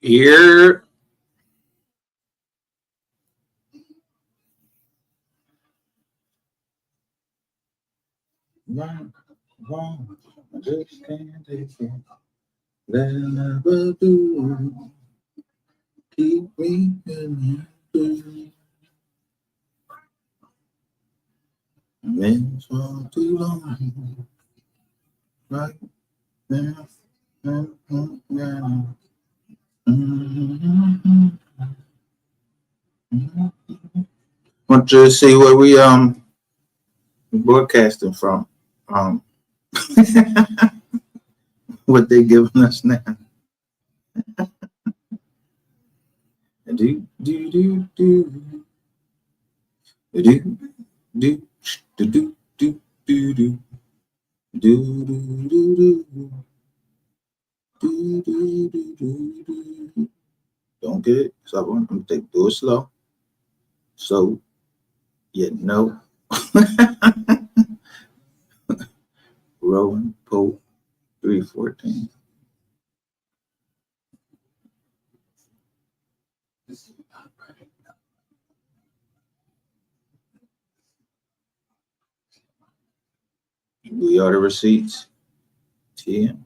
Here. Wrong, I just can't take it. They'll never do. Keep me in you. Been for too long. Right now. Want you to see where we broadcasting from. What they giving us now. Do do do do do do do do do do do. Don't get it. So I'm gonna do it slow. So you know, Rowan Pope 314. We are the receipts. 10.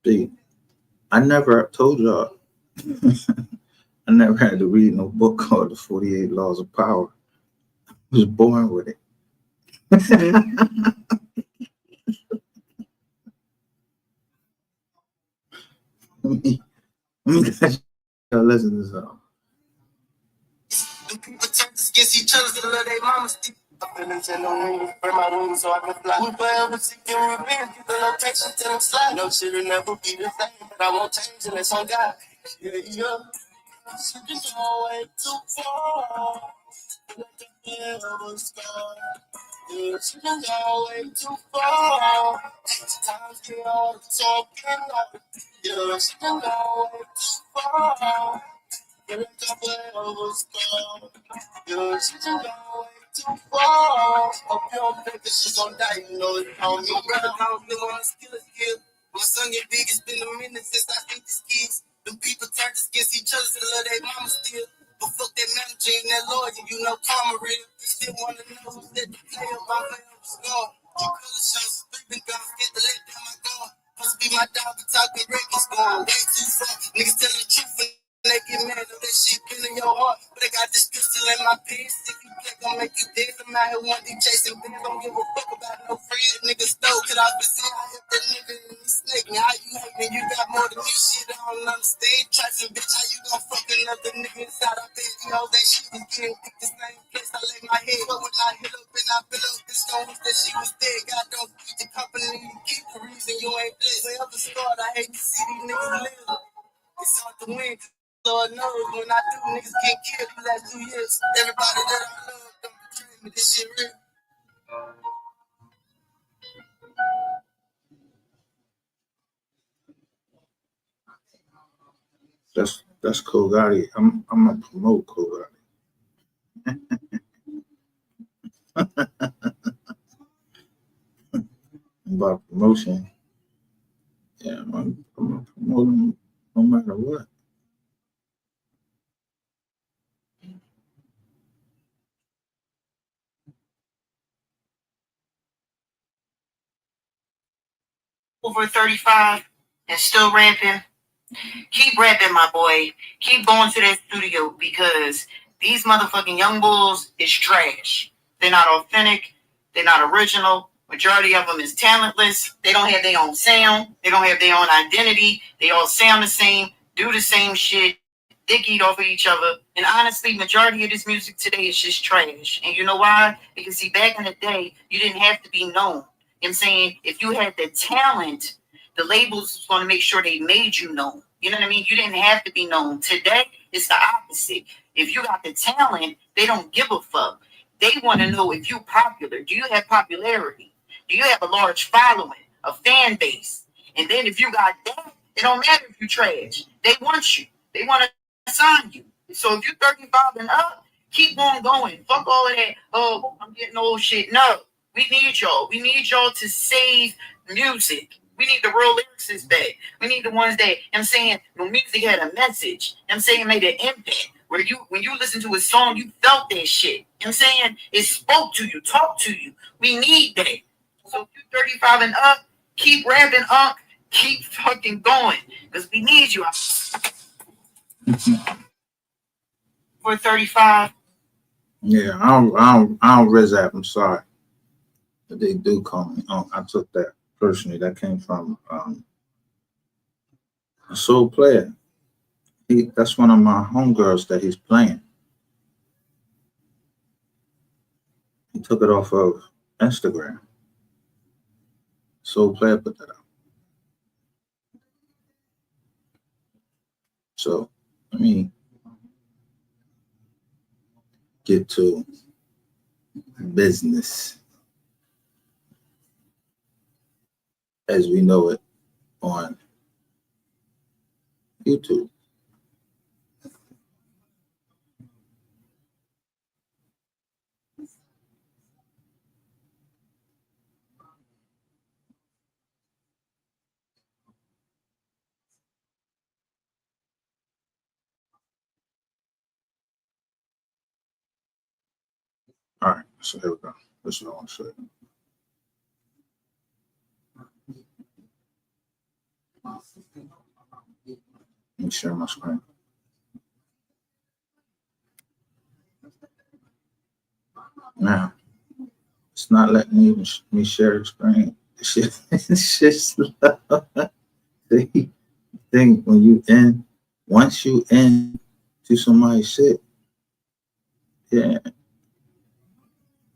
See, I never told y'all. I never had to read no book called The 48 Laws of Power. I was born with it. let me let y'all listen to this song. The people turn against each other to love their mamas. I feel like no wings, burn my wings so I can fly. We forever seeking revenge, get the location till them slide. No shit will never be the same, but I won't change unless on God. Yeah, yeah. She can go way too far. Let the devil start. Yeah, she can go way too far. Times get all the talking up. Yeah, she can go way too far. Get a couple of us gone. Yeah, she can go way too far. Hope you don't think that she's gonna die, you know it on me. Brother, I don't feel on the skill. My son get big, it's been a minute since I think these kids. Them people turn against each other to love their mama still. But fuck that manager and that lawyer, you know karma real. You still wanna know who's that the player by player score. You color shots, sleeping gone, scared to let down my guard. Must be my dog, but talking records going way too far. Niggas tell the truth and they get mad, know that shit been in your heart. But I got this pistol in my pants. If you play, gon' make you dead. I'm out here one day chasing bands. Don't give a fuck about no friends. Niggas stole, could I be seen? I hit that nigga and he snake me. How you hating? You got more than me. Shit, I don't understand. Trifling, bitch, how you gon' fuck another nigga inside? I bet you know that shit was getting thick. The same place I lay my head. But when I hit up and I fill up, this gon' wish that she was dead. God don't keep the company. You keep the reason you ain't blessed. Wherever start, I hate to see these niggas live. It's hard to win. Lord knows when I do, niggas get killed the last 2 years. Everybody that I love don't betray me. This shit real. That's Cole Gotti. I'm gonna promote Cole Gotti. About promotion. Yeah, I'm gonna promote him no matter what. Over 35 and still rapping. Keep rapping, my boy. Keep going to that studio because these motherfucking young bulls is trash. They're not authentic. They're not original. Majority of them is talentless. They don't have their own sound. They don't have their own identity. They all sound the same, do the same shit, dick eat off of each other. And honestly, majority of this music today is just trash. And you know why? Because see, back in the day, you didn't have to be known. You know what I'm saying? If you had the talent, the labels was going to make sure they made you known. You know what I mean? You didn't have to be known. Today, it's the opposite. If you got the talent, they don't give a fuck. They want to know if you're popular. Do you have popularity? Do you have a large following, a fan base? And then if you got that, it don't matter if you trash. They want you. They want to sign you. So if you're 35 and up, keep on going. Fuck all of that. Oh, I'm getting old shit. No. We need y'all. We need y'all to save music. We need the real lyricists back. We need the ones that, I'm saying, the music had a message. I'm saying, made an impact. Where you, when you listen to a song, you felt that shit. I'm saying, it spoke to you, talked to you. We need that. So if you 35 and up, keep rapping up, keep fucking going. Because we need you. For 35. Yeah, I don't res app. I'm sorry, but they do call me. I took that personally. That came from a soul player. That's one of my homegirls that he's playing. He took it off of Instagram. Soul player put that up. So let me get to business as we know it on YouTube. All right, so here we go. This is what I want to show you. Let me share my screen. Now, it's not letting me share the screen. It's just slow. The thing when you in, once you in to somebody's shit, yeah,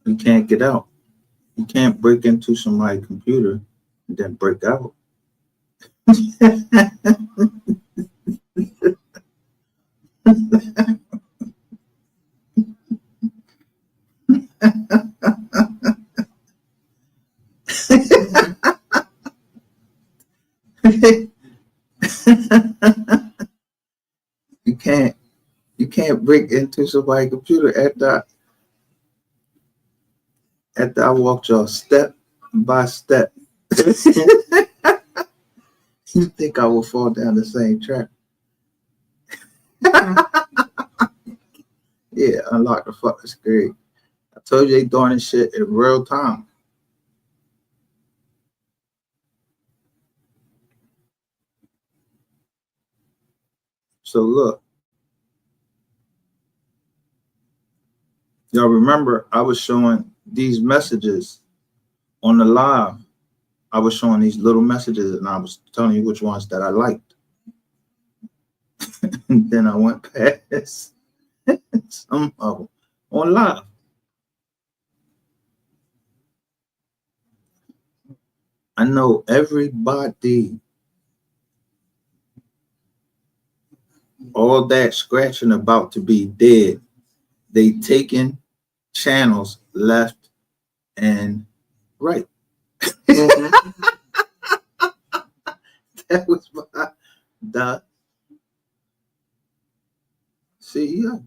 you can't get out. You can't break into somebody's computer and then break out. you can't you can't break into somebody's computer after I walked y'all step by step. You think I will fall down the same track? Yeah, unlock the fucking screen. I told you they doing this shit in real time. So look, y'all remember I was showing these messages on the live. I was showing these little messages and I was telling you which ones that I liked. And then I went past some of them on live. I know everybody, all that scratching about to be dead. They taking channels left and right. That was my the CEO.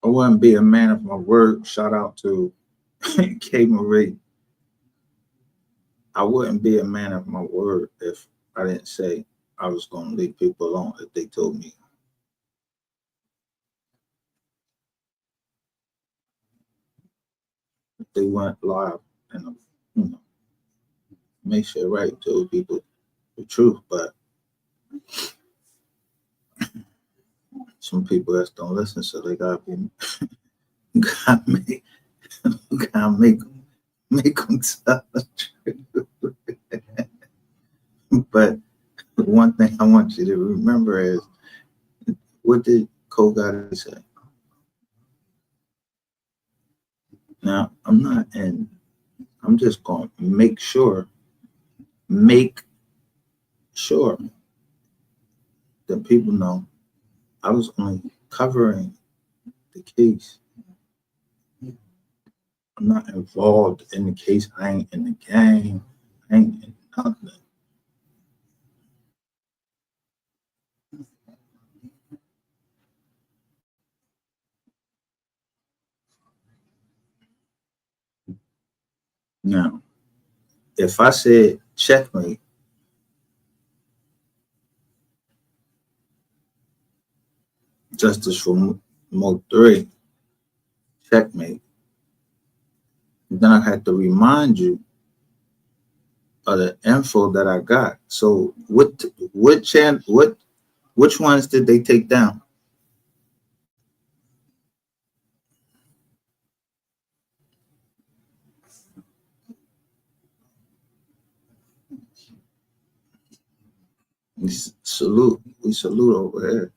I wouldn't be a man of my word. Shout out to K Marie. I wouldn't be a man of my word if I didn't say I was going to leave people alone if they told me. If they went live and you know, make shit right, tell people the truth, but some people just don't listen, so they gotta make them tell the truth. But one thing I want you to remember is, what did Cole Gotti say? Now, I'm just going to make sure that people know I was only covering the case. I'm not involved in the case. I ain't in the game. I ain't in nothing. Now, if I said checkmate, justice for MO3, checkmate, then I had to remind you of the info that I got. So which ones did they take down? We salute over here.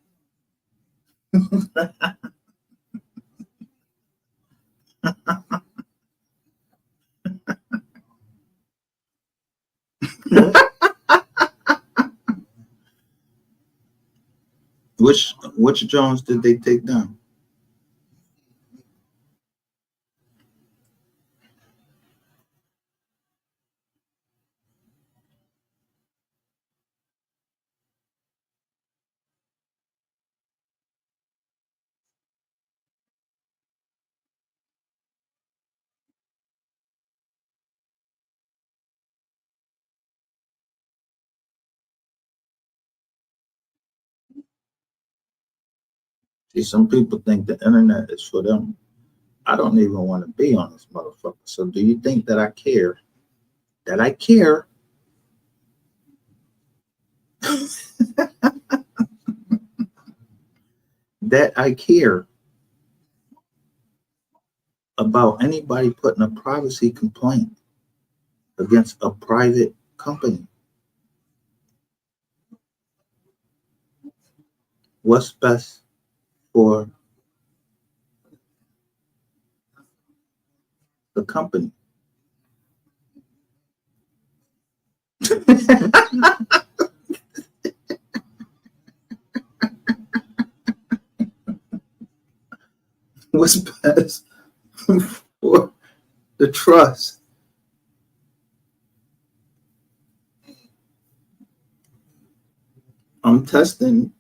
Which Jones did they take down? See, some people think the internet is for them. I don't even want to be on this motherfucker. So do you think that I care? That I care? That I care about anybody putting a privacy complaint against a private company? What's best for the company? What's best for the trust? I'm testing.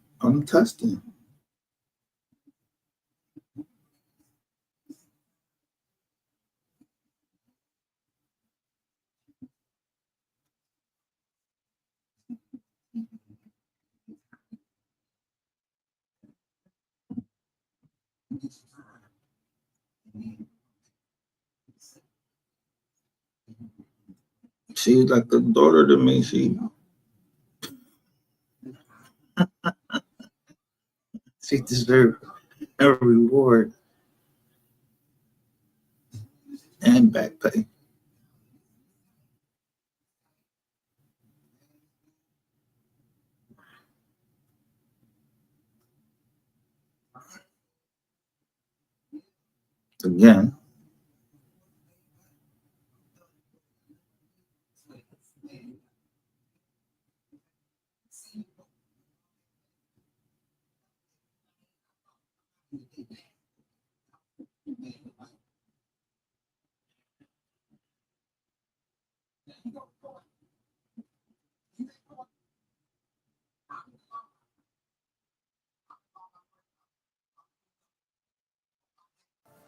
She's like a daughter to me. She deserves a reward and back pay. Again,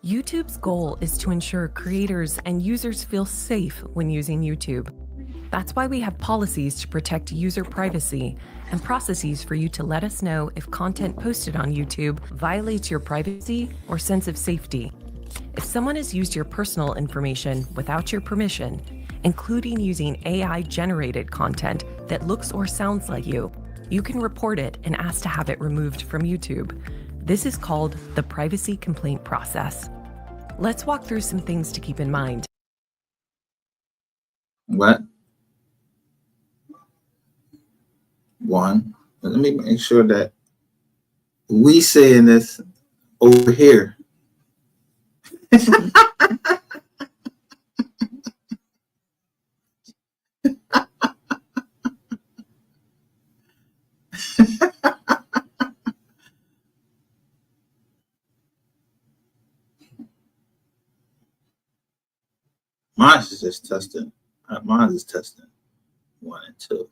YouTube's goal is to ensure creators and users feel safe when using YouTube. That's why we have policies to protect user privacy and processes for you to let us know if content posted on YouTube violates your privacy or sense of safety. If someone has used your personal information without your permission, including using AI-generated content that looks or sounds like you. You can report it and ask to have it removed from YouTube. This is called the privacy complaint process. Let's walk through some things to keep in mind. What? One, let me make sure that we saying this over here. Mine is just testing. Mine is testing 1 and 2.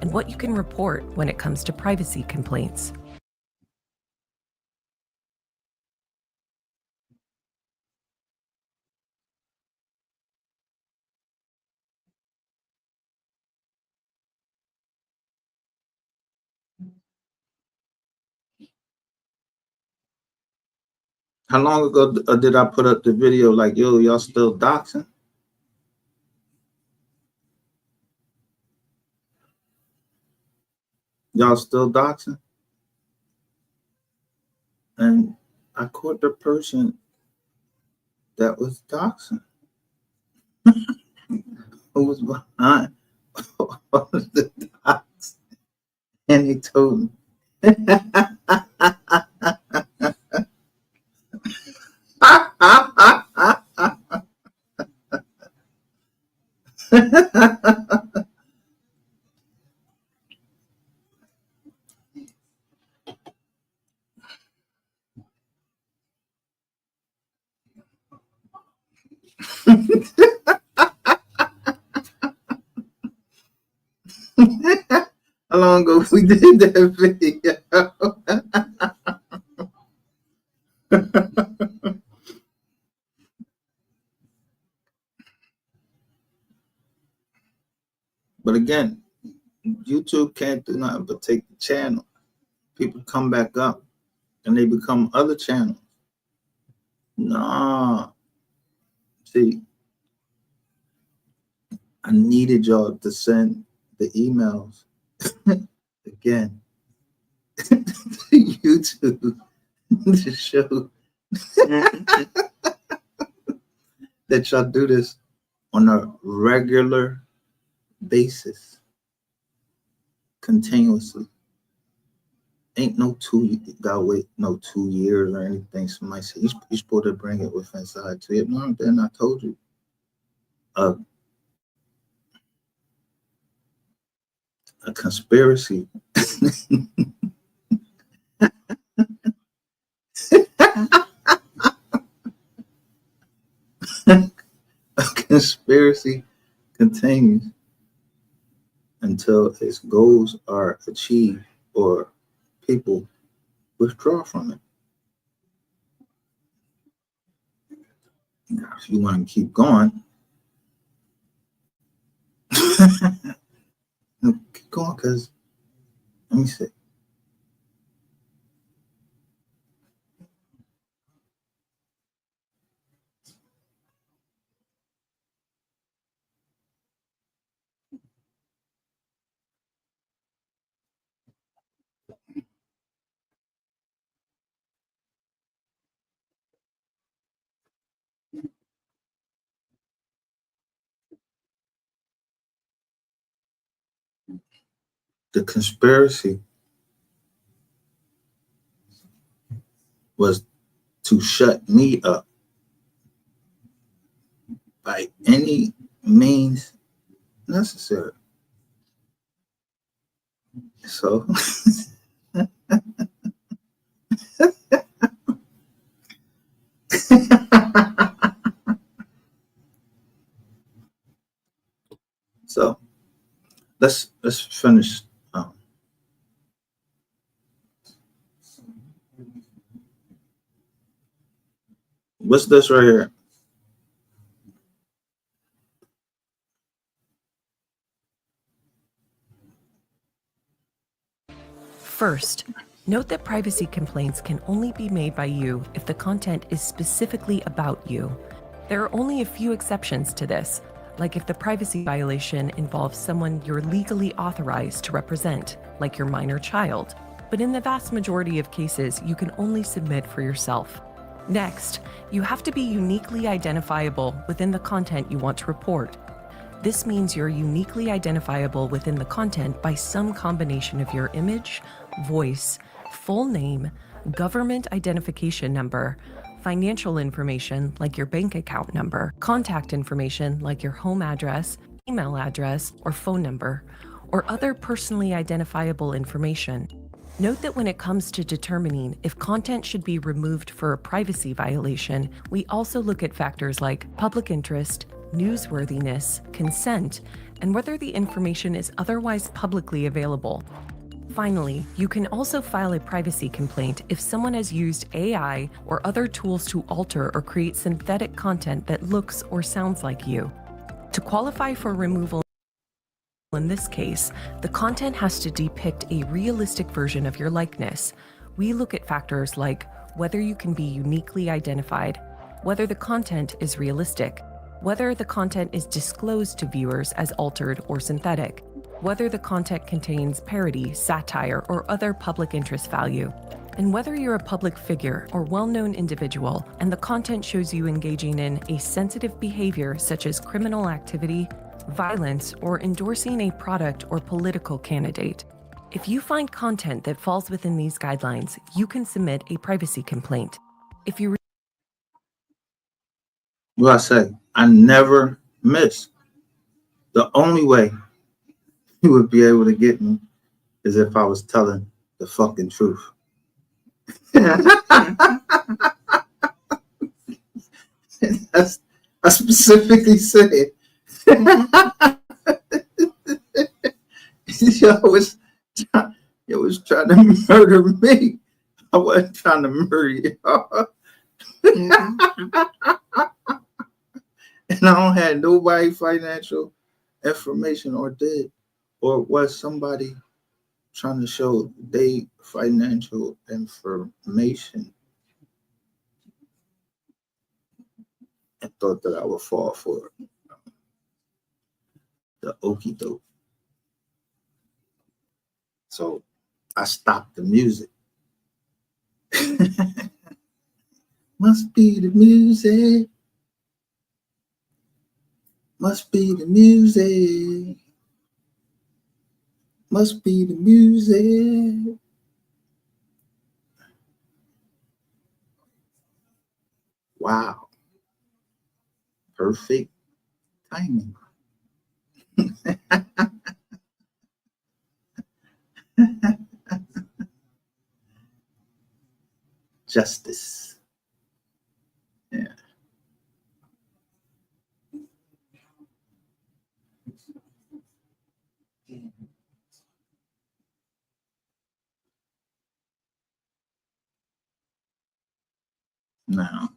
And what you can report when it comes to privacy complaints. How long ago did I put up the video like, yo, y'all still doxing? Y'all still doxing? And I caught the person that was doxing. Who was behind the dox. And he told me. How long ago we did that video? But again, YouTube can't do nothing but take the channel. People come back up and they become other channels. Nah. See, I needed y'all to send the emails again to YouTube to show that y'all do this on a regular basis, continuously. Ain't no gotta wait no 2 years or anything. Somebody said you're supposed to bring it within inside 2 years. No, then I told you. A conspiracy. A conspiracy continues until its goals are achieved or people withdraw from it. Now, if you want to keep going, keep going, because let me see. The conspiracy was to shut me up by any means necessary. So so let's finish What's this right here? First, note that privacy complaints can only be made by you if the content is specifically about you. There are only a few exceptions to this, like if the privacy violation involves someone you're legally authorized to represent, like your minor child. But in the vast majority of cases, you can only submit for yourself. Next, you have to be uniquely identifiable within the content you want to report. This means you're uniquely identifiable within the content by some combination of your image, voice, full name, government identification number, financial information like your bank account number, contact information like your home address, email address, or phone number, or other personally identifiable information. Note that when it comes to determining if content should be removed for a privacy violation, we also look at factors like public interest, newsworthiness, consent, and whether the information is otherwise publicly available. Finally, you can also file a privacy complaint if someone has used AI or other tools to alter or create synthetic content that looks or sounds like you. To qualify for removal in this case, the content has to depict a realistic version of your likeness. We look at factors like whether you can be uniquely identified, whether the content is realistic, whether the content is disclosed to viewers as altered or synthetic, whether the content contains parody, satire, or other public interest value, and whether you're a public figure or well-known individual and the content shows you engaging in a sensitive behavior such as criminal activity, violence, or endorsing a product or political candidate. If you find content that falls within these guidelines, you can submit a privacy complaint. If you What I say? I never miss. The only way you would be able to get me is if I was telling the fucking truth. That's, I specifically said y'all was trying to murder me. I wasn't trying to murder y'all. And I don't have nobody financial information or did, or was somebody trying to show they financial information and thought that I would fall for the okie doke. So I stopped the music. Must be the music. Must be the music. Must be the music. Wow. Perfect timing. Justice. Yeah. Now,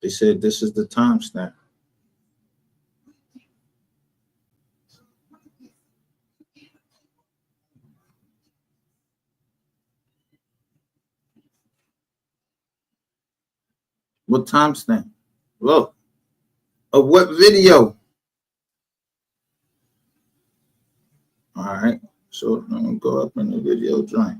they said this is the timestamp. What timestamp? Look. Of what video? All right. So I'm gonna go up in the video joint.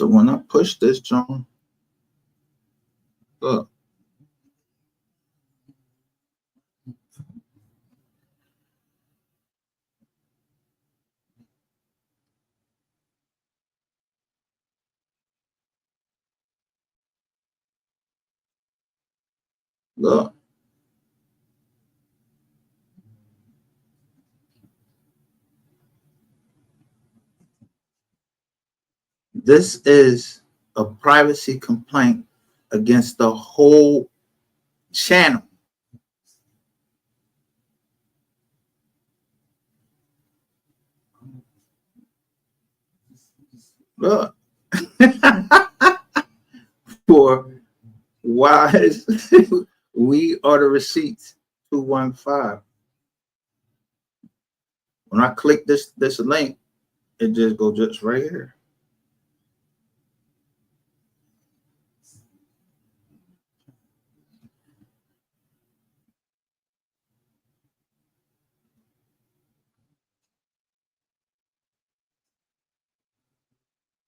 So when I push this, John, look. Look. This is a privacy complaint against the whole channel. Look. For wise, we are the receipts 215. When I click this link, it just goes just right here.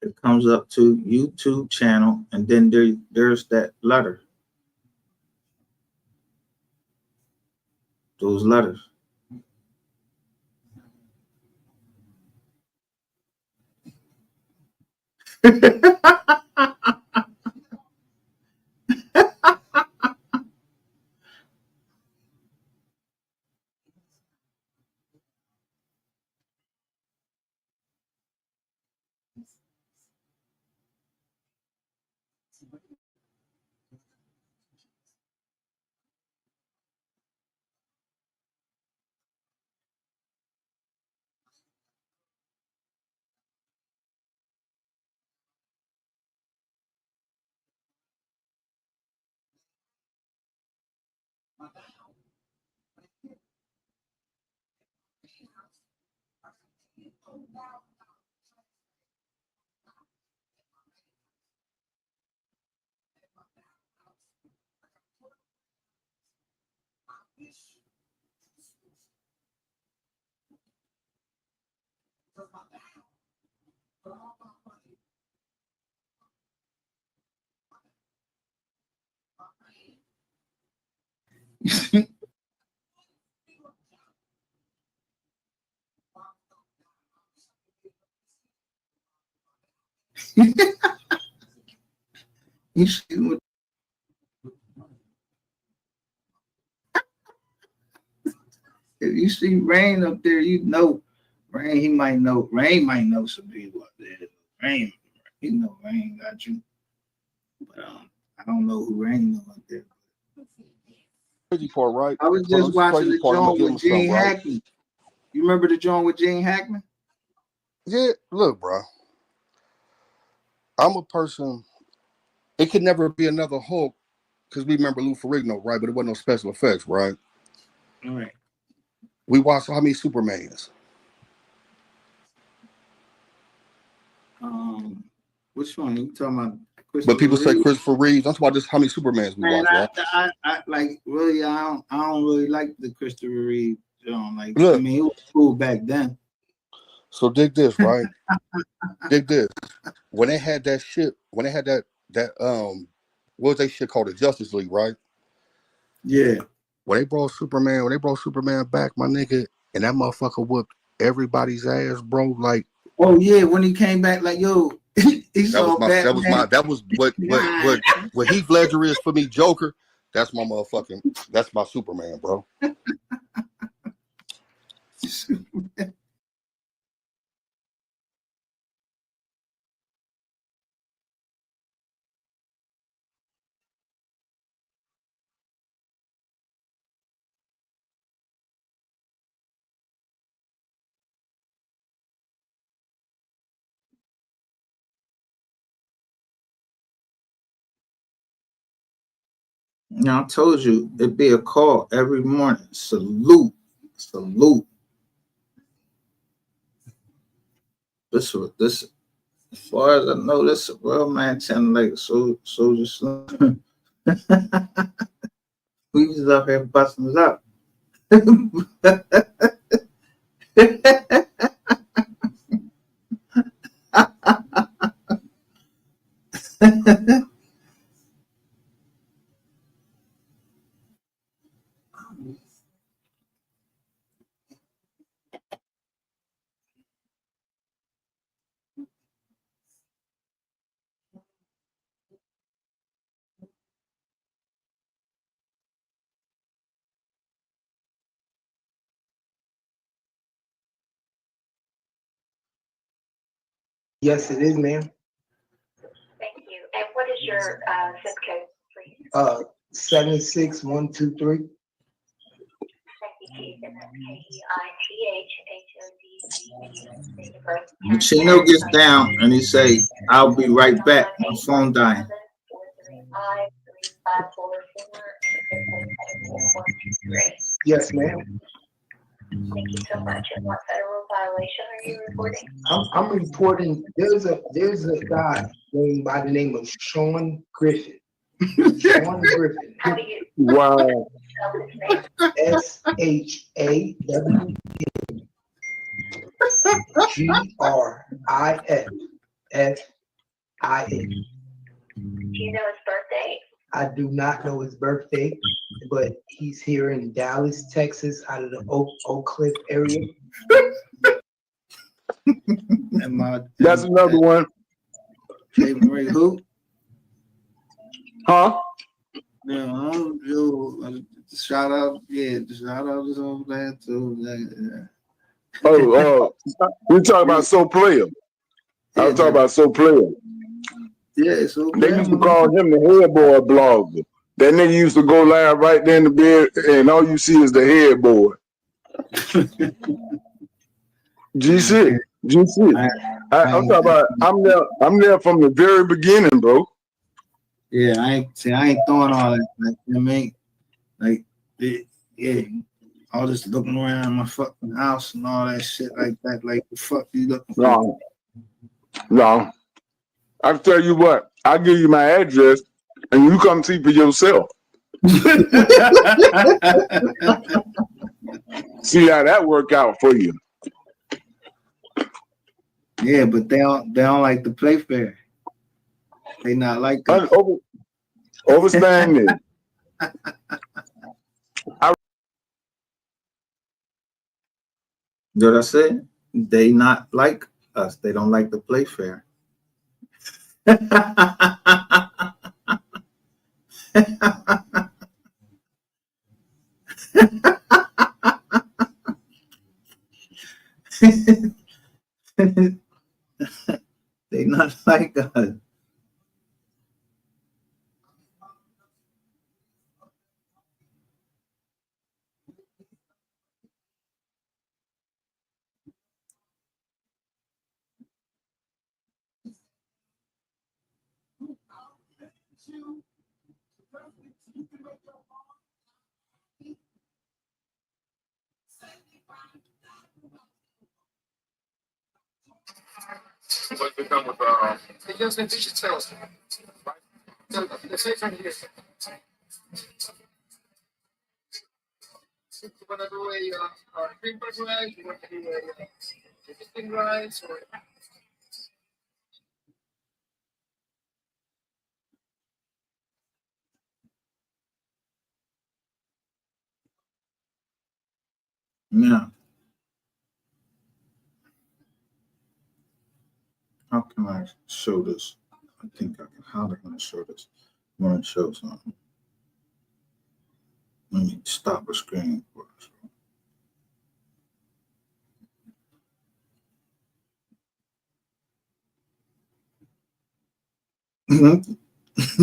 It comes up to YouTube channel, and then there's that letter. Those letters. You see what? If you see Rain up there, you know Rain. He might know. Rain might know some people up there. Rain, you know Rain got you, but I don't know who Rain know up there. Crazy part, right? I was just watching the joint with Gene right? Hackman. You remember the joint with Gene Hackman? Yeah, look, bro. I'm a person. It could never be another Hulk because we remember Lou Ferrigno, right? But it wasn't no special effects, right? All right. We watched how many Supermans? Which one? You talking about? But people say Christopher Reeves. That's why just how many Supermans we watch, right? I like really. I don't really like the Christopher Reeve. Like, look, I mean, it was cool back then. So dig this, right? Dig this. When they had that shit, when they had that what was that shit called, the Justice League, right? Yeah. When they brought Superman back, my nigga, and that motherfucker whooped everybody's ass, bro. Like, oh yeah, when he came back, like, yo, that was what Heath Ledger is for me, Joker. That's my Superman, bro. Now I told you it'd be a call every morning. Salute. This, as far as I know, this a real man 10 like Soldier Slim. We just up here busting it up. Yes, it is, ma'am. Thank you. And what is your zip code, please? 76123. Thank you, Keith. And that's KEITHHODGQ. Date of birth. Chino gets down and he say, "I'll be right back. My phone dying." 435-434-687-423. Yes, ma'am. Thank you so much. And what federal violation are you reporting? I'm reporting there's a guy named by the name of Sean Griffin. Sean Griffin. How do you Wow. spell his name? SHAWGRIFFIN. Do you know his birthday? I do not know his birthday, but he's here in Dallas, Texas, out of the Oak Cliff area. That's another one. Hey, Marie, who? Huh? Yeah, shout out, shout out to over there too. Yeah. Oh, we talking about So Player. I was talking about So Player. Yeah, so They used to call him the headboard blogger. That nigga used to go live right there in the bed, and all you see is the headboard. G6. I'm talking about. I'm there from the very beginning, bro. Yeah, I ain't throwing all that. Like, you know what I mean? Like, yeah, all this looking around my fucking house and all that shit like that. Like, the fuck you looking for? No. I can tell you what. I'll give you my address, and you come see for yourself. See how that work out for you. Yeah, but they don't like to play fair. They not like us. Overstand it. You know what I said? They not like us. They don't like to play fair. They not like us. What's become with it just in digital, right? The same thing here. If you're gonna do a creeper rice, you want to do a chicken rice, or Now, how can I show this? I think I can. How am I going to show this? I want to show something. Let me stop a screen for us.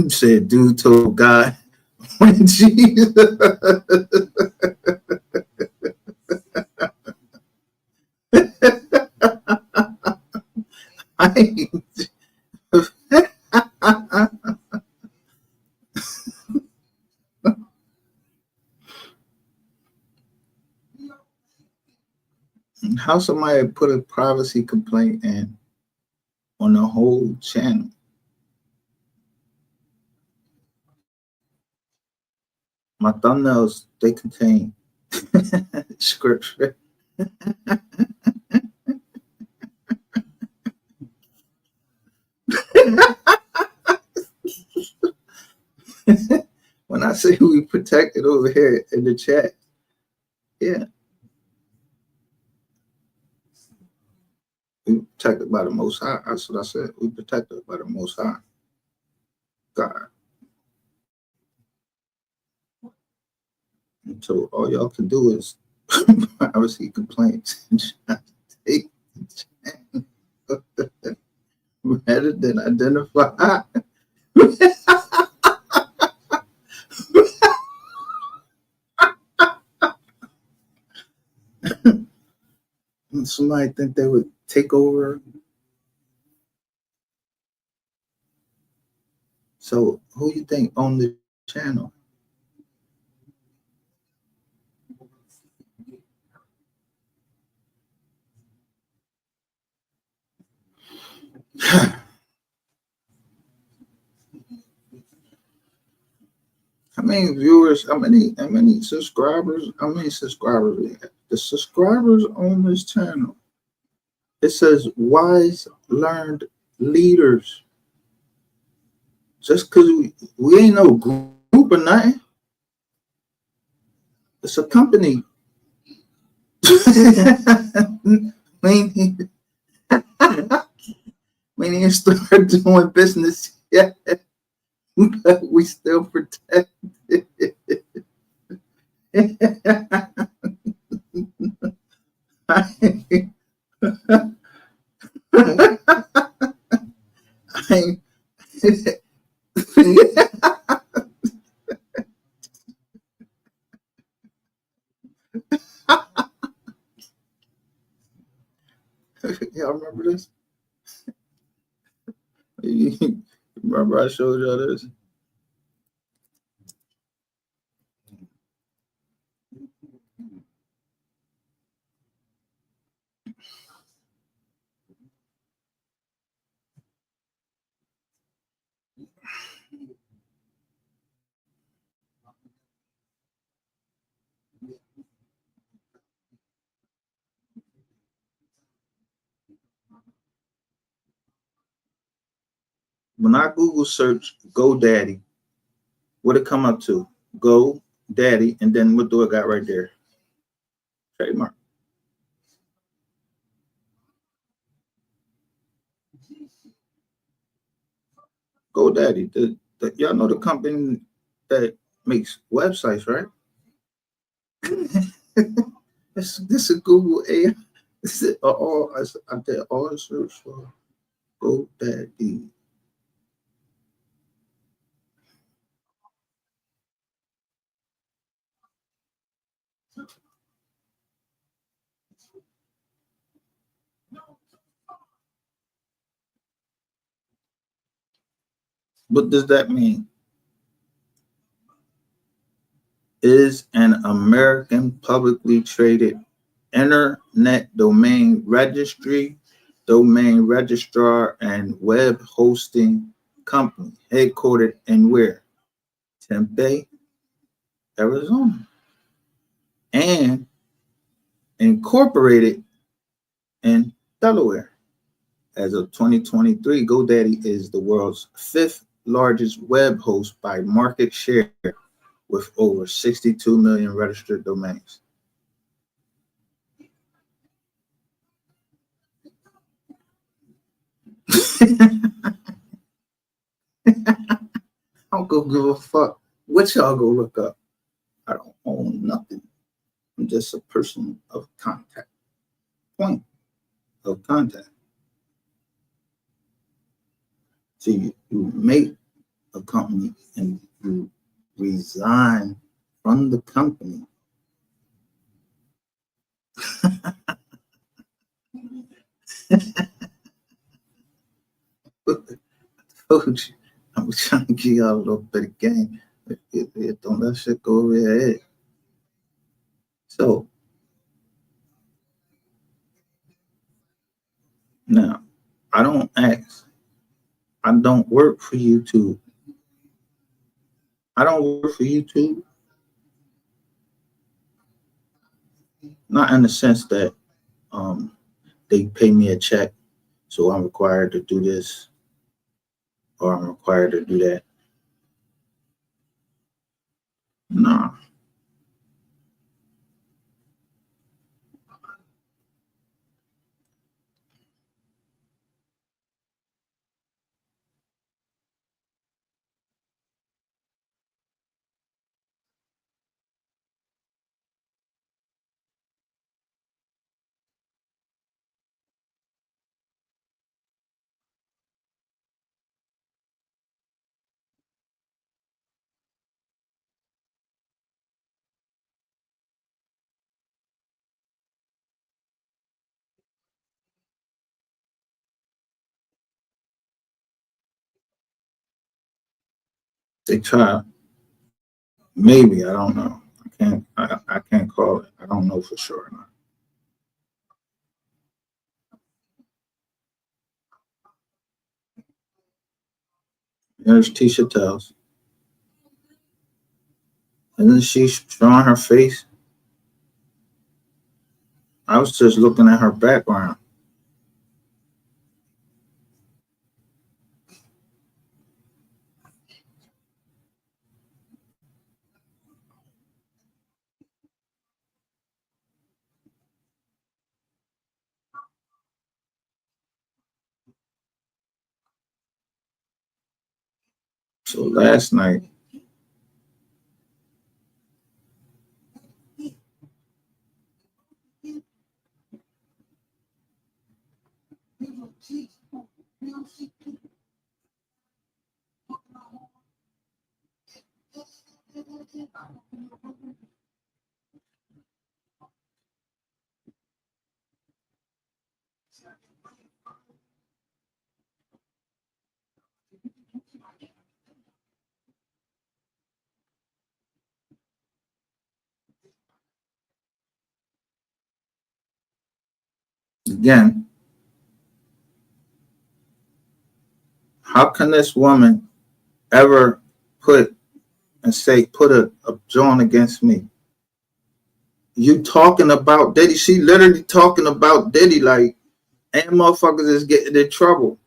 Said, dude told God when Jesus. How somebody put a privacy complaint in on the whole channel? My thumbnails, they contain scripture. When I say we protected over here in the chat, Yeah. We protected by the Most High. That's what I said. We protected by the Most High. God. And so all y'all can do is privacy complaints and take rather than identify. Somebody think they would take over. So who you think owned the channel? How many viewers, how many subscribers, how many subscribers we have? The subscribers on this channel, it says wise learned leaders. Just because we ain't no group or nothing. It's a company. we need to start doing business yet, but we still protect it. Y'all remember this? Remember I showed y'all this? When I Google search GoDaddy, what it come up to? GoDaddy, and then what do I got right there? Trademark. GoDaddy, y'all know the company that makes websites, right? this is Google AI. This is all I did all search for GoDaddy. What does that mean? Is an American publicly traded internet domain registry, domain registrar, and web hosting company headquartered in where? Tempe, Arizona, and incorporated in Delaware. As of 2023, GoDaddy is the world's 5th largest web host by market share with over 62 million registered domains. I don't go give a fuck what y'all go look up. I don't own nothing. I'm just a person of contact. Point of contact. So you make a company and you resign from the company. Told you, I'm trying to give y'all a little bit of game. Don't let shit go over your head. So now, I don't ask. I don't work for YouTube. I don't work for YouTube. Not in the sense that they pay me a check, so I'm required to do this or I'm required to do that. Nah. They try. Maybe, I don't know. I can't call it. I don't know for sure. There's Tisha Tells. Isn't she showing her face? I was just looking at her background. So last night, again, how can this woman ever put a joint against me? You talking about Diddy? She literally talking about Diddy like, and motherfuckers is getting in trouble.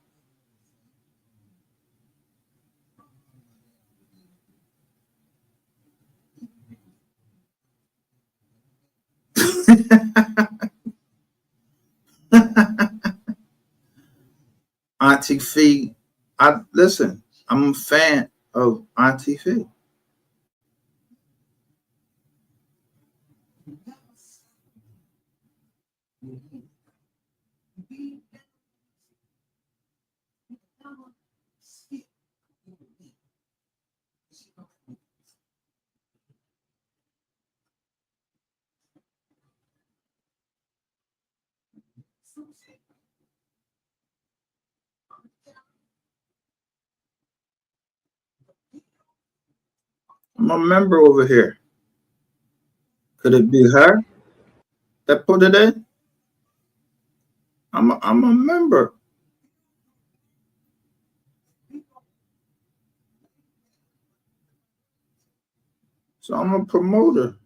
Auntie Fee, I'm a fan of Auntie Fee. I'm a member over here. Could it be her that put it in? I'm a member. So I'm a promoter.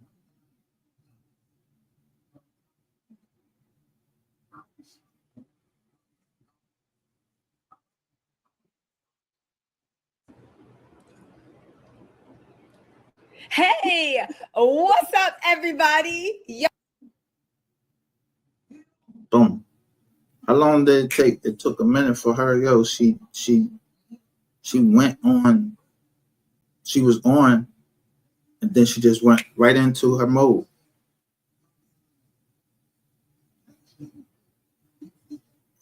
Hey, what's up, everybody? Boom. How long did it take? It took a minute for her. She went on. She was on, and then she just went right into her mode.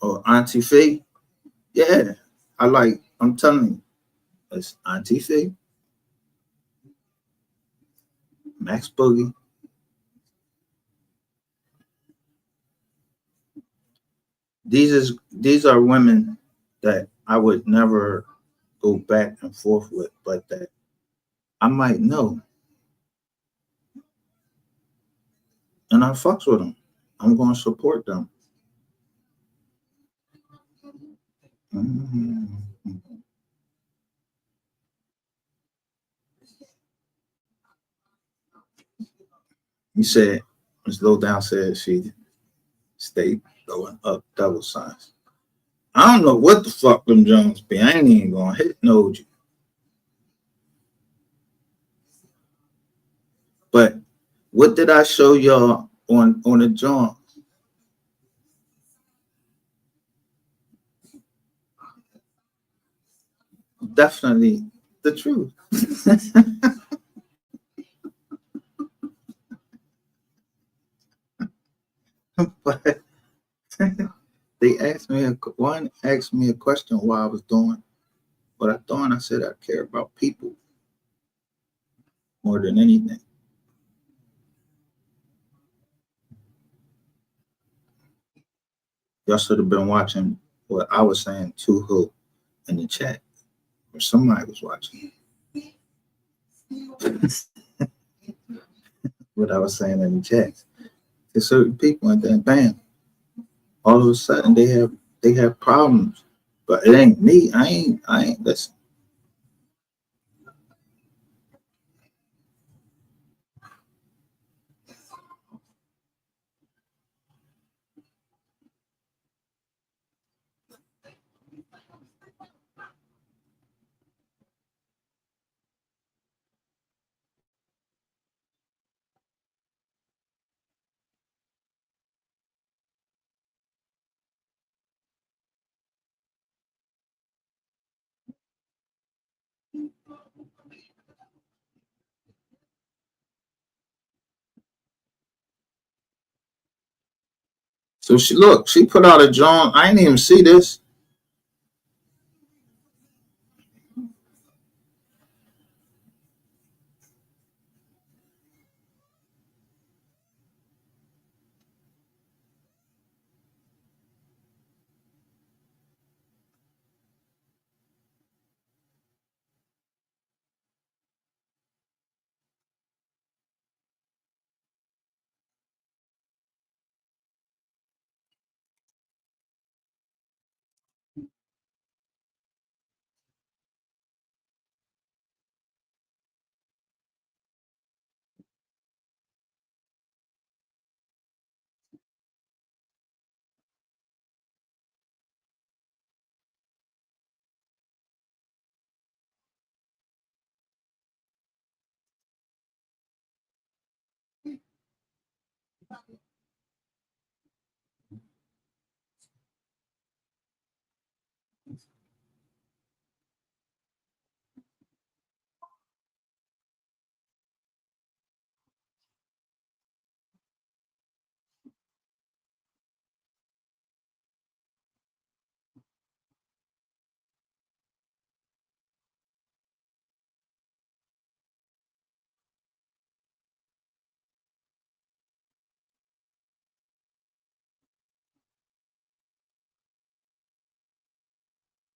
Or Auntie Fee. Yeah. I'm telling you, it's Auntie Fee, Max Boogie. These are women that I would never go back and forth with, but that I might know. And I fucks with them. I'm gonna support them. Mhm. He said, Ms. Lowdown said she stayed going up double signs. I don't know what the fuck them Jones be. I ain't even gonna hit no you. But what did I show y'all on the joint? Definitely the truth. But one asked me a question while I was doing what I thought. I said I care about people more than anything. Y'all should have been watching what I was saying to who in the chat, or somebody was watching. What I was saying in the chat. There's certain people and then bam, all of a sudden they have problems. But it ain't me. I ain't listen. So she put out a joint. I didn't even see this.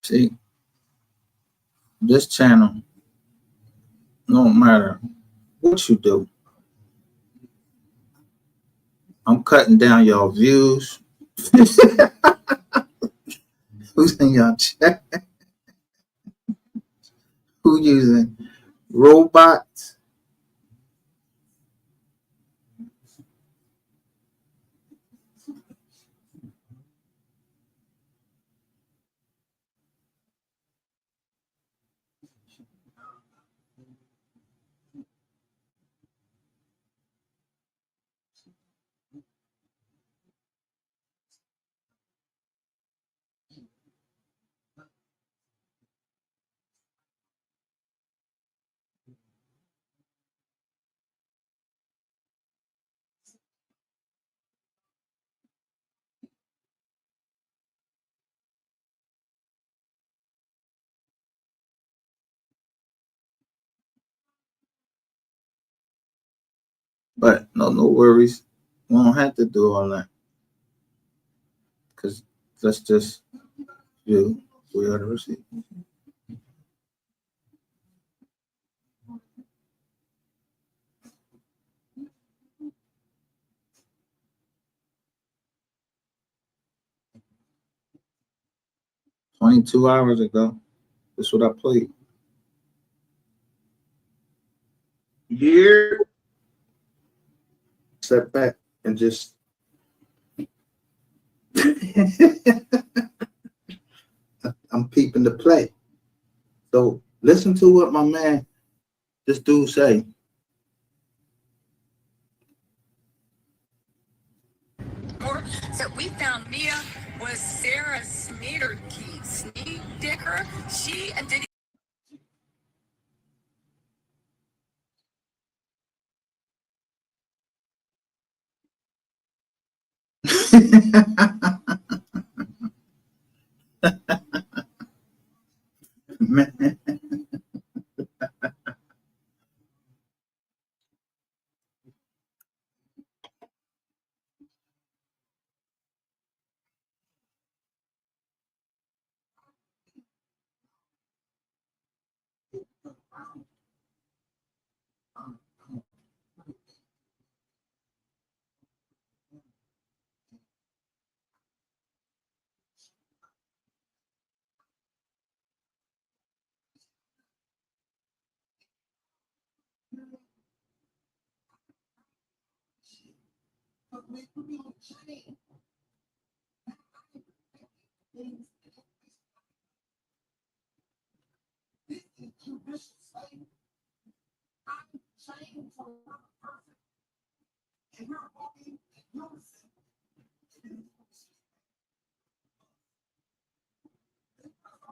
See, this channel, no matter what you do, I'm cutting down your views. Who's in your chat? Who using robots? But no worries. We don't have to do all that because let's just do we are the receipt. $22 ago. That's what I played. Here, step back and just. I'm peeping the play. So listen to what my man, this dude say. So we found Mia was Sarah Sneeder Dicker. She did. Man.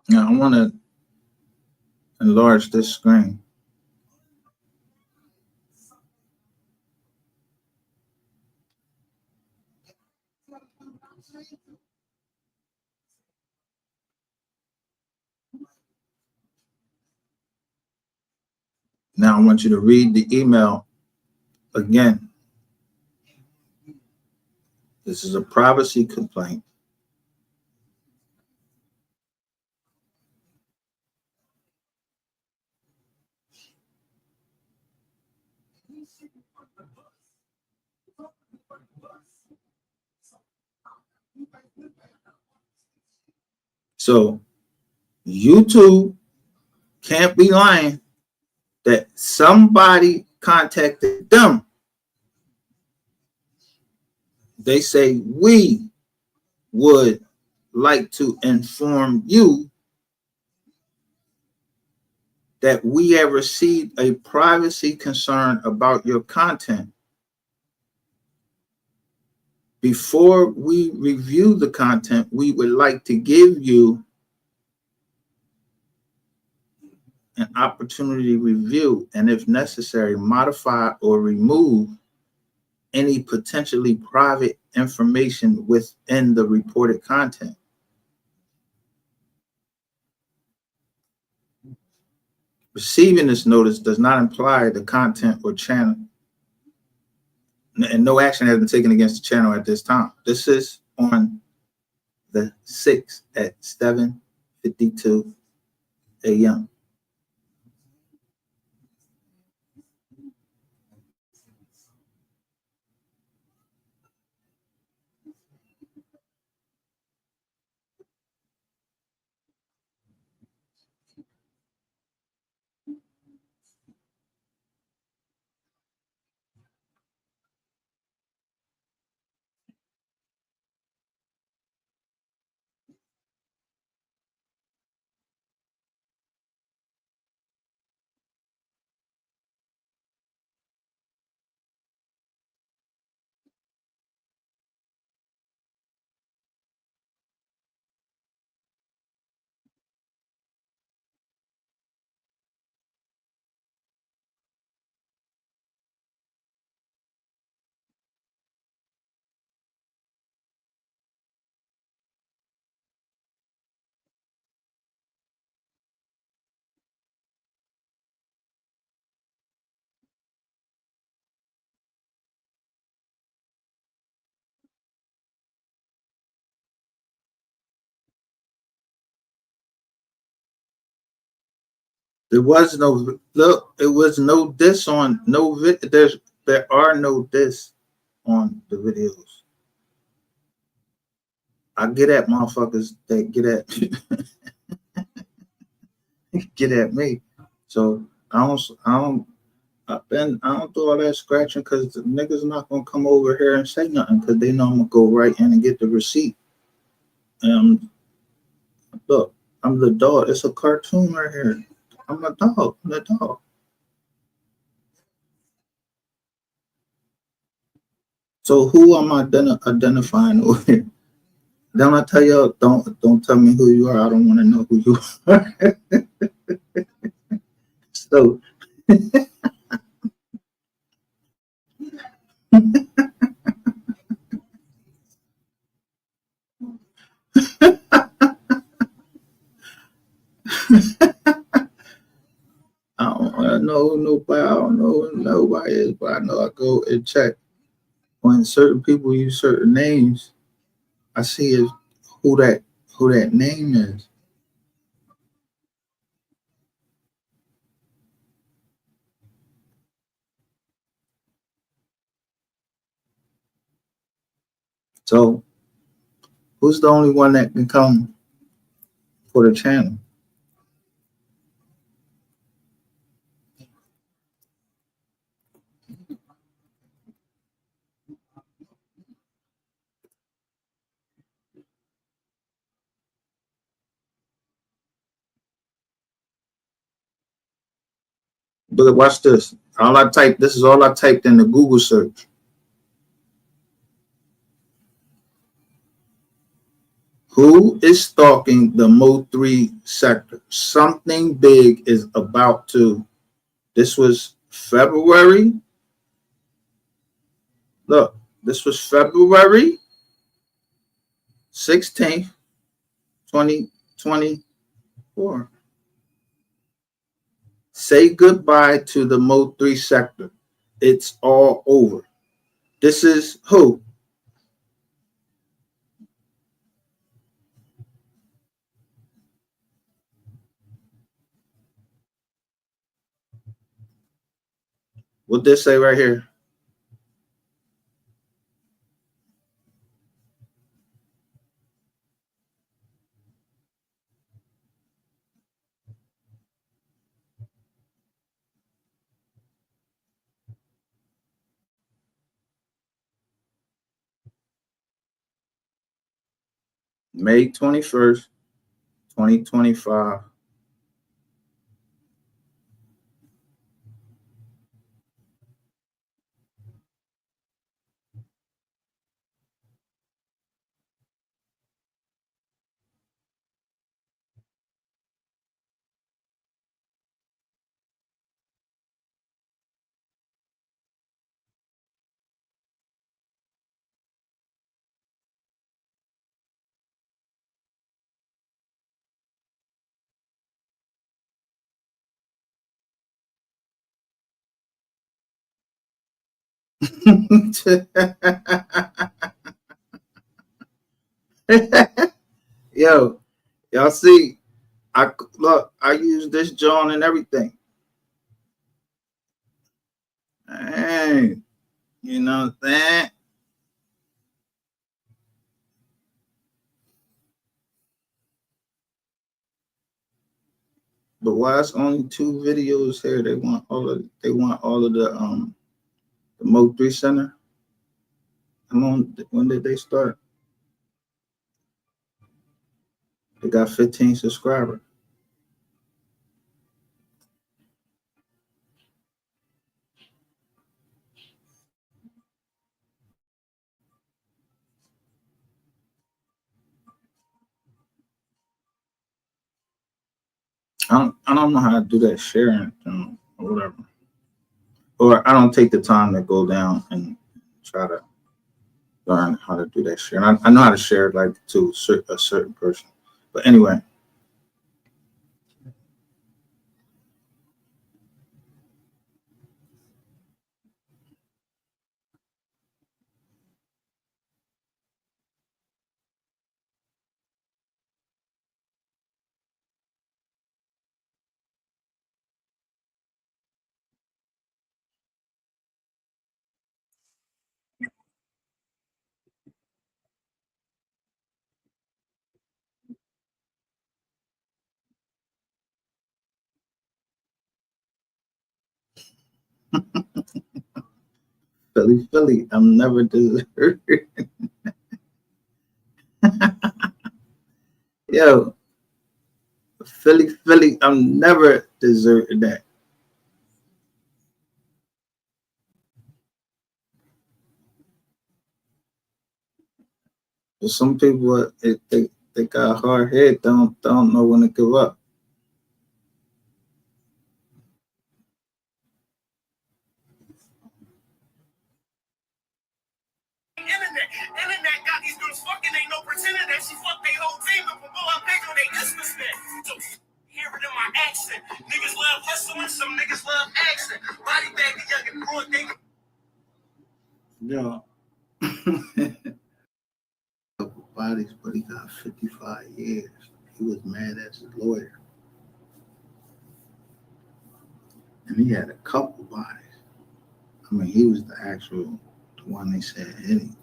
Now I want to enlarge this screen. Now I want you to read the email again. This is a privacy complaint. So YouTube can't be lying that somebody contacted them. They say, we would like to inform you that we have received a privacy concern about your content. Before we review the content, we would like to give you an opportunity to review and, if necessary, modify or remove any potentially private information within the reported content. Receiving this notice does not imply the content or channel, and no action has been taken against the channel at this time. This is on the 6th at 7:52 a.m. There was no look. It was no diss on no. There are no diss on the videos. I get at motherfuckers that get at me. So I don't do all that scratching because the niggas not gonna come over here and say nothing because they know I'm gonna go right in and get the receipt. And look, I'm the dog. It's a cartoon right here. I'm a dog. I'm the dog. So who am I identifying over here? Don't I tell y'all? Don't tell me who you are. I don't want to know who you are. So I know nobody. I don't know who nobody is, but I know I go and check when certain people use certain names. I see is who that name is. So who's the only one that can come for the channel? But watch this. This is all I typed in the Google search. Who is stalking the MO3 sector? Something big is about to. This was February. Look, this was February 16th, 2024. Say goodbye to the MO3 sector. It's all over. This is who? What this say right here? May 21st, 2025. Yo, y'all see, I use this John and everything. Hey, you know what I'm saying? But why it's only 2 videos here? They want all of the MO3 Center. When did they start? They got 15 subscribers. I don't know how to do that sharing thing or whatever. Or I don't take the time to go down and try to learn how to do that share. And I know how to share it like to a certain person. But anyway. Philly, I'm never deserted. Yo, Philly, I'm never deserted that. But some people, they got a hard head, don't know when to give up. Internet got these girls fucking, ain't no pretending that she fucked their whole team and put her page on their Instagram. So hear it in my accent. Niggas love hustling, some niggas love accent. Body bag the young and broad, they Couple bodies, but he got 55 years. He was mad at his lawyer. And he had a couple bodies. I mean, he was the actual one they said hit him.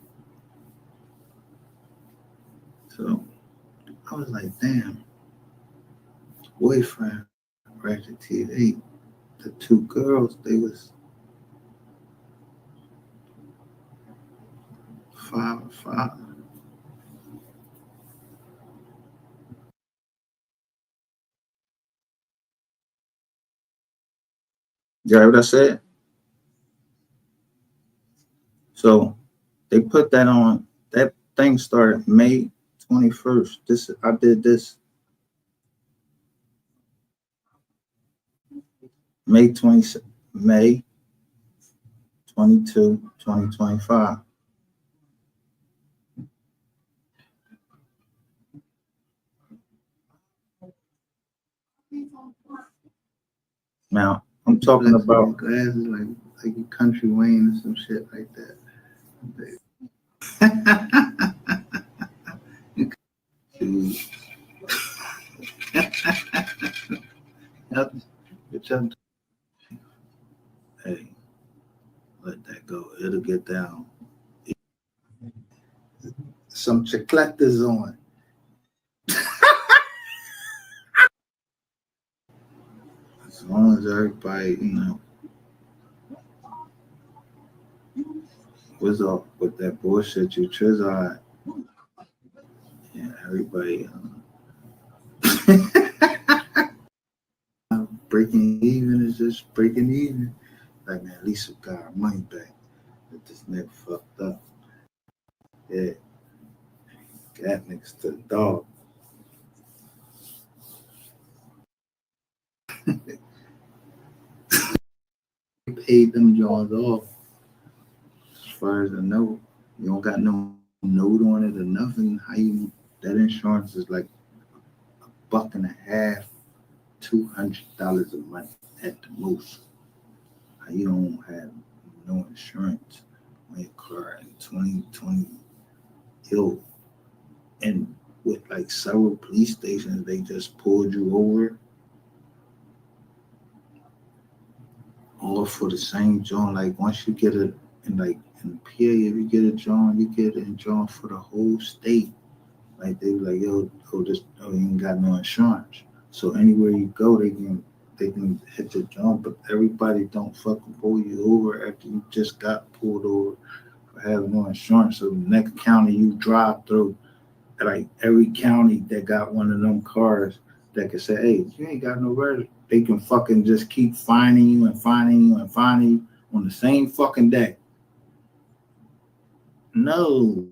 So I was like, damn, boyfriend, Ratchet TV. The 2 girls, they was 5 and 5. You heard what I said? So they put that on. That thing started May 21st. I did this May 22, 2025. Now I'm talking about glasses like a Country Wayne or some shit like that. Hey, let that go. It'll get down. Some chicletas on. As long as everybody, was off with that bullshit you trizzard. Yeah, everybody breaking even is just breaking even. Like, man, at least we got our money back. That this nigga fucked up. Yeah. Got niggas to the dog. Paid them Johns off. As far as I know, you don't got no note on it or nothing. How you that insurance is like $1.50, $200 a month at the most. How you don't have no insurance on your car in 2020? Yo, and with like several police stations, they just pulled you over all for the same joint. Like once you get it in PA, if you get a joint, you get a joint for the whole state. Like they be like, you ain't got no insurance. So anywhere you go, they can hit your joint, but everybody don't fucking pull you over after you just got pulled over for having no insurance. So the next county you drive through, like every county that got one of them cars that can say, hey, you ain't got no record, they can fucking just keep finding you and finding you and finding you on the same fucking day. No.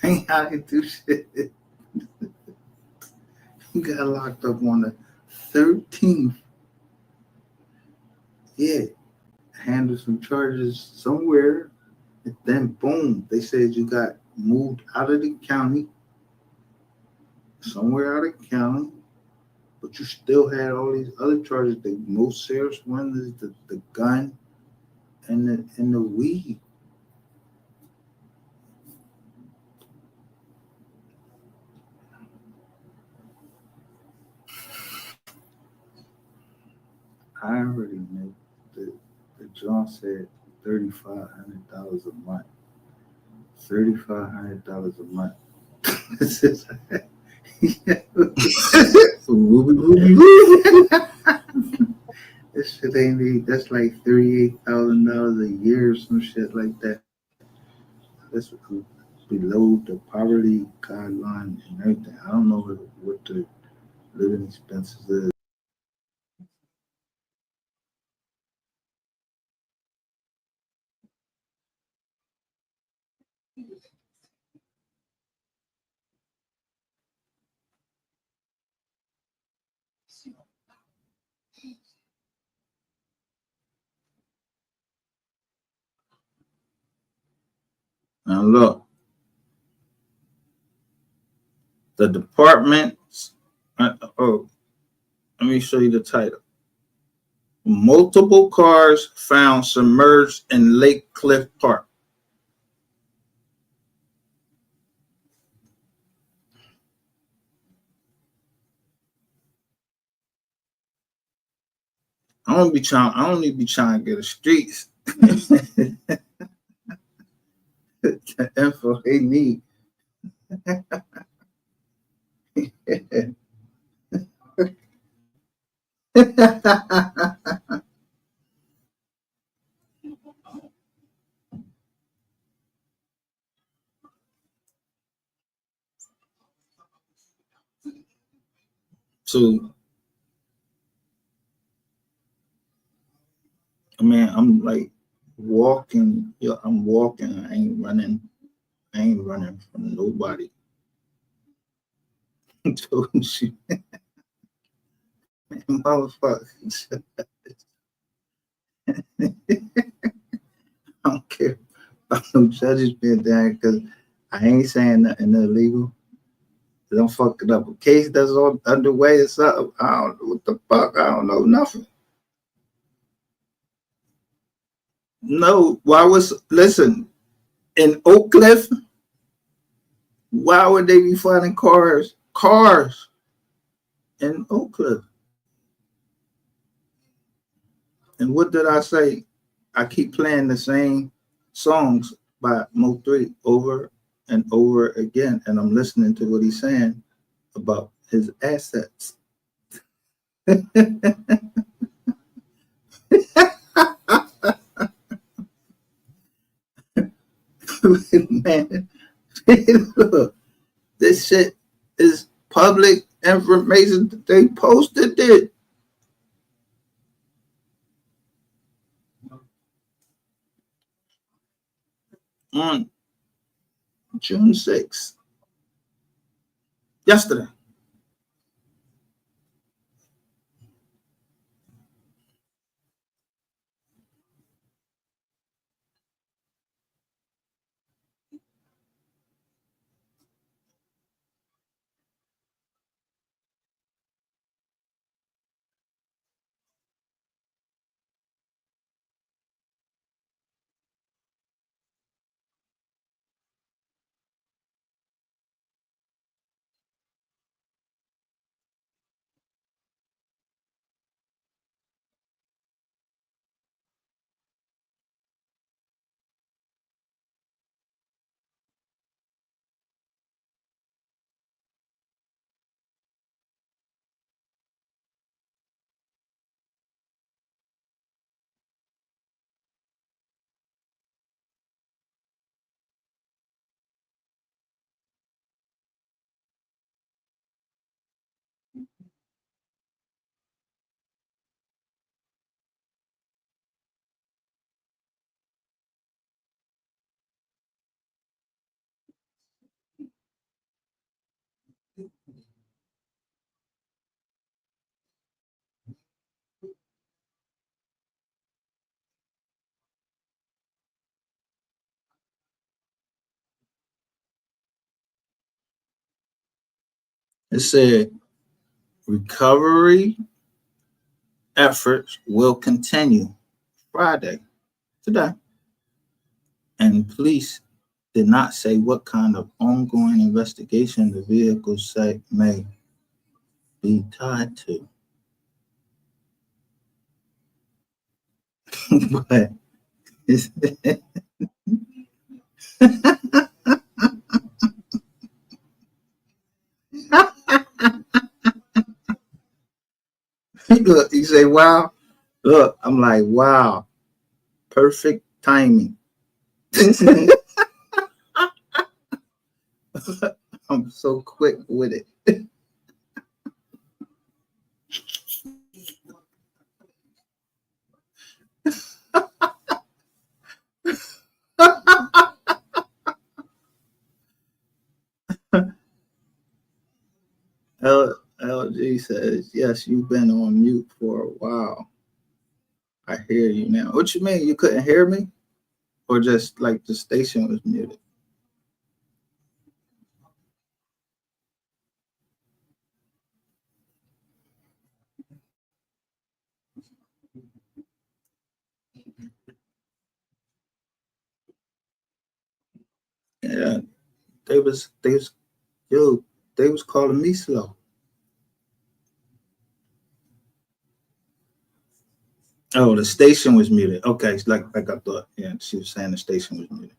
Ain't how to do shit. You got locked up on the 13th. Yeah. Handle some charges somewhere. And then boom, they said you got moved out of the county. Somewhere out of the county. But you still had all these other charges. The most serious one is the gun and the weed. I already know the John said $3,500 a month. $3,500 a month. This is this shit ain't. That's like $38,000 a year or some shit like that. That's below the poverty guideline and everything. I don't know what the living expenses is. Now look, the departments. Let me show you the title. Multiple cars found submerged in Lake Cliff Park. I don't need to be trying to get the streets. The info they need. So Man, I'm like walking. Yo, I'm walking. I ain't running. I ain't running from nobody. So, shit, man, motherfuckers. I don't care about no judges being there because I ain't saying nothing illegal. Don't fuck it up. A case that's all underway or something. I don't know what the fuck. I don't know nothing. No, why was listen in Oak Cliff? Why would they be finding cars in Oak Cliff? And what did I say? I keep playing the same songs by MO3 over and over again, and I'm listening to what he's saying about his assets. Man, look, this shit is public information that they posted it. On June 6th. Yesterday. It said recovery efforts will continue Friday, today. And police did not say what kind of ongoing investigation the vehicle say may be tied to. But it's look, you say, wow. Look, I'm like, wow, perfect timing. I'm so quick with it. LG says, yes, you've been on mute for a while. I hear you now. What you mean? You couldn't hear me? Or just like the station was muted? Yeah, yo, they was calling me slow. Oh, the station was muted. Okay, it's like I thought. Yeah, she was saying the station was muted.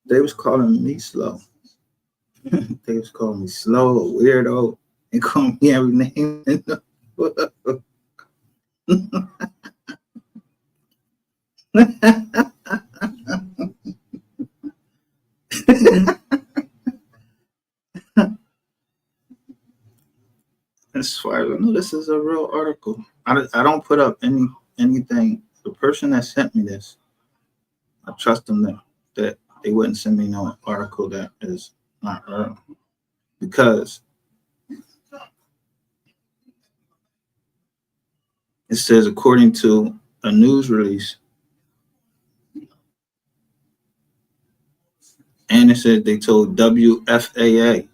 They was calling me slow. They was calling me slow, a weirdo, and calling me every name. As far as I know, this is a real article. I don't put up anything. The person that sent me this, I trust them that they wouldn't send me no article that is not real, because it says, according to a news release, and it said they told WFAA.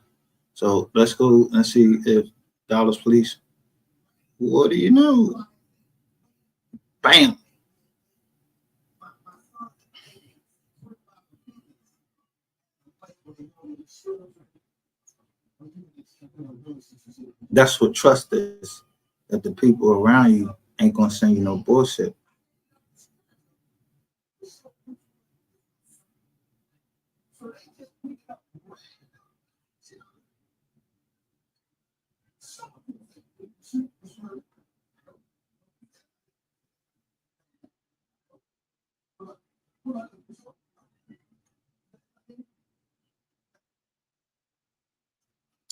So let's go and see if Dallas police, what do you know? Bam. That's what trust is, that the people around you ain't gonna send you no bullshit.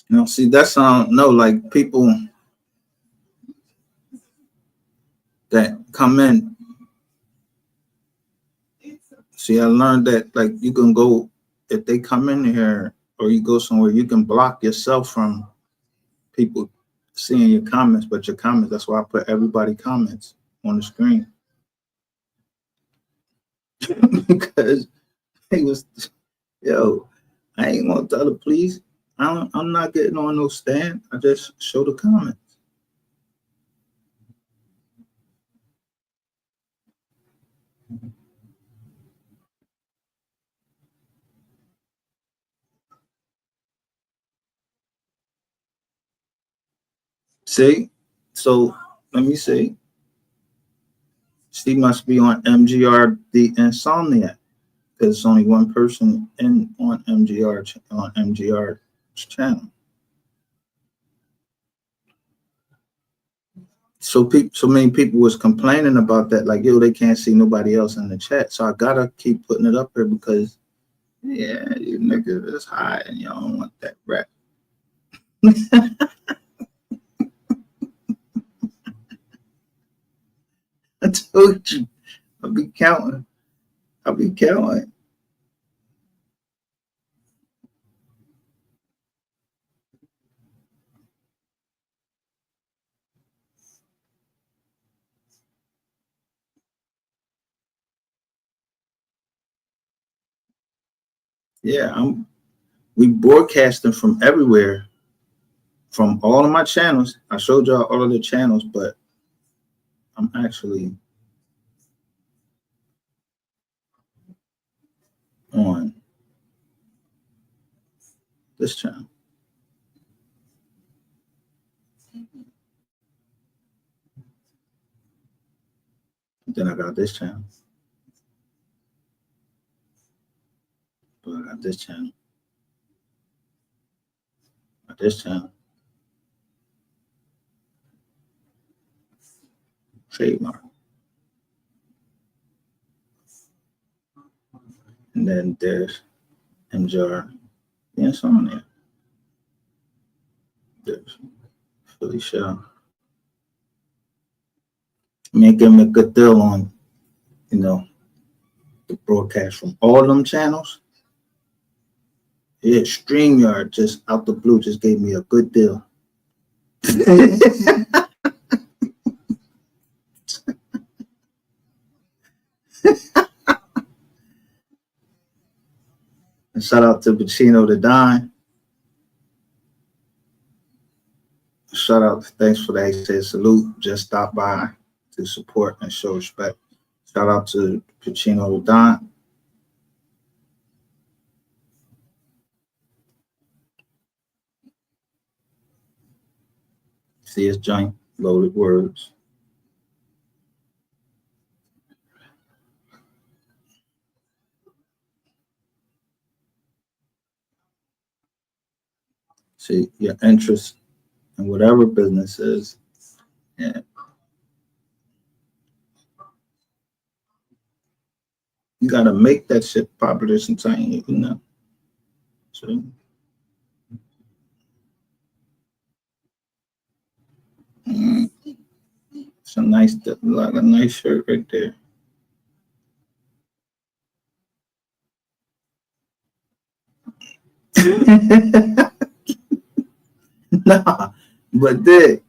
You know, see, that's no, like people that come in. See, I learned that like you can go, if they come in here or you go somewhere, you can block yourself from people seeing your comments, but your comments, that's why I put everybody comments on the screen. Because he was, yo, I ain't gonna tell the police. I'm not getting on no stand. I just show the comments. See? So let me see. She must be on MGR the Insomniac, because it's only one person on MGR channel. So many people was complaining about that, like, yo, they can't see nobody else in the chat. So I gotta keep putting it up here because, yeah, you niggas is high and y'all don't want that rap. I told you, I'll be counting. Yeah, we broadcasting from everywhere, from all of my channels. I showed y'all all of the channels, but I'm actually on this channel. Then I got this channel. But I got this channel. Got this channel. Trademark. And then there's MJR. Yeah, it's on there. There's Philly Show. I mean, give me a good deal on, you know, the broadcast from all them channels. Yeah, StreamYard just out the blue just gave me a good deal. And shout out to Pacino the Dime. Shout out, thanks for that. He said salute, just stop by to support and show respect. Shout out to Pacino the Dime. See his joint, loaded words. See your interest in whatever business is. Yeah. You gotta make that shit popular sometimes, you know. So, It's a nice shirt right there. Nah, but them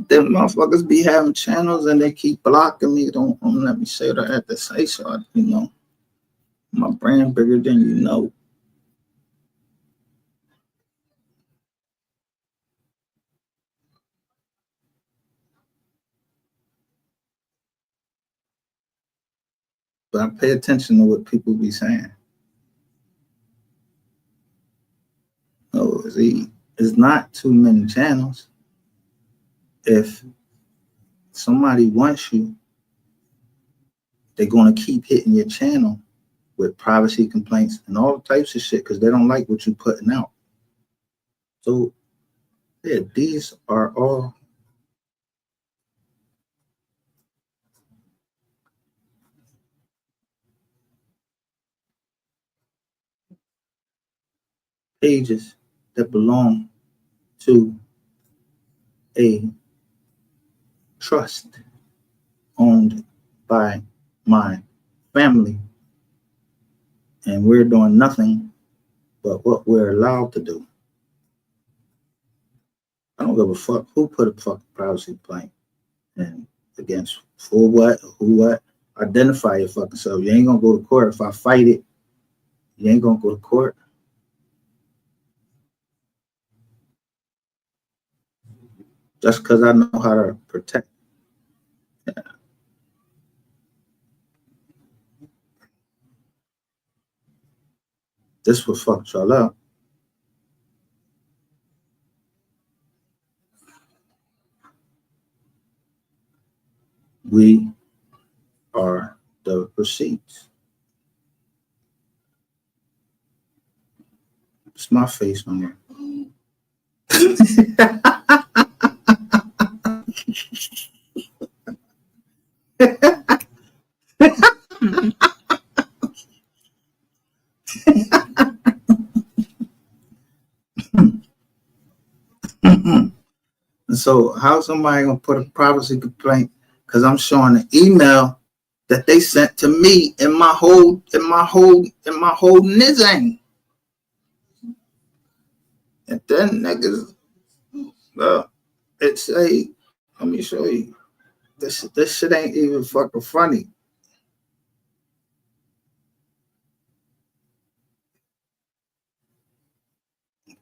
motherfuckers be having channels and they keep blocking me. Don't let me say what I have to say. So, my brand bigger than you know. But I pay attention to what people be saying. No, it's not too many channels. If somebody wants you, they're going to keep hitting your channel with privacy complaints and all types of shit because they don't like what you're putting out. So, yeah, these are all pages that belong to a trust owned by my family. And we're doing nothing but what we're allowed to do. I don't give a fuck who put a fucking privacy complaint and against for what, who what. Identify your fucking self. You ain't gonna go to court. If I fight it, you ain't gonna go to court. Just because I know how to protect. Yeah. This will fuck y'all up. We are the receipts. It's my face on there. So how's somebody gonna put a privacy complaint? Because I'm showing an email that they sent to me in my whole nizzing. And then niggas, it's a. Let me show you. This shit ain't even fucking funny.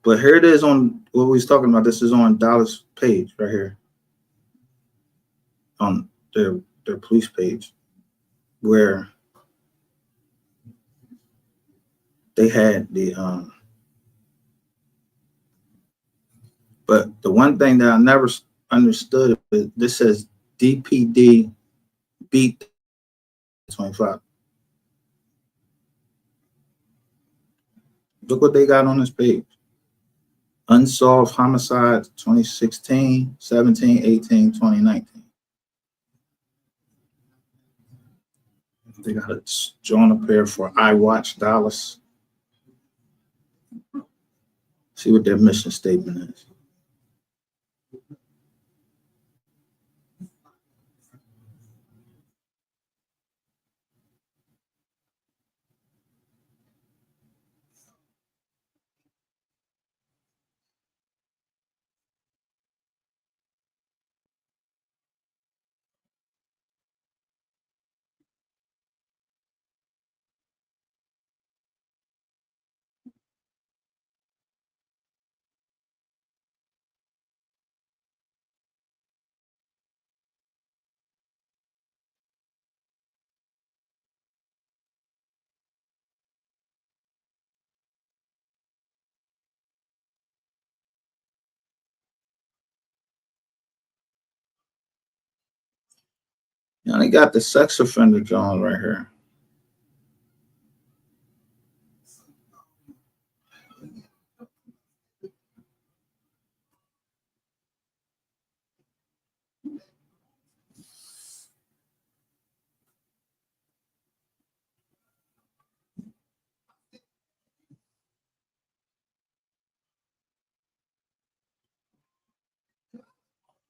But here it is on what we was talking about. This is on Dallas page right here. On their police page, where they had the but the one thing that I never understood is this says DPD beat 25. Look what they got on this page. Unsolved homicides 2016, 17, 18, 2019. They got a joint up here for I Watch Dallas. See what their mission statement is. Now they got the sex offender John right here.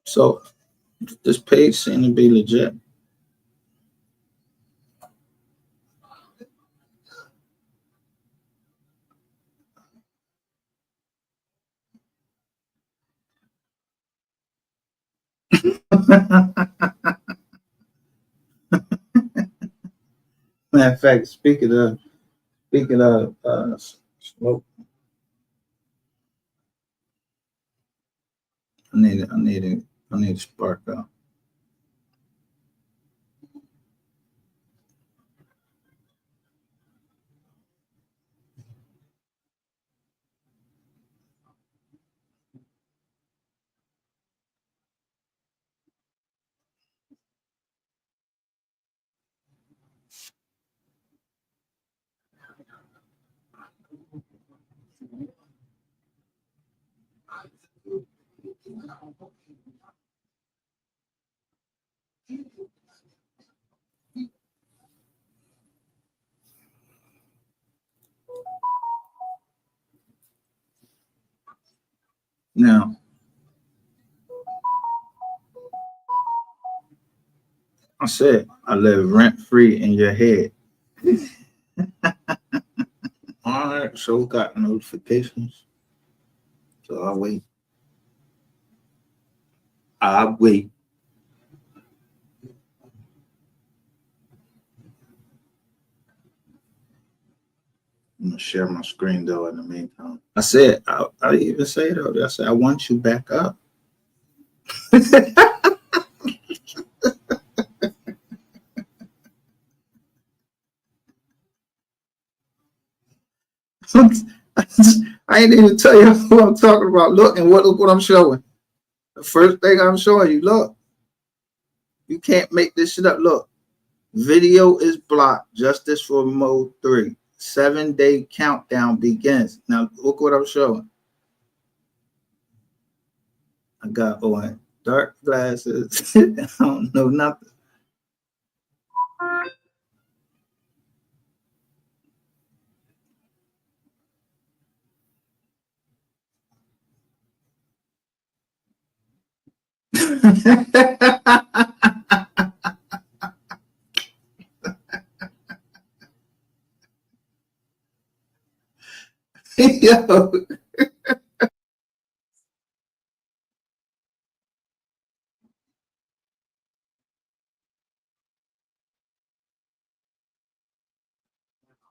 So This page seems to be legit. Matter of fact, speaking of smoke, I need to spark up. Now, I said I live rent free in your head. All right, so got notifications. So I wait. I'm gonna share my screen though in the meantime. I said I even say though, I said I want you back up. I ain't even tell you what I'm talking about. Look what I'm showing. The first thing I'm showing you, look. You can't make this shit up. Look. Video is blocked. Justice for MO3. 7-day countdown begins. Now look what I'm showing. I got on dark glasses. I don't know nothing. Yo.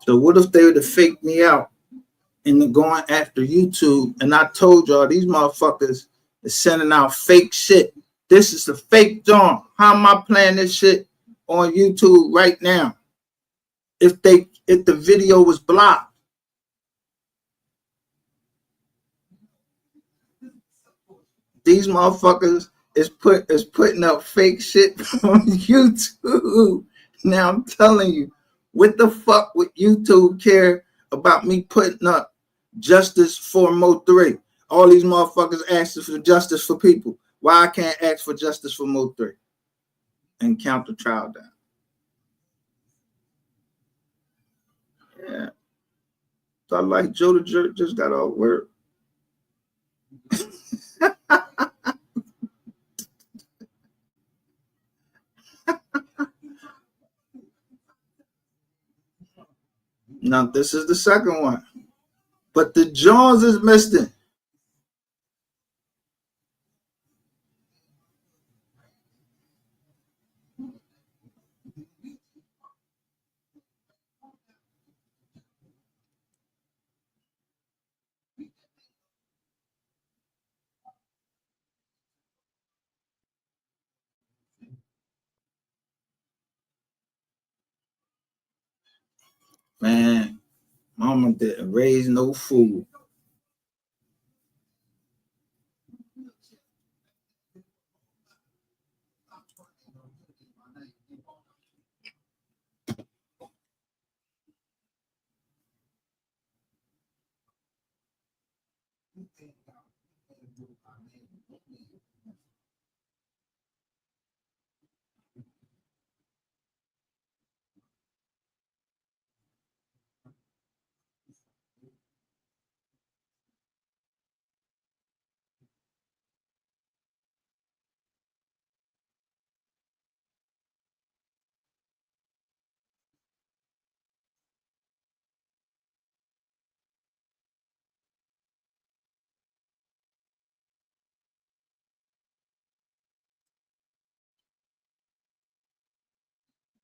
So what if they would have faked me out and they're going after YouTube? And I told y'all these motherfuckers is sending out fake shit. This is the fake John. How am I playing this shit on YouTube right now? If the video was blocked. These motherfuckers is putting up fake shit on YouTube. Now I'm telling you, what the fuck would YouTube care about me putting up justice for MO3? All these motherfuckers asking for justice for people. Why I can't ask for justice for MO3 and count the trial down? Yeah. So I like Joe the Jerk just got off work. Now this is the second one. But the Jones is missing. Man, mama didn't raise no fool.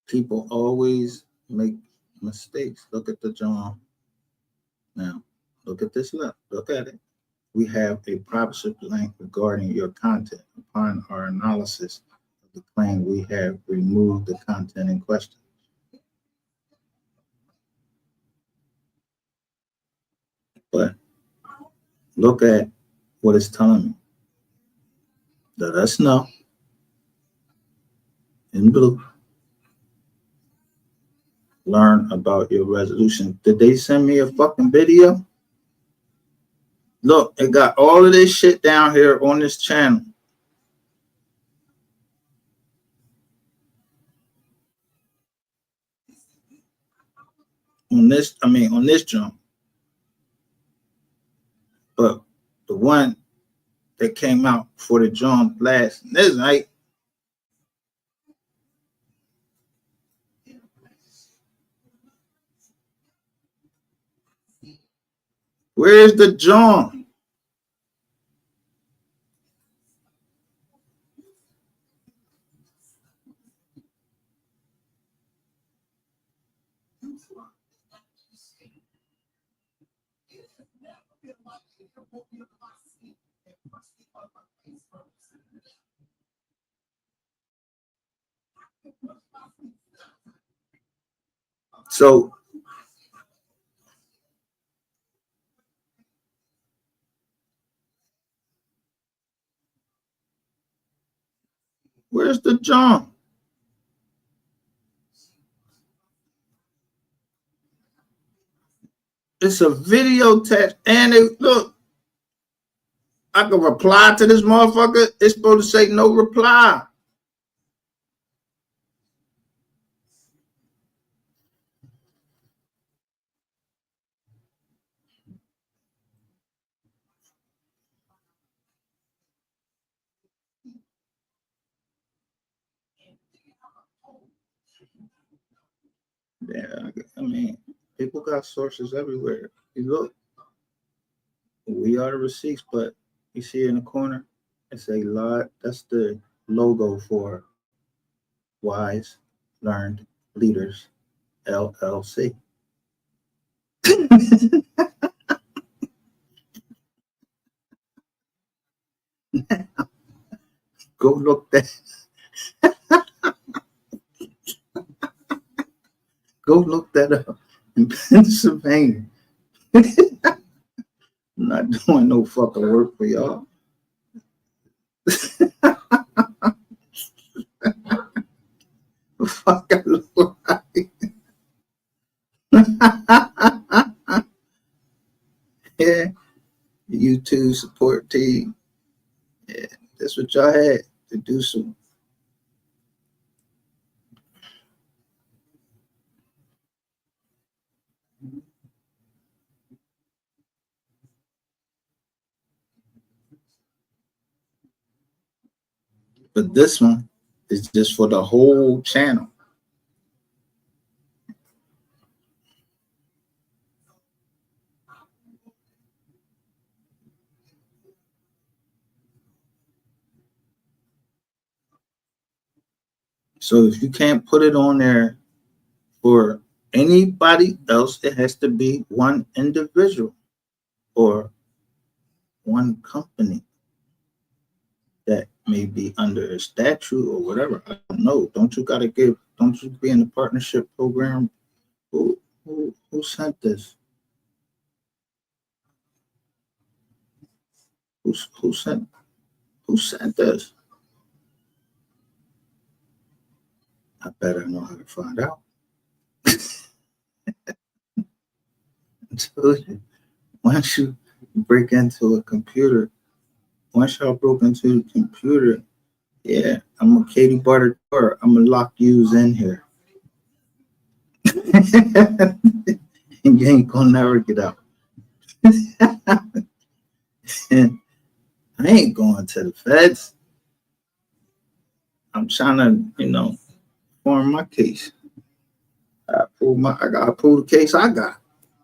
People always make mistakes. Look at the John. Now, look at this. Look at it. We have a privacy plan regarding your content. Upon our analysis of the claim, we have removed the content in question. But look at what it's telling me. Let us know in blue. Learn about your resolution. Did they send me a fucking video? Look, it got all of this shit down here on this channel. On this jump. But the one that came out for the jump last night, where's the jump? So where's the jump? It's a video text, and look, I can reply to this motherfucker. It's supposed to say no reply. Yeah, I mean, people got sources everywhere. You look, we are the receipts, but you see in the corner, it's a lot. That's the logo for Wise Learned Leaders LLC. Go look that. Go look that up in Pennsylvania. I'm not doing no fucking work for y'all. Fuck, I look like. Yeah, YouTube support team. Yeah, that's what y'all had to do some. But this one is just for the whole channel. So if you can't put it on there for anybody else, it has to be one individual or one company that may be under a statute or whatever. I don't know. Don't you be in the partnership program? Who sent this? Who sent this? I better know how to find out. I told you, once you break into a computer, once y'all broke into the computer, yeah, I'm a Katie Butter door. I'm gonna lock yous in here. And you ain't gonna never get out. And I ain't going to the feds. I'm trying to, form my case. I gotta prove the case I got.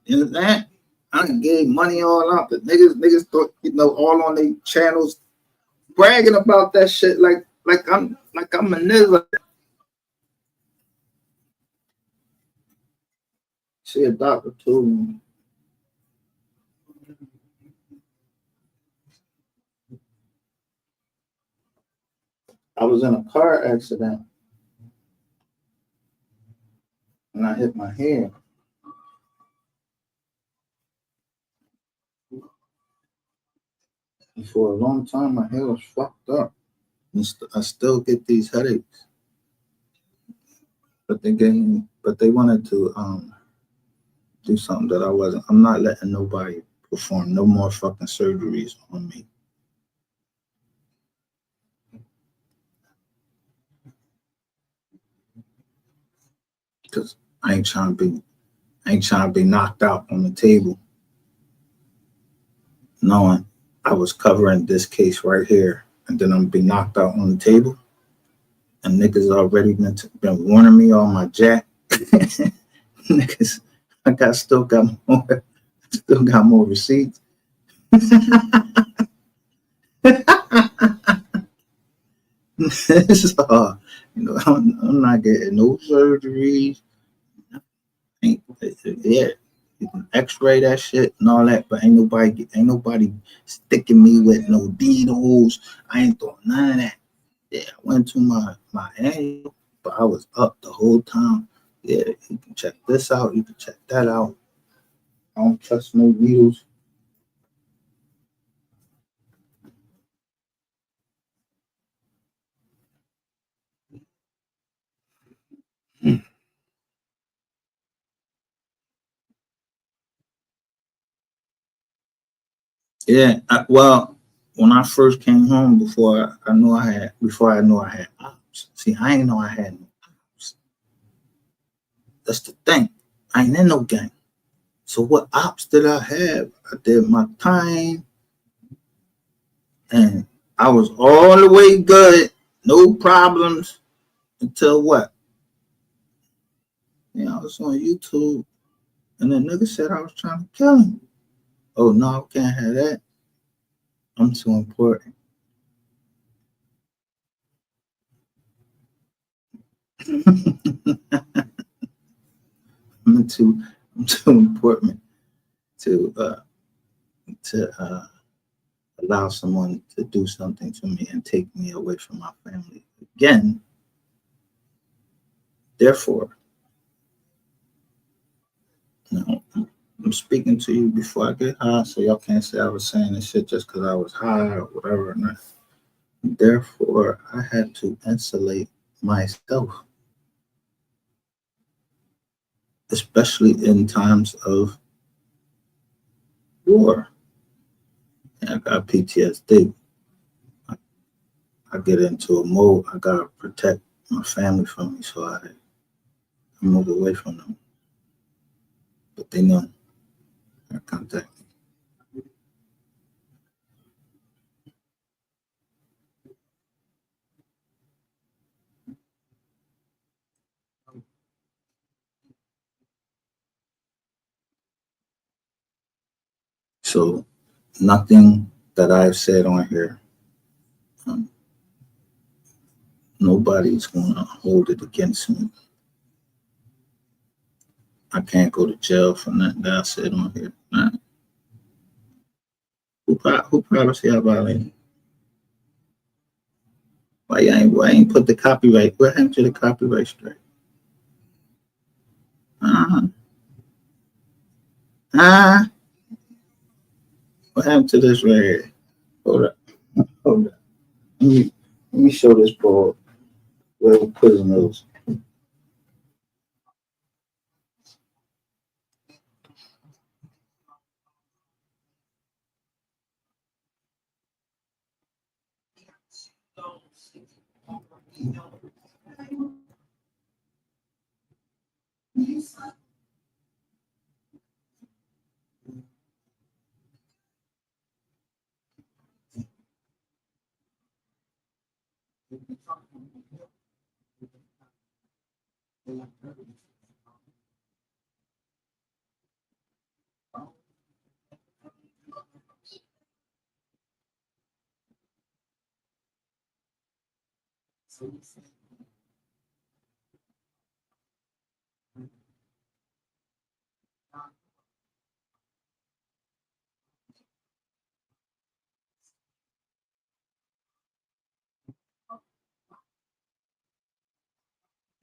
You understand? I gave money all out. The niggas thought, all on their channels bragging about that shit like I'm a nigga. See a doctor too. I was in a car accident and I hit my head. And for a long time, my head was fucked up. And I still get these headaches. But they wanted to do something that I wasn't. I'm not letting nobody perform no more fucking surgeries on me. Cause I ain't trying to be knocked out on the table, knowing I was covering this case right here, and then I'm gonna be knocked out on the table. And niggas already been warning me on my jack. Niggas, still got more receipts. So, I'm not getting no surgeries. Yeah, you can X-ray that shit and all that, but ain't nobody sticking me with no needles. I ain't doing none of that. Yeah, I went to my annual, but I was up the whole time. Yeah, you can check this out. You can check that out. I don't trust no needles. Yeah, well, when I first came home, before I knew I had ops. See, I ain't know I had no ops. That's the thing. I ain't in no gang. So what ops did I have? I did my time, and I was all the way good, no problems until what? I was on YouTube, and the nigga said I was trying to kill him. Oh no, I can't have that. I'm too important. I'm too important to allow someone to do something to me and take me away from my family again. Therefore, I'm speaking to you before I get high, so y'all can't say I was saying this shit just because I was high or whatever. Therefore, I had to insulate myself, especially in times of war. I got PTSD. I get into a mode. I gotta protect my family from me, so I move away from them. But they know I contact me. So nothing that I've said on here, um, nobody's gonna hold it against me. I can't go to jail for nothing that I said on here. Nah. Who privacy I violated? Why ain't put the copyright? What happened to the copyright strike? Uh-huh. What happened to this right here? Hold up. Hold up. Let me show this board where we're putting those.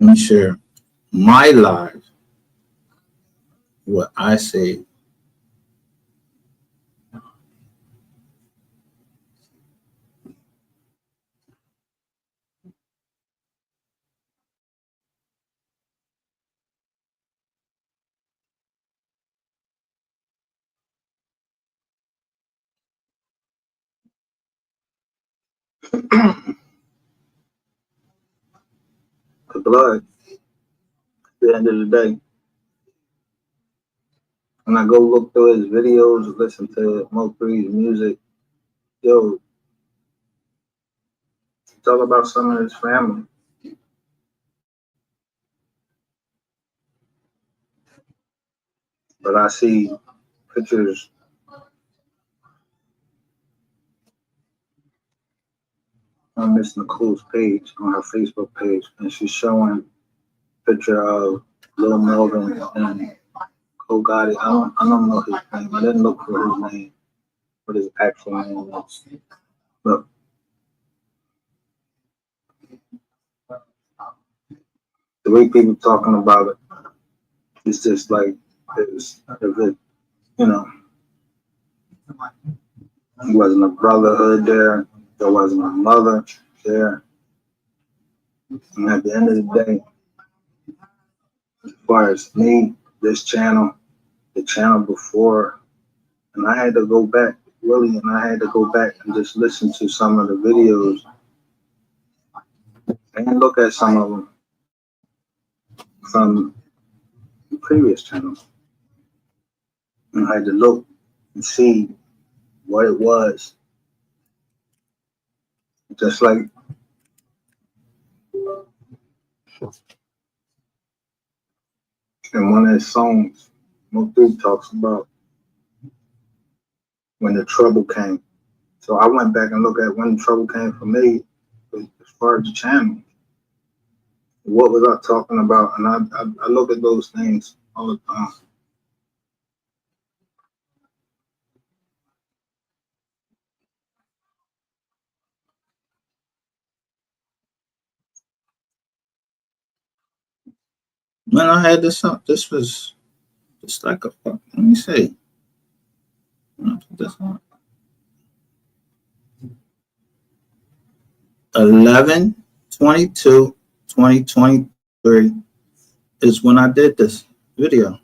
Let me share my live, what I say. The blood, at the end of the day. When I go look through his videos, listen to MO3's music, yo, talk about some of his family. But I see pictures on Miss Nicole's page, on her Facebook page, and she's showing a picture of Lil Melvin and Cole Gotti. I don't know his name. I didn't look for his name, what his actual name was. But the way people talking about it, it's just like if it, you know, there wasn't a brotherhood there, there wasn't a mother there. And at the end of the day, as far as me, this channel, the channel before, and I had to go back, really, and I had to go back and just listen to some of the videos and look at some of them from the previous channels. And I had to look and see what it was. Just like in one of his songs, MO3 talks about when the trouble came. So I went back and looked at when the trouble came for me as far as the channel. What was I talking about? And I look at those things all the time. When I had this up, this was just like a fuck. Let me see. This one. 11/22/2023 is when I did this video.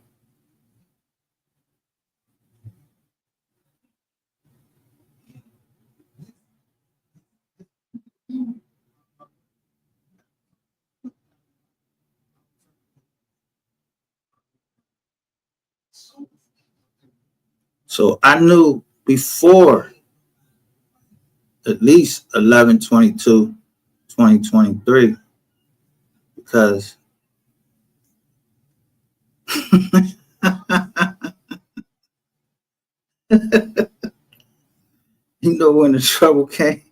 So I knew before at least 11/22/2023 because you know when the trouble came.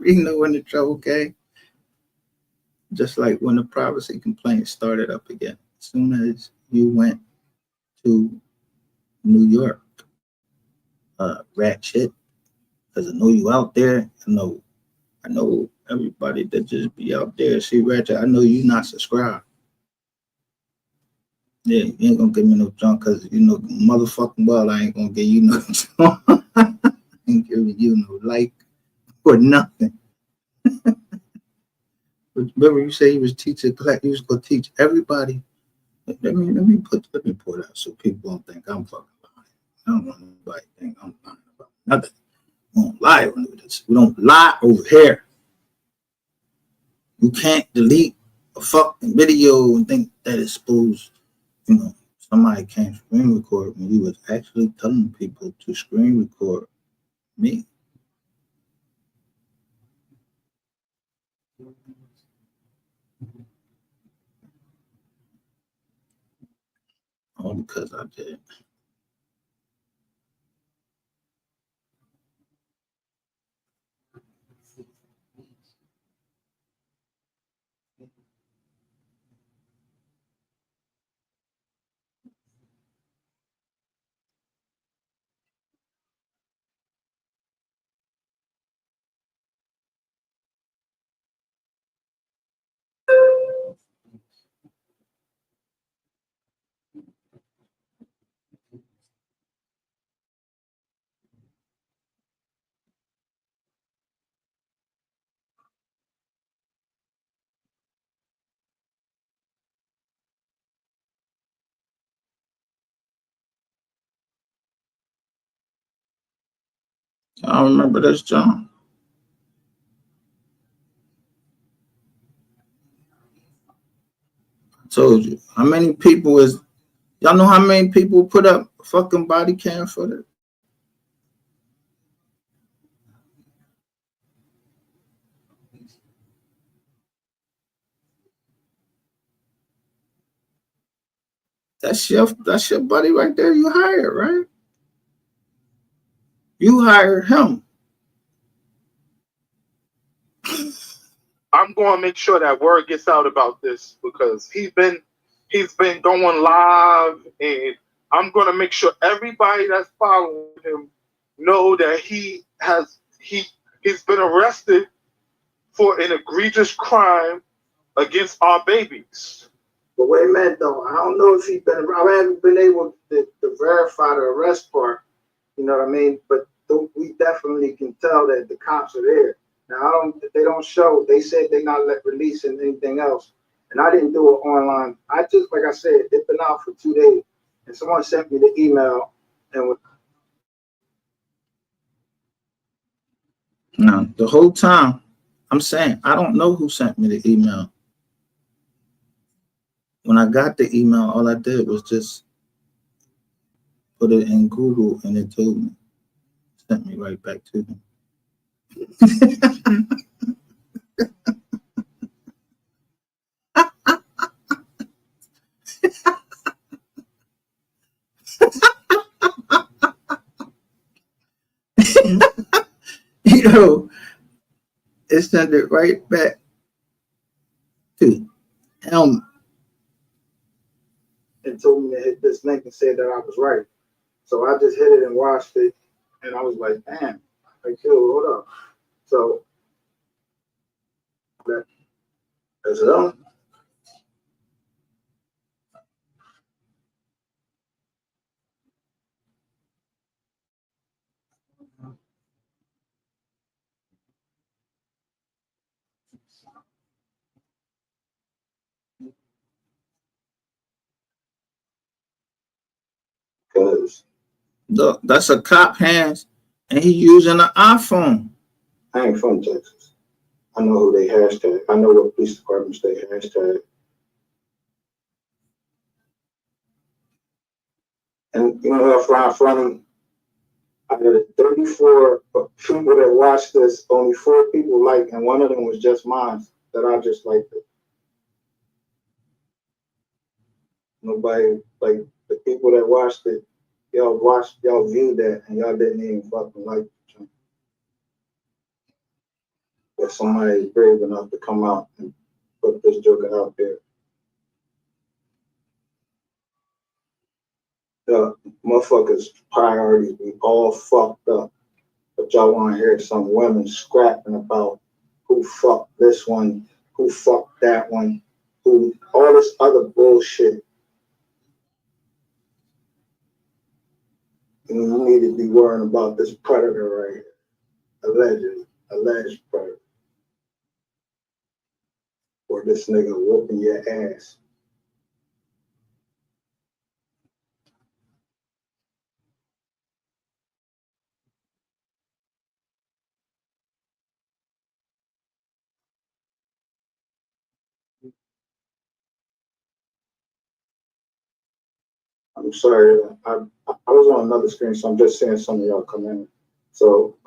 You know when the trouble came. Just like when the privacy complaint started up again. As soon as you went to New York, rat shit, because I know you out there. I know everybody that just be out there. See, Ratchet, I know you not subscribed. Yeah, you ain't gonna give me no junk because you know motherfucking well I ain't gonna give you no junk. I ain't giving you no like or nothing. Remember you say you was teaching class, you was gonna teach everybody. Let me pour it out so people don't think I'm fucking lying. I don't want anybody to think I'm lying about nothing. We don't lie over this. We don't lie over here. You can't delete a fucking video and think that it's supposed, you know, somebody can't screen record when you was actually telling people to screen record me. All because I did. I don't remember this, John. I told you. How many people is, y'all know how many people put up fucking body cam footage? That's your buddy right there you hired, right? You hired him. I'm going to make sure that word gets out about this because he's been going live, and I'm going to make sure everybody that's following him know that he's been arrested for an egregious crime against our babies. But wait a minute though, I don't know if he's been. I haven't been able to verify the arrest part. You know what I mean? But we definitely can tell that the cops are there. Now they don't show. They said they're not releasing anything else, and I didn't do it online. I just, like I said, it's been out for 2 days, and someone sent me the email, and no, the whole time I'm saying I don't know who sent me the email. When I got the email, all I did was just put it in Google, and it told me, sent me right back to them. You know, it sent it right back to him and told me to hit this link and said that I was right. So I just hit it and watched it, and I was like, damn, like, yo, hold up. So that's it on. Because look, that's a cop hands, and he using an iPhone. I ain't from Texas. I know who they hashtag. I know what police departments they hashtag. And you know what I find funny? Out of the 34 people that watched this, only 4 people liked, and one of them was just mine that I just liked it. Nobody, like, the people that watched it, y'all viewed that, and y'all didn't even fucking like it. But somebody is brave enough to come out and put this joker out there. The motherfuckers' priorities be all fucked up. But y'all want to hear some women scrapping about who fucked this one, who fucked that one, who all this other bullshit. And you need to be worrying about this predator right here. Alleged predator. Or this nigga whooping your ass. I'm sorry, I was on another screen, so I'm just seeing some of y'all come in. So,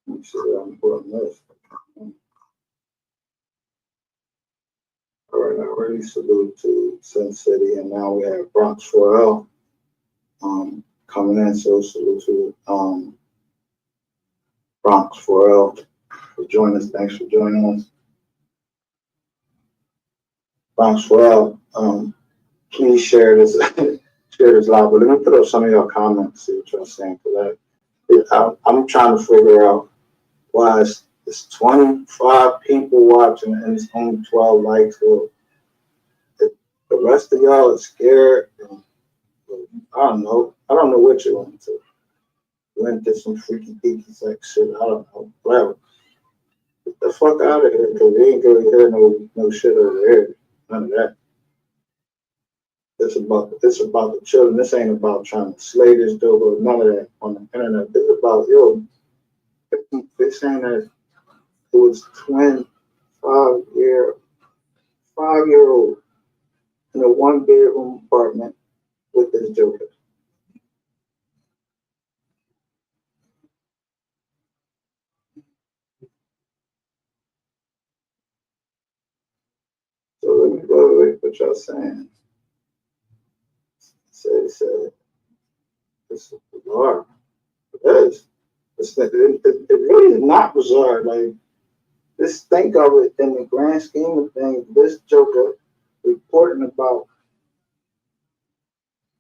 let me see what I'm putting this. All right, I already salute to Sin City, and now we have Bronx 4L coming in. So salute to Bronx 4L for joining us. Thanks for joining us. Bronx 4L, please share this share this live. But let me put up some of your comments, see what you're saying. I'm trying to figure out why it's 25 people watching and it's only 12 likes. So the rest of y'all are scared. I don't know what you want to. You went to some freaky deaky sex shit. I don't know. Whatever. Get the fuck out of here, because we ain't gonna hear no shit over here. None of that. it's about the children. This ain't about trying to slay this dude or none of that on the internet. This is about they're saying that it was twin 5-year-old in a 1-bedroom apartment with this joker. So let me go away what y'all saying. Said it's bizarre. It is. It really is not bizarre. Like, just think of it in the grand scheme of things. This joker reporting about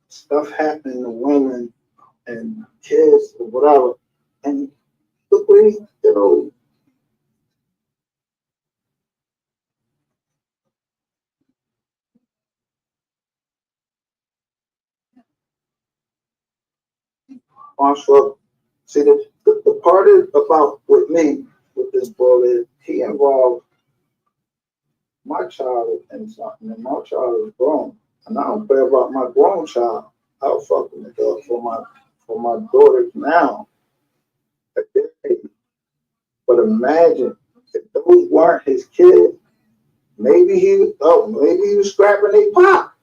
stuff happening to women and kids or whatever, and look what he did. See, the part about with me with this boy is he involved my child in something, and my child is grown, and I don't care about my grown child. I'll fucking it up for my daughters now at their age. But imagine if those weren't his kids, maybe he was scrapping a pop.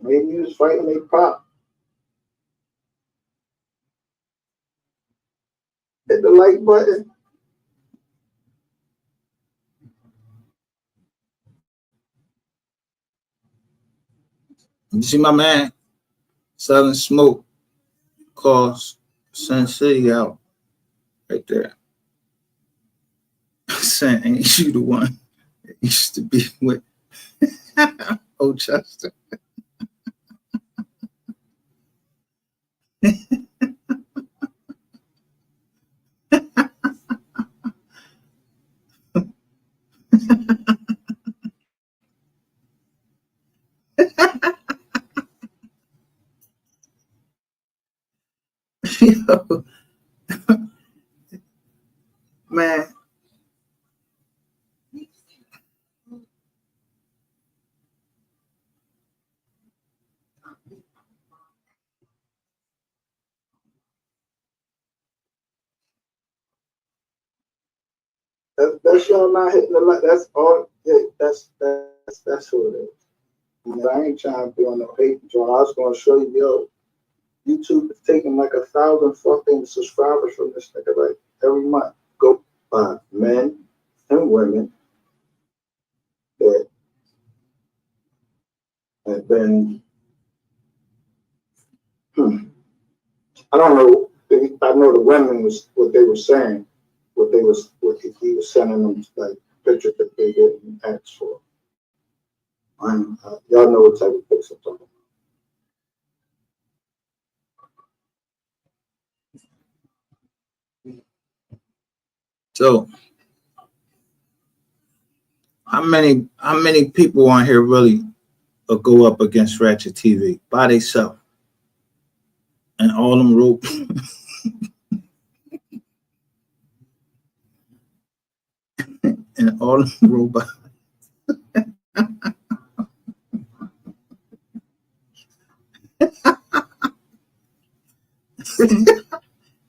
Maybe he was fighting a pop. Hit the like button. You see my man selling smoke, calls Sun City out right there. Saying, ain't you the one that used to be with Old Chester? Yo, man. That's y'all not hitting the light. That's all. Yeah, that's who it is. I ain't trying to be on the paper, John. I was gonna show you, yo, YouTube is taking like 1,000 fucking subscribers from this nigga like every month. Go by men and women that have been. I don't know. I know the women was what they were saying. What he was sending them like pictures that they didn't ask for. Y'all know what type of pictures I'm talking about. So, how many people on here really will go up against Ratchet TV by themselves? And all them rope. And all them robots.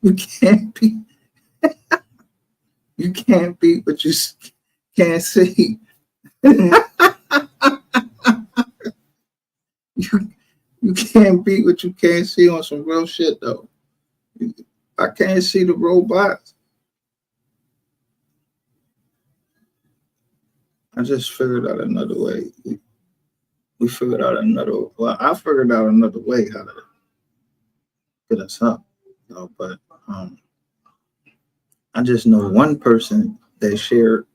You can't beat. You can't beat what you can't see. You can't beat what you can't see on some real shit though. I can't see the robots. I just figured out another way. We figured out another. Well, I figured out another way how to get us up. You know, but I just know one person that shared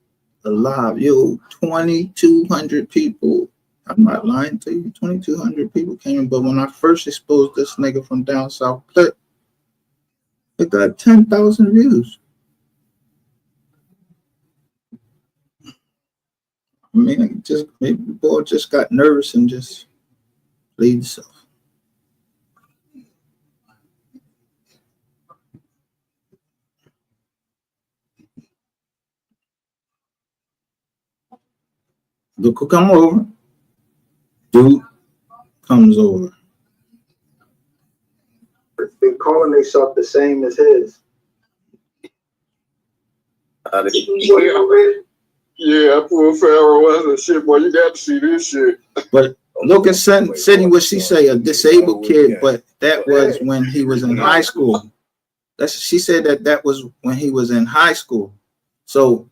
a live. 2,200 people. I'm not lying to you. 2,200 people came. But when I first exposed this nigga from down south, it got 10,000 views. I mean, maybe the boy just got nervous and just played himself. Look who come over. Dude comes over. They calling themselves the same as his. Yeah, poor Pharaoh was and shit, boy. You got to see this shit. But look at City, what she say, a disabled kid, but that was when he was in high school. She said that was when he was in high school. So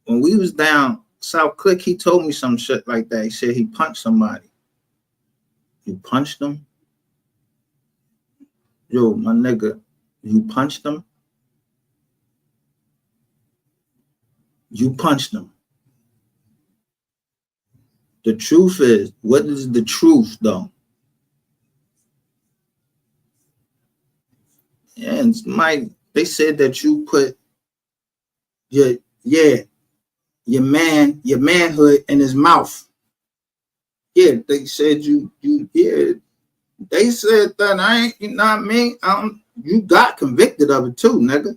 when we was down South Click, he told me some shit like that. He said he punched somebody. You punched him? Yo, my nigga, you punched him? You punched him. The truth is, what is the truth though? And they said that you put your manhood in his mouth. Yeah, they said they said that I ain't, you know what I mean? You got convicted of it too, nigga.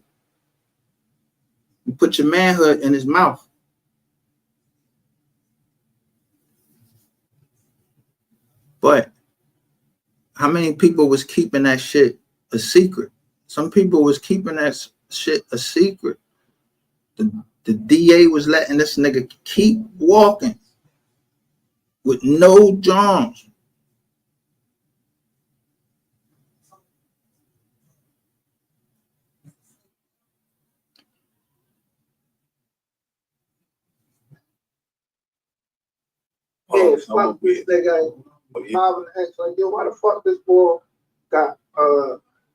You put your manhood in his mouth. But how many people was keeping that shit a secret? Some people was keeping that shit a secret. The DA was letting this nigga keep walking with no Johns. Yeah, fuck this nigga. Marvin X, like, yo, why the fuck this boy got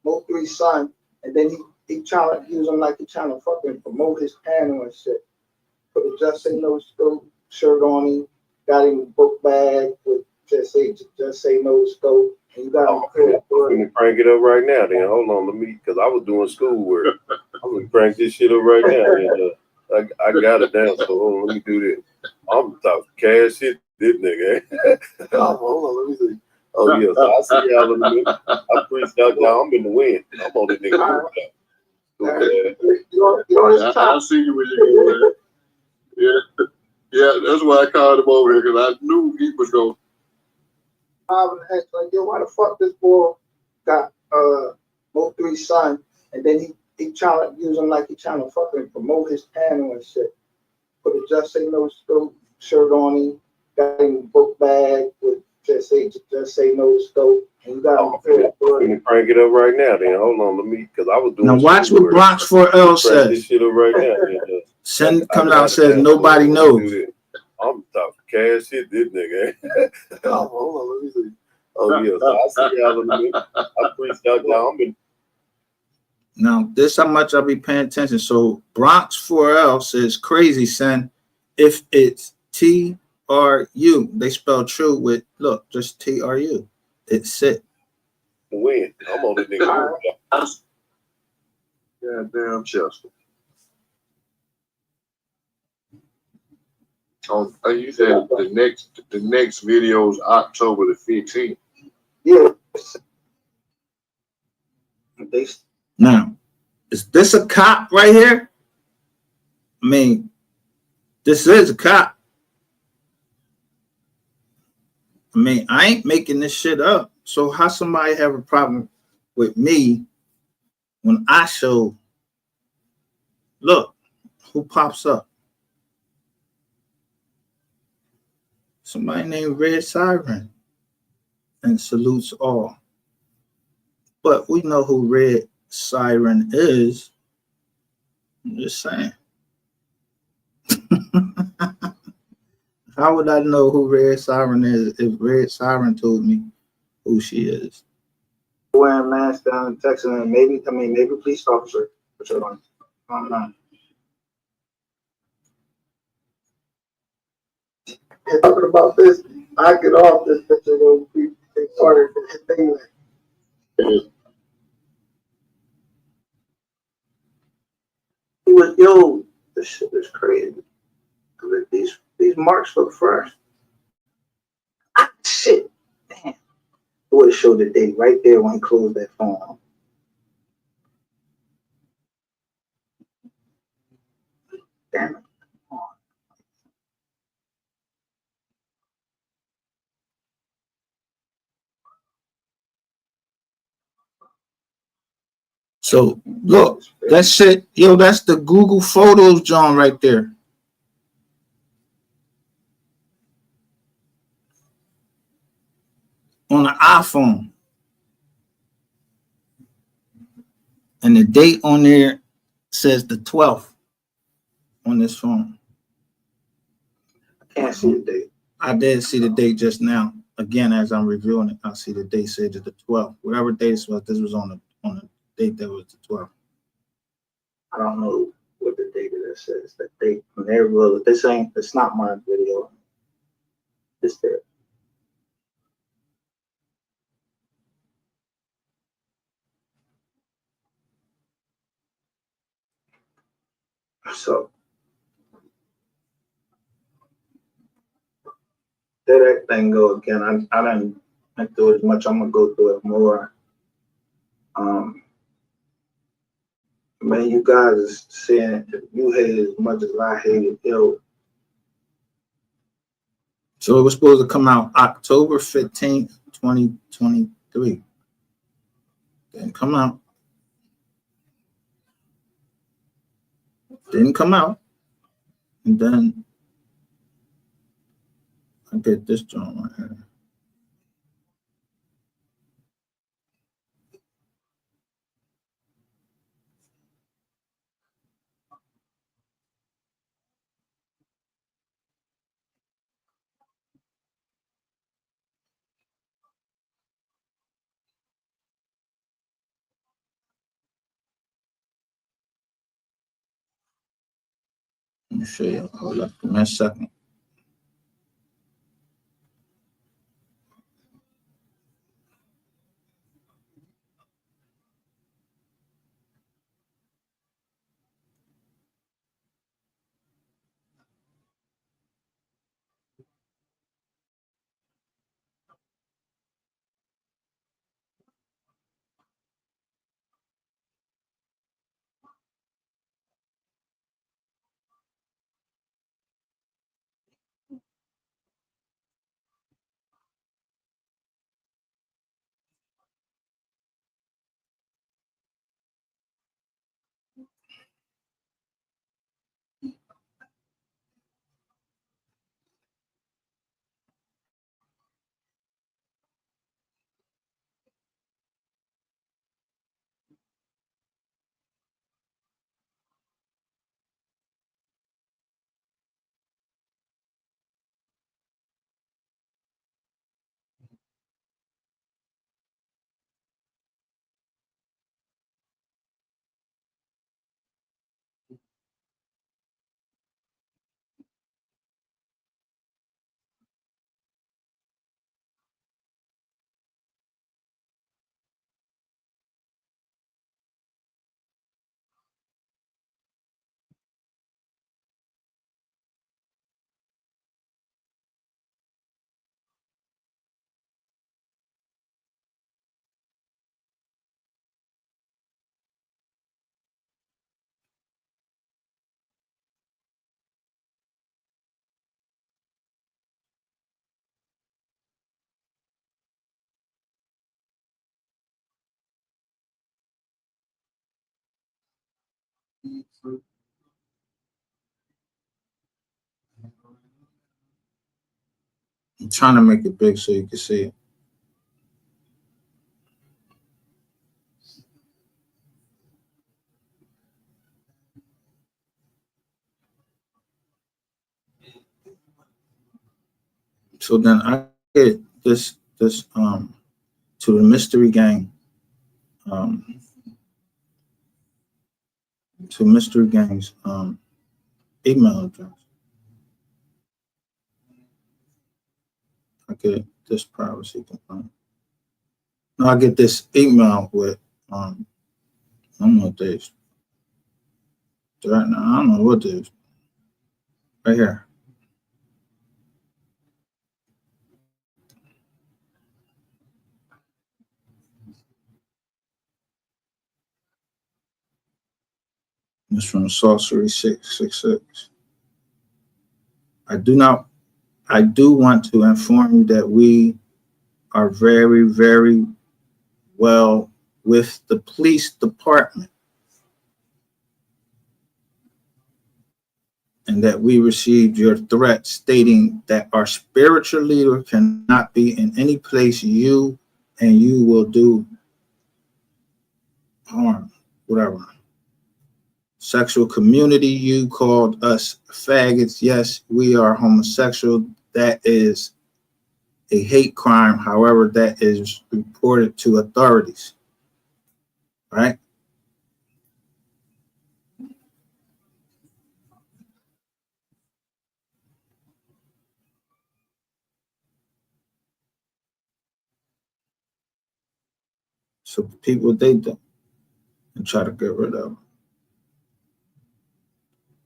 MO3 son, and then he trying to use him like he trying to fucking promote his panel and shit. Put a Just Say No Scope shirt on him, got him a book bag with Just Say No Scope, and you got him. Let me crank it up right now. Then hold on, because I was doing schoolwork. I'm gonna crank this shit up right now. And, I got it down. So hold on, let me do this. I'm talking cash shit. This nigga. Hold on, let me see. Oh yeah, so I see y'all in a minute. I appreciate y'all. I'm in the wind. I'm on this nigga. I see you when you get there. Yeah, that's why I called him over here, because I knew he was going. Marvin X, like, yo, why the fuck this boy got MO3 son, and then he trying to use him like he trying to fucking promote his panel and shit. Put a Just Say No Scope shirt on him, got him a book bag with Just Say No Scope, and you got him. Let me crank it up right now. Then hold on, because I was doing. Now watch what Bronx 4L says. This shit up right now. Send comes out and says nobody knows. I'm talking cash shit. This nigga. Hold on, let me see. Oh yeah, so I see y'all in a minute. I appreciate y'all. I'm in. Now, this how much I'll be paying attention. So Bronx 4L says crazy, son. If it's TRU, they spell true with, look, just TRU. It's it. Win. I'm on this nigga. Goddamn Chester. Oh, you said the next video is October the 15th. Yeah. Now, is this a cop right here? I mean, this is a cop. I mean, I ain't making this shit up. So how somebody have a problem with me when I show, look, who pops up? Somebody named Red Siren, and salutes all. But we know who Red Siren is. I'm just saying. How would I know who Red Siren is if Red Siren told me who she is? Wearing mask down in Texas, and maybe police officer. Which I don't know. And talking about this, I get off this picture will be part of the thing. He was, yo, this shit is crazy. These marks look fresh. Ah, shit. Damn. It would have showed the date right there when he closed that phone. Damn it. So look, that shit, yo, that's the Google Photos John right there. On an iPhone. And the date on there says the 12th on this phone. I can't see the date. I did see the date just now. Again, as I'm reviewing it, I see the date said the 12th. Whatever date this was on the date that was the 12th. I don't know what the date of that says. The date from there was this ain't, it's not my video. It's there. So there that thing go again. I didn't do it as much. I'm gonna go through it more. Man, you guys are saying if you hate it as much as I hate it, yo. So it was supposed to come out October 15th, 2023. Didn't come out. Didn't come out. And then I get this joint right here. Let me show you. Hold up. Give me a second. I'm trying to make it big so you can see it. So then I get this to the mystery gang. To mystery gang's email address. I get this privacy complaint. No, I get this email with I don't know what this. Right now, I don't know what this. Right here. It's from Sorcery 666. I do want to inform you that we are very, very well with the police department, and that we received your threat stating that our spiritual leader cannot be in any place you will do harm, whatever. Sexual community, you called us faggots. Yes, we are homosexual. That is a hate crime. However, that is reported to authorities, right? So people, they do and try to get rid of them.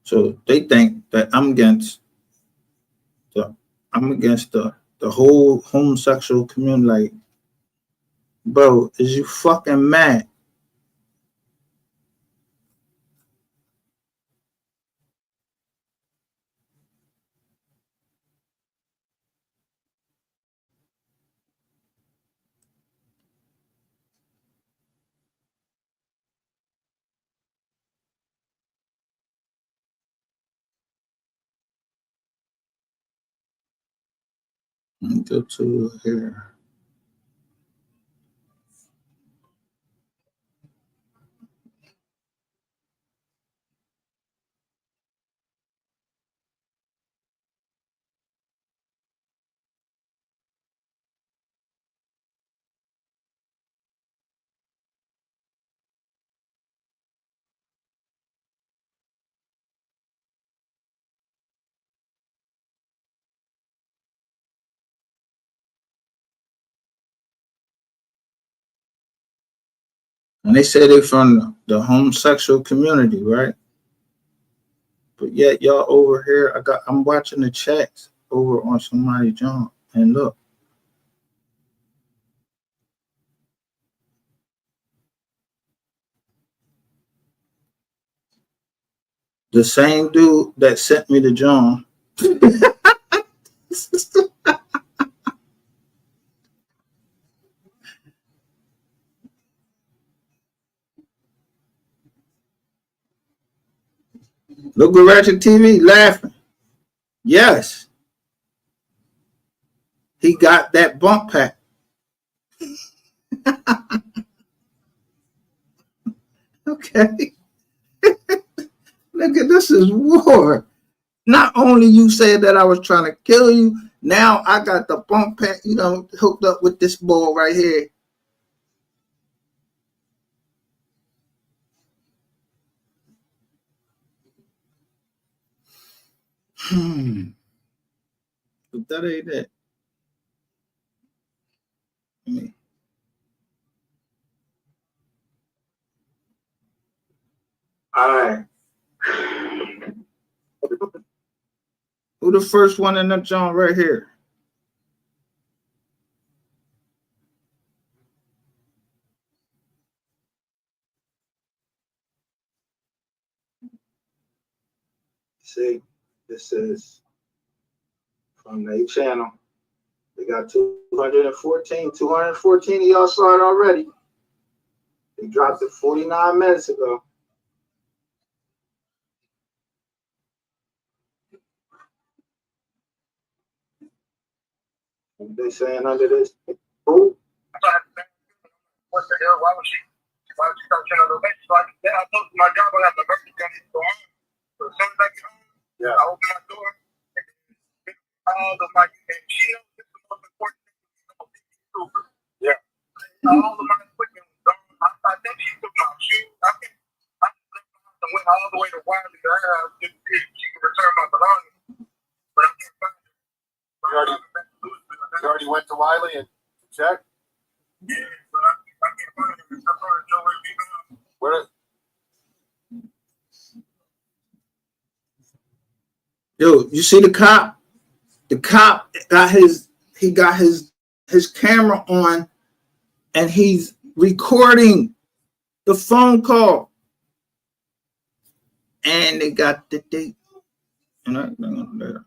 So they think that I'm against the whole homosexual community. Like, bro, is you fucking mad? Let me go to here. And they say they from the homosexual community, right? But yet y'all over here, I'm watching the chats over on somebody's job, and look, the same dude that sent me to John. Look at Ratchet TV laughing. Yes, he got that bump pack. Okay. Nigga, this is war. Not only you said that I was trying to kill you, now I got the bump pack, hooked up with this ball right here. But that ain't it. All right. Who the first one in the joint right here? See, this is from their channel. They got 214 of y'all saw it already. They dropped it 49 minutes ago. What they saying under this? Who? What the hell? Why would she start trying to make? So I told my job I have the emergency I need to go home. So as soon as I get home, I open my door. All of my and she knows this is the most important thing. Yeah. All of my equipment was gone. I think she took my shoes. I went all the way to Wiley to her house just to see if she could return my belongings. But I can't find it. You already went to Wiley and checked? Yeah, but I can't find it. I thought there's nowhere to be gone. Where? Yo, you see the cop? The cop got his camera on, and he's recording the phone call. And they got the date. There.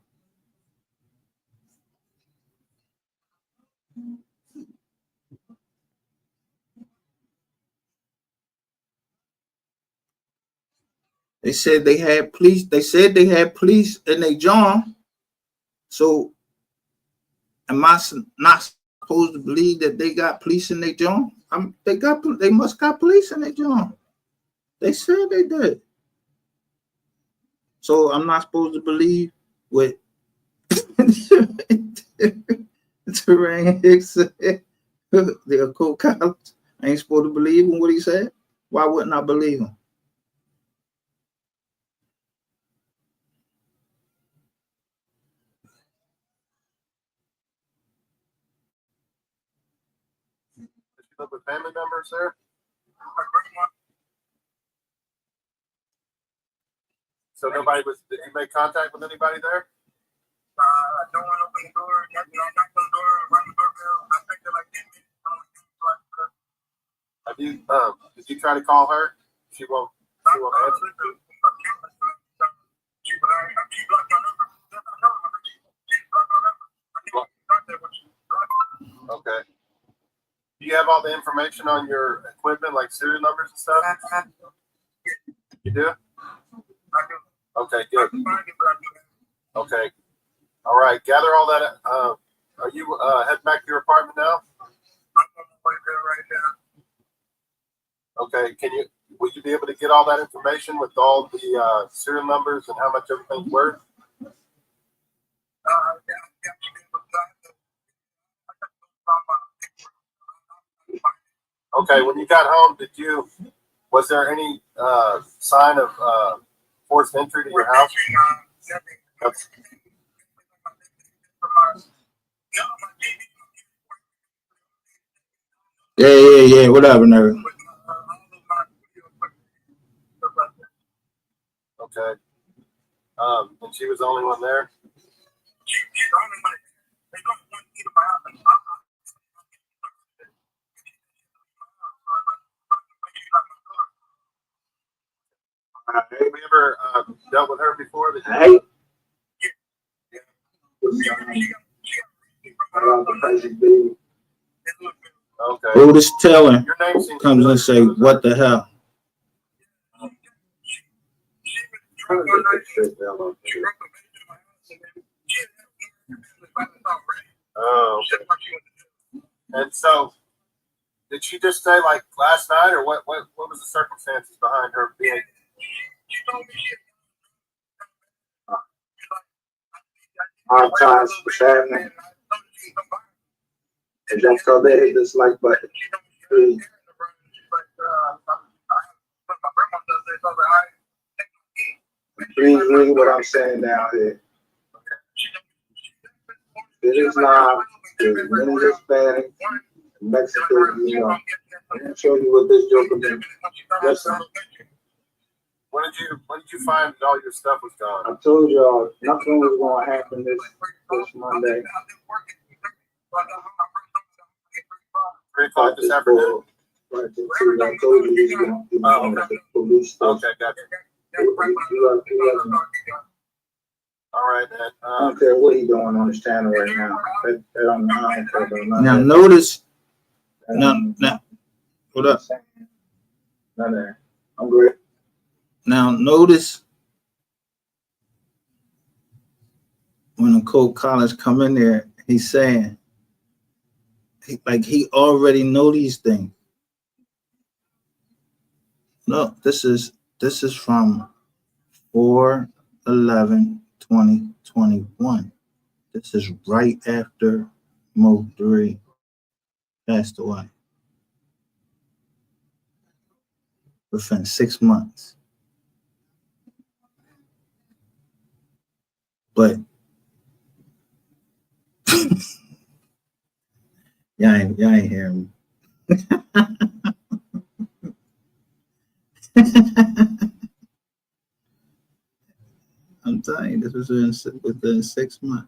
They said they had police. They said they had police in their John. So am I not supposed to believe that they got police in their John? They must got police in their John. They said they did. So I'm not supposed to believe what Terrain Hicks said. The occult college. I ain't supposed to believe in what he said. Why wouldn't I believe him? Did you live with family members there? So nobody was. Did you make contact with anybody there? No one opened the door. I knocked on the door, rang the doorbell. I think they're like 10 minutes. Have you? Did you try to call her? She won't. She won't answer. Okay. Do you have all the information on your equipment, like serial numbers and stuff? You do? Okay, good. Okay. All right. Gather all that. Are you heading back to your apartment now? Okay. Will you be able to get all that information with all the serial numbers and how much everything's worth? Okay. When you got home, was there any sign of forced entry to your house? Okay. Yeah. Whatever, nigga. Okay. And she was the only one there? Have we ever dealt with her before? Hey. Okay. Otis Taylor comes and say, "What the hell?" Oh, okay. And so, did she just say like last night, or what was the circumstances behind her being? Hard times for Saturday. And that's because they hit this like button. Please. Please read what I'm saying down here. It is not the many Hispanic, Mexican, New York. I'm going to show you what this joke is. Listen. When did you find that all your stuff was gone? I told y'all nothing was going to happen this Monday. 3 o'clock this afternoon. Right, I told you he's going to the police station. Okay, gotcha. All right, man. I don't care what he's doing on his channel right now. I don't care about now, notice. Now, what up? None I'm great. Now, notice when the Coke College come in there, he's saying, he already know these things. No, this is from 4/11/2021. This is right after MO3 passed away. Within 6 months. But y'all ain't hearing me. I'm telling you, this was within 6 months.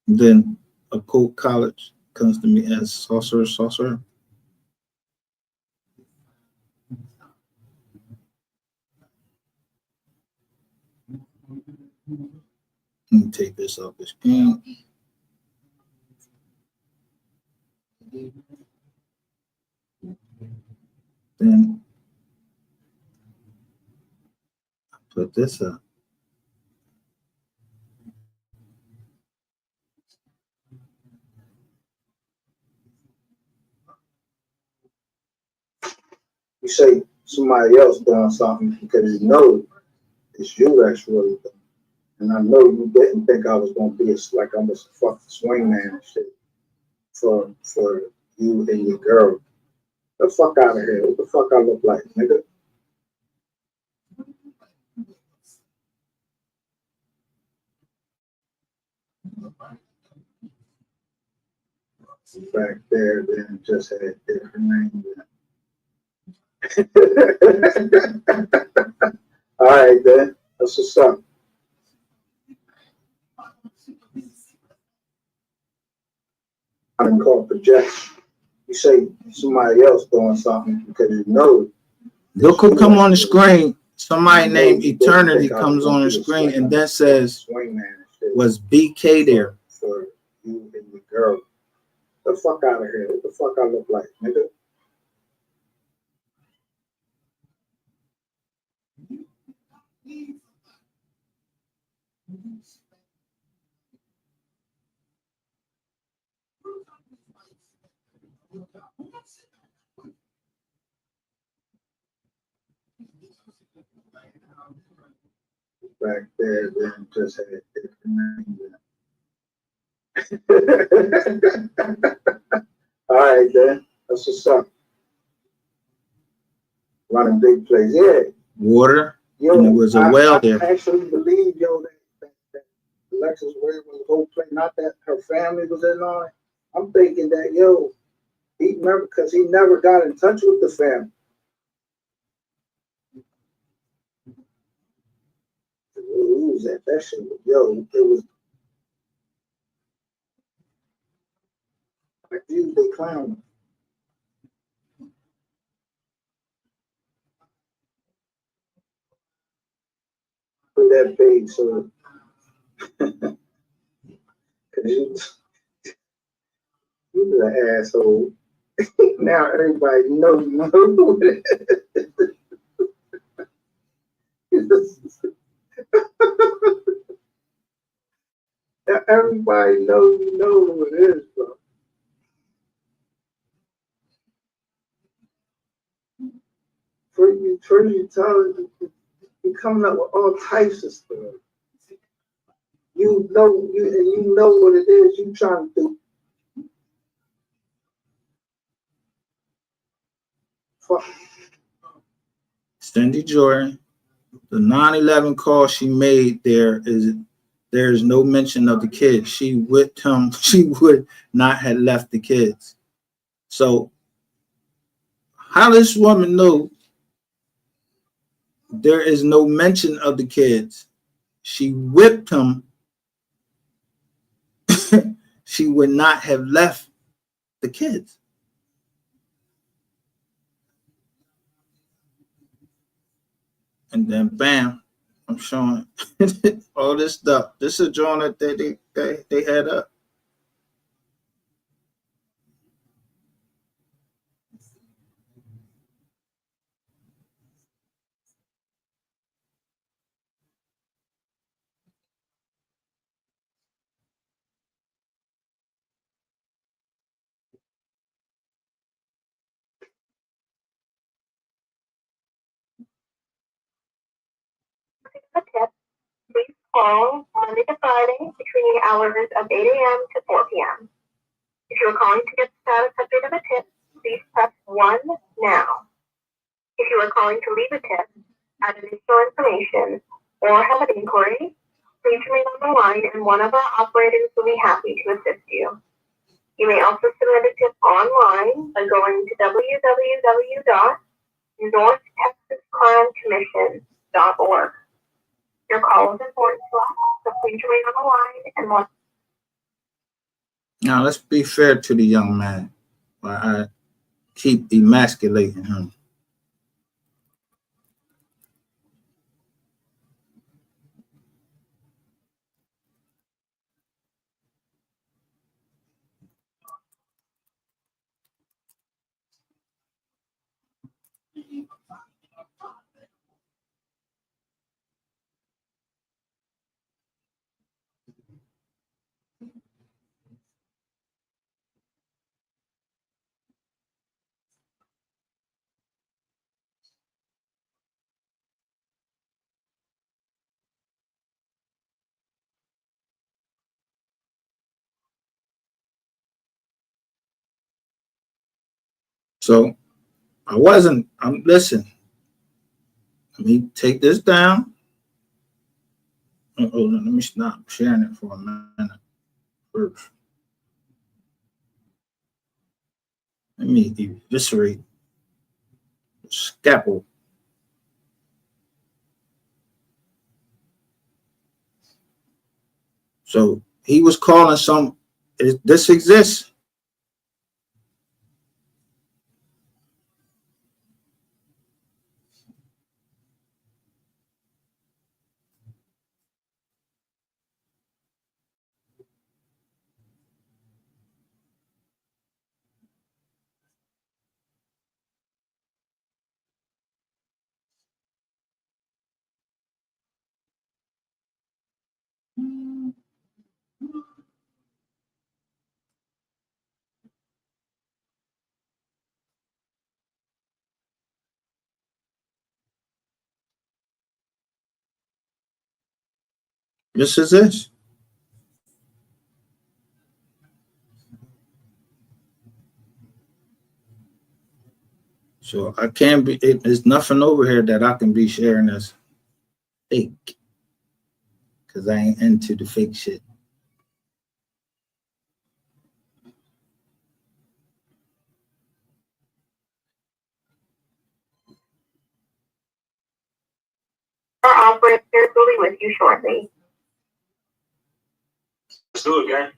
Then a Coke College comes to me as saucer. Let me take this off the screen. Then put this up. You say somebody else doing something because you know it's you that's really doing. And I know you didn't think I was gonna be like I'm a fucking swingman and shit for you and your girl. Get the fuck out of here. What the fuck I look like, nigga? Back there, then just had different names. All right, then. That's what's up. I done called projection. You say somebody else doing something because you know. Look who come on the screen. Somebody named Eternity comes on the screen and then says, was BK there? For you and your girl. Get the fuck out of here. What the fuck I look like, nigga? Back there, then just had different names. All right, then. That's what's up. Running big plays. Yeah. Water. Yo, and there was a well there. I actually believe, yo, that Alexis Wade was the whole play. Not that her family was in on it. I'm thinking that, yo, he never, because he never got in touch with the family. Who was that? That shit was, yo, it was like, dude, they clown. Put that page so because you're an asshole. Now everybody knows who it is. Now everybody knows who it is, bro. For you telling you coming up with all types of stuff. You know what it is you trying to do. Fuck. Cindy Jordan, the 9/11 call she made there's no mention of the kids. She would not have left the kids. So how this woman know there is no mention of the kids? She whipped him. She would not have left the kids. And then bam, I'm showing all this stuff. This is a joint that they had up. A tip, please call Monday to Friday between the hours of 8 a.m. to 4 p.m. If you are calling to get the status update of a tip, please press 1 now. If you are calling to leave a tip, add additional information, or have an inquiry, please remain on the line and one of our operators will be happy to assist you. You may also submit a tip online by going to www.NorthTexasCrimeCommission.org. Your call is important to us, so please remain on the line and one. Now let's be fair to the young man while I keep emasculating him. So listen, let me take this down. Let me stop sharing it for a minute first. Let me eviscerate the scalpel. So he was calling this exists. This is this. So I can't be. There's nothing over here that I can be sharing as fake, because I ain't into the fake shit. Our operator will be with you shortly. Let's do it, gang.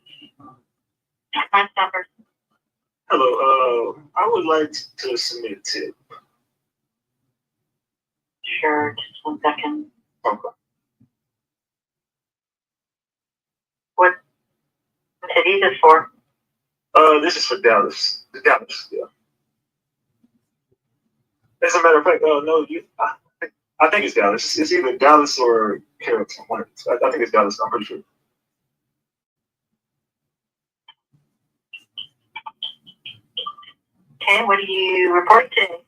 Hello, I would like to submit a tip. Sure, just 1 second. Okay. What city is this for? This is for Dallas. Dallas, yeah. As a matter of fact, no, I think it's Dallas. It's either Dallas or Carrollton. I think it's Dallas. I'm pretty sure. Okay, what do you report today?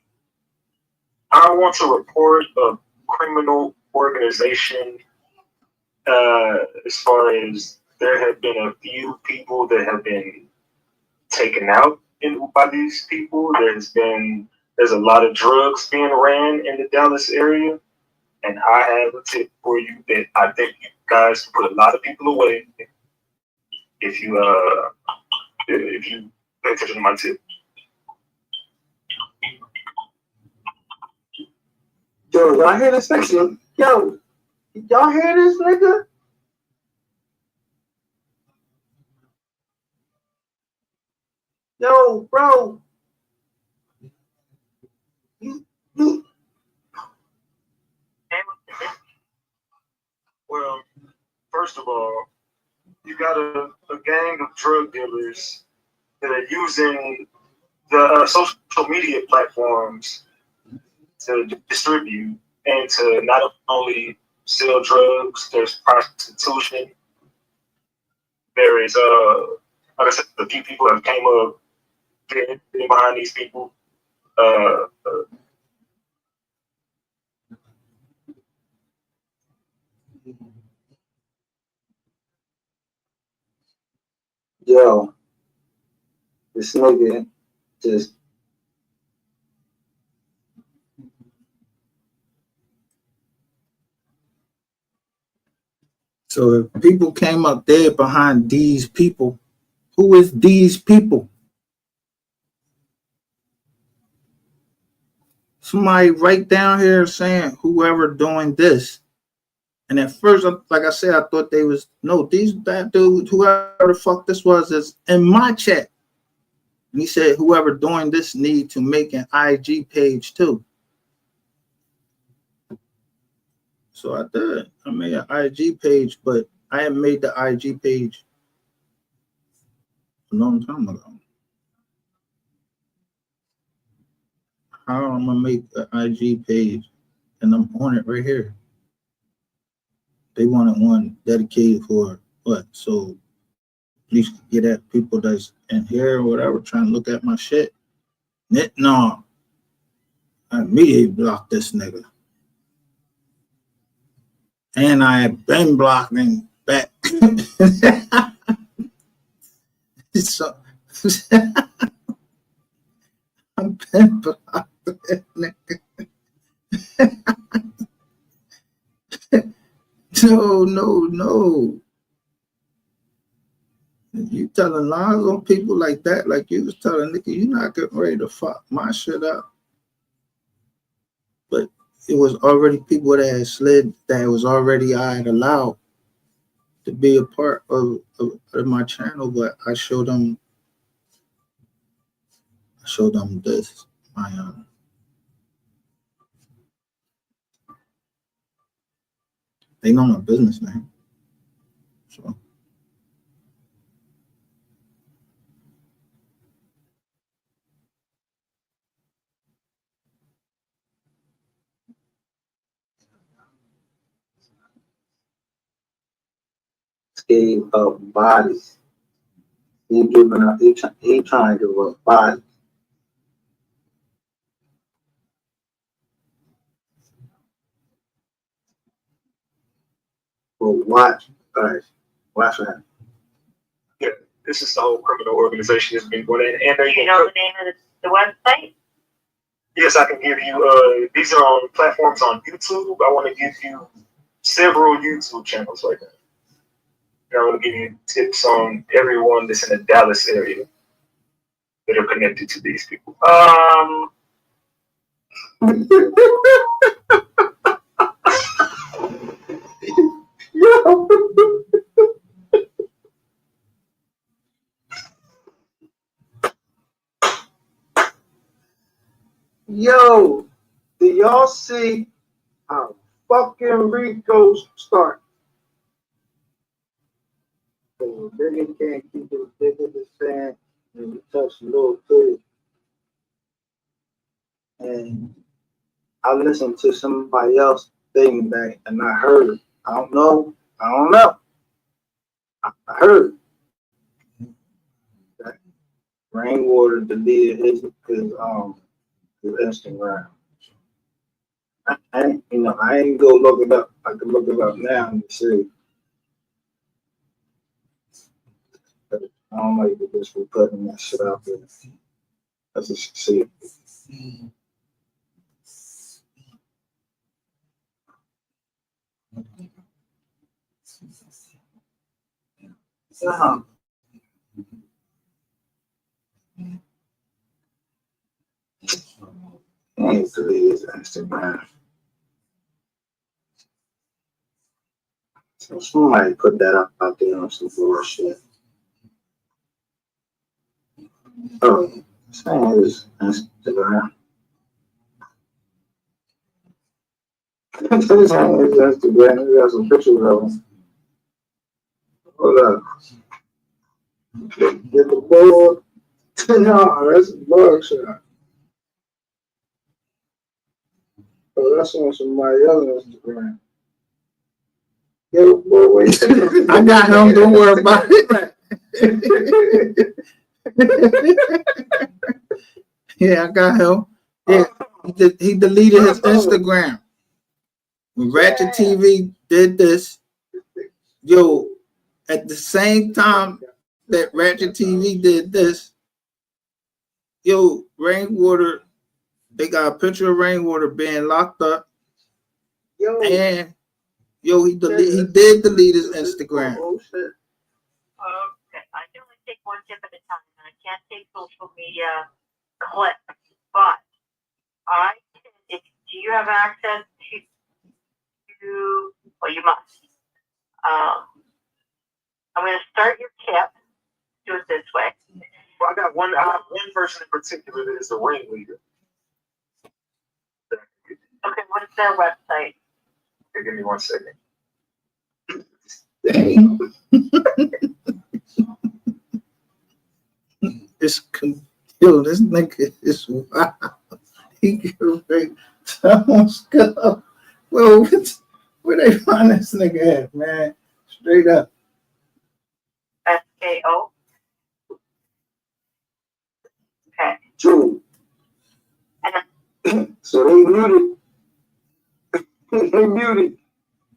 I want to report a criminal organization. As far as there have been a few people that have been taken out by these people. There's a lot of drugs being ran in the Dallas area, and I have a tip for you that I think you guys can put a lot of people away if you pay attention to my tip. Yo, y'all hear this nigga? Yo, y'all hear this nigga? Yo, bro. Well, first of all, you got a gang of drug dealers that are using the social media platforms to distribute and to not only sell drugs. There's prostitution. There is like I said, a few people have came up getting behind these people. Yo, this nigga just. So if people came up there behind these people, who is these people? Somebody right down here saying whoever doing this. And at first, like I said, I thought they was, no, that dude, whoever the fuck this was, is in my chat. And he said, whoever doing this need to make an IG page too. So I did. I made an IG page, but I had made the IG page a long time ago. How am I gonna make an IG page? And I'm on it right here. They wanted one dedicated for what? So please get at people that's in here or whatever trying to look at my shit. No, I immediately blocked this nigga. And I have been blocking back. So, I've no. You telling lies on people like that, like you was telling Nikki, you're not getting ready to fuck my shit up. But it was already people that had slid that was already I had allowed to be a part of my channel, but I showed them this. They know my business name. So Gave up bodies. He giving up. He trying to give up bodies. Well, watch, guys. Watch that. Yeah, this is the whole criminal organization that's been going in. And Do you know the name of the website? yes, I can give you. These are on platforms on YouTube. I want to give you several YouTube channels right now. And I want to give you tips on everyone that's in the Dallas area that are connected to these people. Yo, do y'all see how fucking Rico's start? So Biggie can't keep it bigger than sand and you touch little kid. And I listened to somebody else thing that and I heard it. I don't know. I heard that Rainwater deleted his Instagram. I ain't go look it up. I can look it up now and see. But I don't like to just be putting that shit out there. Let's just see. I ain't delete his Instagram. So somebody put that up out there on some bullshit. Oh, saying his Instagram. Saying his Instagram. He got some pictures of him. Hold up. Get the board. No, that's a bug shot. Oh, that's on somebody else's Instagram. Yo, boy, wait. I got him. Don't worry about it. Yeah, I got him. Yeah, he deleted his Instagram. When Ratchet TV did this, yo, at the same time that Ratchet TV did this, yo, Rainwater, they got a picture of Rainwater being locked up. Yo, and yo, he did delete his Instagram. Okay, I can only take one tip at a time, and I can't take social media clips. But do you have access to? Well, you must. I'm going to start your tip. Do it this way. Well, I have one person in particular that is the ringleader. Okay, what is their website? Okay, give me 1 second. This nigga is wild. He can make someone's skull. Well, where they find this nigga at, man? Straight up. SKO. Okay. True. So they muted. They muted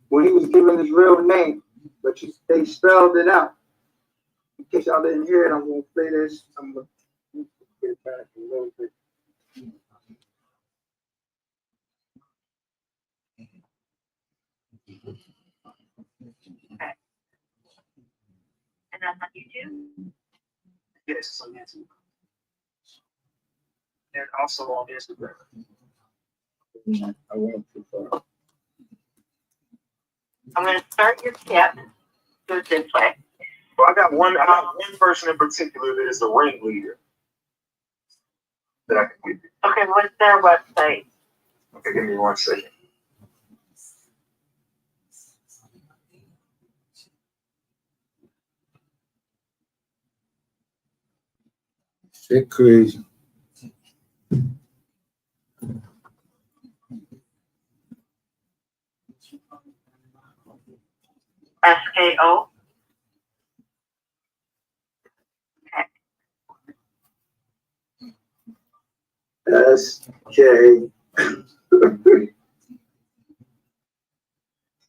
when he was giving his real name, but they spelled it out. In case y'all didn't hear it, I'm gonna play this. I'm gonna get it back a little bit. And that's on YouTube? Yes, it's on YouTube. And also on Instagram. I went too far. I'm going to start your step. Do it this way. Well, I got one person in particular that is a ringleader that I can give you. Okay, what's their website? Okay, give me 1 second. Shit crazy. SKO. SK.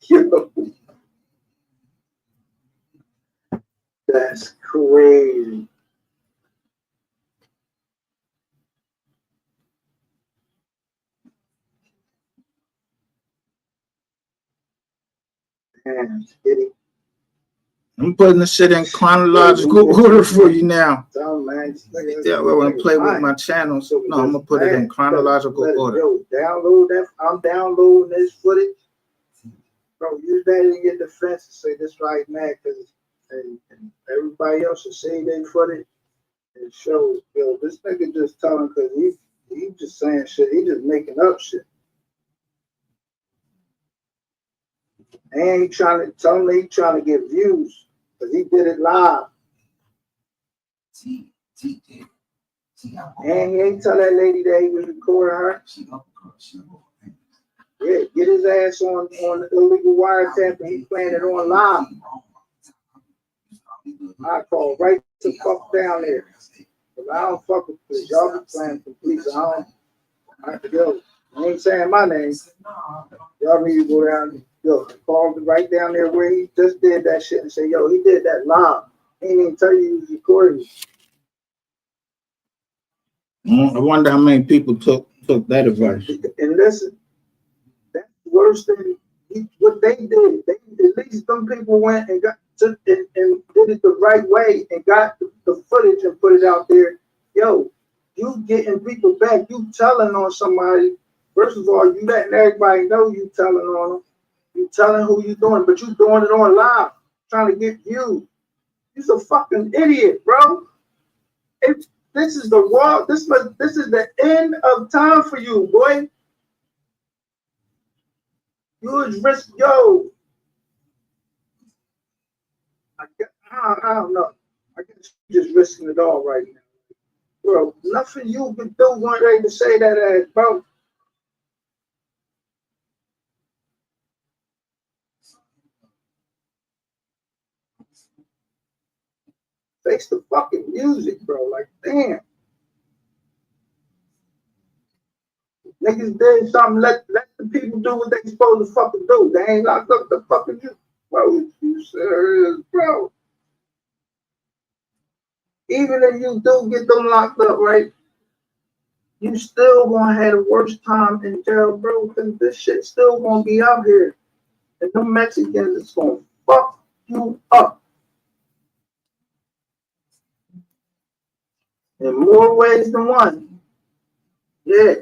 Yo, that's crazy. Damn, Skitty. I'm putting the shit in chronological order for you now. Yeah, we're gonna play with my channel. So no, I'm gonna put it in chronological order. Yo, download that. I'm downloading this footage. Bro, use that in your defense to say this right now, because and everybody else should say they footage and show, yo, this nigga just telling because he just saying shit. He just making up shit. And he trying to tell me he trying to get views because he did it live. And he ain't tell that lady that he was recording her. Yeah, get his ass on the illegal wiretap and he playing it on live. I call right the fuck down there. But I don't fuck with police. Y'all be playing for police. I ain't saying my name. Y'all need to go down. Yo, call right down there where he just did that shit and say, yo, he did that live. He ain't even tell you he was recording. I wonder how many people took that advice. And listen, that's worse than what they did. At least some people went and and did it the right way and got the footage and put it out there. Yo, you getting people back. You telling on somebody. First of all, you letting everybody know you telling on them. You telling who you doing, but you doing it on live, trying to get views. You're a fucking idiot, bro. This is the wall. This is the end of time for you, boy. You was risk, yo. I don't know. I guess you're just risking it all right now, bro. Nothing you can do one day to say that ass, bro. Face the fucking music, bro. Like, damn. Niggas did something. Let the people do what they supposed to fucking do. They ain't locked up the fucking you. Bro, you serious, bro? Even if you do get them locked up, right? You still gonna have the worst time in jail, bro, because this shit still gonna be out here. And them Mexicans is gonna fuck you up. In more ways than one. Yeah.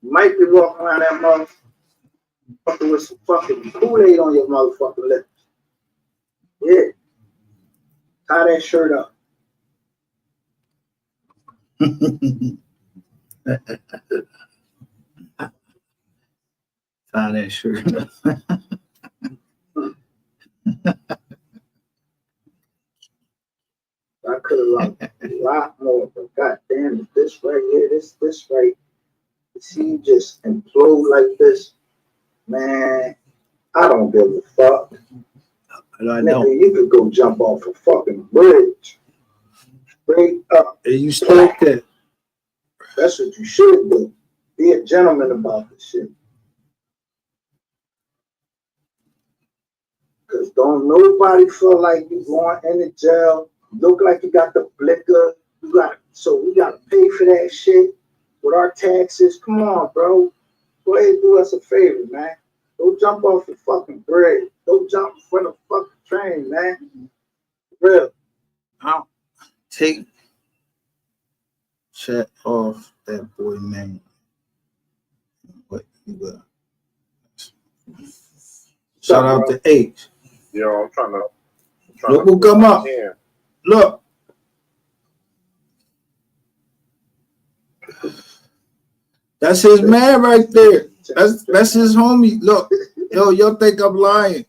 You might be walking around that motherfucker with some fucking Kool-Aid on your motherfucking lips. Yeah. Tie that shirt up. Tie that shirt up. I could have liked a lot more, but goddamn, this right here, this right. See you just implode like this, man. I don't give a fuck. I know. Nigga, you could go jump off a fucking bridge, straight up. And you like that. That's what you should do. Be a gentleman about this shit. Cause don't nobody feel like you going into jail. Look like you got the blicker. So we gotta pay for that shit with our taxes. Come on, bro. Go ahead and do us a favor, man. Go jump off the fucking bridge. Go jump in front of the fucking train, man. real. I'll take chat off that boy name. What you got? Shout out to H. Yo, I'm trying to Look who come up. Look. That's his man right there. That's his homie. Look, yo, y'all think I'm lying.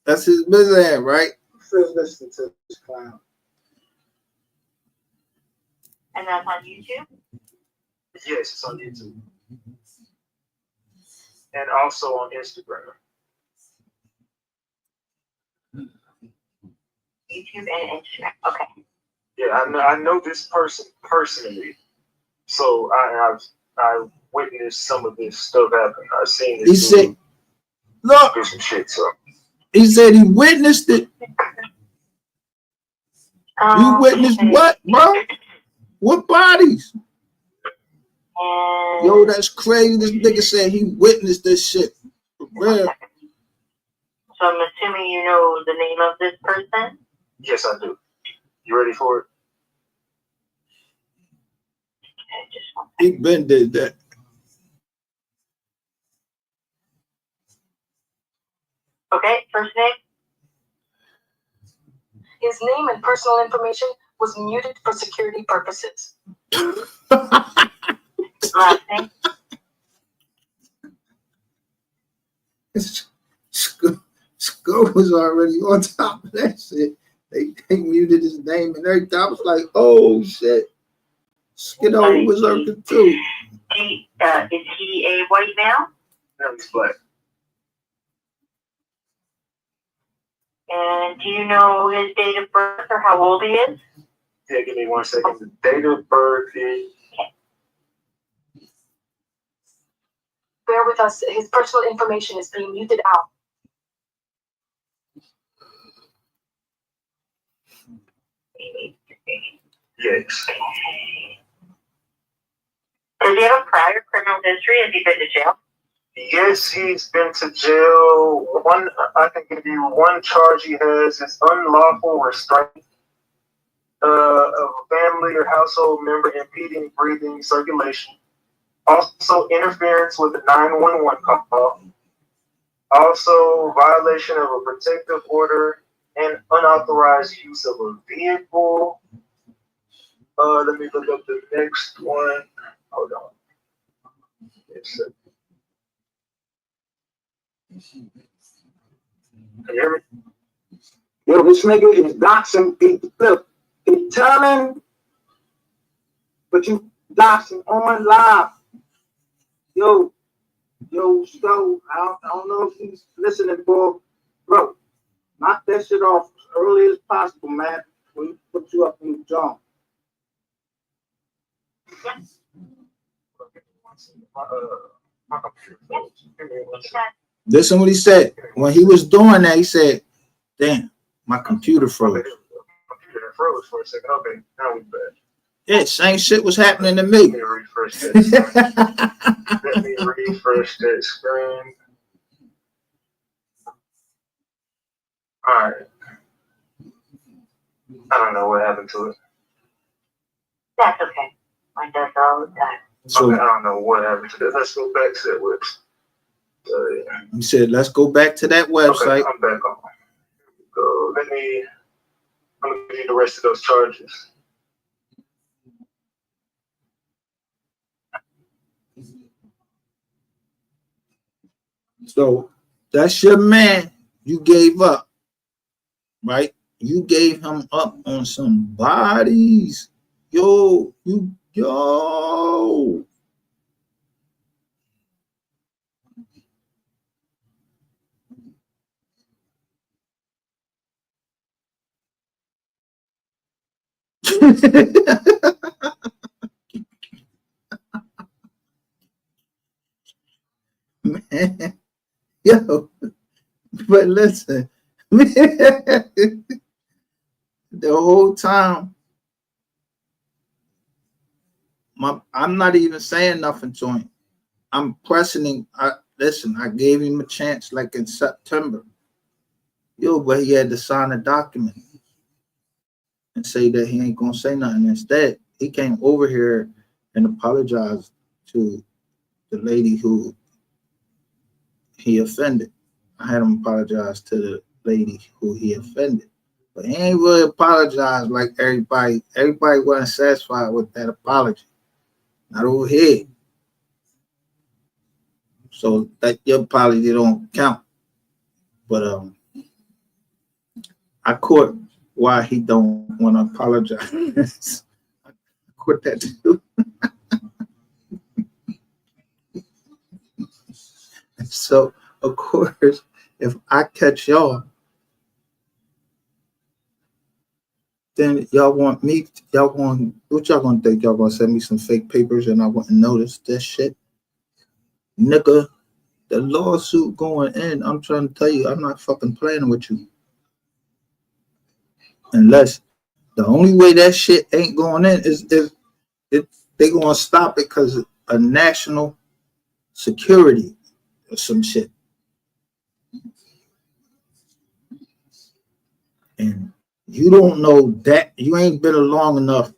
That's his business, right? Still listening to this clown. And that's on YouTube? Yes, it's on YouTube. And also on Instagram. YouTube and Instagram. Okay. Yeah, I know this person personally. So I witnessed some of this stuff happen. I've seen this. He said, look, do some shit, so. He said he witnessed it. You witnessed what, bro? What bodies? Yo, that's crazy. This nigga said he witnessed this shit. For real. So I'm assuming you know the name of this person? Yes, I do. You ready for it? He been did that. Okay, first name? His name and personal information was muted for security purposes. Last name? Skull was already on top of that shit. They muted his name and everything. I was like, oh shit. Skiddo was lurking too. Is he a white male? No, he's black. And do you know his date of birth or how old he is? Yeah, give me 1 second. The date of birth is. Bear with us. His personal information is being muted out. Yes. Does he have a prior criminal history? Has he been to jail? Yes, he's been to jail. I can give you one charge he has is unlawful restraint of a family or household member impeding breathing circulation. Also, interference with a 911 call. Also, violation of a protective order and unauthorized use of a vehicle. Let me look up the next one. Hold on. Yes, sir. Can you hear me? Yo, this nigga is doxing people. He's telling, but you doxing on live. Yo, so I don't know if he's listening, bro. Knock that shit off as early as possible, man. When we put you up in the jump. Listen what he said. When he was doing that, he said, damn, my computer froze. Computer froze for a second. Okay, now we're back. Yeah, same shit was happening to me. Let me refresh that screen. All right. I don't know what happened to it. That's okay. Mine does all the time. So, okay, I don't know what happened to that. Let's go back to that website. He said, let's go back to that website. Okay, I'm back on. So I'm gonna give you the rest of those charges. So that's your man you gave up, right? You gave him up on some bodies. Yo. Man, yo, but listen, the whole time, I'm not even saying nothing to him. I'm questioning. Listen, I gave him a chance like in September. Yo, but he had to sign a document and say that he ain't gonna say nothing. Instead, he came over here and apologized to the lady who he offended. I had him apologize to the lady who he offended. But he ain't really apologized like everybody. Everybody wasn't satisfied with that apology. Not over here. So that your apology don't count. But I caught why he don't want to apologize. I caught that too. So of course, if I catch y'all, then y'all want me, y'all want, what y'all gonna think? Y'all gonna send me some fake papers and I wouldn't notice this shit? Nigga, the lawsuit going in, I'm trying to tell you, I'm not fucking playing with you. Unless the only way that shit ain't going in is if they gonna stop it because of national security or some shit. And you don't know that. You ain't been long enough.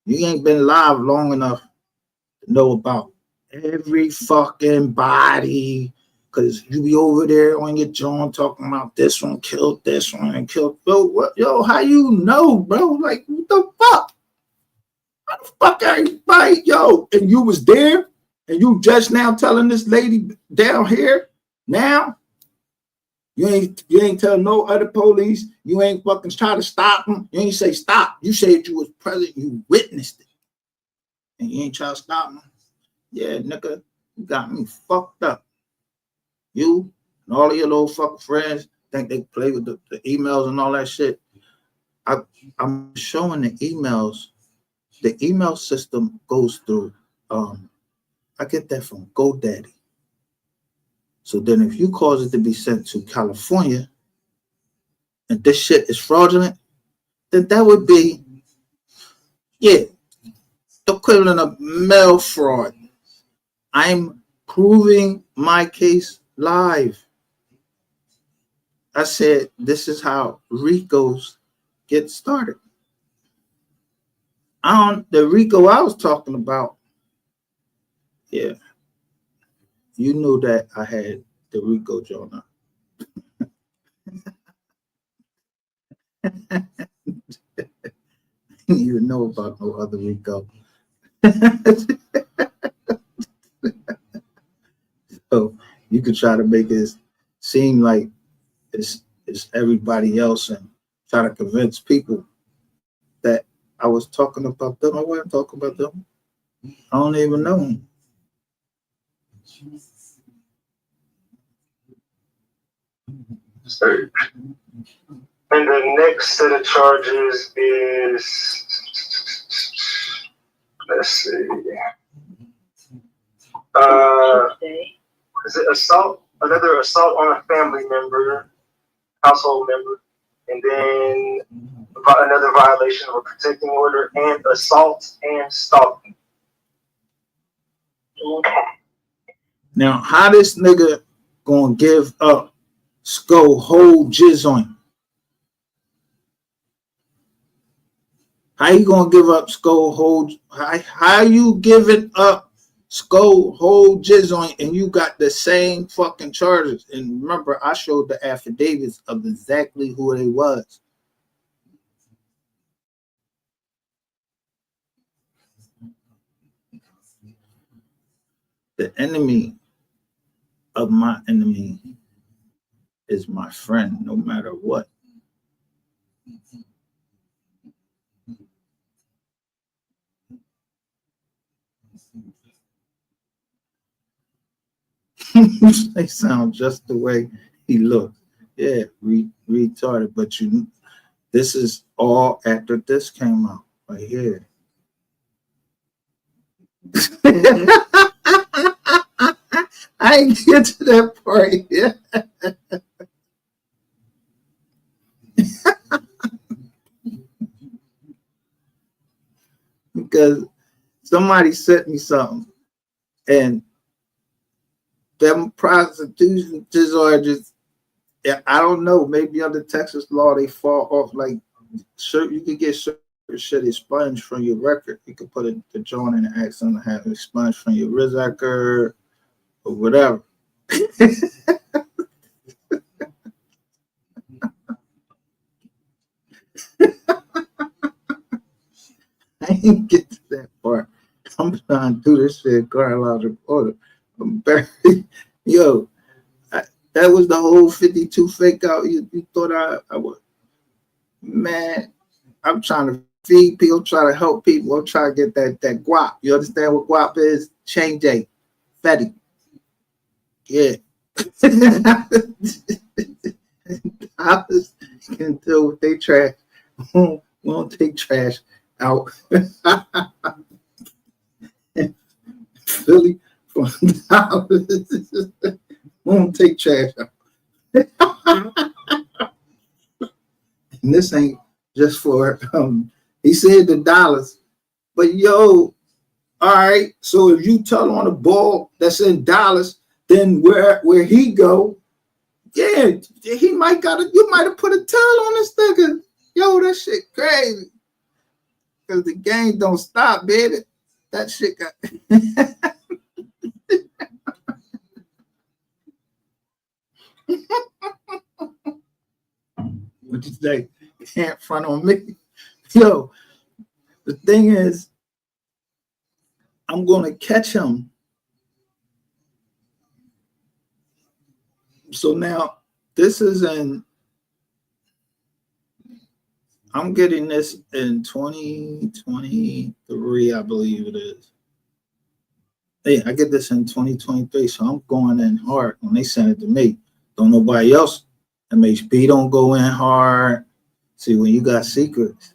You ain't been live long enough to know about every fucking body. Because you be over there on your John talking about this one killed this one and killed. Yo, how you know, bro? Like, what the fuck? How the fuck everybody? Yo, and you was there and you just now telling this lady down here now? You ain't tell no other police. You ain't fucking try to stop them. You ain't say stop. You said you was present. You witnessed it. And you ain't try to stop them. Yeah, nigga, you got me fucked up. You and all of your little fucking friends think they play with the emails and all that shit. I'm showing the emails. The email system goes through, I get that from GoDaddy. So then if you cause it to be sent to California and this shit is fraudulent, then that would be, yeah, the equivalent of mail fraud. I'm proving my case live. I said, this is how RICOs get started. The RICO I was talking about, yeah, you knew that I had the RICO Jonah. You didn't even know about no other RICO. So you could try to make it seem like it's everybody else and try to convince people that I was talking about them. I wasn't talking about them. I don't even know them. And the next set of charges is, let's see, is it assault? Another assault on a family member, household member, and then another violation of a protecting order, and assault and stalking. Okay. Now, how this nigga gonna give up Skull whole jizz on him? How you gonna give up Skull whole? How you giving up Skull whole jizz on, and you got the same fucking charges? And remember, I showed the affidavits of exactly who they was. The enemy of my enemy is my friend, no matter what. They sound just the way he looked. Yeah, retarded. But this is all after this came out right here. I ain't get to that part yet. Because somebody sent me something, and them prostitution charges Yeah, I don't know. Maybe under Texas law they fall off. Like, you could get certain shit expunged from your record. You could put the joint in the accent and have it expunged from your RIS record or whatever. I ain't get to that part. I'm trying to do this shit chronological order. Yo, that was the whole 52 fake out. You thought I would? Man, I'm trying to feed people, trying to help people. I'm trying to get that guap. You understand what guap is? Change A, Fetty. Yeah. I was can deal with they trash. We don't take trash out. Philly from dollars. We don't take trash out. And this ain't just for he said the dollars. But yo, all right, so if you tell on a ball that's in dollars, then where he go, yeah, he might you might have put a tell on this nigga. Yo, that shit crazy. Cause the game don't stop, baby. That shit got what you say? Can't front on me. Yo, the thing is, I'm gonna catch him. So now this is I'm getting this in 2023, I believe it is. Hey, I get this in 2023, so I'm going in hard when they send it to me. Don't nobody else. MHP don't go in hard. See, when you got secrets,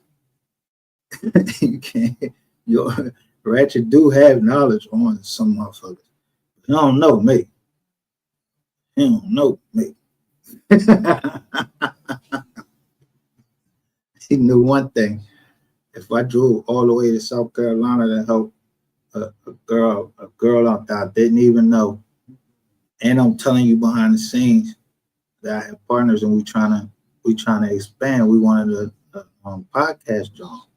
you can't. Your Ratchet do have knowledge on some motherfuckers. You don't know me. You don't know me. He knew one thing. If I drove all the way to South Carolina to help a girl out there I didn't even know, and I'm telling you behind the scenes that I have partners and we trying to expand. We wanted a podcast job.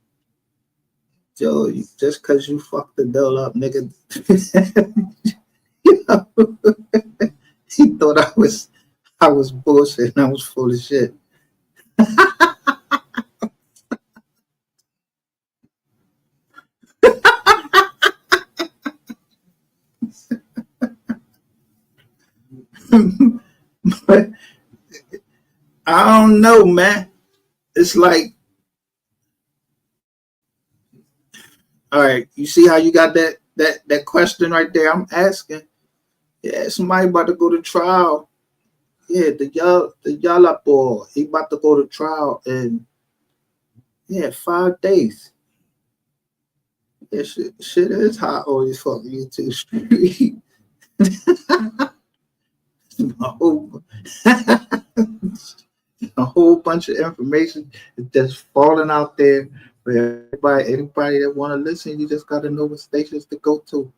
Joe, just because you fucked the doll up, nigga, you know, he thought I was bullshit and I was full of shit. But I don't know, man. It's like, all right, you see how you got that question right there? I'm asking. Yeah, somebody about to go to trial. Yeah, the Yala boy, he about to go to trial in 5 days. Yeah, shit is hot on this fucking YouTube street. A whole bunch of information is just falling out there for anybody that want to listen. You just got to know what stations to go to.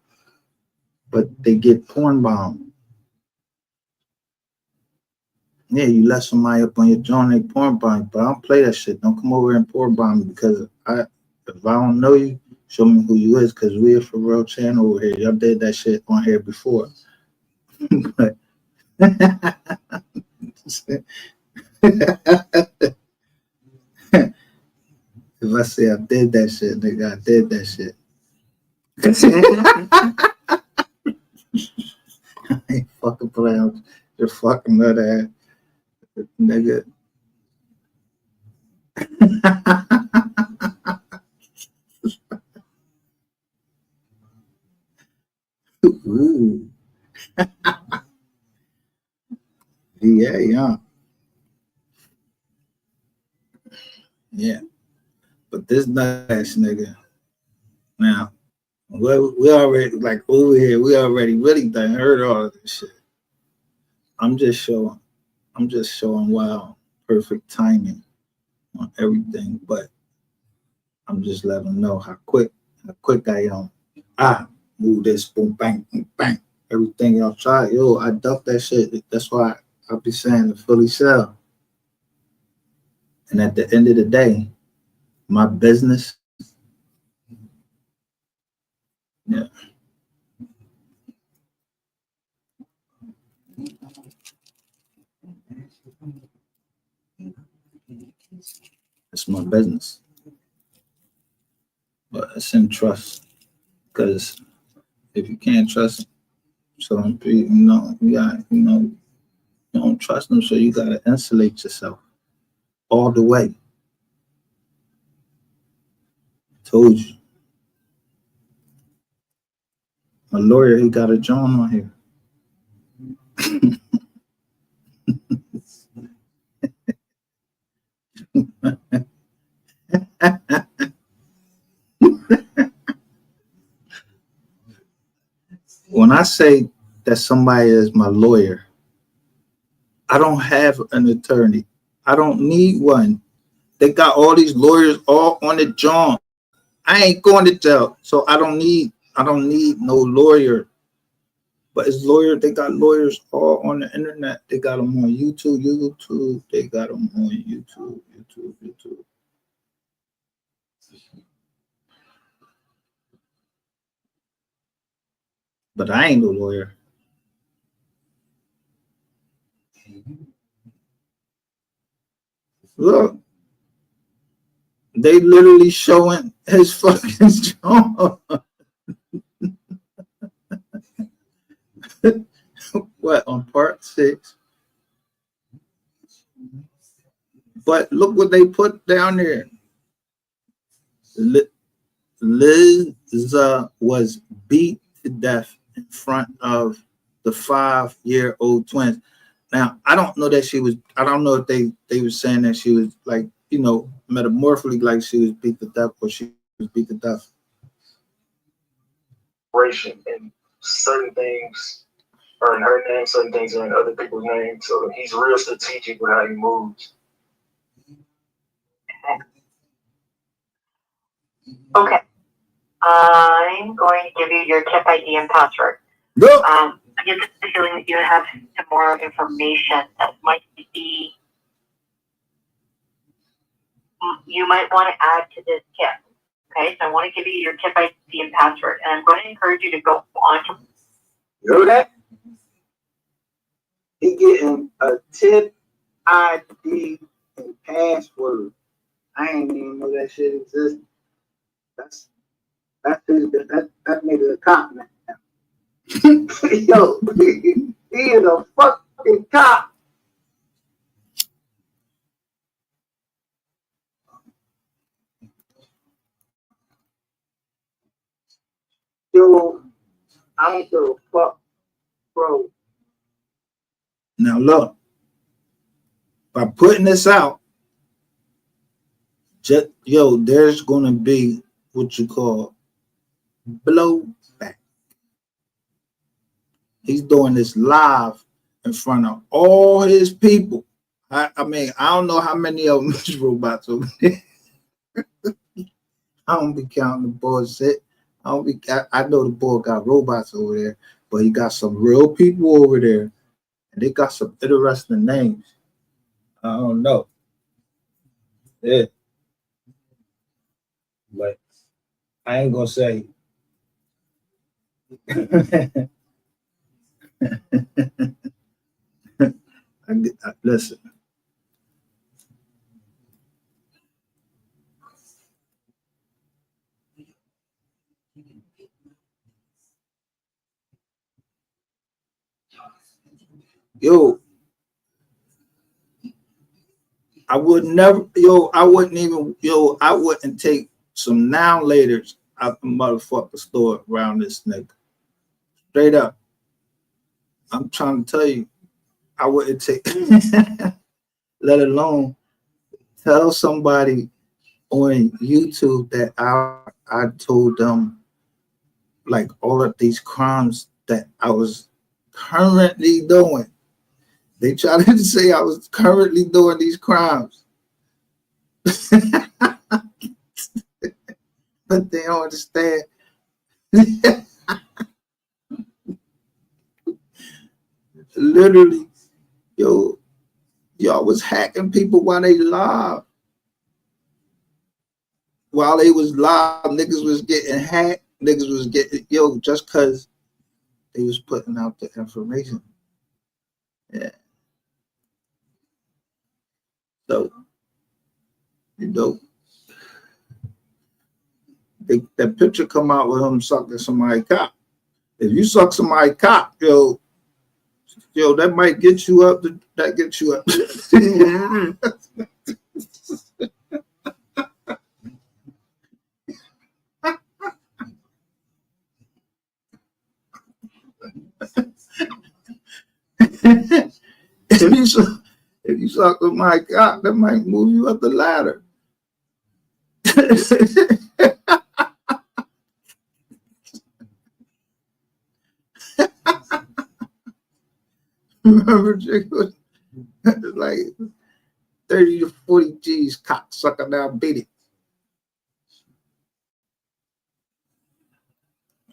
But they get porn bombed. Yeah, you let somebody up on your joint, they porn bomb, but I don't play that shit. Don't come over and porn bomb me because if I don't know you, show me who you is, because we're for real channel over here. Y'all did that shit on here before. But if I say I did that shit, nigga, I did that shit. I ain't fucking playing. You're fucking nut ass, nigga. Ooh. Yeah. Yeah. But this nice nigga. Now, we already like over here, we already really done heard all of this shit. I'm just showing wild, perfect timing on everything, but I'm just letting them know how quick I am. I move this, boom, bang, everything y'all try. Yo, I ducked that shit. That's why I'll be saying to fully sell. And at the end of the day, my business, yeah. It's my business. But it's in trust. Because if you can't trust some people, you don't trust them, so you gotta insulate yourself all the way. Told you. My lawyer, he got a John on here. When I say that somebody is my lawyer, I don't have an attorney. I don't need one. They got all these lawyers all on the John. I ain't going to jail, so I don't need no lawyer. But it's lawyers. They got lawyers all on the internet. They got them on YouTube. They got them on YouTube. But I ain't no lawyer. Look, they literally showing his fucking John. What, on part 6? But look what they put down there. Liza was beat to death in front of the 5-year-old twins. Now, I don't know that she was, I don't know if they were saying that she was like, metamorphically like she was beat to death or she was beat to death. And certain things are in her name, certain things are in other people's names. So he's real strategic with how he moves. Okay. I'm going to give you your tip ID and password. Go. I get the feeling that you have some more information that might be, you might want to add to this tip. Okay, so I want to give you your tip ID and password, and I'm going to encourage you to go on to. You know that? He getting a tip ID and password. I ain't even know that shit existed. That nigga a cop now. Yo, he is a fucking cop. Yo, I don't give a fuck, bro. Now look, by putting this out, there's gonna be what you call blowback. He's doing this live in front of all his people. I mean, I don't know how many of them is robots over there. I don't be counting the bullshit. I know the boy got robots over there, but he got some real people over there, and they got some interesting names. I don't know. Yeah. But I ain't gonna say. Listen. Yo, I would never, I wouldn't take some now laters out the motherfucker store around this nigga. Straight up. I'm trying to tell you, I wouldn't take, let alone tell somebody on YouTube that I told them like all of these crimes that I was currently doing. They tried to say I was currently doing these crimes. But they don't understand. Literally, Yo, y'all was hacking people while they live. While they was live, niggas was getting hacked. Niggas was getting, yo, just because they was putting out the information. Yeah. So, you know, that picture come out with him sucking somebody's cock. If you suck somebody's cock, yo, that might get you up. That gets you up. if you suck somebody's cock, that might move you up the ladder. Remember, Jake was like 30 to 40 G's, cock sucker, now beat it.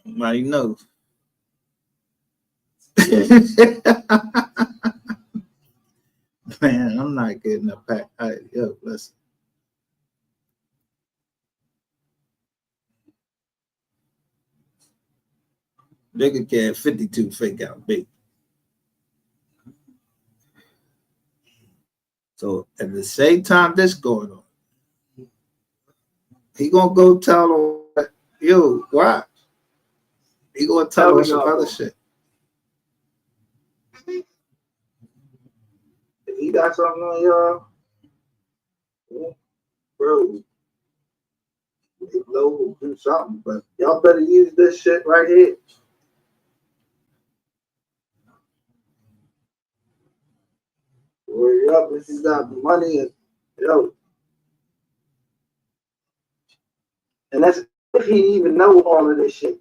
Nobody knows. Man, I'm not getting a pack. Yo, listen. Nigga can't 52 fake out big. So at the same time this going on, he gonna go tell him, yo, watch. He gonna tell him some other shit. If he got something on y'all, bro, they will do something, but y'all better use this shit right here. Worry up if you got the money and yo. And that's if he even know all of this shit.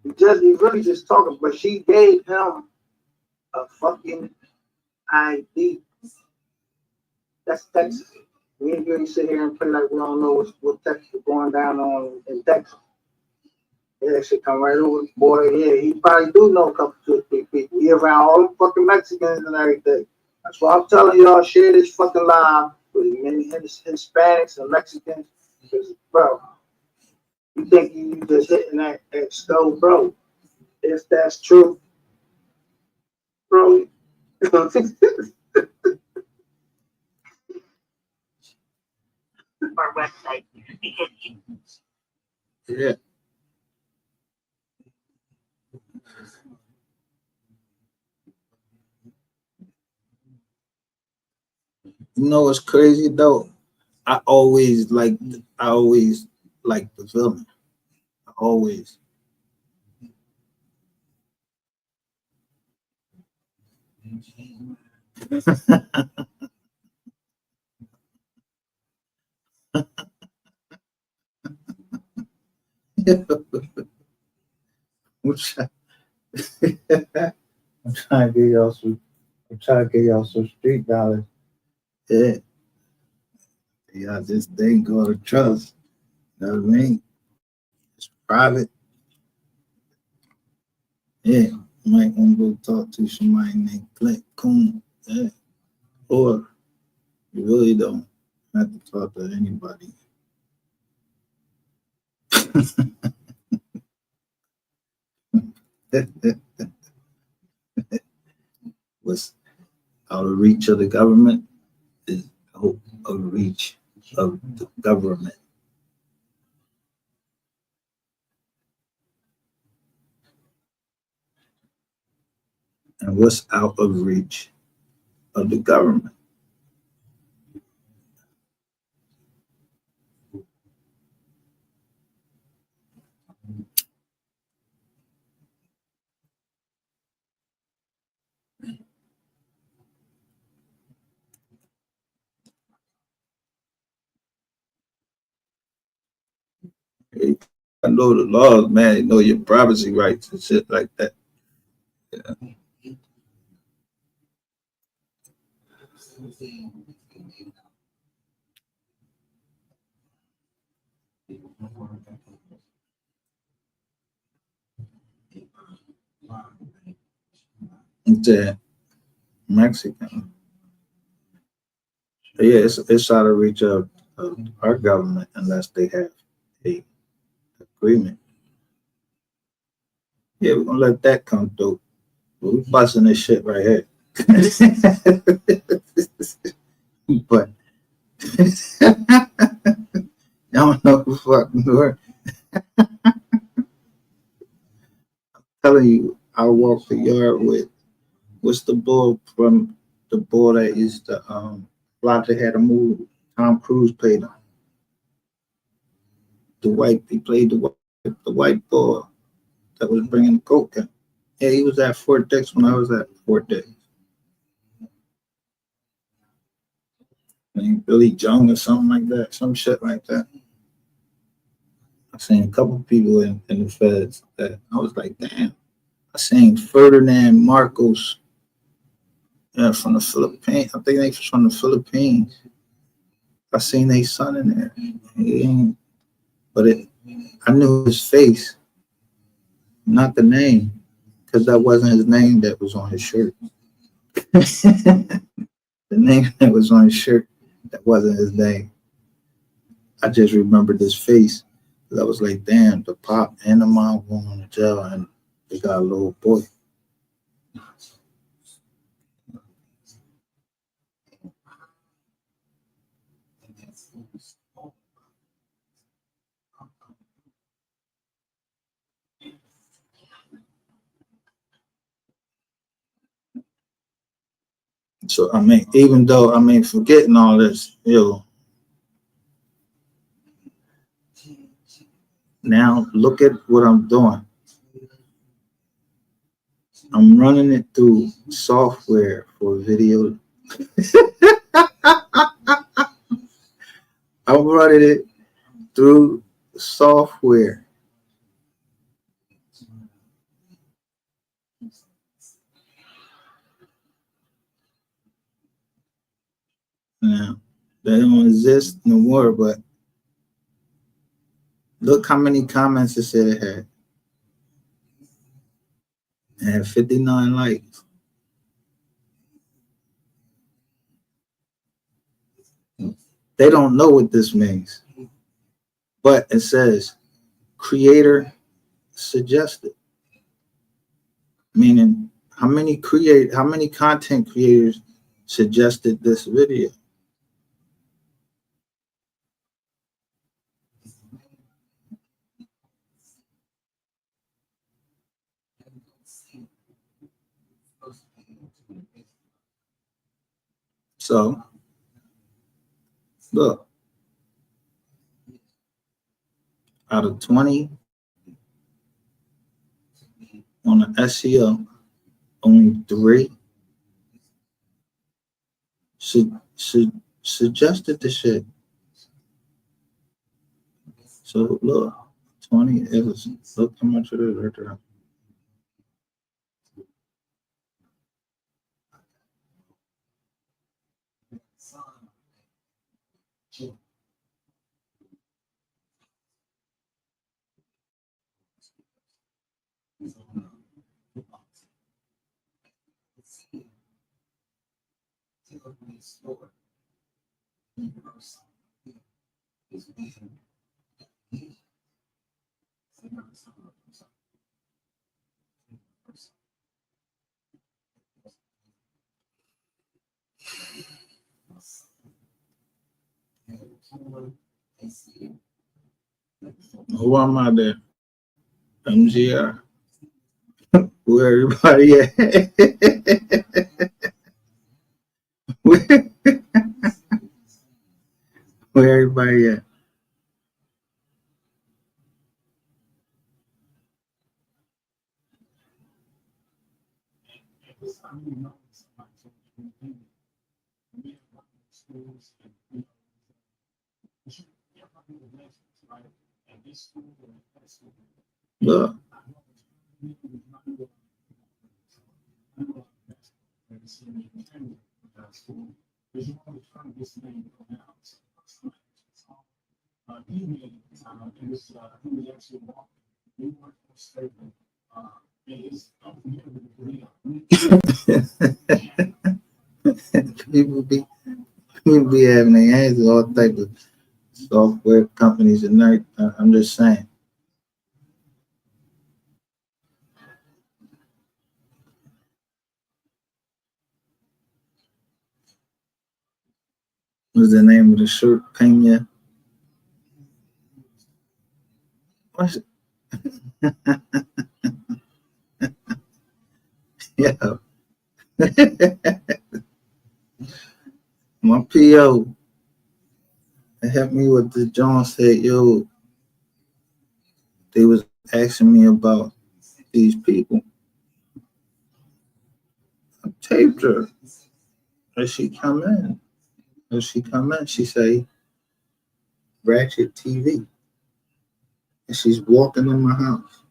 He really just talking, but she gave him a fucking ID. That's Texas. We ain't gonna sit here and play like we don't know what Texas is going down on in Texas. Yeah, that shit come right over, boy. Yeah, he probably do know a couple, 2 or 3 people. He around all the fucking Mexicans and everything. That's why I'm telling y'all, share this fucking live with many Hispanics and Mexicans. Because, bro, you think you just hitting that stove, bro? If that's true, bro. Our website because Yeah. You know what's crazy though? I always like the villain. Always. I'm trying to get y'all some. I'm trying to get y'all some street dollars. Yeah. Y'all just ain't gonna trust. You know what I mean? It's private. Yeah. You might want to go talk to somebody named Clint Coon. Yeah. Or you really don't have to talk to anybody. What's out of reach of the government is out of reach of the government. And what's out of reach of the government? I know the laws, man. You know your privacy rights and shit like that. Yeah. Mexican. Yeah, it's out of reach of our government unless they have a agreement. Yeah, we're gonna let that come through. We busting this shit right here. But I don't know who fucking word. Telling you, I walked the yard with what's the bull from the bull that is the Roger had a movie. Tom Cruise played him. He played the white bull that was bringing the coke in. Yeah, he was at Fort Dix when I was at Fort Dix. Named Billy Jones or something like that, some shit like that. I seen a couple people in the feds that I was like, damn. I seen Ferdinand Marcos from the Philippines. I think they from the Philippines. I seen their son in there. I knew his face, not the name, because that wasn't his name that was on his shirt. The name that was on his shirt, that wasn't his name. I just remembered his face. I was like, damn, the pop and the mom going to jail, and they got a little boy. So I mean, even though forgetting all this, now look at what I'm doing. I'm running it through software for video. I'm running it through software. Now, they don't exist no more, but look how many comments it said it had. It had 59 likes. They don't know what this means, but it says creator suggested, meaning how many content creators suggested this video. So look, out of 20 on the SEO, only 3 suggested the shit. So look, 20 is, look how much it is right there. Who am I there? MGR. Where everybody at? Where everybody at? Look. People be having their hands in all type of software companies and everything. I'm just saying. What's the name of the shirt? Pena. What's it? Yeah. My PO helped me with the John said, yo, they was asking me about these people. I taped her. As she come in, she say, Ratchet TV. And she's walking in my house.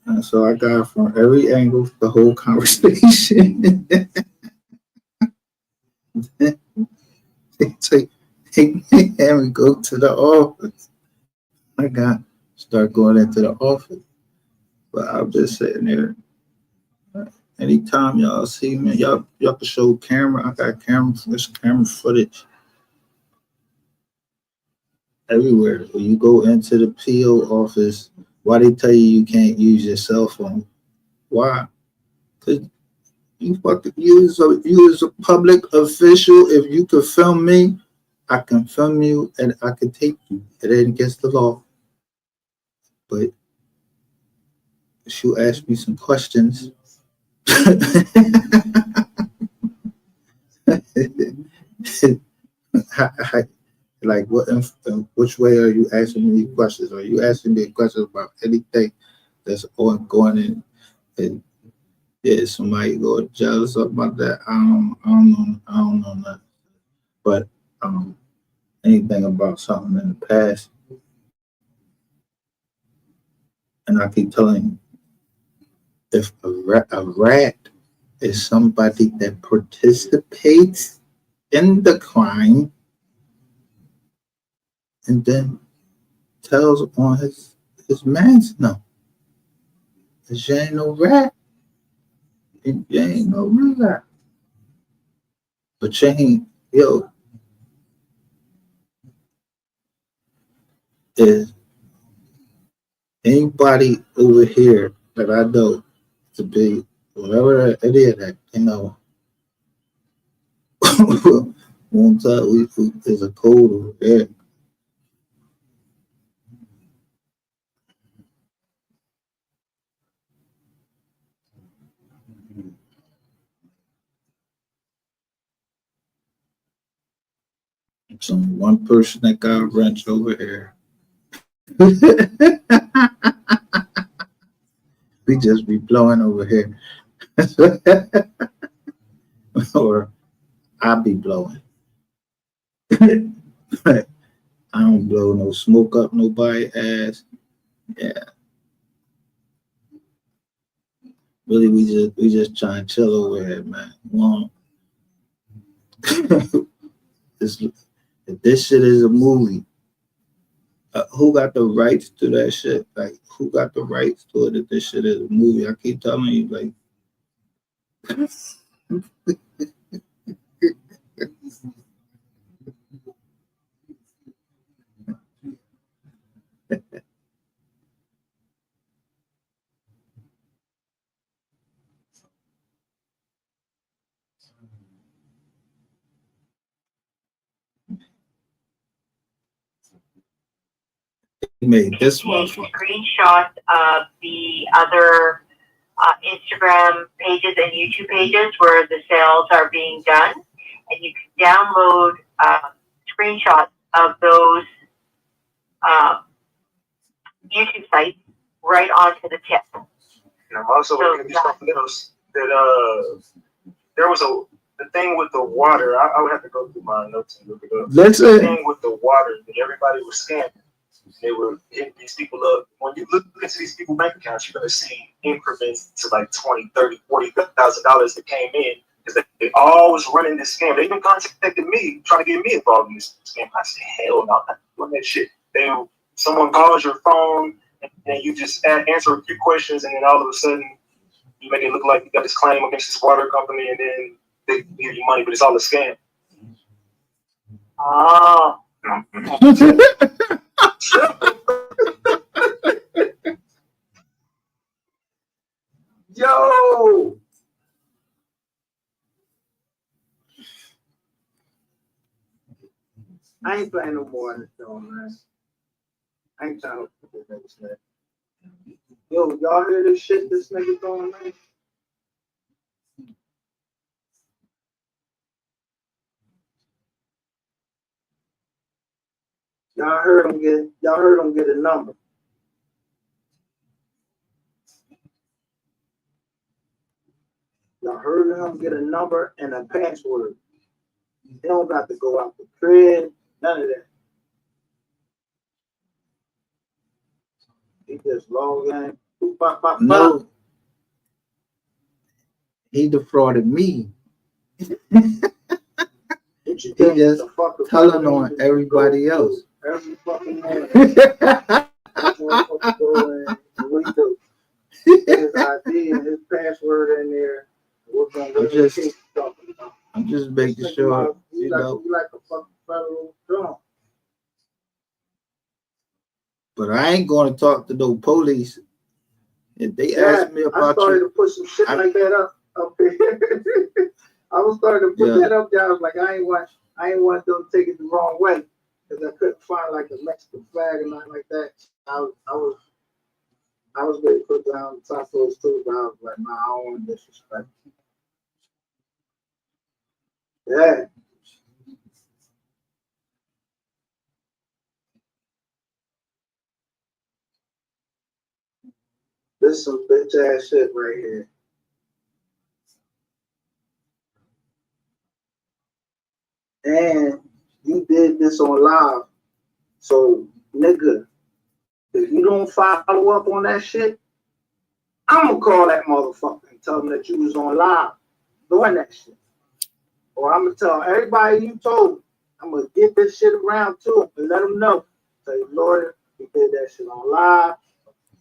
And so I got from every angle the whole conversation. They had me go to the office. I got start going into the office. But I'm just sitting there. Anytime y'all see me, y'all can show camera. I got camera footage everywhere. When you go into the PO office, why they tell you can't use your cell phone? Why? Because you as a public official. If you could film me, I can film you and I can tape you. It ain't against the law. But she'll ask me some questions. Like which way are you asking me questions? Are you asking me questions about anything that's going in? And yeah, somebody go jealous about that. I don't know that. But anything about something in the past, and I keep telling you, if a rat is somebody that participates in the crime and then tells on his mans, no, you ain't no rat, you ain't no rat, but you ain't, yo, is anybody over here that I know to be whatever it is that, you know, one time there's a code over there. It's only one person that got a wrench over here. We just be blowing over here. Or I be blowing. I don't blow no smoke up nobody's ass. Yeah. Really, we just trying to chill over here, man. Well, if this shit is a movie, who got the rights to that shit? Like, who got the rights to it if this shit is a movie? I keep telling you, like, made this one. Screenshots of the other Instagram pages and YouTube pages where the sales are being done, and you can download screenshots of those YouTube sites right onto the tip. And I'm also looking at something else that there was the thing with the water. I would have to go through my notes and look it up. The thing with the water that everybody was scamming. They were hitting these people up. When you look into these people's bank accounts, you're going to see increments to like $20,000, $30,000, $40,000 that came in because they always running this scam. They even contacted me trying to get me involved in this scam. I said, hell no, I'm not doing that shit. Someone calls your phone and you just answer a few questions, and then all of a sudden you make it look like you got this claim against this water company, and then they give you money, but it's all a scam. Ah. Yo. I ain't playing no more on this show, man. I ain't trying to put this nigga shit. Yo, y'all hear this shit this nigga doing, man? Y'all heard him get a number. Y'all heard him get a number and a password. They don't got to go out the crib, none of that. He just log in. No. He defrauded me. He just telling on everybody else. Every fucking man. What he do? His ID and his password in there. I'm just making sure, you know. You like a fucking federal drone. But I ain't going to talk to no police. If they ask me about you, I started to put some shit like that up here. I was starting to put that up there. I was like, I ain't want them to take it the wrong way, because I couldn't find like a Mexican flag or nothing like that. I was ready to put down the tacos too, but I was like, nah, I don't want to disrespect. Yeah. This is some bitch ass shit right here. And you did this on live. So, nigga, if you don't follow up on that shit, I'm gonna call that motherfucker and tell them that you was on live doing that shit. Or I'm gonna tell everybody you told me. I'm gonna get this shit around to them and let them know. Say, lawyer, you did that shit on live.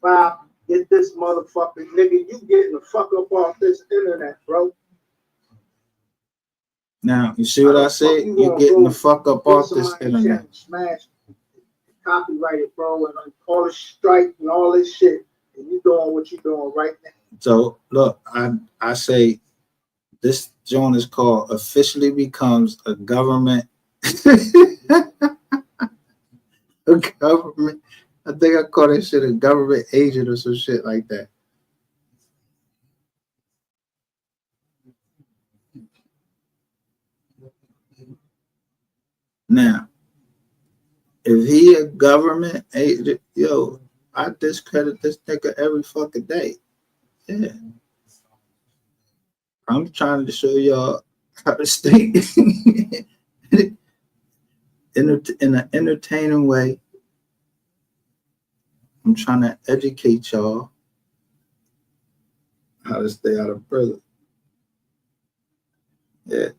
Wow, get this motherfucker, nigga, you getting the fuck up off this internet, bro. Now, you see what I said? You getting the fuck up off this internet. Smash, copyrighted, bro, and all this strike and all this shit. And you doing what you doing right now. So, look, I say this joint is called officially becomes a government. A government. I think I call that shit a government agent or some shit like that. Now, if he a government agent, yo, I discredit this nigga every fucking day. Yeah. I'm trying to show y'all how to stay in an entertaining way. I'm trying to educate y'all how to stay out of prison. Yeah.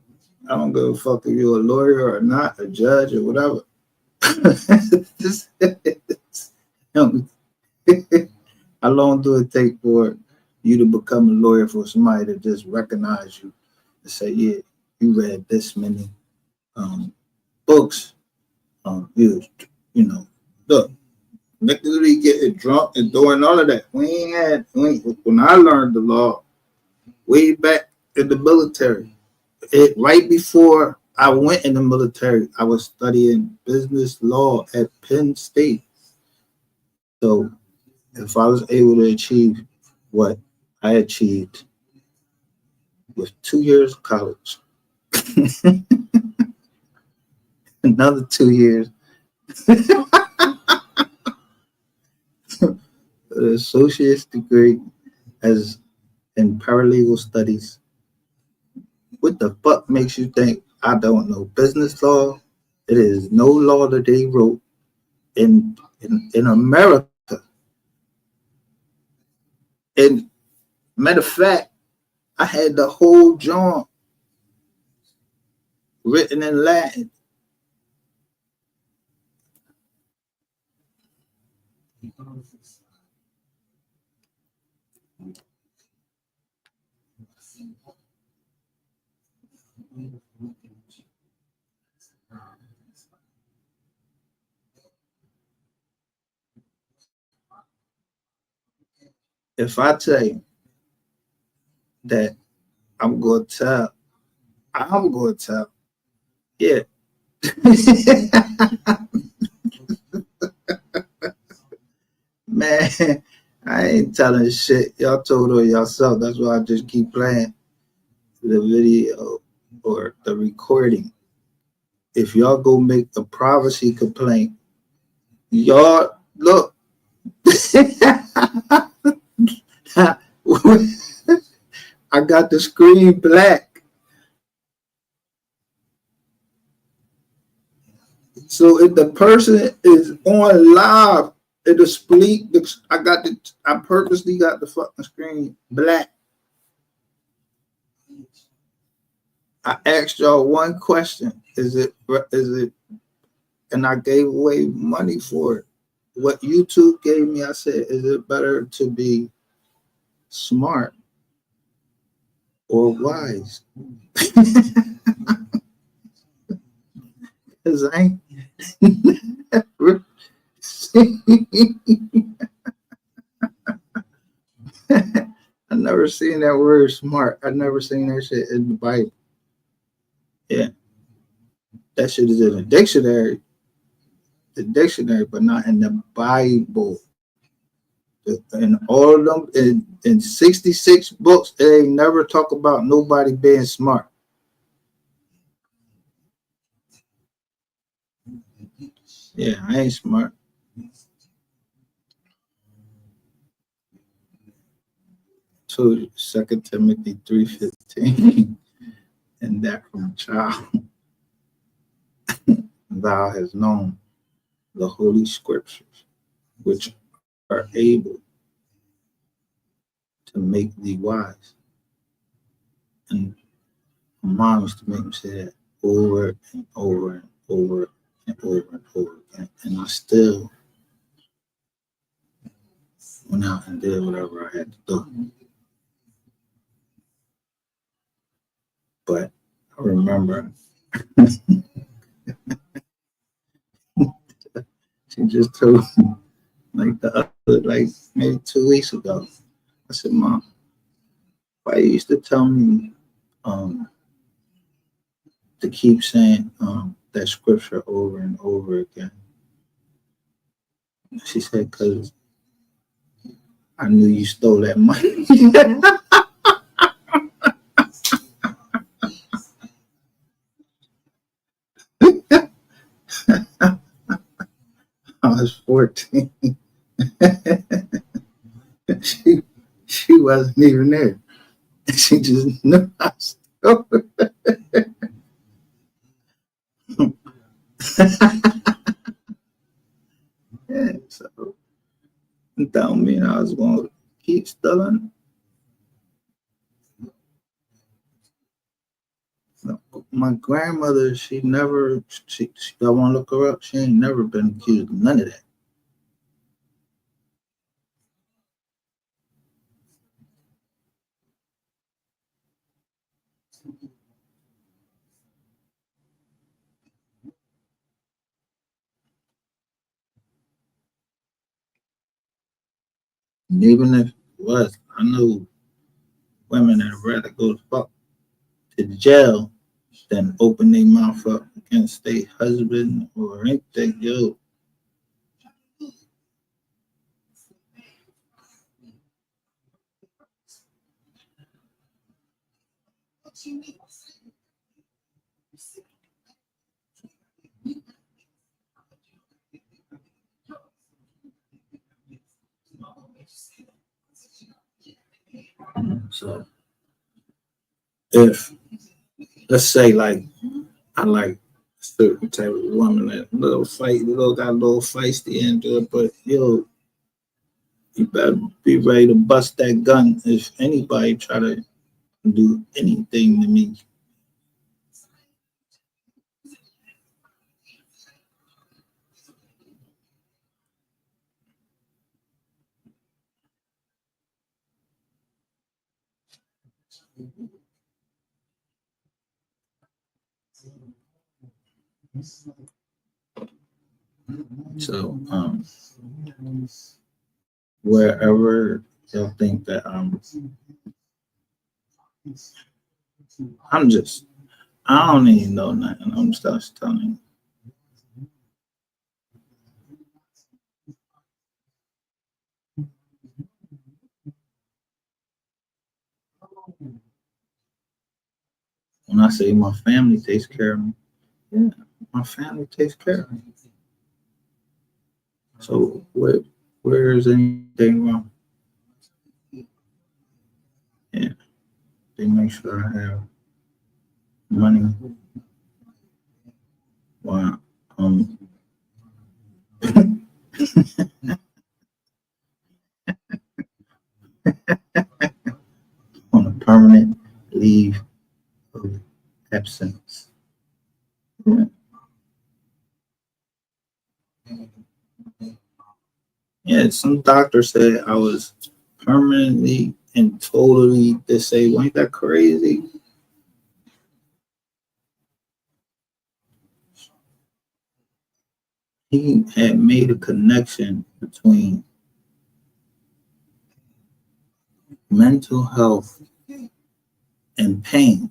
I don't give a fuck if you're a lawyer or not, a judge or whatever. How long do it take for you to become a lawyer, for somebody to just recognize you and say, yeah, you read this many books, you know, look, literally getting drunk and doing all of that. When I learned the law way back in the military, right before I went in the military, I was studying business law at Penn State. So if I was able to achieve what I achieved with 2 years of college, another 2 years, an associate's degree as in paralegal studies. What the fuck makes you think I don't know business law? It is no law that they wrote in America. And matter of fact, I had the whole joint written in Latin. If I tell you that I'm going to tell, yeah. Man, I ain't telling shit. Y'all told her yourself. That's why I just keep playing the video or the recording. If y'all go make a privacy complaint, y'all look. I got the screen black. So if the person is on live, it'll split. I purposely got the fucking screen black. I asked y'all one question. Is it, and I gave away money for it. What YouTube gave me, I said, is it better to be smart or wise? Because I ain't never I never seen that word smart. I never seen that shit in the Bible. Yeah. That shit is in the dictionary, but not in the Bible. And all of them in 66 books, they ain't never talk about nobody being smart. Yeah, I ain't smart. Told you, 2 Timothy 3:15, and that from a child thou hast known the holy scriptures, which are able to make thee wise. And my mom used to make me say that over and over and over and over and over again. And I still went out and did whatever I had to do. But I remember she just told me like maybe 2 weeks ago. I said, Mom, why you used to tell me to keep saying that scripture over and over again? She said, because I knew you stole that money. I was 14. she wasn't even there. She just knew I stole it. Yeah, so it don't mean I was going to keep stealing. My grandmother, she I want to look her up. She ain't never been accused of none of that. And even if it was, I know women that would rather go to jail than open their mouth up against their husband or anything. Yo, so if let's say like I like a certain type of woman that got a little feisty into it, but yo, you better be ready to bust that gun if anybody try to do anything to me. So, wherever y'all think that I'm just, I don't even know nothing. I'm just telling you. When I say my family takes care of me, yeah, my family takes care of me. So where is anything wrong? Yeah, they make sure I have money. While on a permanent leave of absence. Yeah. Yeah, some doctor said I was permanently and totally disabled. Ain't that crazy? He had made a connection between mental health and pain.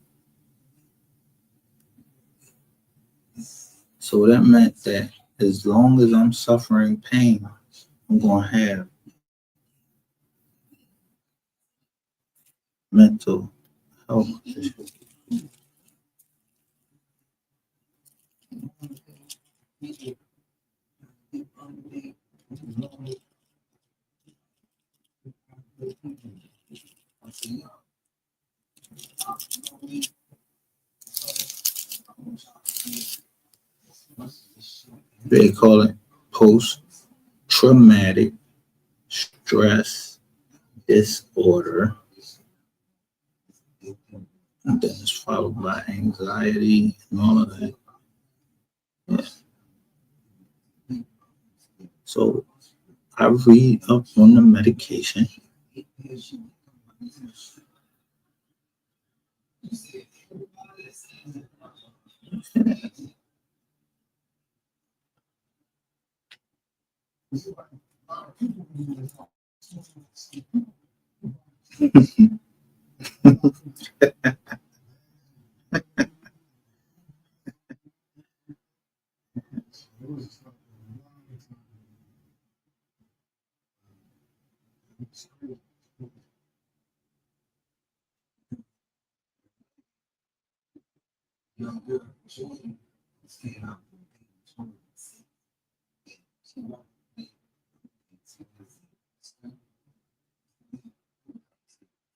So that meant that as long as I'm suffering pain, I'm going to have mental health issues. They call it post-traumatic stress disorder. And then it's followed by anxiety and all of that. Yeah. So I read up on the medication.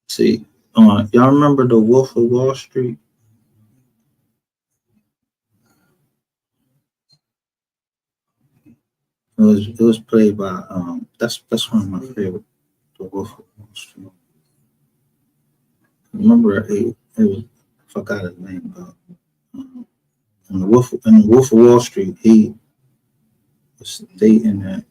See, y'all remember the Wolf of Wall Street? It was played by that's one of my favorite, the Wolf of Wall Street. Remember it was, I forgot his name, but in the Wolf of Wall Street, he was stating that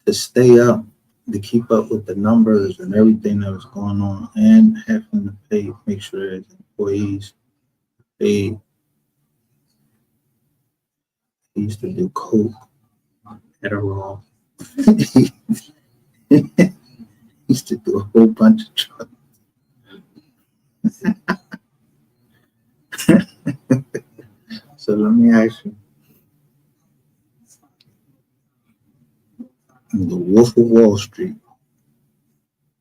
to stay up, to keep up with the numbers and everything that was going on, and having to make sure his employees paid. He used to do coke, Adderall. He used to do a whole bunch of drugs. So let me ask you, I'm the Wolf of Wall Street,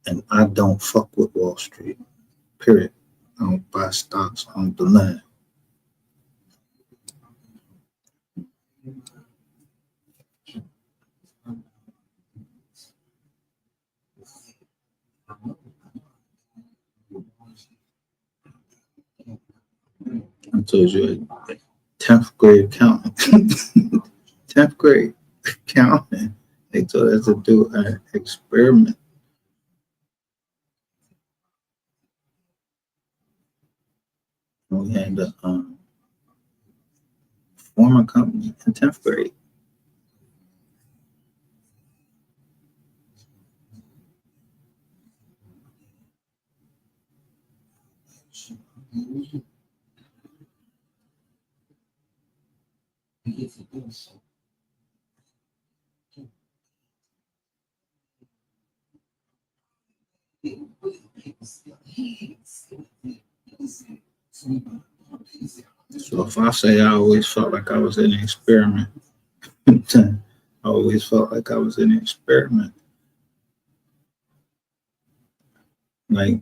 and I don't fuck with Wall Street. Period. I don't buy stocks. I don't do nothing. I told you, 10th grade accountant. 10th grade accountant. They told us to do an experiment. We had to form a company in 10th grade. So if I say I always felt like I was in an experiment, I always felt like I was in an experiment. Like,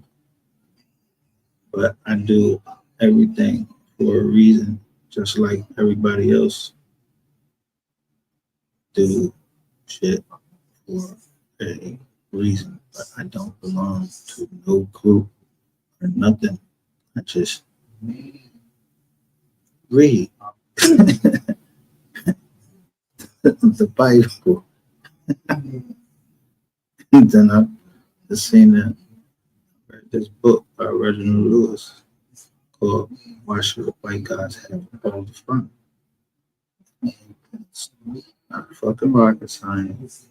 but I do everything for a reason, just like everybody else do shit for a reason. But I don't belong to no group or nothing. I just read the Bible. And then I just seen that this book by Reginald Lewis called "Why Should White Guys Have All the Fun?" It's not fucking rocket science.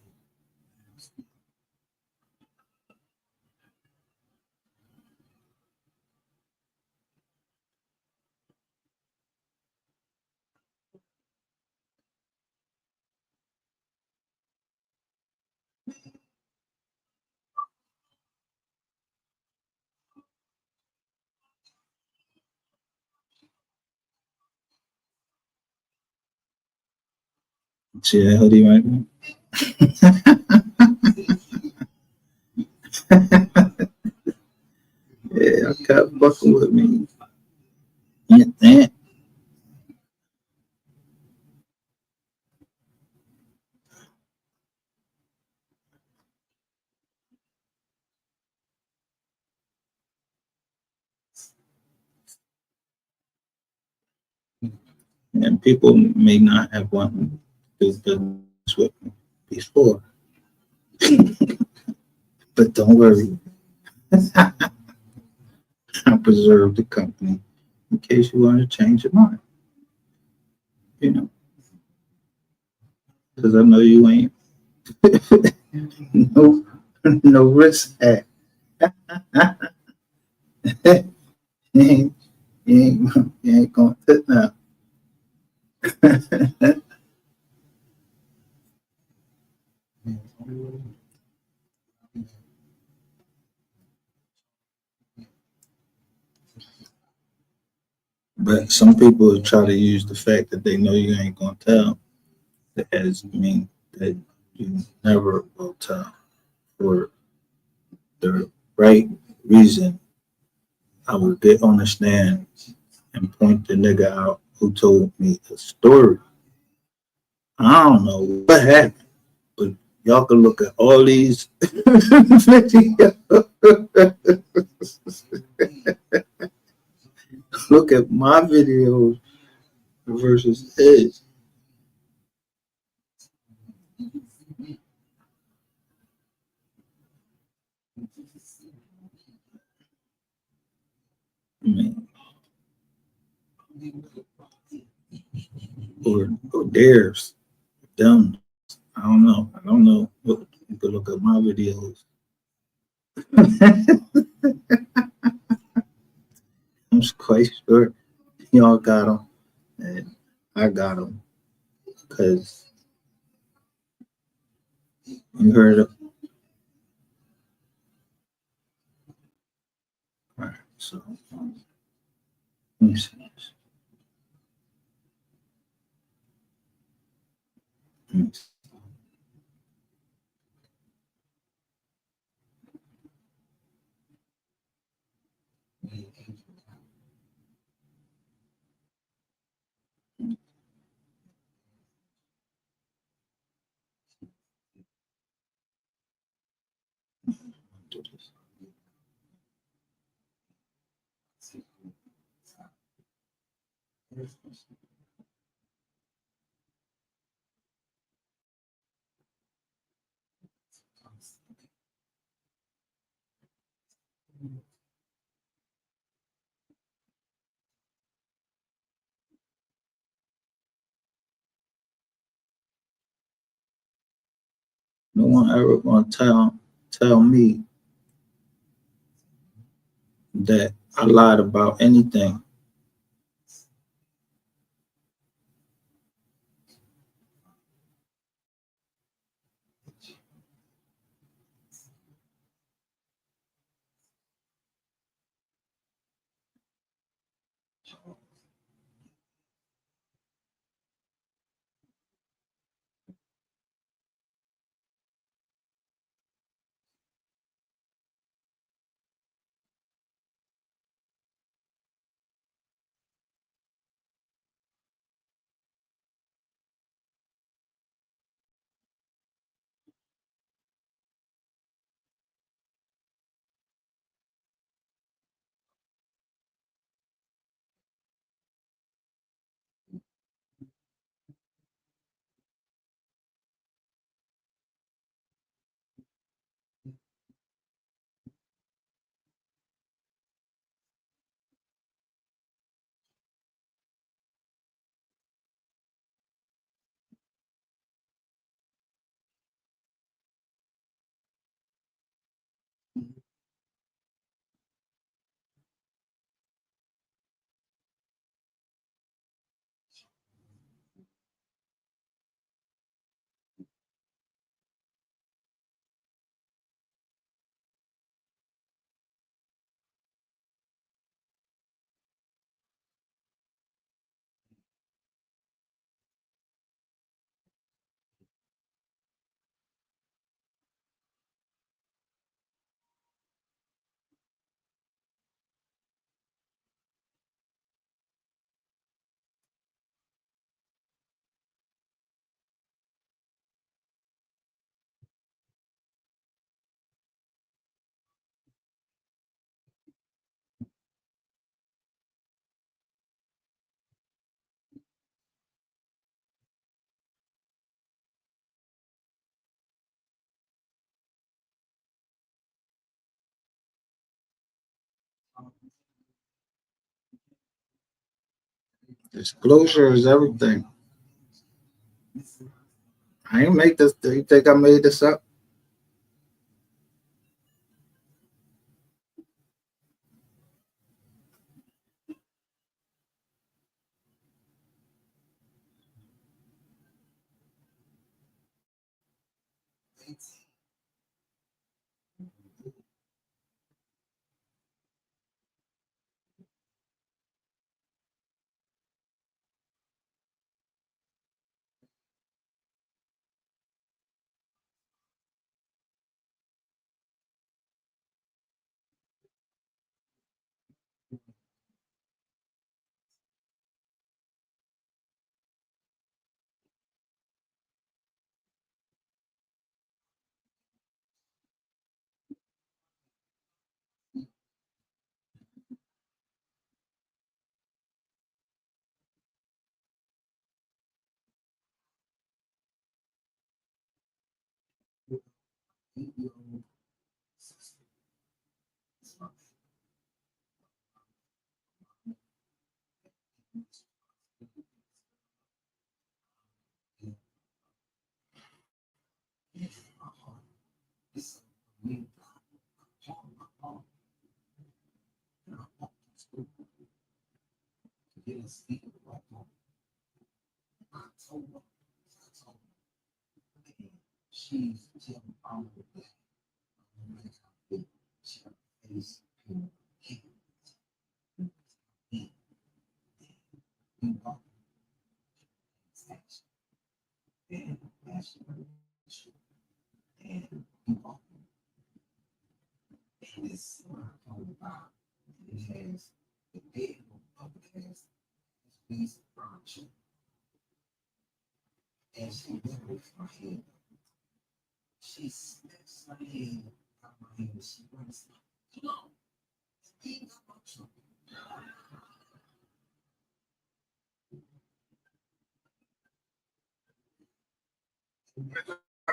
See that hoodie right there? Yeah, I got bucking with me. Yeah. And people may not have wanted to do business with me before. But don't worry. I preserve the company in case you want to change your mind. You know, because I know you ain't no risk at. you ain't gonna fit now. But some people try to use the fact that they know you ain't gonna tell as mean that you never will tell for the right reason. I will get on the stand and point the nigga out who told me the story. I don't know what happened, but y'all can look at all these videos. Look at my videos versus his. I mean, or theirs, them. I don't know. I don't know. Look, you can look at my videos. I'm quite sure y'all got them, and I got them because you heard of. All right, so let me see this. Let me see. Do this. No one ever gonna tell me that I lied about anything. Disclosure is everything. I ain't make this. Do you think I made this up?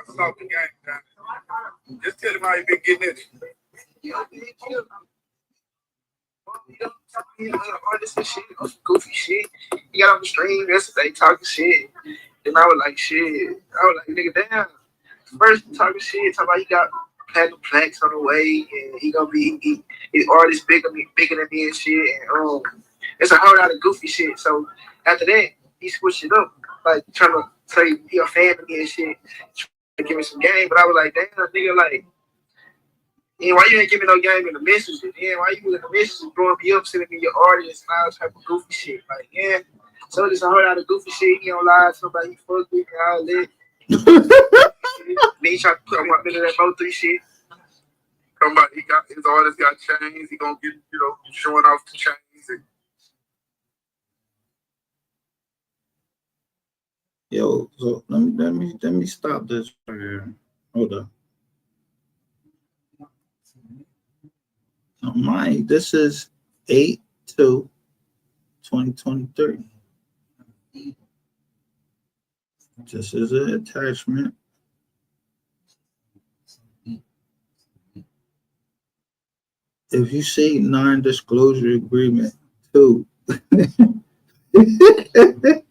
Stop the game down. Just tell him how you been getting it. All this shit, on some goofy shit. He got on the stream yesterday talking shit. Then I was like, shit. I was like, nigga, damn. First talking shit, talking about he got platinum plaques on the way, and he gonna be his artist bigger than me and shit. And it's a whole lot of goofy shit. So after that, he switched it up, like trying to say he a fan of me and shit, trying to give me some game. But I was like, damn, nigga, like. And why you ain't giving no game in the messages? And why you in the messages blowing me up, sending me your audience and all type of goofy shit? Like, yeah. So there's a whole lot of goofy shit. He don't lie to somebody he fucked with and all that. Then he try to put him up into that MO3 shit. Somebody, he got his artist got chains. He gonna get, showing off the chains. And Yo, so let me stop this right here. Hold up. Now, mind, this is 8/2/2023. This is an attachment. If you see non-disclosure agreement 2, it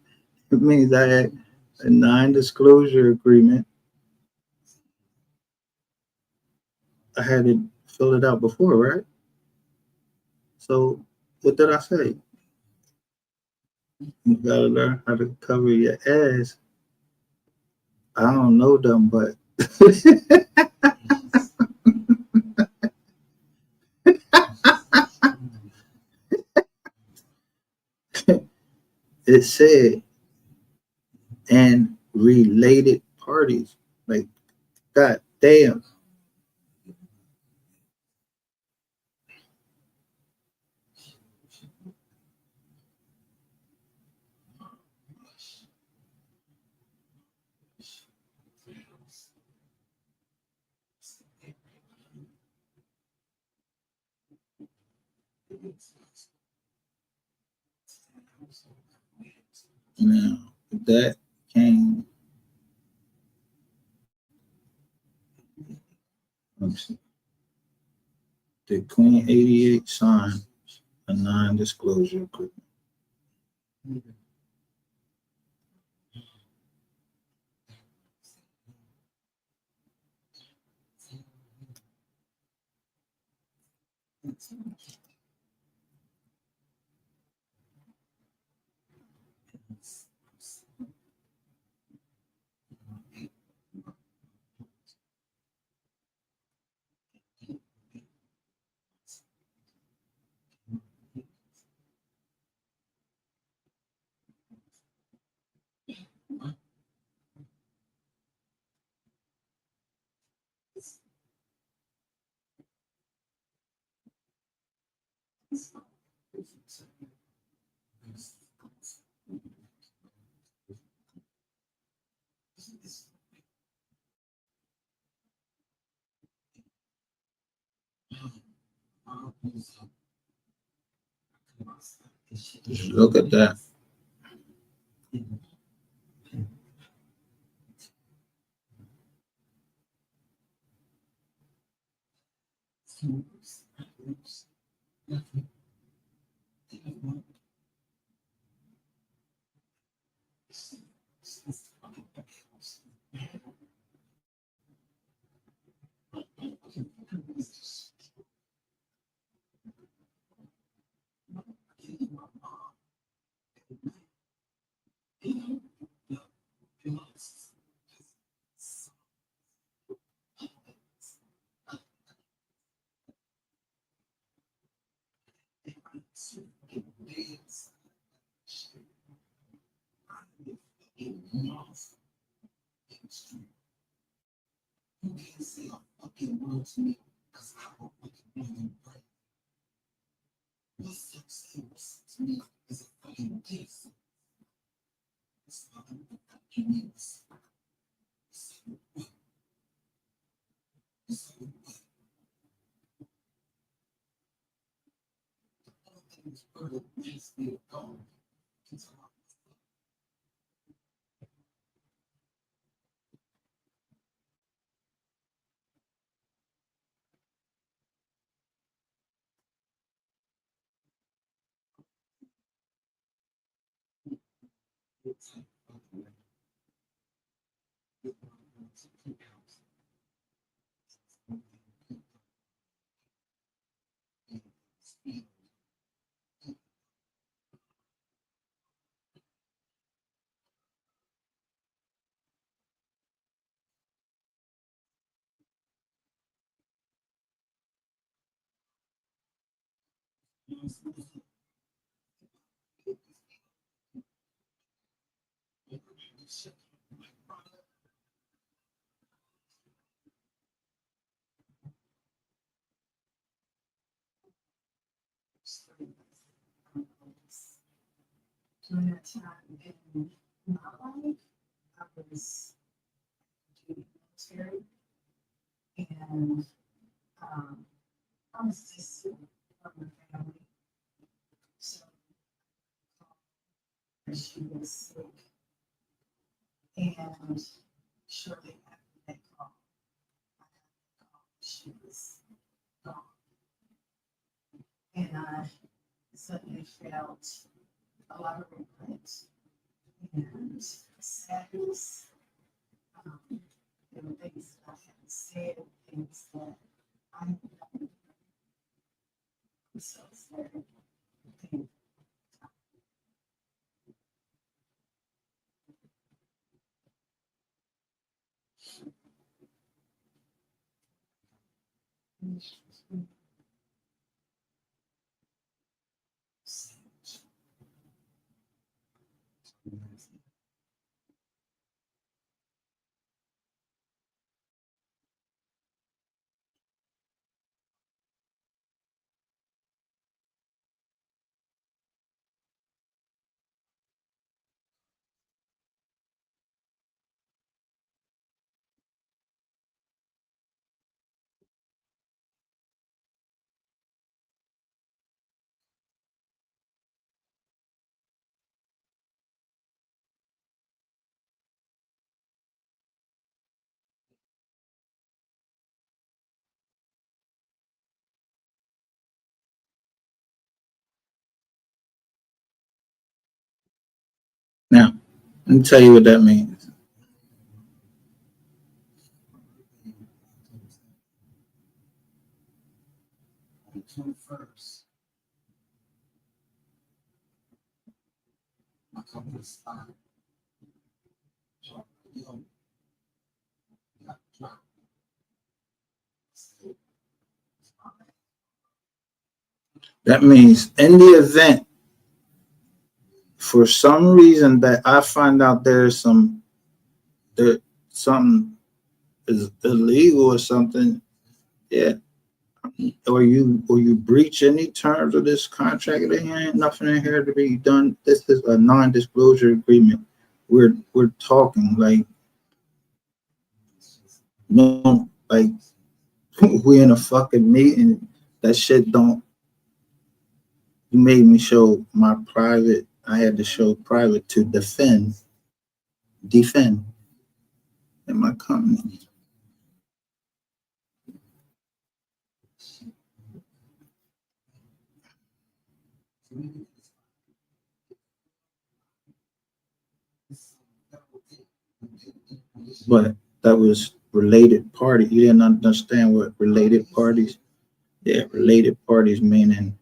means I had a non-disclosure agreement. I had to fill it out before, right? So what did I say? You gotta learn how to cover your ass. I don't know them, but it said and related parties. Like, god damn. Now that came. Let's see. Did Queen 88 sign a non-disclosure agreement? Just look at that. During that time in my life, I was in the military, and I was distant from my family. So she was sick, and shortly after that call, she was gone, and I suddenly felt a lot of regret and sadness. There were things that I hadn't said, things that I was so sad. Now, let me tell you what that means. That means in the event, for some reason that I find out there's something is illegal or something, yeah, or you breach any terms of this contract, there ain't nothing in here to be done. This is a non-disclosure agreement. We're talking like no, like we in a fucking meeting. That shit don't. You made me show my private. I had to show private to defend in my company. But that was related party. You didn't understand what related parties. Yeah, related parties meaning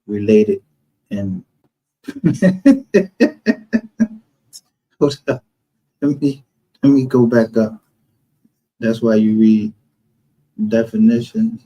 related and hold up. Let me go back up. That's why you read definitions.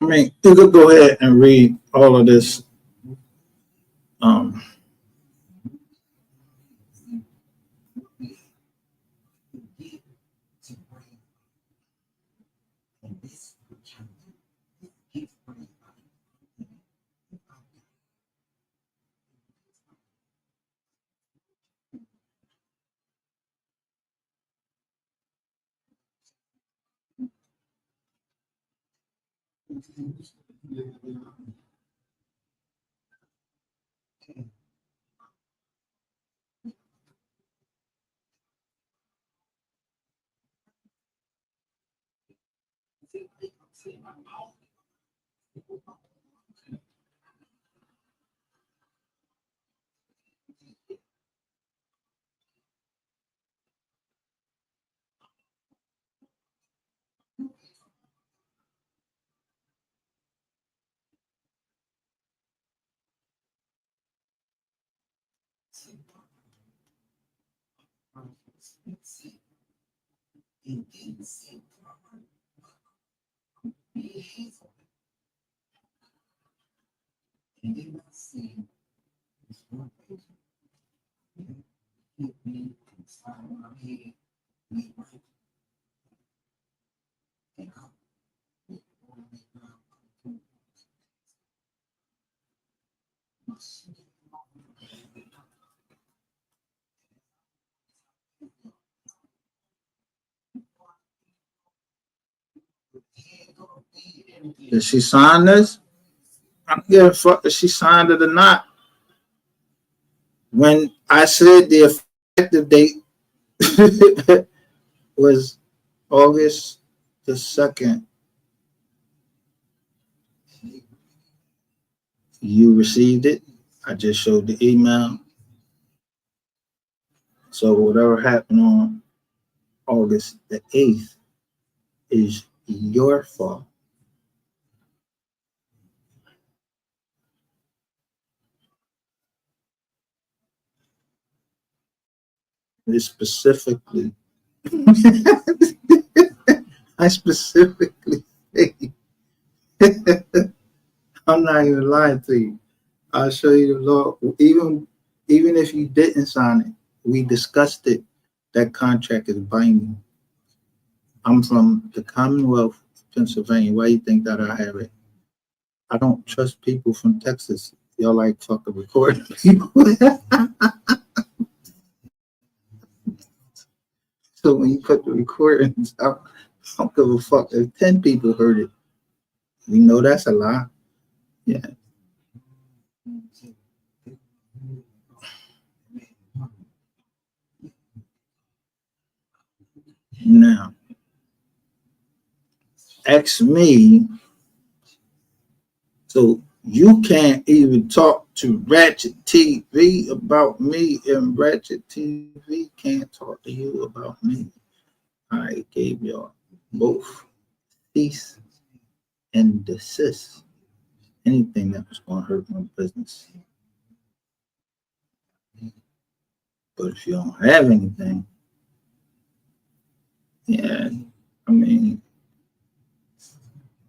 I mean, you could go ahead and read all of this. Um, did she sign this? I don't give a fuck if she signed it or not. When I said the effective date was August the 2nd, you received it. I just showed the email. So whatever happened on August the 8th is your fault. It's specifically, I specifically say, I'm not even lying to you. I'll show you the law. Even if you didn't sign it, we discussed it. That contract is binding. I'm from the Commonwealth of Pennsylvania. Why you think that I have it? I don't trust people from Texas. Y'all like fucking recording people. So when you put the recordings out, I don't give a fuck if 10 people heard it. We know that's a lie. Yeah. Now, ask me. So you can't even talk to Ratchet TV about me, and Ratchet TV can't talk to you about me. I gave y'all both cease and desist. Anything that was going to hurt my business. But if you don't have anything, yeah, I mean,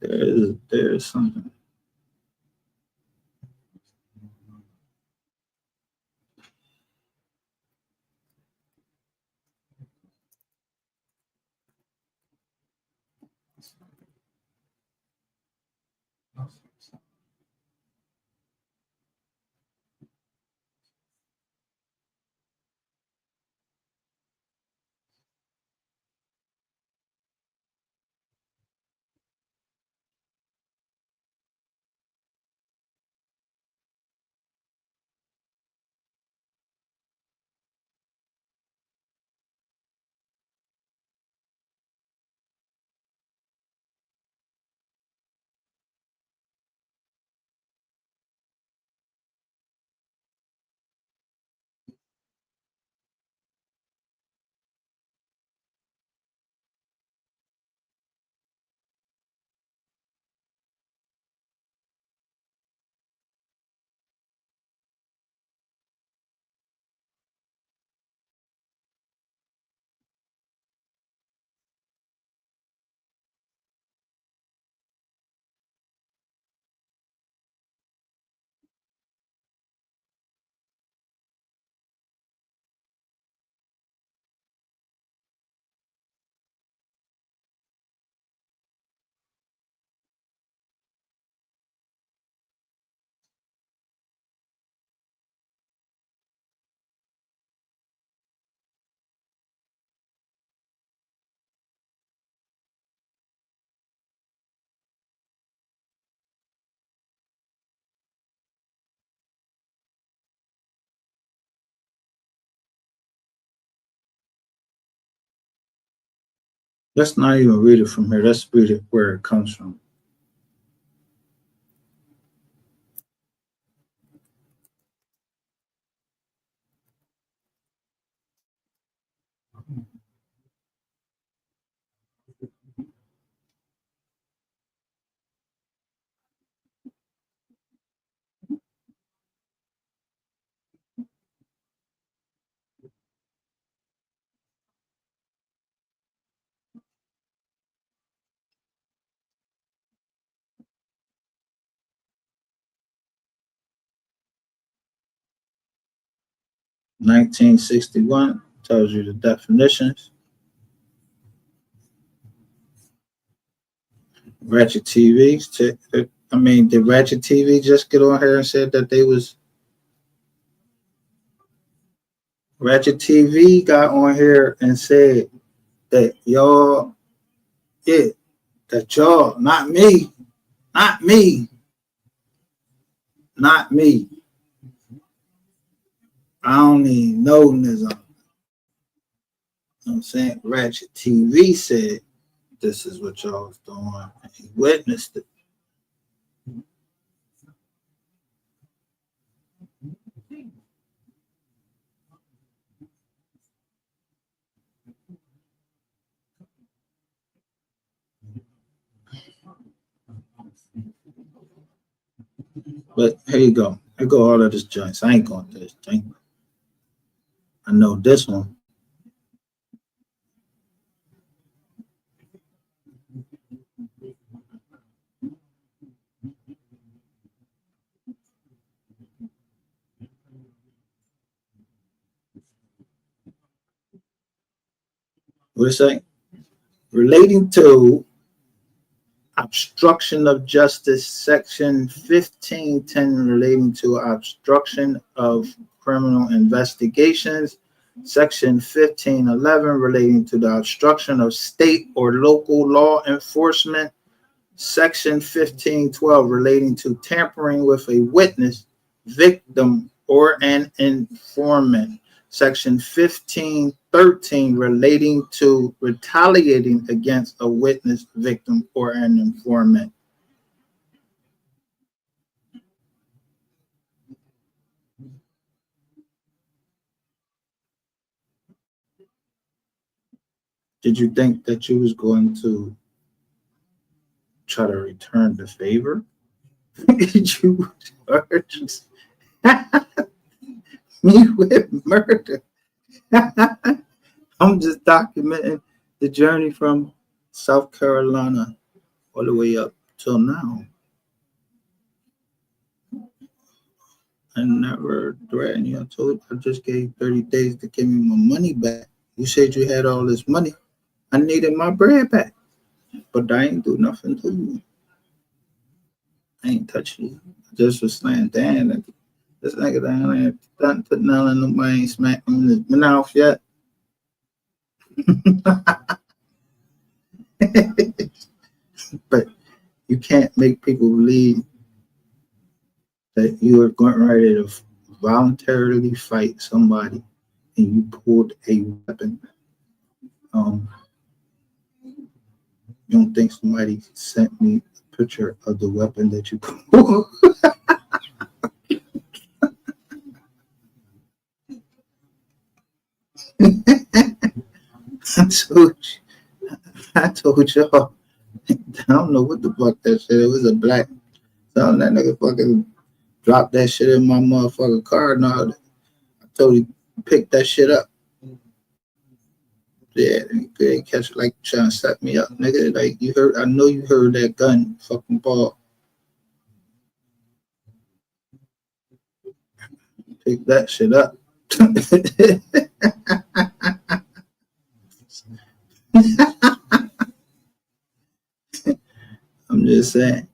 there's something. Let's not even read it from here. Let's read it where it comes from. (1961) tells you the definitions. Ratchet TV. I mean, did Ratchet TV just get on here and said that they was Ratchet TV got on here and said that y'all, yeah, that y'all, not me, not me, not me. I don't even know Nizam. You know what I'm saying? Ratchet TV said this is what y'all was doing. And he witnessed it. But here you go. Here go all of this joints. I ain't going through this thing. I know this one. What it say? Relating to obstruction of justice, section 1510, relating to obstruction of criminal investigations, section 1511, relating to the obstruction of state or local law enforcement, section 1512, relating to tampering with a witness, victim, or an informant, section 1513, relating to retaliating against a witness, victim, or an informant. Did you think that you was going to try to return the favor? Did you charge me with murder? I'm just documenting the journey from South Carolina all the way up till now. I never threatened you. I just gave 30 days to give me my money back. You said you had all this money. I needed my bread back. But I ain't do nothing to you. I ain't touch you. I just was saying, damn, this nigga down there done put none in nobody ain't smacked him in his mouth yet. But you can't make people believe that you are going ready to voluntarily fight somebody and you pulled a weapon. You don't think somebody sent me a picture of the weapon that you pulled? I told y'all, I don't know what the fuck that shit. It was a black. So that nigga fucking dropped that shit in my motherfucking car. No, I told him pick that shit up. Yeah, they catch it like trying to set me up, nigga. Like you heard, I know you heard that gun fucking ball. Pick that shit up. I'm just saying.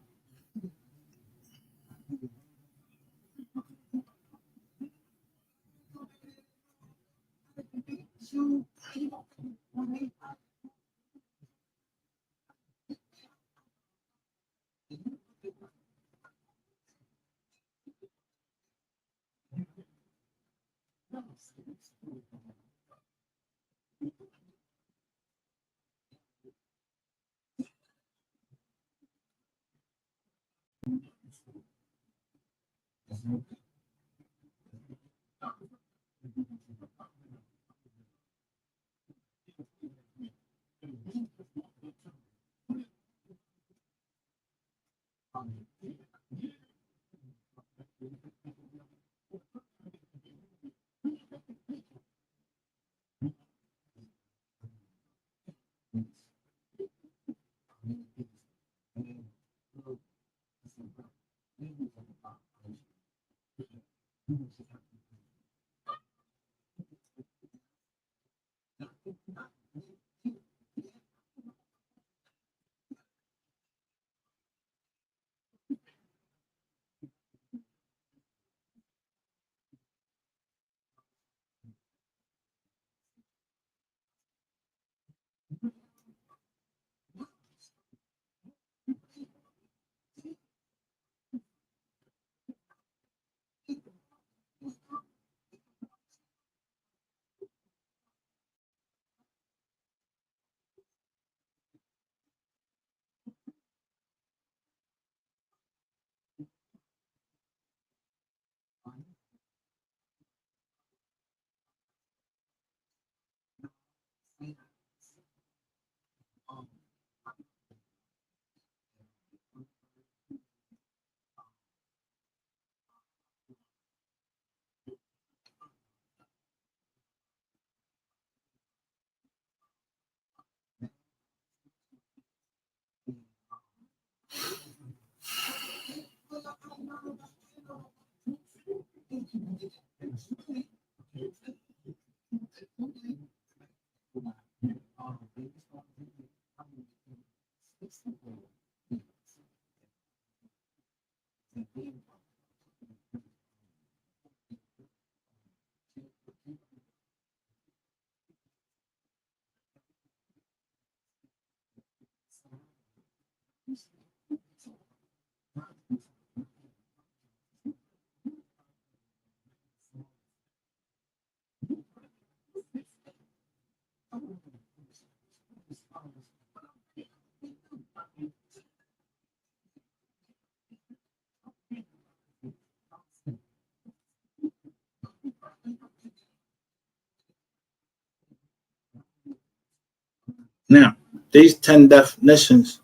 Now, these 10 definitions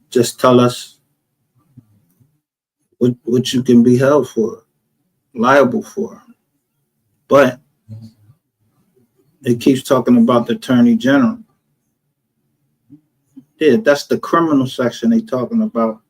just tell us what you can be held for, liable for. But it keeps talking about the Attorney General. Yeah, that's the criminal section they talking about.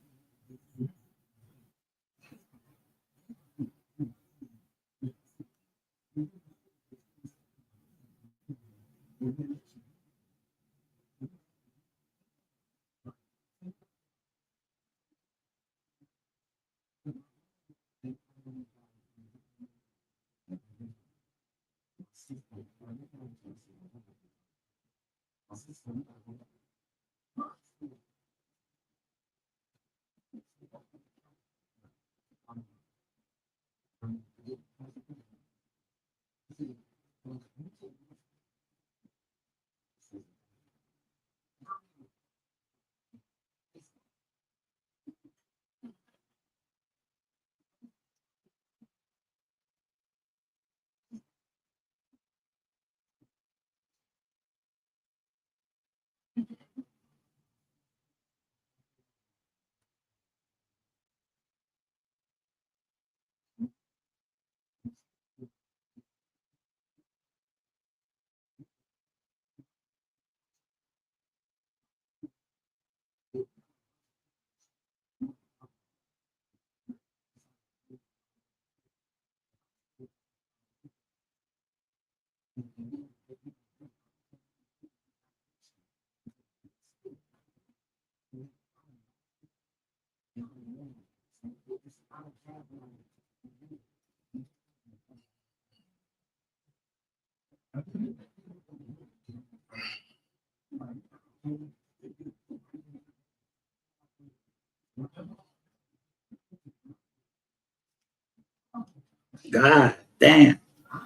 God damn.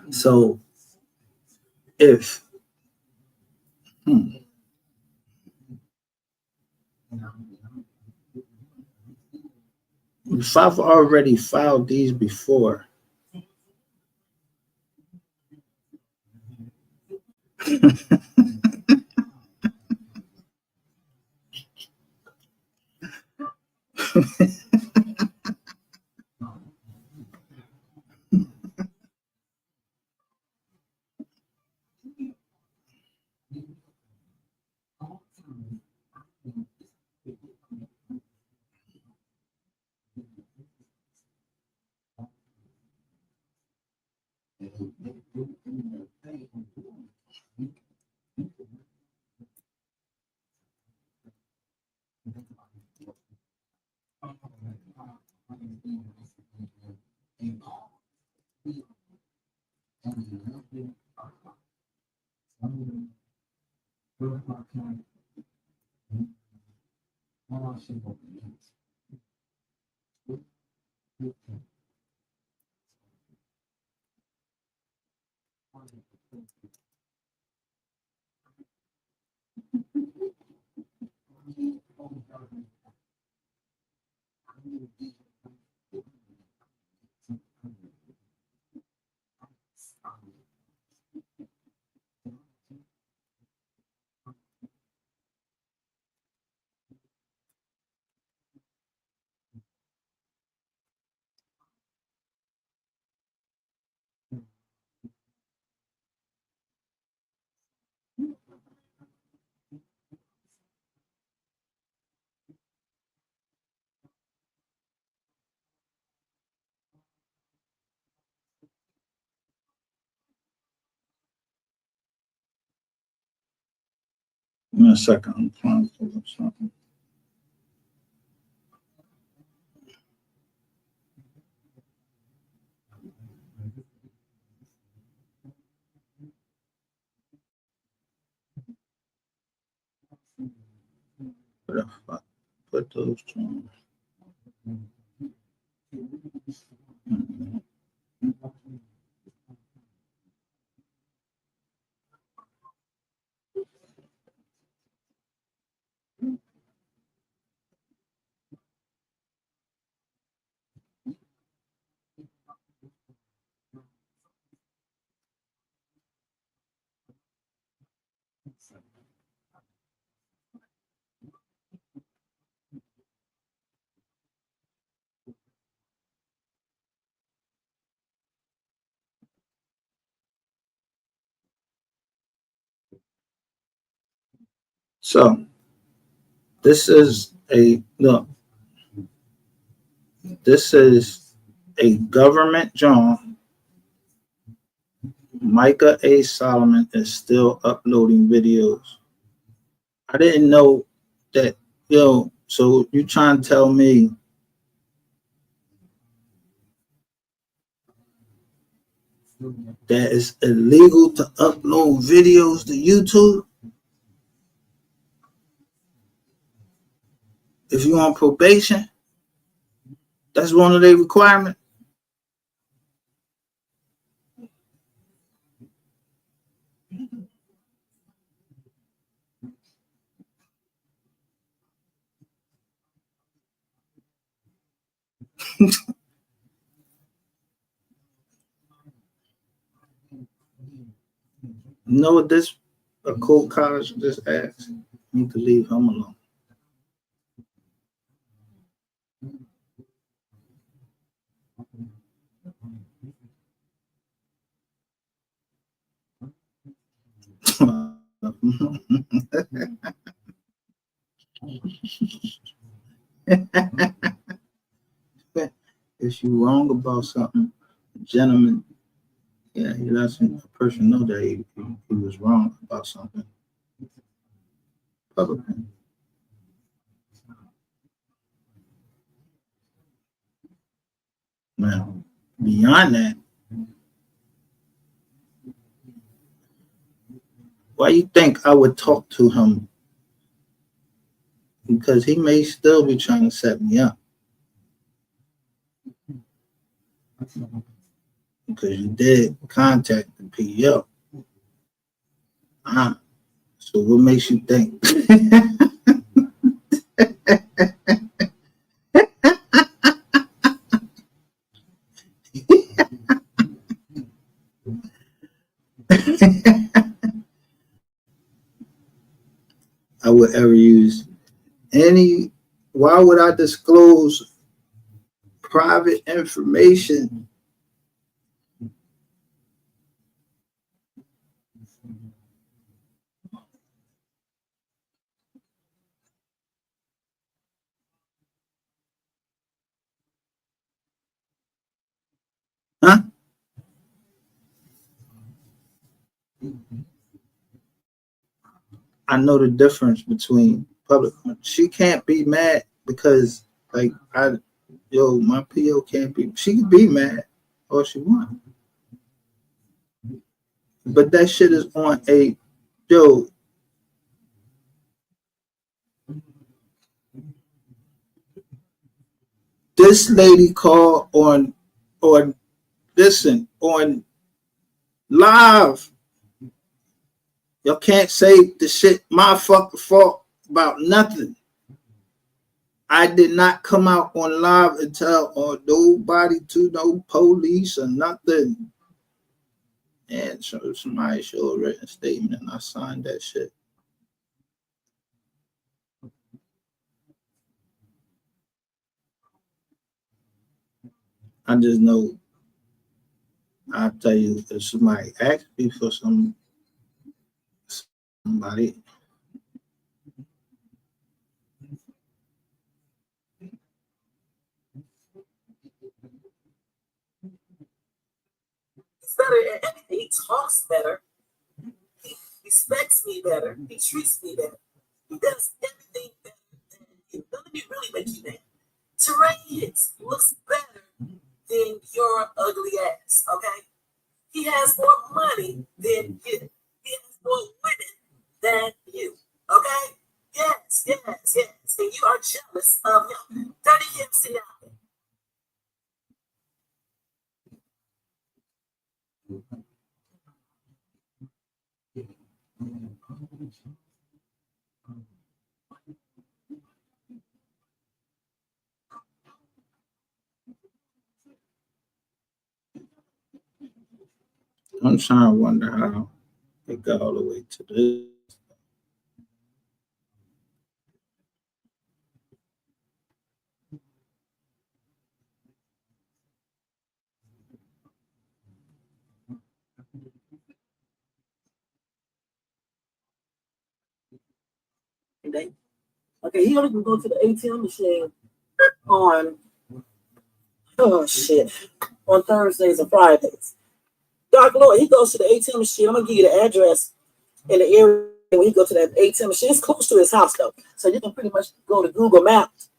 So if If I've already filed these before, in a second, I'm trying to do something. What if I put those two on? So this is a look. This is a government job. Micah A. Solomon is still uploading videos. I didn't know that. So you trying to tell me that it's illegal to upload videos to YouTube if you're on probation? That's one of their requirements. You know what this a cool college just asked? Need to leave him alone. If you wrong about something, gentlemen, yeah, he lets a person know that he was wrong about something. Publicly. Now, beyond that, why you think I would talk to him? Because he may still be trying to set me up. Because you did contact the PO. So what makes you think? ever use any. Why would I disclose private information? Huh? I know the difference between public. She can't be mad because, like, my PO can't be. She can be mad all she wants, but that shit is on a, yo. This lady called on listen on live. Y'all can't say the shit my fucking fault about nothing. I did not come out on live and tell on nobody, to no police or nothing. And so somebody showed a written statement and I signed that shit. I just know, I'll tell you, if somebody asks me for somebody, He's better at everything. He talks better. He respects me better. He treats me better. He does everything better than you. Let me really make you mad. Terrain hits looks better than your ugly ass, okay? He has more money than you. He has more women than you, okay? Yes. And you are jealous of him. Dirty him, sit down. I'm trying to wonder how it got all the way to this. Okay, he only can go to the ATM machine on on Thursdays and Fridays. Dr. Lloyd, he goes to the ATM machine. I'm gonna give you the address in the area when he go to that ATM machine. It's close to his house though, so you can pretty much go to Google Maps.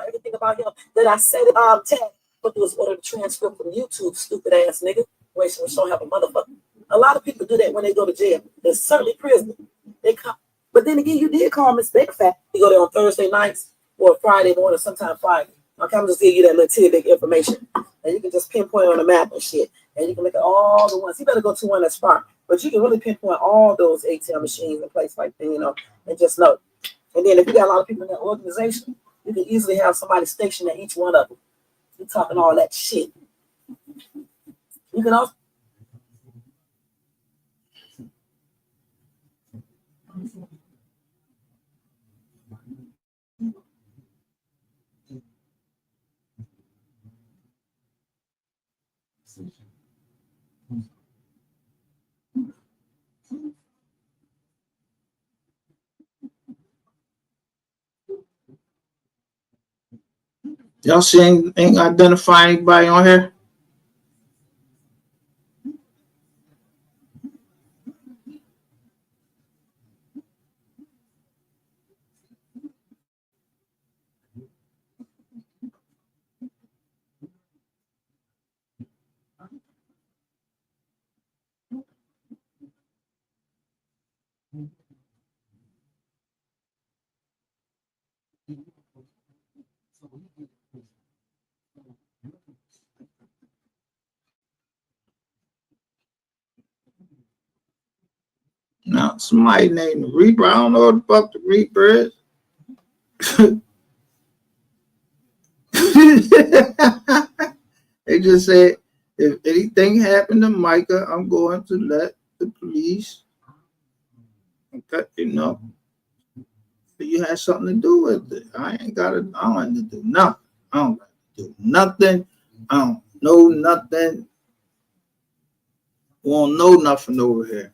Everything about him that I said Ted, but was ordered the transcript from YouTube, stupid ass nigga. Wait, so we don't have a motherfucker. A lot of people do that when they go to jail. They're certainly prison. They come, but then again, you did call Miss Bedfat. You go there on Thursday nights or Friday morning, sometime Friday. Okay, I'm just giving you that little tidbit information, and you can just pinpoint on the map and shit, and you can look at all the ones. You better go to one that's far, but you can really pinpoint all those ATM machines and places like that, and just know. And then if you got a lot of people in that organization, you can easily have somebody stationed at each one of them. You're talking all that shit. You can also. Y'all see ain't identify anybody on here? No, somebody named the Reaper. I don't know what the fuck the Reaper is. They just said, if anything happened to Micah, I'm going to let the police, okay, you know, you had something to do with it. I don't have to do nothing. I don't have to do nothing. I don't know nothing. Won't know nothing over here.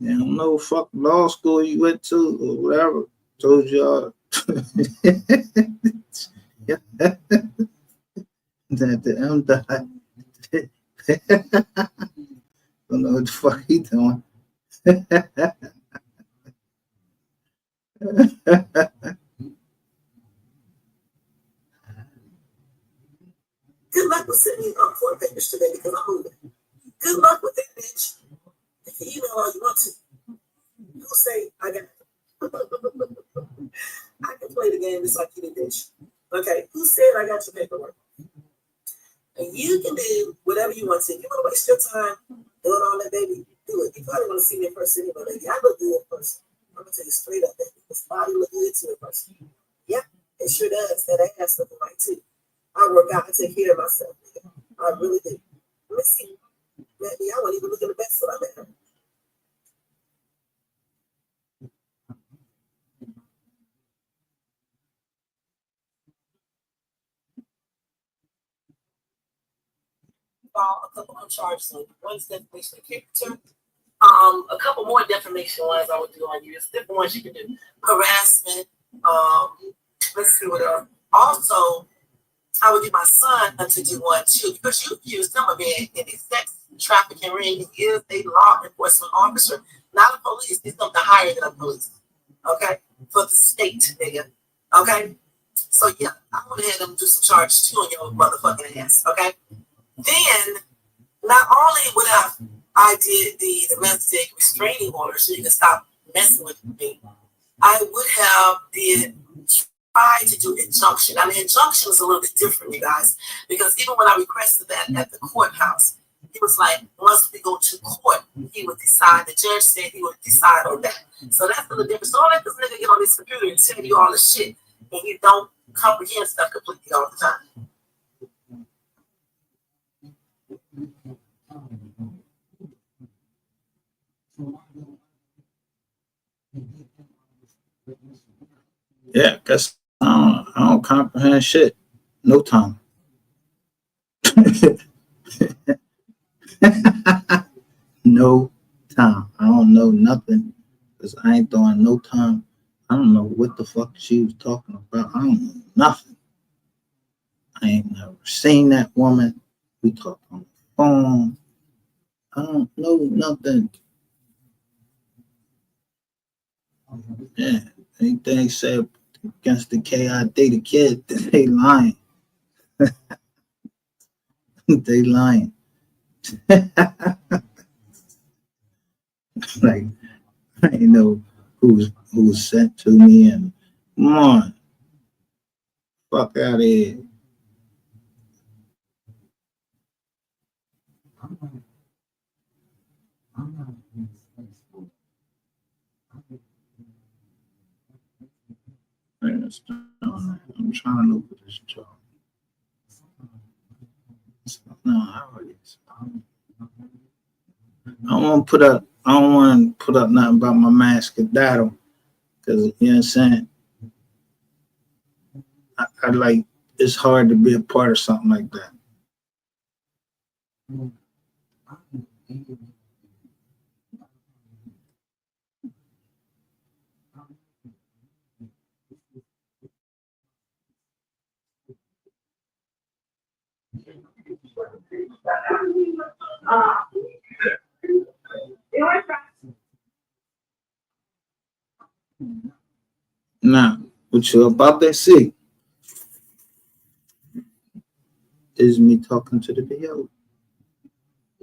Yeah, I don't know what fuck law school you went to or whatever. Told y'all that the M died. Don't know what the fuck he doing. Good luck with sending up court papers today because I'm moving. Good luck with that, bitch. You can email all you want to. You'll say, I got it. I can play the game just like you did, bitch. Okay, who said I got your paperwork? And you can do whatever you want to. If you want to waste your time doing all that, baby, do it. You probably want to see me in person anyway, baby. I look good in person. I'm going to tell you straight up, baby. This body look good too in person. Yeah, it sure does. That ass looking right too. I work out. I take care of myself, nigga. I really do. Let me see. Maybe I won't even look at the best that I'm at. File a couple of charges on you. One's defamation of character. A couple more defamation ones I would do on you. It's different ones you can do. Harassment. Let's see what else. Also, I would do my son to do one too, because you accused him of being in a sex trafficking ring. He is a law enforcement officer, not a police. He's something higher than a police. Okay? For the state, nigga. Okay? So yeah, I would have had them do some charges too on your motherfucking ass. Okay? Then not only would I did the domestic restraining order so you can stop messing with me, I would have did try to do injunction. I mean, injunction is a little bit different, you guys, because even when I requested that at the courthouse, he was like, once we go to court, he would decide. The judge said he would decide on that. So that's a little different. So don't let this nigga get on this computer and tell you all this shit, and you don't comprehend stuff completely all the time. Yeah, because I don't comprehend shit. No time. No time. I don't know nothing because I ain't doing no time. I don't know what the fuck she was talking about. I don't know nothing. I ain't never seen that woman. We talked on the phone. I don't know nothing. Yeah, anything they said against the KID, the kid, they lying. They lying. Like, I ain't know who was sent to me, and come on, fuck out of here. I'm trying to look at this job. No, I don't want to put up nothing about my mascadaddle, because you know what I'm saying. I like, it's hard to be a part of something like that. Now, what you're about to see is me talking to the video,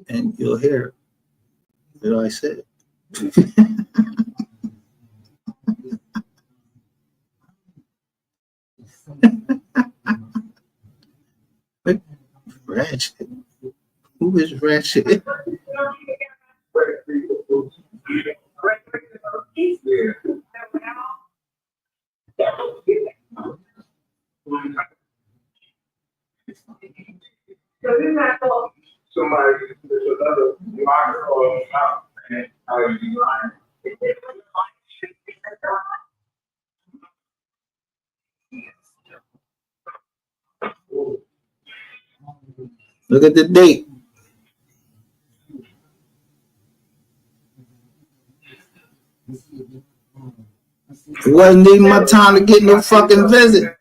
and you'll hear what I said. Ratchet. Who is Ratchet? Somebody, there's another locker or top, and Look at the date. It wasn't even my time to get no fucking visit.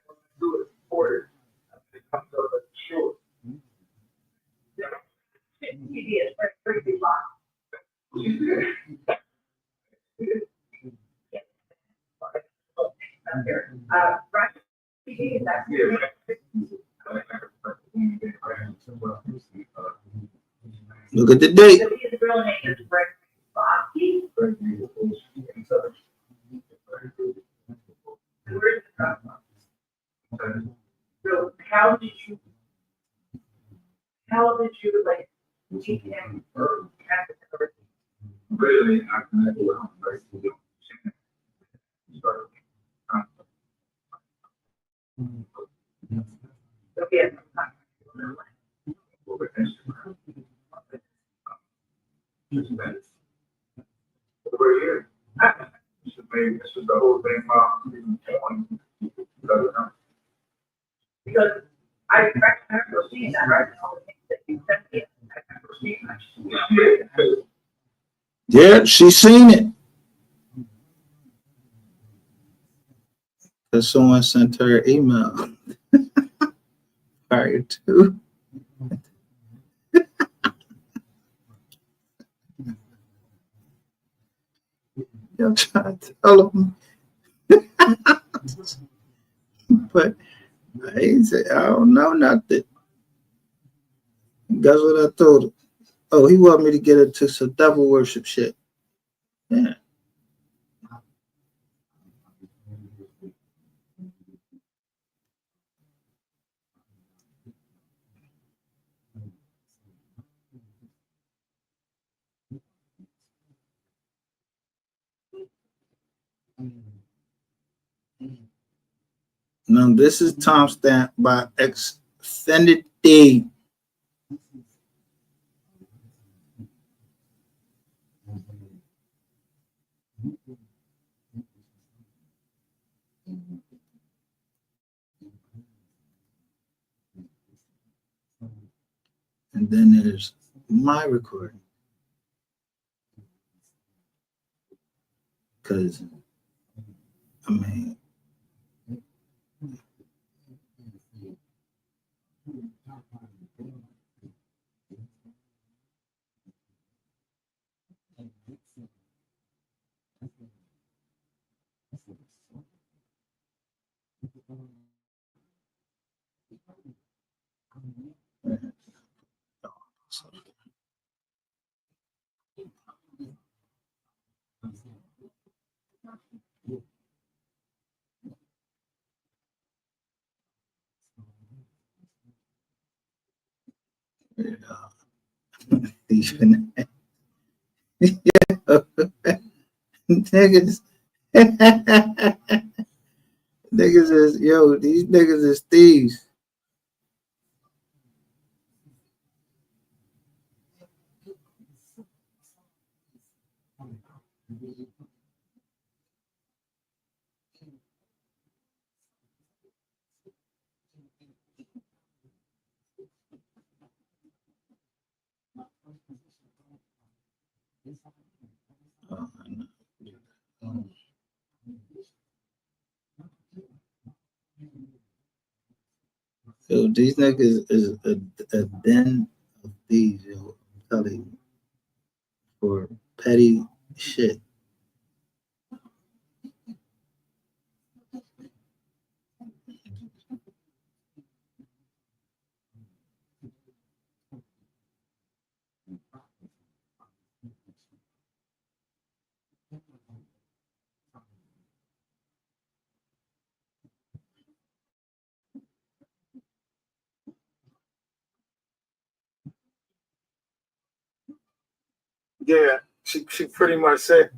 Look at the date. So how did you like teach him or really, we're here. This is the whole thing because I remember seeing that, right? All the things that you sent me, I remember seeing that. Yeah, she seen it. Because someone sent her an email prior to. Y'all trying to tell them. But I ain't say, I don't know nothing. That's what I told him. Oh, he wanted me to get into some devil worship shit. Yeah. Now this is timestamped by extended day. And then there's my recording. Because, I mean, even niggas, niggas is, yo, these niggas is thieves. Yo, these niggas is a den of thieves, yo. I'm telling you, for petty shit. Yeah, she pretty much said.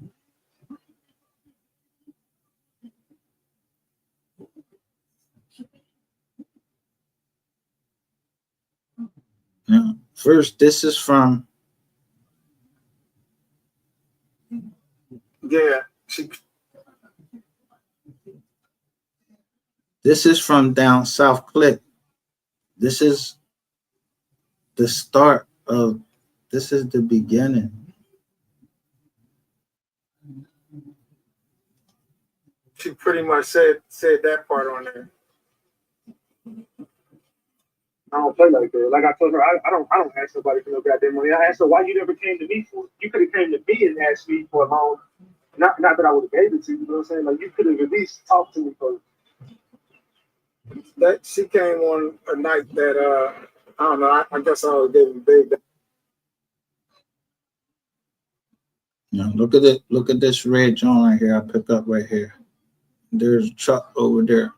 Now, first, this is from. Yeah, this is from down South Click. This is the start of. This is the beginning. She pretty much said that part on there. I don't play like that. Like I told her, I don't ask nobody for no goddamn money. I asked her why you never came to me for it. You could have came to me and asked me for a loan. Not that I would have gave it to you, you know what I'm saying? Like you could have at least talked to me first. That she came on a night that I don't know, I guess I was getting big. Now look at it, look at this red joint right here. I picked up right here. There's a truck over there.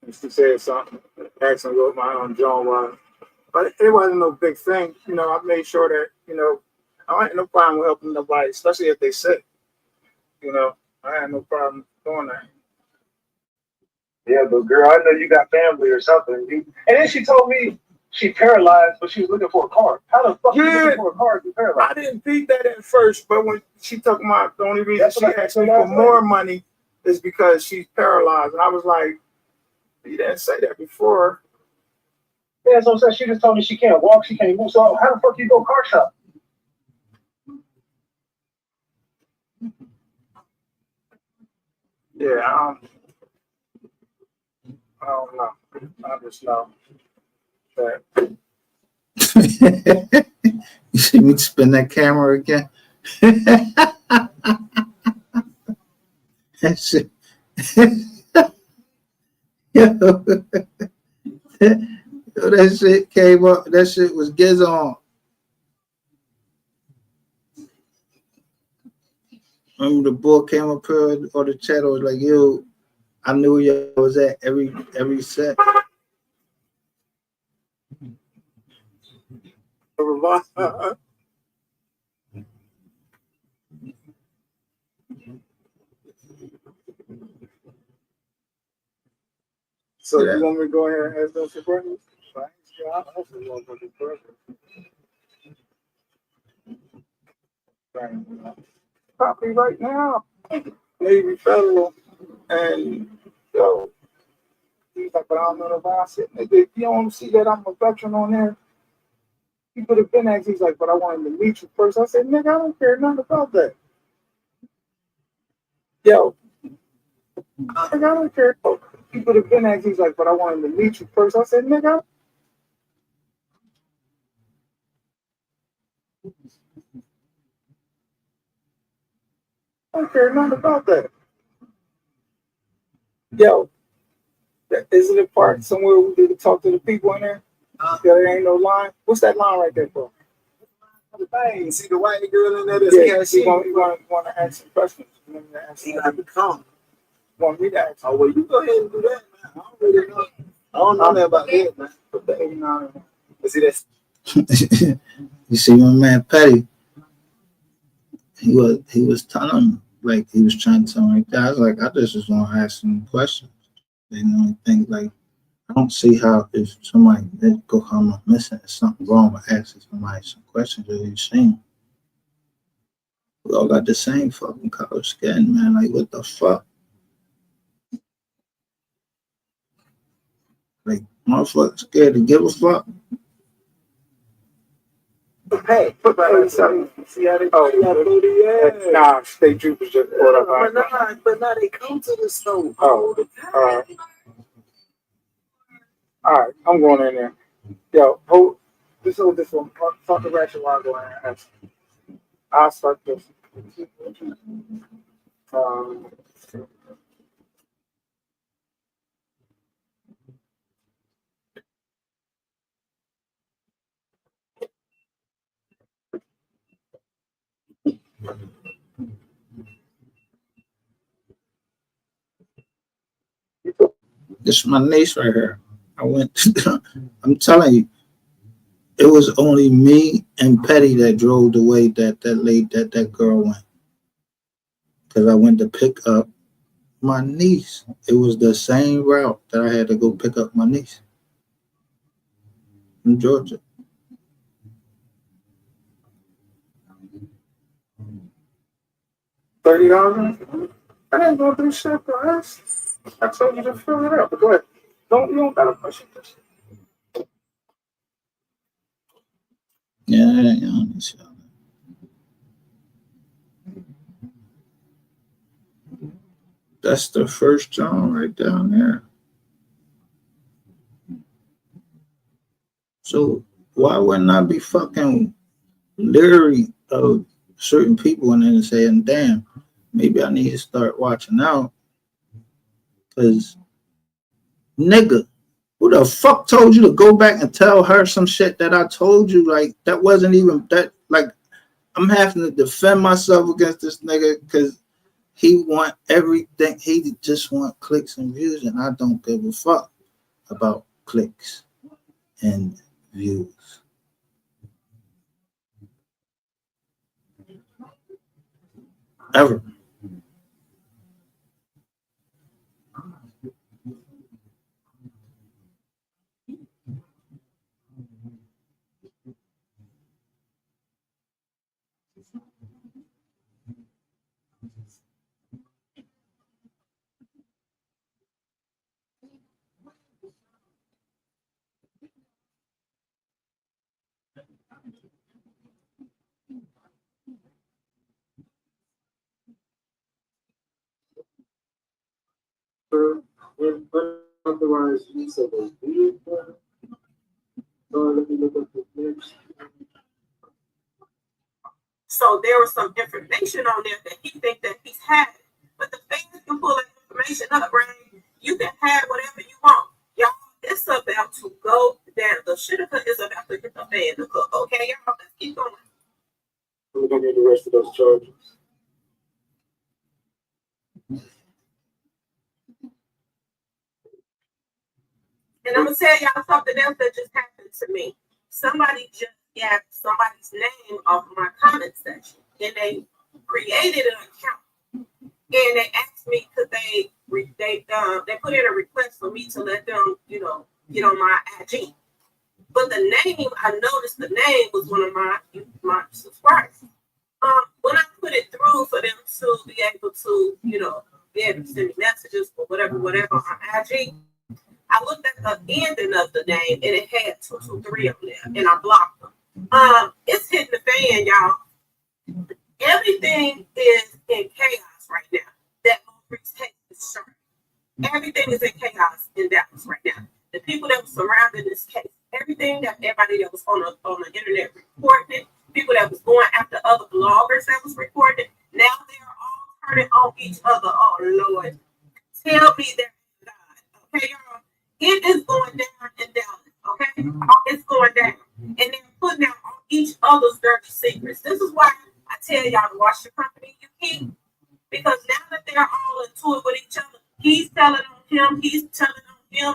She said something, asked him what my John was. But it wasn't no big thing. You know, I made sure that, you know, I had no problem with helping nobody, especially if they sick. You know, I had no problem doing that. Yeah, but girl, I know you got family or something. And then she told me she paralyzed, but she was looking for a car. How the fuck you looking for a car if you're paralyzed? I didn't think that at first, but when she took the only reason she asked me for more money is because she's paralyzed. And I was like, you didn't say that before. Yeah, so she just told me she can't walk, she can't move. So how the fuck you go car shop? Yeah, I don't know. I just know that. You see me spin that camera again? That shit. Yo, that shit came up. That shit was giz on. Remember the boy came up here or the chat was like, yo, I knew where y'all was at every set. So you want me to go ahead and ask those questions? Probably right now, maybe federal, and yo, he's like, but I don't know if I said, nigga, if you don't see that I'm a veteran on there, he could have been asked. He's like, but I wanted to meet you first. I said, nigga, I don't care nothing about that. Yo, nigga, I don't care. He could have been asked. He's like, but I wanted to meet you first. I said, nigga, I don't care nothing about that. Yo, isn't it part somewhere we need to talk to the people in there? There ain't no line. What's that line right there for? The thing. See the white girl in there that's cashier. You want to ask some questions? You got to come. Want me to ask? Oh, well, you go ahead and do that, man. I don't really know. I don't know nothing about that, man. Put the 89 in there. See that? You see my man Petty? He was telling me, like, he was trying to tell me like that. I was like, I just was going to ask him questions. You know, things like, I don't see how if somebody did go home missing, there's something wrong with asking somebody some questions that you've seen. We all got the same fucking color skin, man. Like, what the fuck? Like, motherfuckers scared to give a fuck. Hey, put that on something. See how they yeah. Nah, State Troopers just brought up. But now they come to the store. Oh, all right. All right, I'm going in there. Yo, hold this one. Talk the ratchet while I go in and ask. I'll start this. This is my niece right here. I went. I'm telling you, it was only me and Petty that drove the way that girl went. Because I went to pick up my niece. It was the same route that I had to go pick up my niece in Georgia. $30? I ain't gonna do shit for us. I told you to fill it up. But go ahead. You don't gotta push it. Yeah. That's the first John right down there. So why wouldn't I be fucking leery of certain people and then saying, damn, maybe I need to start watching out? Because, nigga, who the fuck told you to go back and tell her some shit that I told you? Like, that wasn't even that. Like, I'm having to defend myself against this nigga because he want everything. He just want clicks and views, and I don't give a fuck about clicks and views. Ever. Unauthorized use of a vehicle. Let me look up the next. So there was some information on there that he think that he's had. But the thing is, you pull that information up, right? You can have whatever you want. Y'all, it's about to go down. The shit is about to get the fan to cook. Okay, y'all, let's keep going. We're gonna get the rest of those charges. And I'm gonna tell y'all something else that just happened to me. Somebody just got somebody's name off my comment section, and they created an account, and they asked me could they put in a request for me to let them, get on my IG. But the name, I noticed the name was one of my subscribers. When I put it through for them to be able to, be able to send me messages or whatever on IG, I looked at the ending of the name and it had 223 on there, and I blocked them. It's hitting the fan, y'all. Everything is in chaos right now. That MO3's case is short. Everything is in chaos in Dallas right now. The people that were surrounding this case, everybody that was on the internet reporting it, people that was going after other bloggers that was reporting it, now they're all turning on each other. Oh Lord, tell me that God, okay, y'all. It is going down in Dallas, okay? It's going down. And they're putting out on each other's dirty secrets. This is why I tell y'all to watch the company you keep. Because now that they're all into it with each other, he's telling on him, he's telling on him,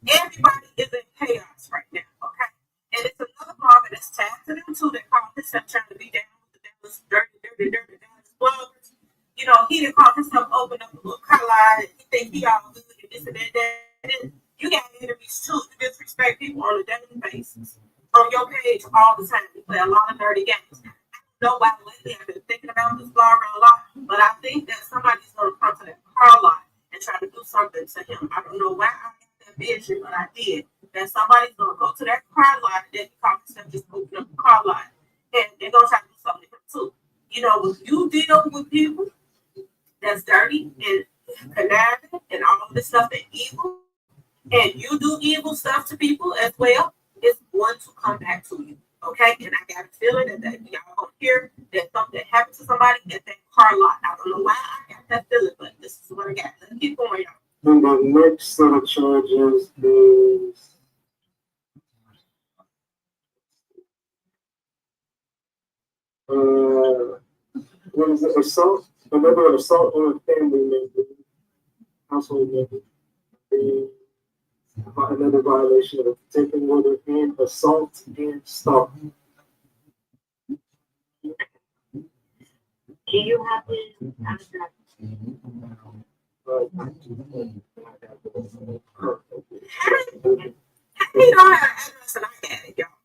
everybody is in chaos right now, okay? And it's another blogger that's tagged to them too that called himself trying to be down with the Dallas dirty Dallas bloggers. He didn't call himself open up a little car line and he think he all good and this and that. And you got enemies too. You disrespect people on a daily basis. On your page all the time. You play a lot of dirty games. I don't know why lately I've been thinking about this blogger a lot, but I think that somebody's going to come to that car lot and try to do something to him. I don't know why I got that vision, but I did. That somebody's going to go to that car lot and then call himself just open up the car lot. And they're going to try to do something to him too. When you deal with people that's dirty and conniving and all this stuff that's evil, and you do evil stuff to people as well, it's going to come back to you. Okay? And I got a feeling that y'all gonna hear that something happened to somebody at that car lot. I don't know why I got that feeling, but this is what I got. Let's keep going, y'all. And the next set of charges is what is it? Assault? Another assault on a family member, household member. another violation of protecting order and assault and stalking. Do you have his address? He don't have an address and I had it, y'all.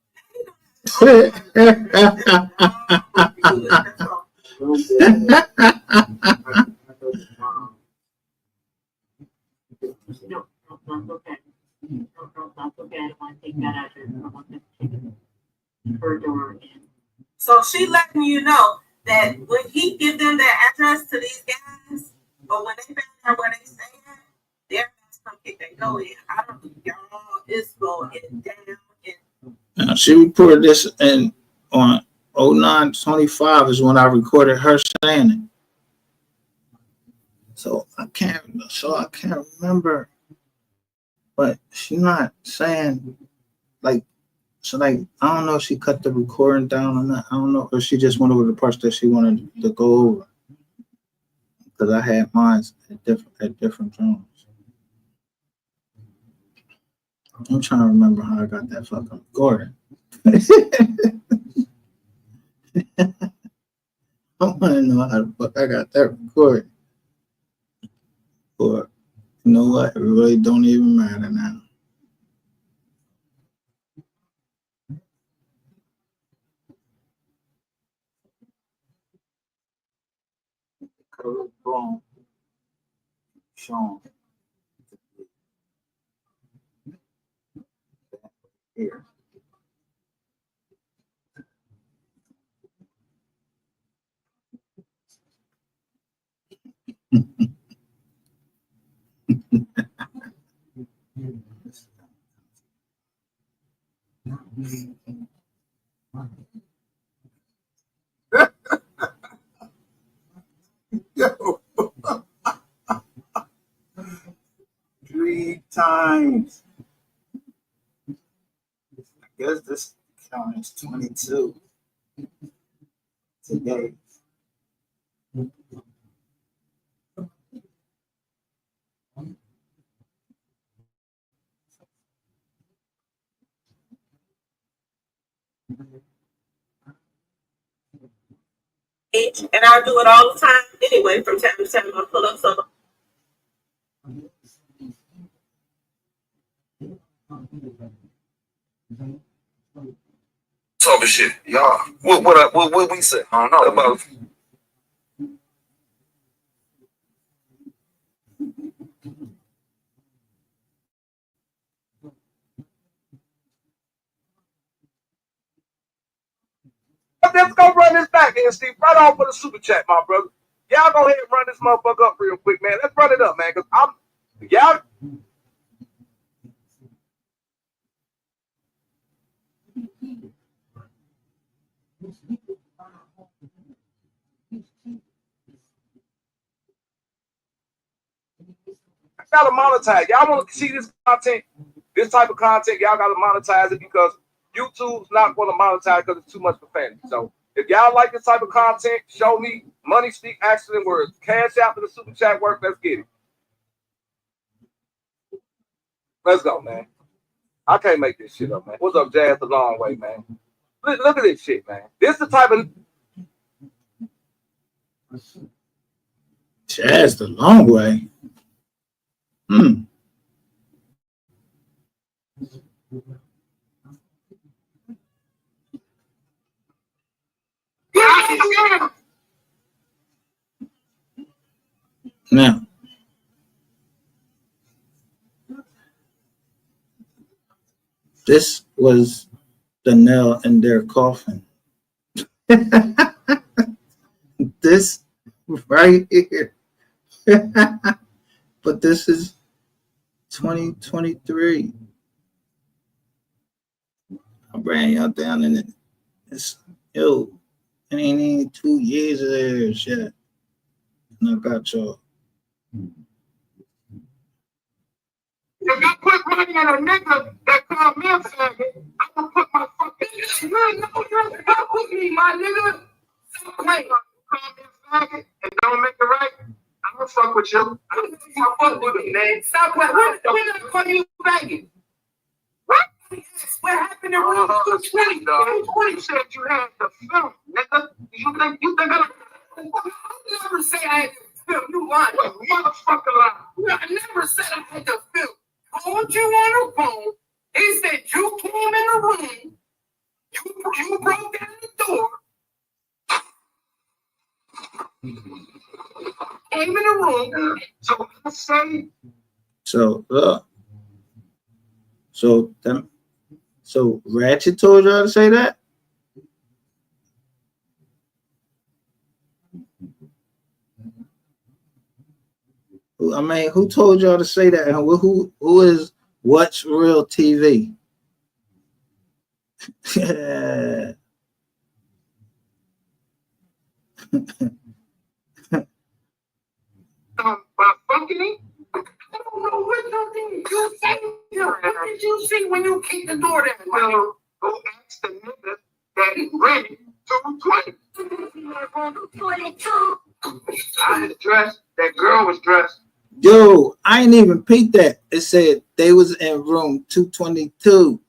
No, that's okay. No, that's okay. I don't want to take that address. I want them to take her door in. So she letting you know that when he give them their address to these guys, or when they find out where they stay at, they're gonna come get their go in. I don't think y'all is going down. Now, she reported this on 09/25 is when I recorded her saying it. So I can't remember, but she's not saying like, so like, I don't know if she cut the recording down or not. I don't know, or she just went over the parts that she wanted to go over. Because I had mine at different zones. I'm trying to remember how I got that fucking recording. I want to know how the fuck I got that recording. Or, you know what? It really don't even matter now. Color brown. Sean. Here. Yo. 3 times. I guess this count is 22 today. And I do it all the time anyway. From time to time, I pull up some. Talking shit, y'all. What we say? I don't know about. Let's go run this back here, Steve. Right off for the super chat, my brother. Y'all go ahead and run this motherfucker up real quick, man. Let's run it up, man. Cause y'all. I gotta monetize. Y'all want to see this content, this type of content? Y'all gotta monetize it because YouTube's not going to monetize because it's too much profanity. So if y'all like this type of content, show me money, speak, action, and words. Cash out for the super chat work. Let's get it. Let's go, man. I can't make this shit up, man. What's up, Jazz? The long way, man. Look at this shit, man. This is the type of Jazz the long way. Now, this was the nail in their coffin. This right here. But this is 2023. I ran y'all down in it. It's, it ain't even 2 years of there shit. And I got y'all. If I put money in a nigga that called me a faggot, I will put my fucking. You know you're not with me, my nigga. Wait, call me a faggot and don't make it right. I don't fuck with you. I don't fuck with you, man. Stop. When I call you faggot? 220, dog. 20 said you had the film, nigga. You think I never say I had the film. You lying. Motherfucker lying. No, I never said I had the film. I called you on the phone. He said you came in the room. You broke down the door. Came in the room. So I say. So so Ratchet told y'all to say that? I mean, who told y'all to say that? And who is What's Real TV? By fucking, I don't know what you say. What did you see when you kicked the door down? Well, go ask the nigga that is ready to 22. I was dressed. That girl was dressed. Yo, I ain't even peeped that. It said they was in room 222.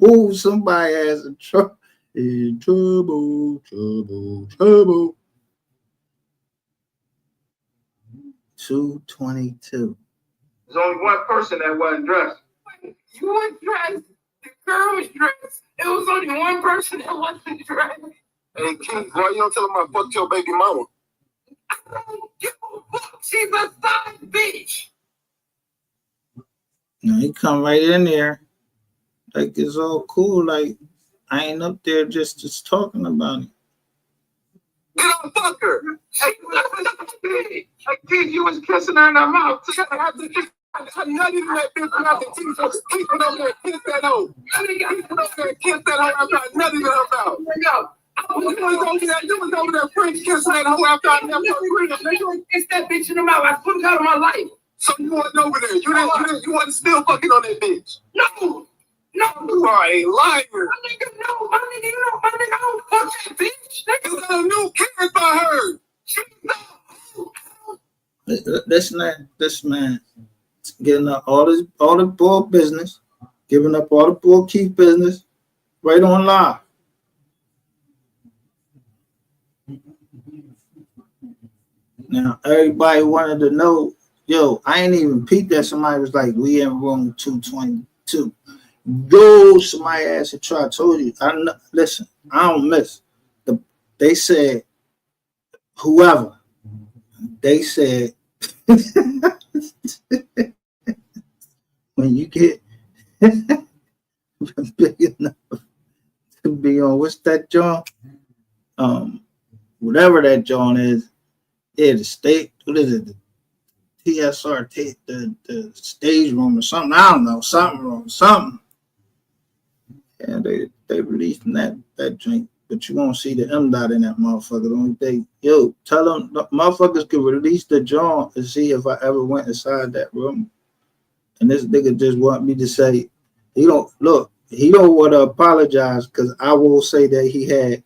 Ooh, somebody has a trouble. Trouble. 222. There's only one person that wasn't dressed. You weren't dressed. The girl was dressed. It was only one person that wasn't dressed. Hey, King, why you don't tell him I fucked your baby mama? I don't give a fuck. She's a side bitch. No, he come right in there. Like it's all cool. Like I ain't up there just talking about it. Get on, fuck her. Hey, kid, you was kissing her in her mouth. I nutted in that bitch mouth and teeth was keeping over there and kiss that hoe. Keeping over there and kiss that hoe after I nutted in her mouth. You was over there French kissing that hoe after I left her crib. Kiss that bitch in the mouth. I put it out of my life. So you wasn't over there. You wasn't still fucking on that bitch. No. No, you are a liar. My nigga, no, my nigga, you know, my nigga, I don't fuck that bitch. You got a new kid by her. This man getting up all the bull business, giving up all the bull Keith business, right on live. Now everybody wanted to know, yo, I ain't even peeped that somebody was like, we in room 222. Yo, somebody asked a try. I told you. Listen, I don't miss. They said, whoever. They said, when you get big enough to be on, what's that John? Whatever that John is, yeah, the state, what is it? The TSR, the stage room or something. I don't know, something. And they released that drink, but you won't see the M dot in that motherfucker. Don't they? Yo, tell them the motherfuckers can release the John and see if I ever went inside that room. And this nigga just want me to say he don't want to apologize because I will say that he had.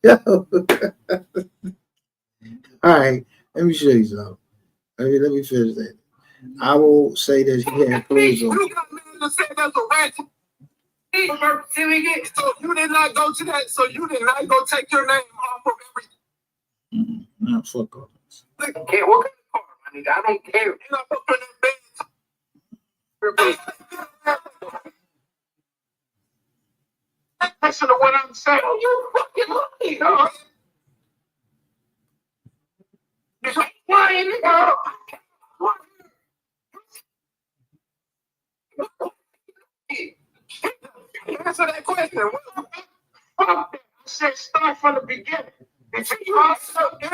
Yo. All right, let me show you something. Let me finish that. I will say that he had clothes on. You got me to say that's a ratchet. So you did not go to that. So you did not go take your name off of everything. Nah, fuck all this. Look, okay, what kind of car, my nigga? I don't care. You're not fucking that bad. Listen to what I'm saying. You fucking lying, dog. You're lying, nigga. Answer that question. I said start from the beginning. If you answer the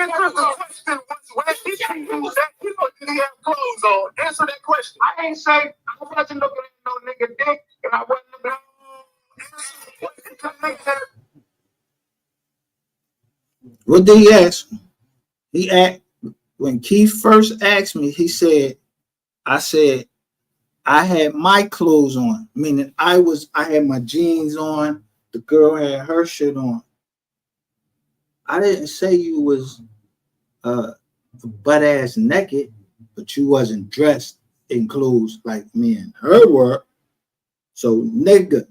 question, where did you use that? You know, did he have clothes on? Answer that question. I ain't say I wasn't looking at no nigga dick, and I wasn't looking at. What did he ask? He asked when Keith first asked me. He said, "I said I had my clothes on, meaning I had my jeans on. The girl had her shit on. I didn't say you was butt ass naked, but you wasn't dressed includes like me and her work. So nigga,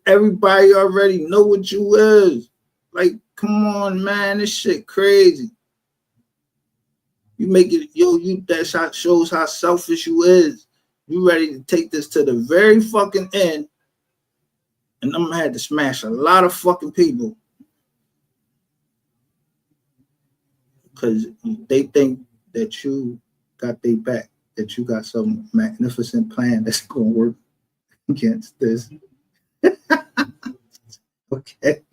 everybody already know what you is. Like, come on, man, this shit crazy. You make it, that shot shows how selfish you is. You ready to take this to the very fucking end, and I'm gonna have to smash a lot of fucking people because they think that you got their back, that you got some magnificent plan that's gonna work against this. Okay.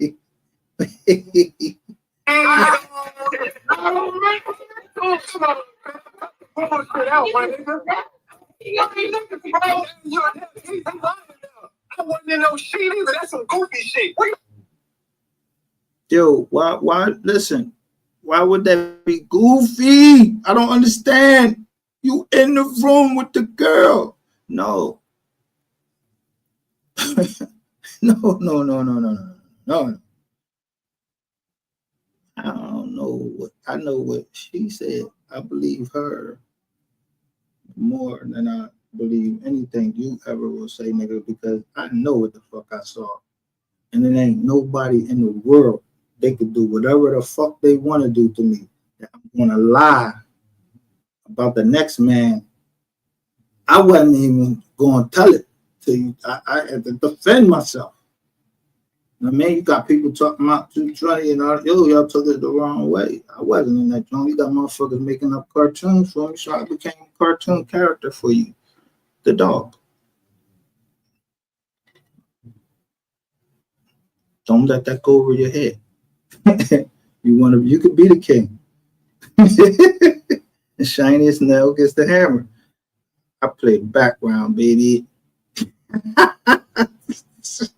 I wasn't in no shit either. That's some goofy shit. Yo, why, listen, why would that be goofy? I don't understand. You in the room with the girl. No. No. I don't know I know what she said. I believe her more than I believe anything you ever will say, nigga, because I know what the fuck I saw. And it ain't nobody in the world. They could do whatever the fuck they want to do to me. I'm gonna lie about the next man. I wasn't even gonna tell it to you. I had to defend myself. I mean, you got people talking about 220 and all, y'all took it the wrong way. I wasn't in that joint. You got motherfuckers making up cartoons for me, so I became a cartoon character for you, the dog. Don't let that go over your head. You could be the king. The shiniest nail gets the hammer. I play the background, baby. See,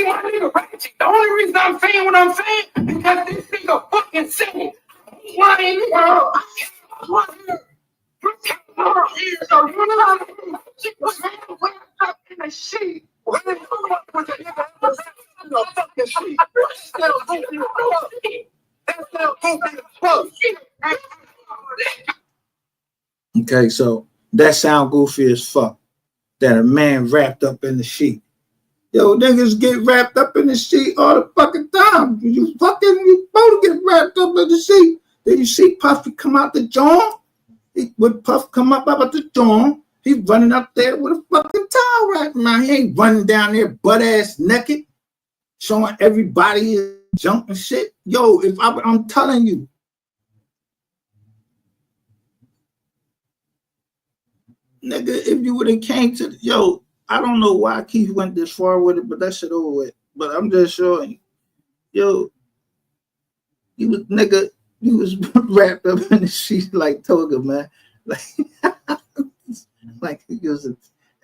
my nigga Ratchet, the only reason I'm saying what I'm saying because this nigga fucking said it. Why ain't nigga? So you know how she was wrapped up in a sheet. When the nigga was in a fucking sheet. That's still goofy as fuck. Okay, so that sound goofy as fuck. That a man wrapped up in the sheet. Yo, niggas get wrapped up in the sheet all the fucking time. You both get wrapped up in the sheet. Then you see Puffy come out the joint. When Puff come up out the joint, he's running up there with a fucking towel wrapped around. He ain't running down there butt ass naked, showing everybody his junk and shit. Yo, I'm telling you. Nigga, if you would have came to I don't know why Keith went this far with it, but that shit over with. But I'm just showing you. You was wrapped up in the sheet like Toga, man. Like he was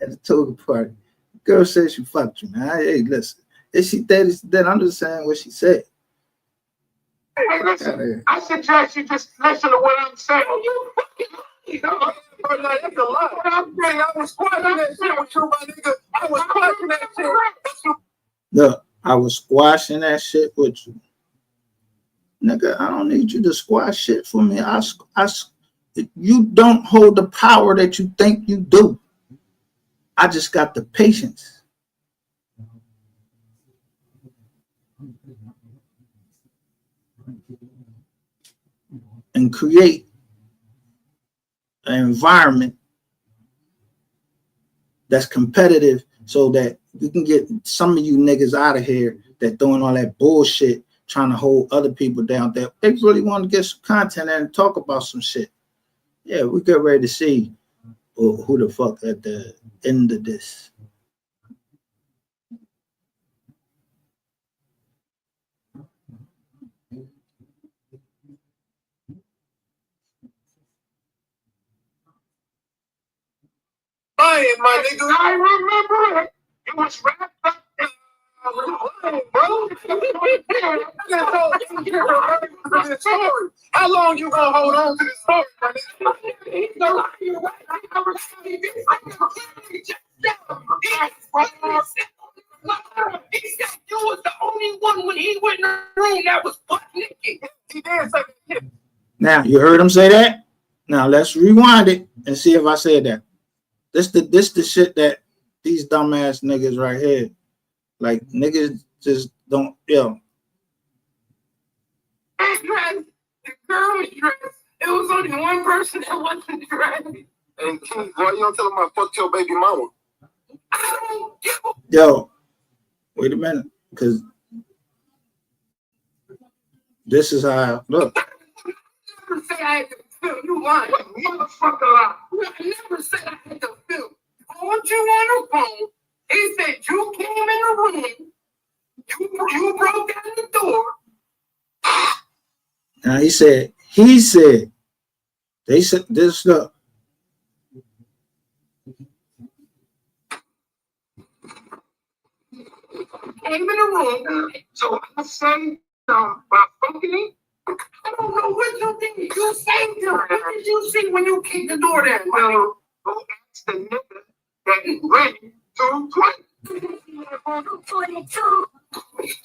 at a Toga party. Girl said she fucked you, man. Hey, listen. If she then I'm just saying what she said. Hey, listen, I suggest you just listen to what I'm saying. You know, that's a lot. What I'm saying, I was squashing that shit with you, my nigga. I was squashing that shit. Look, I was squashing that shit with you. Nigga, I don't need you to squash shit for me. You don't hold the power that you think you do. I just got the patience. And create an environment that's competitive so that you can get some of you niggas out of here that doing all that bullshit, trying to hold other people down there. They really want to get some content and talk about some shit. Yeah, we get ready to see who the fuck at the end of this. My nigga, I remember it. You was wrapped up in bro. How long you gonna hold on to this story, my nigga? He said you was the only one when he went in the room that was butt naked. He did say that. Now, you heard him say that? Now, let's rewind it and see if I said that. This the shit that these dumbass niggas right here, like, niggas just don't, yo. The girl was dressed. It was only one person that wasn't dressed. And King, why you don't tell him I fucked your baby mama? I don't give a... Yo, wait a minute, because this is how I look. I never say I had to film. You lying. Motherfucker lie. I never said I had to film. I want you on the phone. He said you came in the room. You broke down the door. Now he said, they said this stuff. Came in the room. So I said about fucking. I don't know what you think you saved her. What did you see when you kicked the door down? Well, go ask the nigga that is ready to play.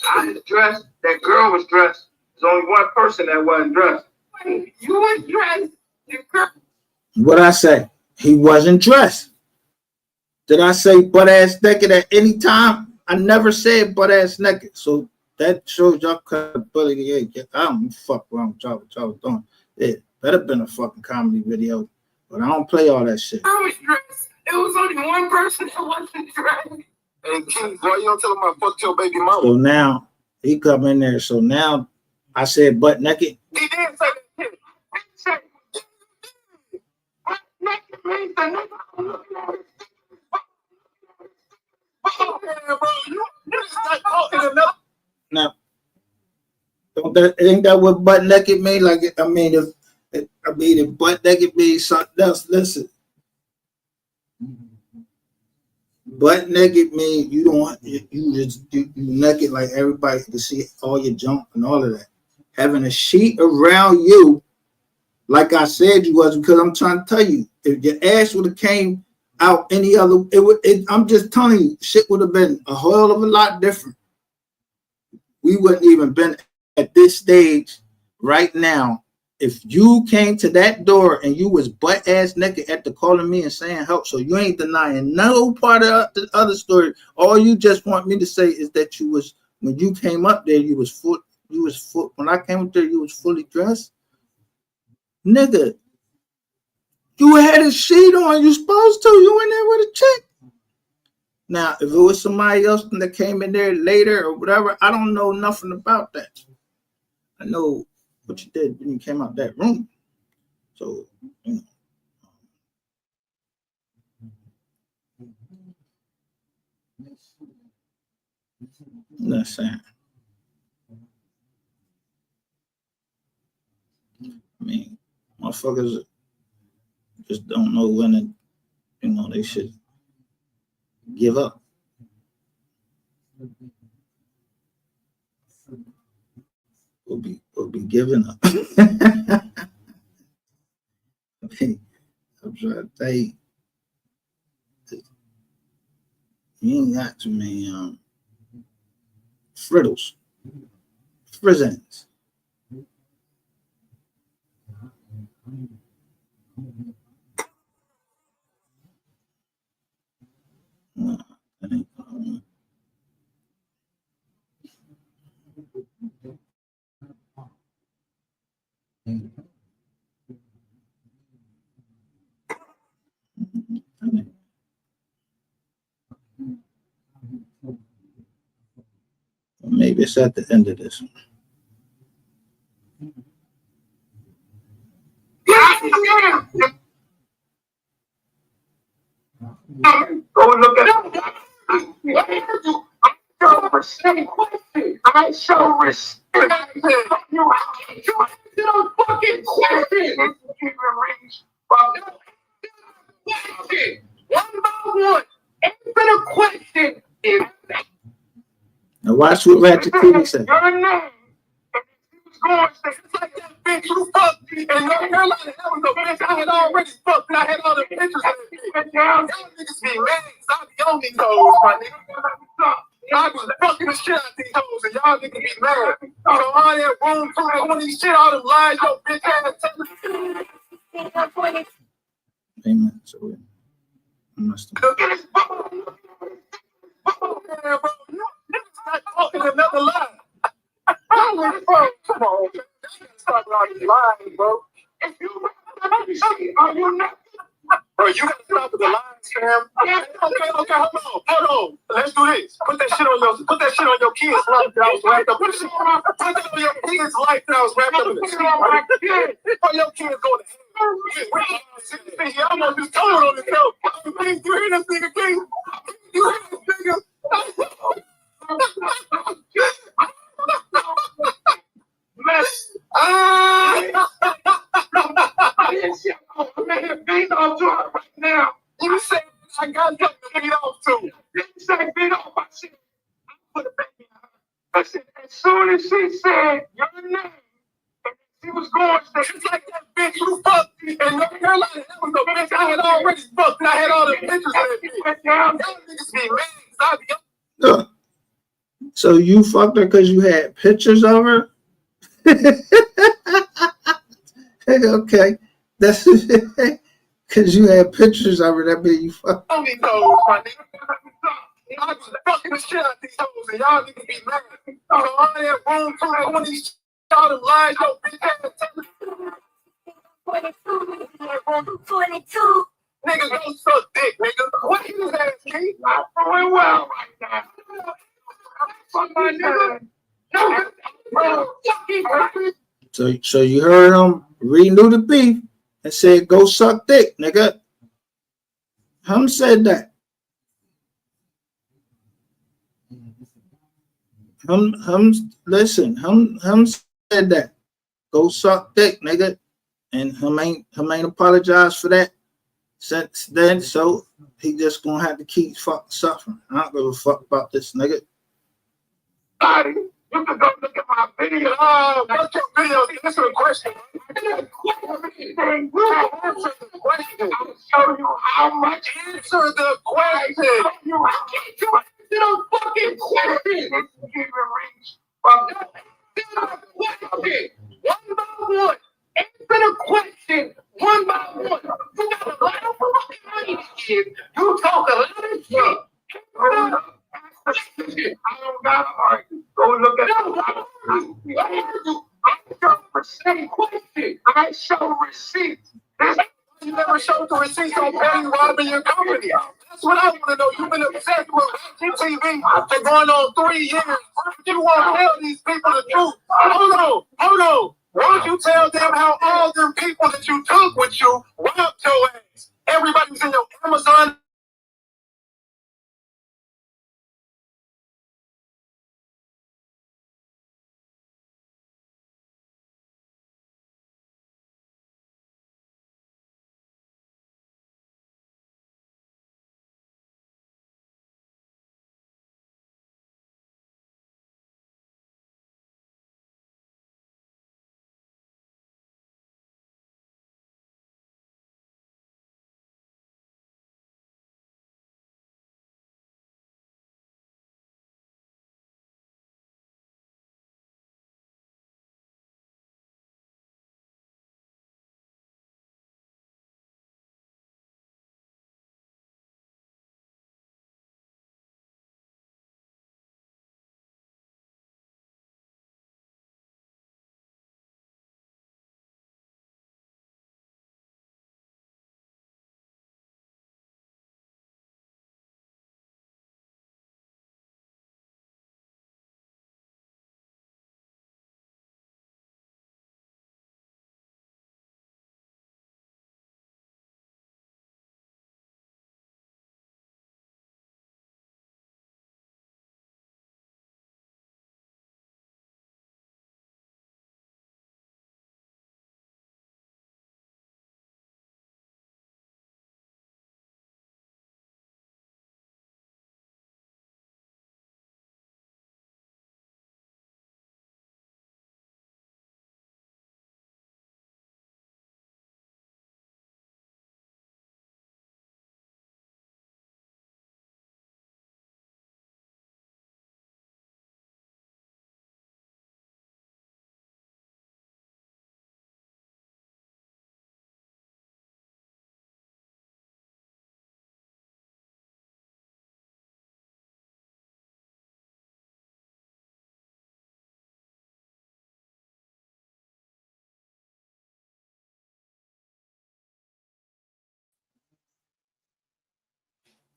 I was dressed. That girl was dressed. There's only one person that wasn't dressed. You was dressed. What I say? He wasn't dressed. Did I say butt ass naked at any time? I never said butt ass naked. So that shows y'all credibility. Yeah, I don't fuck around with y'all doing. It better been a fucking comedy video, but I don't play all that shit. I was dressed. It was only one person that wasn't dressed. And King, why you don't tell him I fucked your baby mama? So now he come in there. So now I said butt naked. He did say that. He said butt naked means the nigga I'm looking at it. Oh, man, bro, you just like talking enough. Now, ain't that what butt naked mean? Like, I mean, if butt naked means something else, listen. Butt naked means you don't you naked like everybody to see all your junk and all of that. Having a sheet around you, like I said you was, because I'm trying to tell you, if your ass would have came out any other, I'm just telling you, shit would have been a whole of a lot different. We wouldn't even been at this stage right now. If you came to that door and you was butt ass naked after calling me and saying help, so you ain't denying no part of the other story. All you just want me to say is that you was, when you came up there, you was full. When I came up there, you was fully dressed, nigga. You had a sheet on. You supposed to. You in there with a chick. Now, if it was somebody else that came in there later or whatever, I don't know nothing about that. I know what you did when you came out that room. So, you know. I'm not saying. I mean, motherfuckers just don't know when it, they should give up. Will be giving up. I mean, I'm trying to tell you, you ain't got too many frizzles. No, that ain't going. Maybe it's at the end of this one. Go look at it. I show respect. You don't fucking question. One by one. Answer the question. Now watch what Ratchet TV said. Your name. Going like that bitch you fucked, and no Carolina, that was the bitch I had already fucked, and I had all the pictures of it. Y'all niggas be mad, I be on these hoes, my nigga. I was fucking the shit out these hoes, and y'all niggas be mad. So all that room for all these shit, all them lies, yo, bitch ass. Amen. So I must have. Look at this bone. Man, bro, you not talking another lie. Come on, man. Start all these lies, bro. If you are you not? Bro, you gotta stop with the lies, fam. Okay, hold on. Let's do this. Put that shit on your kids' life that I was wrapped up in this. Put that on your kids' life that I was wrapped up in this. Put your kids going to hell. I almost just told on himself. You hear this nigga, King? You hear this nigga? Man, beat off to her right now. You said I got something to beat off to. You said beat off. I said, put it back in her. I said, as soon as she said your name, and she was going to just like that bitch you fucked in North Carolina. That was the bitch I had already fucked. And I had all the pictures of that bitch. Y'all niggas be mad. So you fucked her because you had pictures of her? Okay. That's because you had pictures of her. That means you fucked. Don't be told, my nigga. I was fucking the shit out these hoes, and y'all niggas be mad. So all that room for all these all them lies, yo, bitch ass. 22. Nigga, go suck dick, nigga. What is his ass, Keith? I'm doing well right now. Fuck my nigga. So you heard him renew the beef and said, go suck dick, nigga. Hum said that. Listen, hum said that. Go suck dick, nigga. And hum ain't apologized for that since then. So he just gonna have to keep suffering. I don't give a fuck about this nigga. You can go look at my video. What's your video? Answer the question. Answer the question. I'll show you how much. Answer the question. I'll show you how much. You don't fucking question. One by one. Answer the question. One by one. You got a lot of fucking money to give. You talk a lot of shit. I don't gotta argue. Go look at I show receipts. You never showed the receipts on Petty robbing your company. That's what I want to know. You've been obsessed with TV for going on 3 years. You want to tell these people the truth. Hold on. Why don't you tell them how all them people that you took with you robbed your ass? Everybody's in your Amazon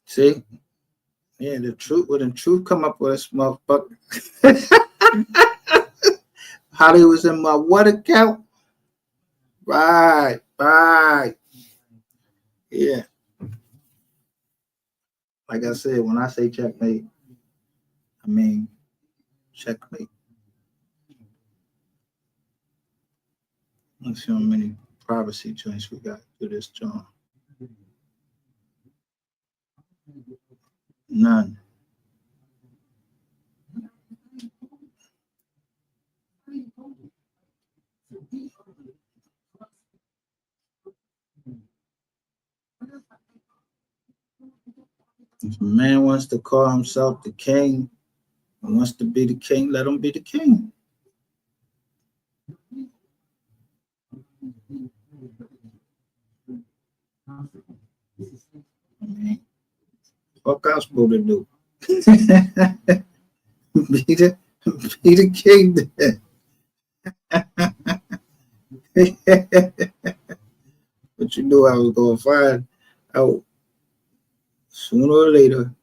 See? Yeah, the truth, when the truth come up with this motherfucker. How they was in my what account? Right. Yeah. Like I said, when I say checkmate, I mean checkmate. Let's see how many privacy joints we got through this joint. None. If a man wants to call himself the king and wants to be the king, let him be the king. I mean, what else supposed to do? be the king then. But you knew I was going to find out sooner or later.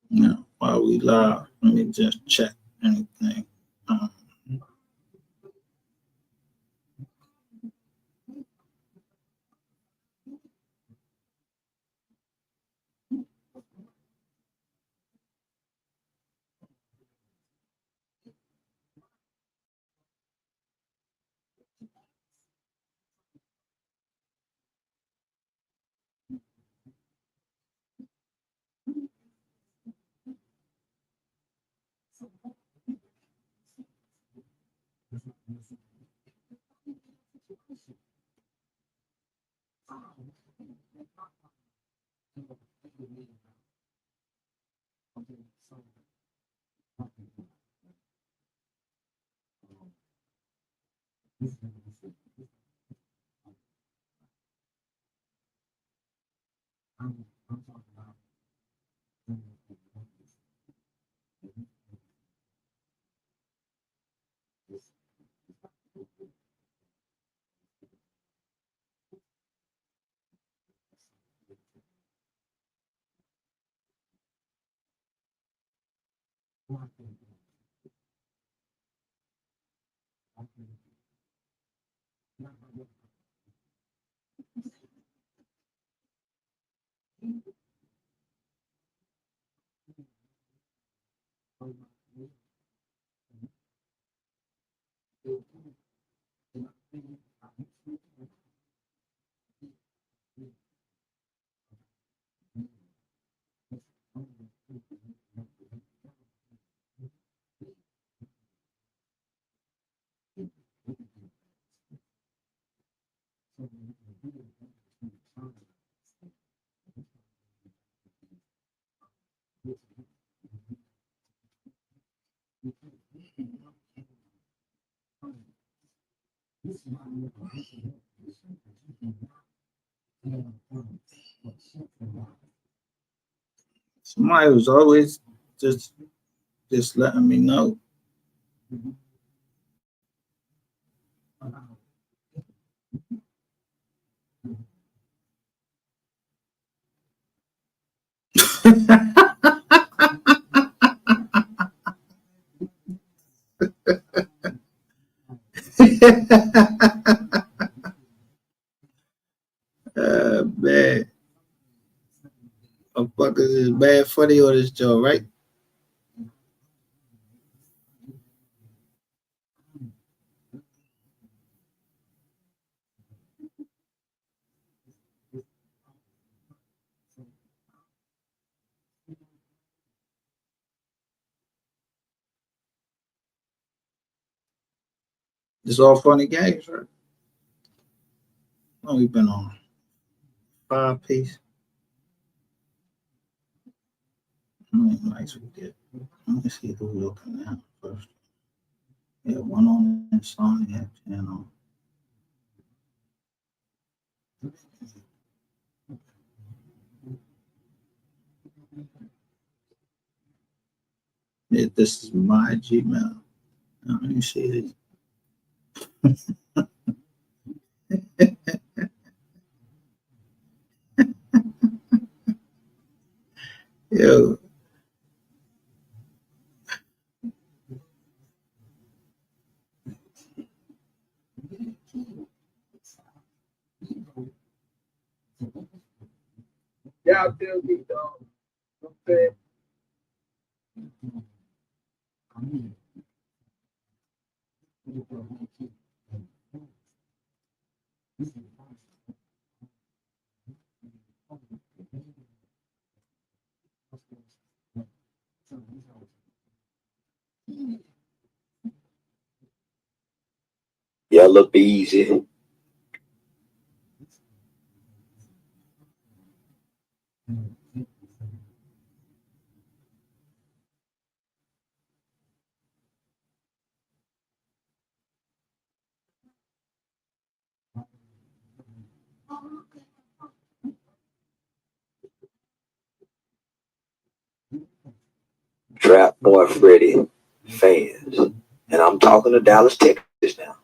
Yeah, while we live, let me just check anything. Somebody was always just letting me know. Man. Motherfuckers is bad funny on this joint, right? It's all funny games, right? Oh, we've been on 5 piece. How many likes we get? Let me see who's looking at first. Yeah, one on Insomniac channel. This is my Gmail. Let me see this. Yo. Y'all feel me, dog. Okay. Yellow Beezy. Trap Boy Freddy fans. And I'm talking to Dallas, Texas now.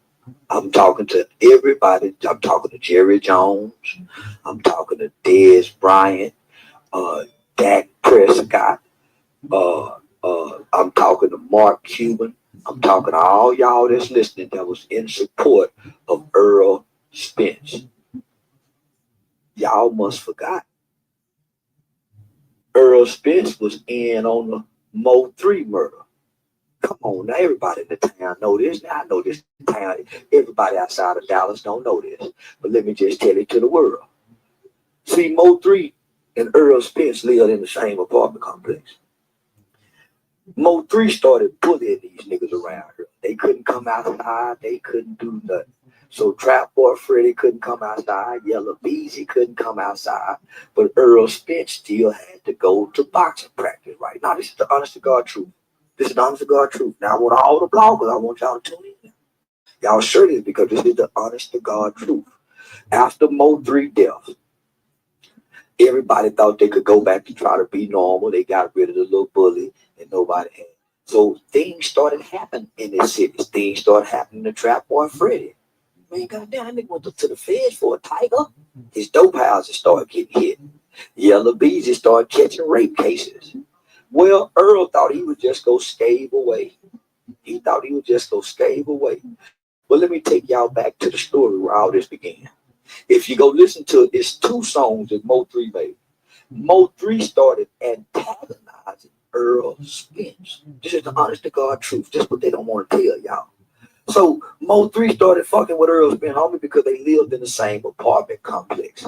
I'm talking to everybody. I'm talking to Jerry Jones. I'm talking to Dez Bryant, Dak Prescott. I'm talking to Mark Cuban. I'm talking to all y'all that's listening that was in support of Earl Spence. Y'all must forgot. Earl Spence was in on the MO3 murder. Come on now, everybody in the town know this. Now I know this town. Everybody outside of Dallas don't know this. But let me just tell it to the world. See, MO3 and Earl Spence lived in the same apartment complex. MO3 started bullying these niggas around here. They couldn't come outside. They couldn't do nothing. So Trap Boy Freddy couldn't come outside. Yellow Beezy couldn't come outside. But Earl Spence still had to go to boxing practice right now. This is the honest to God truth. This is the honest to God truth. Now I want all the bloggers, I want y'all to tune in. Y'all sure this because this is the honest to God truth. After MO3 death, everybody thought they could go back to try to be normal. They got rid of the little bully and nobody had. So things started happening in this city. Things started happening to Trap Boy Freddy. Man, goddamn, that nigga went to the feds for a tiger. His dope houses started getting hit. Yellow Beezy started catching rape cases. Well, Earl thought he would just go scave away. He thought he would just go scave away. Well, let me take y'all back to the story where all this began. If you go listen to it, it's 2 songs that MO3 made. MO3 started antagonizing Earl Spence. This is the honest to God truth. This is what they don't want to tell y'all. So MO3 started fucking with Earl Spence, homie, because they lived in the same apartment complex.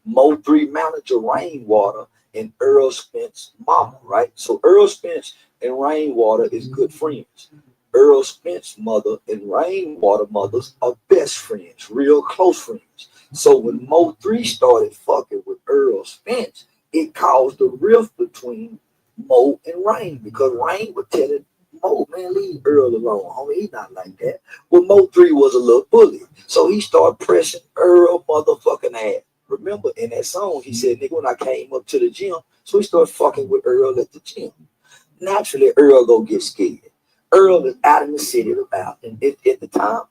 MO3 manager Rainwater and Earl Spence mama, right? So Earl Spence and Rainwater is good friends. Earl Spence mother and Rainwater mothers are best friends, real close friends. So when MO3 started fucking with Earl Spence, it caused a rift between Mo and Rain because Rain would tell it, Mo, man, leave Earl alone, homie. He's not like that. Well, MO3 was a little bully. So he started pressing Earl motherfucking ass. Remember in that song, he said, nigga, when I came up to the gym, so he started fucking with Earl at the gym. Naturally, Earl go get scared. Earl is out in the city about, and at the time,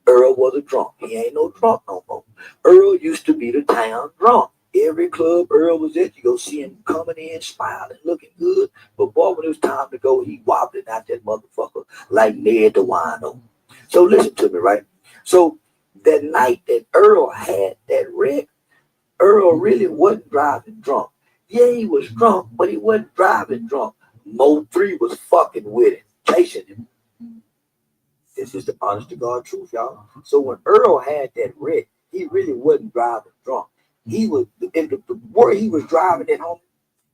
Earl was a drunk. He ain't no drunk no more. Earl used to be the town drunk. Every club Earl was at, you go see him coming in, smiling, looking good. But boy, when it was time to go, he wobbling out that motherfucker like Ned the wino. So listen to me, right? So that night that Earl had that wreck, Earl really wasn't driving drunk. Yeah, he was drunk, but he wasn't driving drunk. MO3 was fucking with him, chasing him. This is the honest to God truth, y'all. So when Earl had that wreck, he really wasn't driving drunk. He was in the where he was driving at home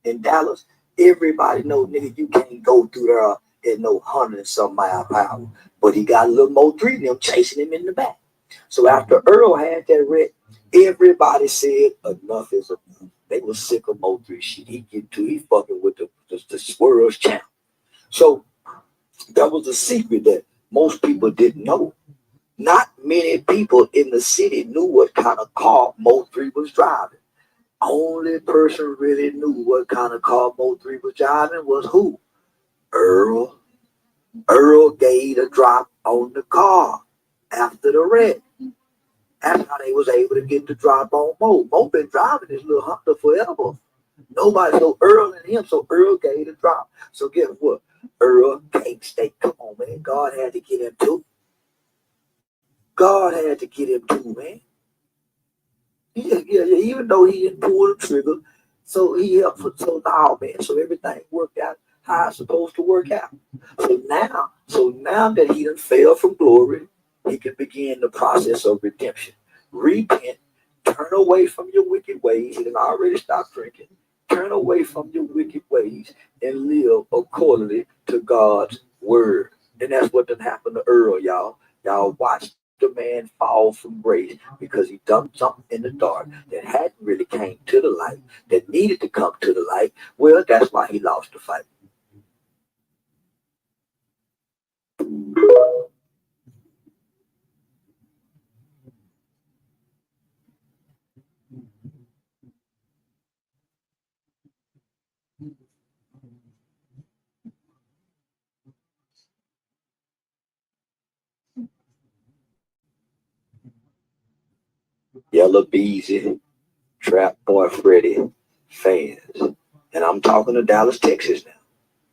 in Dallas. Everybody know, nigga, you can't go through there at no 100 and some mile per hour. But he got a little MO3 of them chasing him in the back. So after Earl had that wreck, everybody said enough is enough. They was sick of MO3 shit. He fucking with the Swirls channel. So that was a secret that most people didn't know. Not many people in the city knew what kind of car MO3 was driving. Only person really knew what kind of car MO3 was driving was who? Earl. Earl gave a drop on the car after the wreck. That's how they was able to get the drop on Mo. Mo been driving this little Hunter forever. Nobody, so Earl and him, so Earl gave the drop. So guess what? Earl can't stay. Come on, man. God had to get him too. God had to get him too, man. Yeah. Even though he didn't pull the trigger, so he helped. So now, man, so everything worked out how it's supposed to work out. So now that he done fell from glory, he can begin the process of redemption. Repent, turn away from your wicked ways. He done already stopped drinking. Turn away from your wicked ways and live accordingly to God's word. And that's what done happened to Earl, y'all. Y'all watched the man fall from grace because he done something in the dark that hadn't really came to the light, that needed to come to the light. Well, that's why he lost the fight. Yellow Beezy, Trap Boy Freddy fans. And I'm talking to Dallas, Texas now.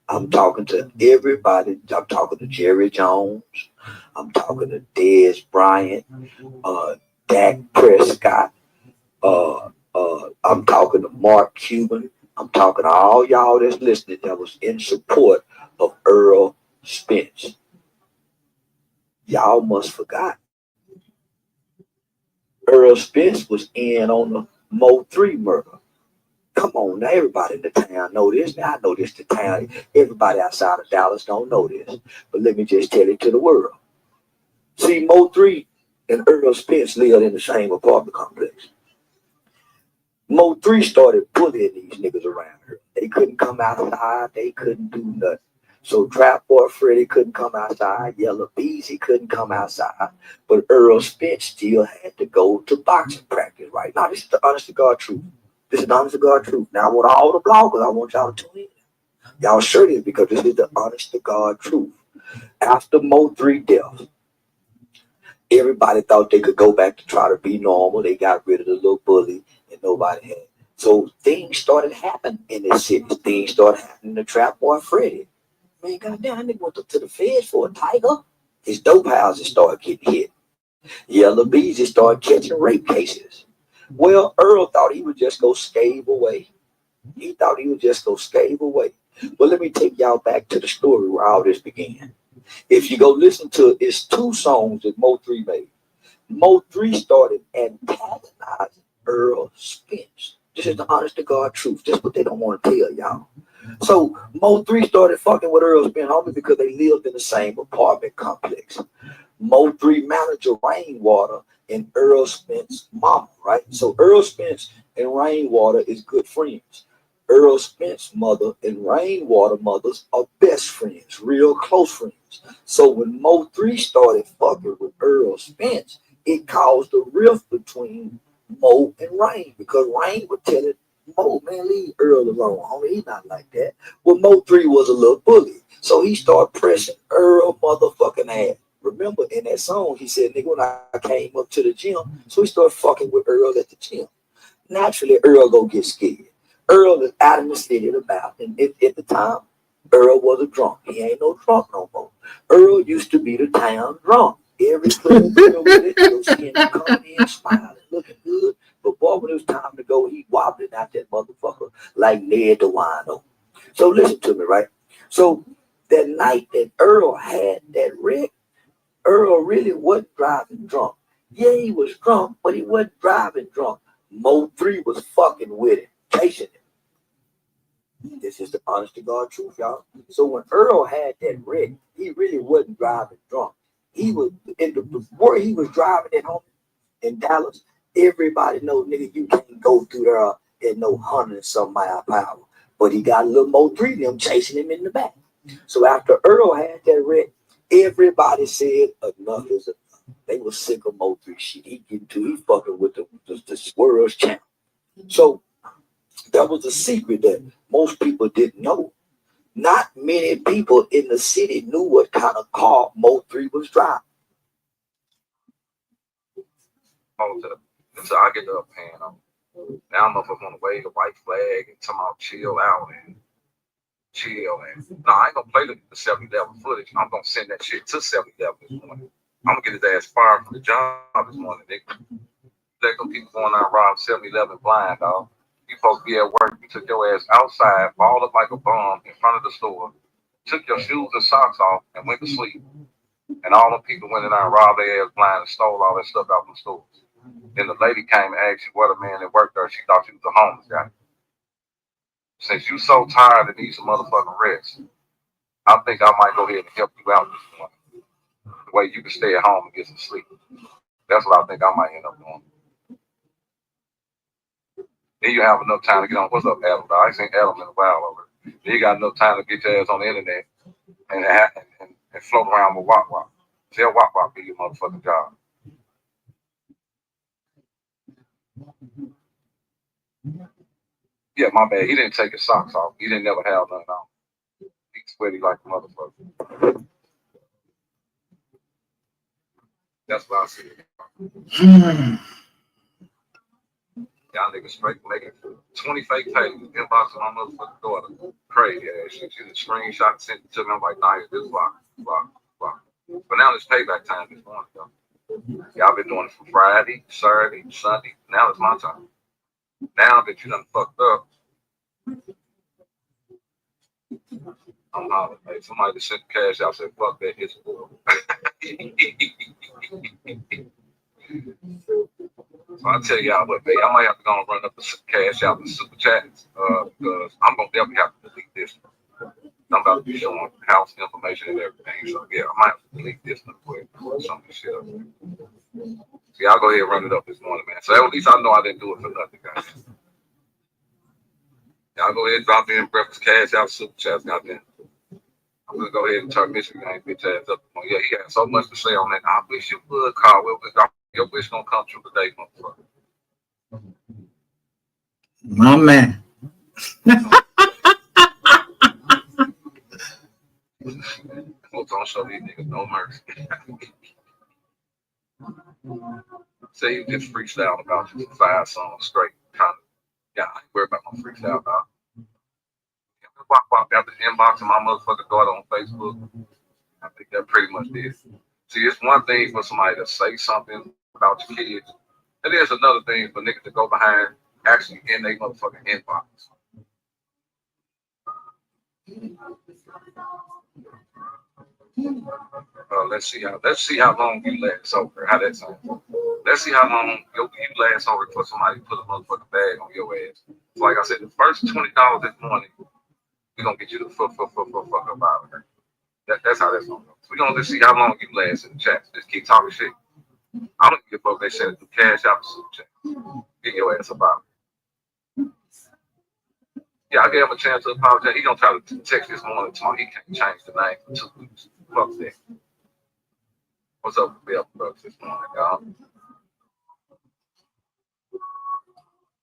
I'm talking to everybody. I'm talking to Jerry Jones. I'm talking to Dez Bryant, Dak Prescott. I'm talking to Mark Cuban. I'm talking to all y'all that's listening that was in support of Earl Spence. Y'all must forgot. Earl Spence was in on the MO3 murder. Come on, now everybody in the town know this. Now I know this. The town, everybody outside of Dallas don't know this. But let me just tell it to the world. See, MO3 and Earl Spence lived in the same apartment complex. MO3 started bullying these niggas around her. They couldn't come outside. They couldn't do nothing. So Trap Boy Freddy couldn't come outside. Yellow Beezy couldn't come outside. But Earl Spence still had to go to boxing practice, right? Now, this is the honest to God truth. This is the honest to God truth. Now, I want all the bloggers, I want y'all to tune in. Y'all sure this because this is the honest to God truth. After MO3 death, everybody thought they could go back to try to be normal. They got rid of the little bully and nobody had. So things started happening in this city. Things started happening to Trap Boy Freddy. Man, goddamn, they went to the feds for a tiger. His dope houses started getting hit. Yellow Beezy started catching rape cases. Well, Earl thought he would just go scave away. He thought he would just go scave away. But let me take y'all back to the story where all this began. If you go listen to it, it's 2 songs that MO3 made. MO3 started antagonizing Earl Spence. This is the honest to God truth. This is what they don't want to tell y'all. So MO3 started fucking with Earl Spence only because they lived in the same apartment complex. MO3 manager Rainwater and Earl Spence mama, right? So Earl Spence and Rainwater is good friends. Earl Spence mother and Rainwater mothers are best friends, real close friends. So when MO3 started fucking with Earl Spence, it caused a rift between Mo and Rain because Rain would tell it, Mo, man, leave Earl alone, homie. He's not like that. Well, MO3 was a little bully. So he started pressing Earl motherfucking ass. Remember in that song, he said, nigga, when I came up to the gym, so he started fucking with Earl at the gym. Naturally, Earl go get scared. Earl is out in the city about, and at the time, Earl was a drunk. He ain't no drunk no more. Earl used to be the town drunk. Every club you'll see him coming in, smiling, looking good. But boy, when it was time to go, he wobbling out that motherfucker like Ned the wino. So listen to me, right? So that night that Earl had that wreck, Earl really wasn't driving drunk. Yeah, he was drunk, but he wasn't driving drunk. MO3 was fucking with him, chasing him. This is the honest to God truth, y'all. So when Earl had that wreck, he really wasn't driving drunk. He was in the where he was driving at home in Dallas. Everybody knows, nigga, you can't go through there at no 100 and some mile per hour. But he got a little MO3 of them chasing him in the back. So after Earl had that wreck, everybody said enough is enough. They was sick of MO3 shit. He fucking with the world's champ. So that was a secret that most people didn't know. Not many people in the city knew what kind of car MO3 was driving. So I get the upper hand on. Now I'm up on the way, the white flag, and talking about chill out and chill. And no, I ain't gonna play the 7-11 footage. I'm gonna send that shit to 7-11 this morning. I'm gonna get his ass fired from the job this morning, nigga. Let them people going out rob 7-11 blind, dog. You supposed to be at work. You took your ass outside, balled up like a bum in front of the store, took your shoes and socks off, and went to sleep. And all the people went in there and robbed their ass blind and stole all that stuff out from the stores. Then the lady came and asked you what a man that worked there. She thought you was a homeless guy. Since you so tired and need some motherfucking rest, I think I might go ahead and help you out this morning. The way you can stay at home and get some sleep. That's what I think I might end up doing. Then you have enough time to get on. What's up, Adam? I ain't seen Adam in a while over. Then you got enough time to get your ass on the internet and float around with Wop Wop. Tell Wop Wop be your motherfucking job. Yeah, my bad. He didn't take his socks off. He didn't never have nothing on. He's sweaty like a motherfucker. That's what I see. Y'all niggas straight making 20 fake pages, inboxing my motherfucking daughter. Crazy ass shit. She just screenshot and sent it to me. I'm like, nah, this block. But now it's payback time this morning, though. Y'all been doing it for Friday, Saturday, Sunday. Now it's my time. Now that you done fucked up, I'm hollering. Hey, somebody just sent the cash out, said, fuck that, it's cool. So I tell y'all what, babe, I might have to go and run up the cash out the super chats because I'm going to definitely have to delete this one. I'm about to be showing house information and everything. So yeah, I might have to delete this one quick. Some of this shit up. See, I'll go ahead and run it up this morning, man. So at least I know I didn't do it for nothing, guys. Y'all go ahead and drop in breakfast cash out super chats. Goddamn. I'm gonna go ahead and turn Michigan bitch ass up. Yeah, he had so much to say on that. I wish you would, Carl. Your wish gonna come true today, motherfucker. My man. Don't show these niggas no mercy. Say you just freestyle about you for 5 songs straight. Kind of. Yeah, I ain't worried about no freestyle, dog. Wop got the inbox of my motherfucking daughter on Facebook. I think that pretty much is. See, it's one thing for somebody to say something about your kids. And there's another thing for niggas to go behind actually in their motherfucking inbox. Let's see how long you last over. How that sounds. Let's see how long you last over for somebody to put a motherfucking bag on your ass. So like I said, the first $20 this morning, we're gonna get you the fuck up out of here. That's how that's gonna go. So we're gonna just see how long you last in the chat. Just keep talking shit. I don't give a fuck. They said do cash out the super chat. Get your ass about it. Yeah, I gave him a chance to apologize. He gonna try to text this morning tomorrow. He can't change the name for 2 weeks. Fuck that. What's up with Bill Brooks this morning, y'all?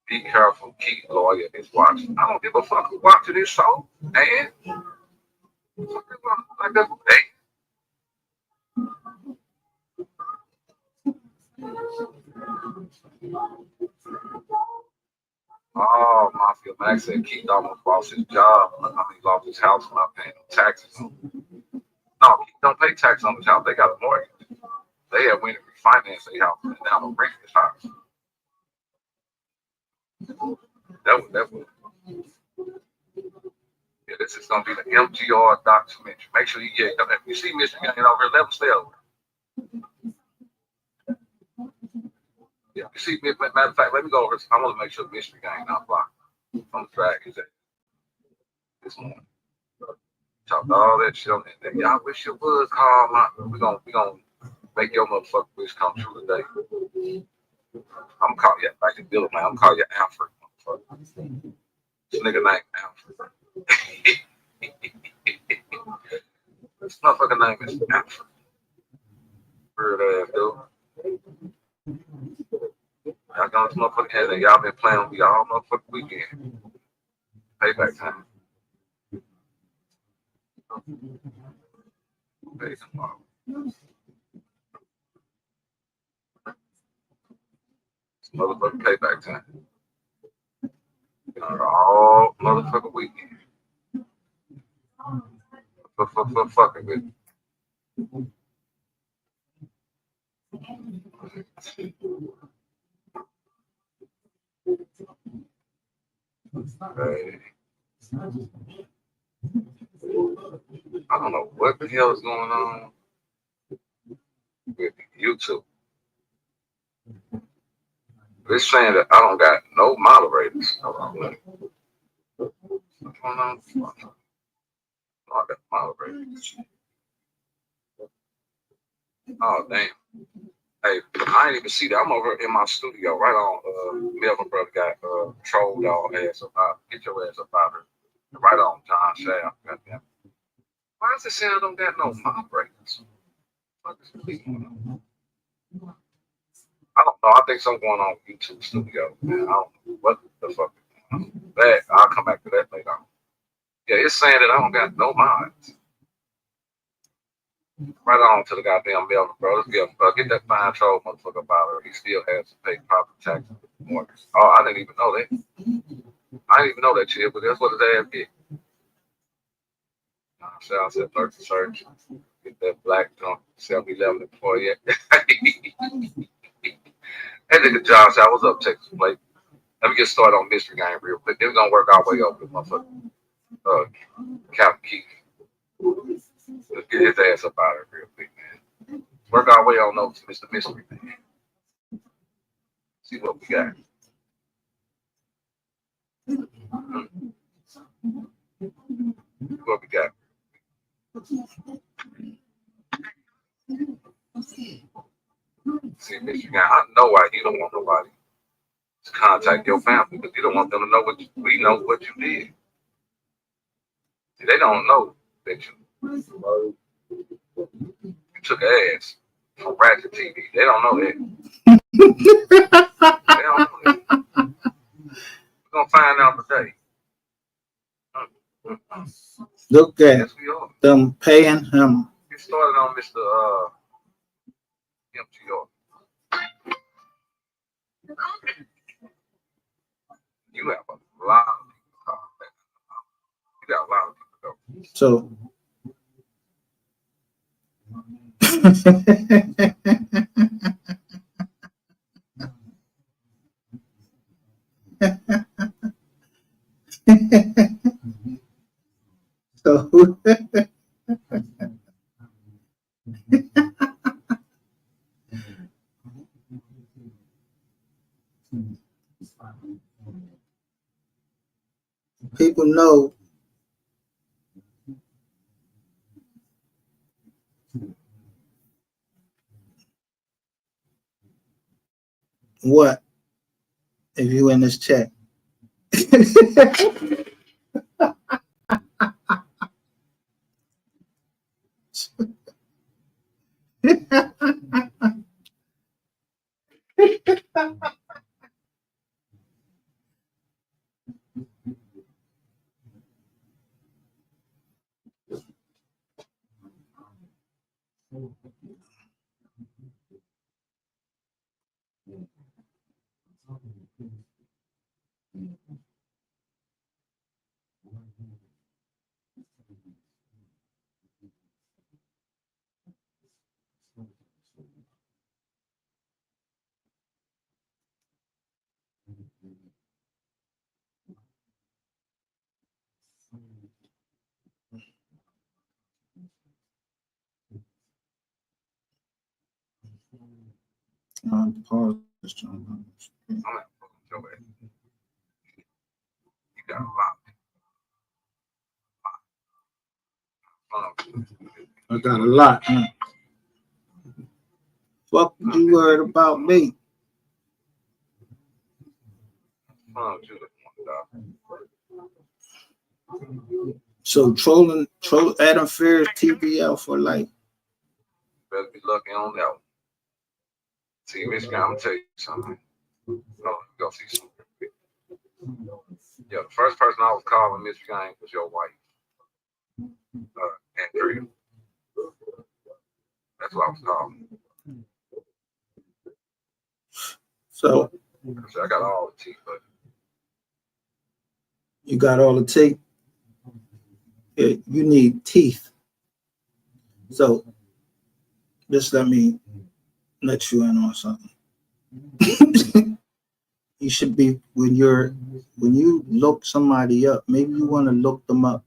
Be careful. Keep lawyer is watching. I don't give a fuck who's watching this show. And like that, hey. Oh, Mafia Max said Keith almost lost his job. I mean, he lost his house for not paying no taxes. No, Keith don't pay taxes on his house. They got a mortgage. They have went and refinanced their house and now they're renting his house. That was. Yeah, this is gonna be the MGR documentary. Make sure you get. If you see Michigan over here, let them stay over. Yeah, you see, matter of fact, let me go over. I want to make sure Michigan ain't not blocked on the track. Is that this morning? Talked all that shit on that. Yeah, I wish you would, Carl. We gonna make your motherfucking wish come true today. I'm calling you back in Bill, man. I'm calling you Alfred, motherfucker. This nigga named Alfred. This motherfucker name is Alfred. Weird ass dude. Y'all got this motherfucking head and y'all been playing with me all motherfucking weekend. Payback time. Pay tomorrow. It's motherfucking payback time. All motherfucking weekend. For fucking with me. Hey. I don't know what the hell is going on with YouTube. It's saying that I don't got no moderators. What's going on? Oh, I got moderators. Oh, damn. Hey, I ain't even see that. I'm over in my studio right on Melvin brother got trolled all ass up out. Get your ass up out here. Right on John Shaft. Goddamn. Why is it saying I don't got no moderators? What is going on? I don't know. I think something going on with YouTube studio. Man, I don't know what the fuck is going on. That I'll come back to that later on. Yeah, it's saying that I don't got no mods. Right on to the goddamn Melvin, bro. Let's get that fine troll motherfucker about her. He still has to pay property taxes with the mortgage. Oh, I didn't even know that. I didn't even know that shit, but that's what his ass get. Shall said clerk to church. Get that black junk 7-Eleven before yet. Hey, nigga John said, what's up, Texas Plate? Let me get started on mystery game real quick. Then we're gonna work our way up with motherfucker Captain Keith. Let's get his ass up out of here real quick, man. Work our way on over to Mr. Mystery, man. See what we got. What we got? See, Mr. Guy, I know why you don't want nobody to contact your family, because you don't want them to know we know what you did. See, they don't know that you took ass from Ratchet TV. They don't know that. They don't know that. We're gonna find out today. Look at them paying him. Get started on Mr. MTR. You have a lot of people. You got a lot of people. So people know what if you in this chat. Pause this John. You got a lot. I got a lot. Fuck you worried about me? So troll Adam Fair's TBL for life. Better be lucky on that one. See, Miss Guy, I'm gonna tell you something. Oh, go see some. Yeah, the first person I was calling Miss Gang was your wife, Andrea. That's what I was calling. So I got all the teeth, but you got all the teeth. Yeah, you need teeth. So just let me let you in on something. You should be when you look somebody up, maybe you want to look them up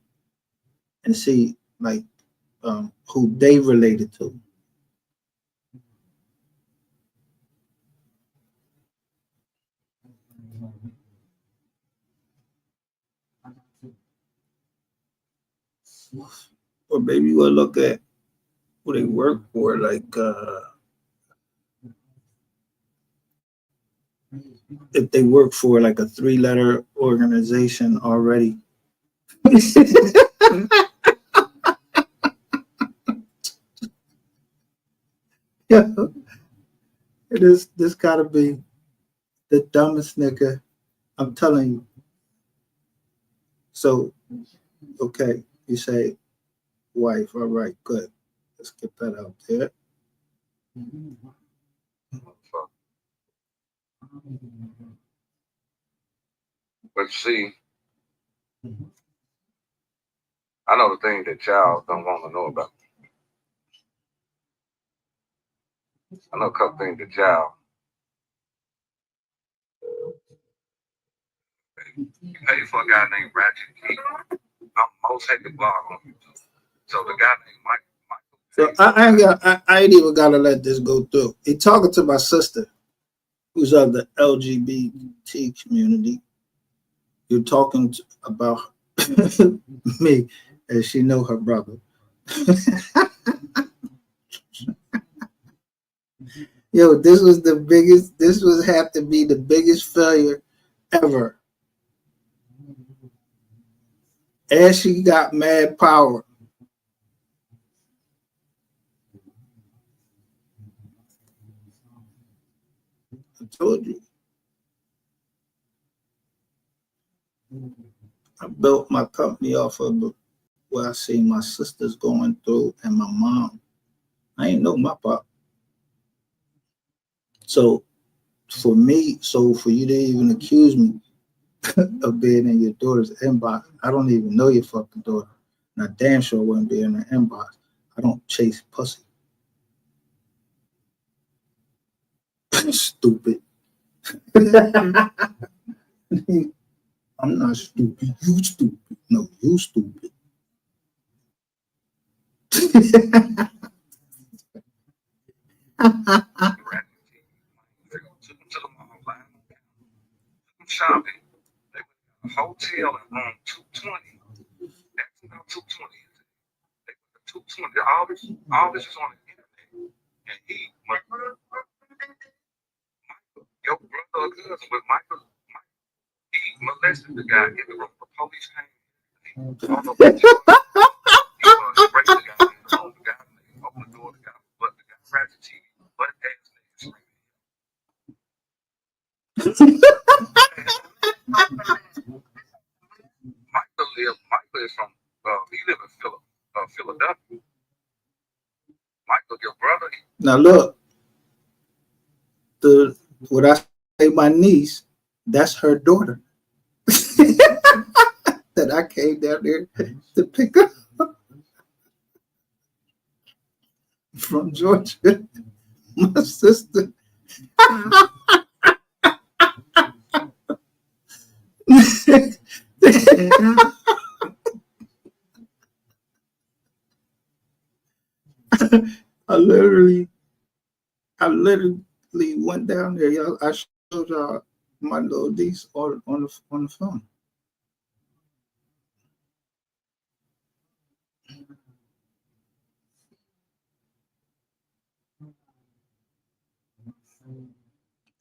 and see like who they related to. Or maybe you will look at who they work for, like if they work for like a 3-letter organization already. Yeah, this gotta be the dumbest nigga. I'm telling you. So, okay, you say wife. All right, good. Let's get that out there. But see, I know the thing that y'all don't want to know about. I know a couple things that y'all. You pay for a guy named Ratchet King. I'm most hated blog on YouTube. So the guy named Mike. So I ain't even gotta let this go through. He talking to my sister, who's of the LGBT community. You're talking about me, and she know her brother. Yo, this was the biggest. This was have to be the biggest failure ever. And she got mad power. I told you. I built my company off of what I see my sisters going through and my mom. I ain't know my pop. So for you to even accuse me of being in your daughter's inbox, I don't even know your fucking daughter. And I damn sure wouldn't be in her inbox. I don't chase pussy. Stupid. I'm not stupid. You stupid. No, you stupid. Shopping. They went to a hotel in room 220. That's about 220. They went to 220. All this is on the internet. And Michael, your brother or cousin with Michael, he molested the guy in the room. The police came. He raped the guy in the room. The guy opened the door. The guy grabbed the TV. Butt ass nigga screaming. Michael is from, he live in Philadelphia. Michael, your brother. Now look, what I say my niece, that's her daughter. That I came down there to pick up from Georgia. My sister. I literally went down there. Y'all, I showed y'all my little niece on the phone.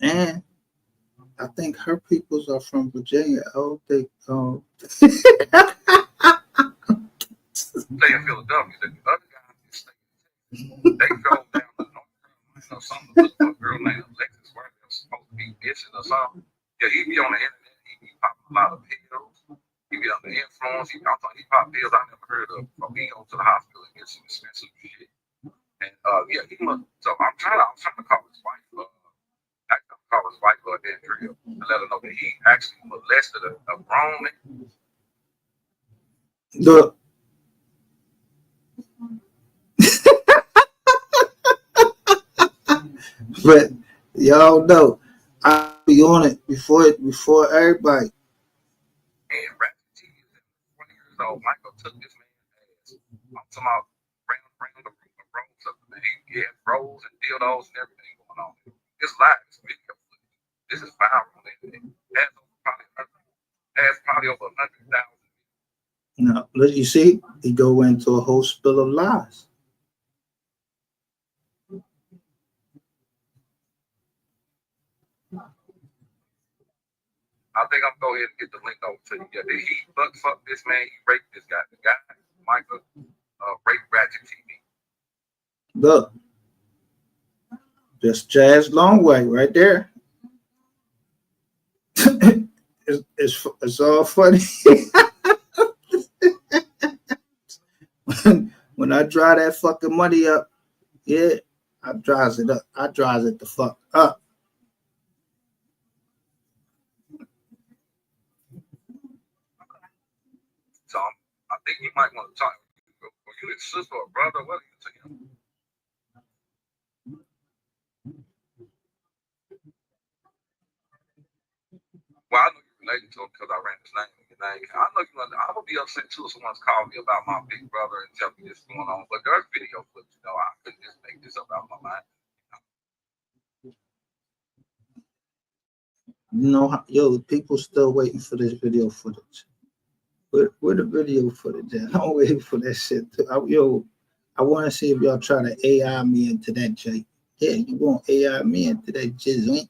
And I think her peoples are from Virginia. Oh, they stay in Philadelphia. The other guy they drove down to North Carolina or something to look for a girl named Alexis where they were supposed to be missing or something. Yeah, he be on the internet. He be popping a lot of pills. He be under influence. I'm talking, he pop pills I never heard of. He goes to the hospital and gets some expensive shit. And yeah, he must. So I'm trying to call his wife. Actually, call his wife or then drill and let her know that he actually molested a grown man. Look. But y'all know I'll be on it before everybody. And Ratchet T is 20 years old. Michael took this man's ass. I'm talking about bring the rolls up the man. He had rolls and dildos and everything going on. It's live. It's video footage. This is viral on the internet. Has probably over 100,000. Now, you see, he go into a whole spill of lies. I think I'm going to go ahead and get the link over to you. Yeah, did he fuck this man? He raped this guy. The guy, Michael, raped Ratchet TV. Look, just Jazz Longway right there. It's all funny. When I dry that fucking money up, yeah, I dries it up. I dries it the fuck up. So I think you might want to talk. Were you his sister or brother? What are you to him? Well, I know you're related to him because I ran his name in your name. I know I would be upset too if someone's called me about my big brother and tell me this is going on. But there's video footage, you know. I couldn't just make this up out of my mind. You know, yo, people still waiting for this video footage. Where the video footage at? I'm waiting for that shit too. I want to see if y'all try to AI me into that Jay. Yeah, you want AI me into that jizz,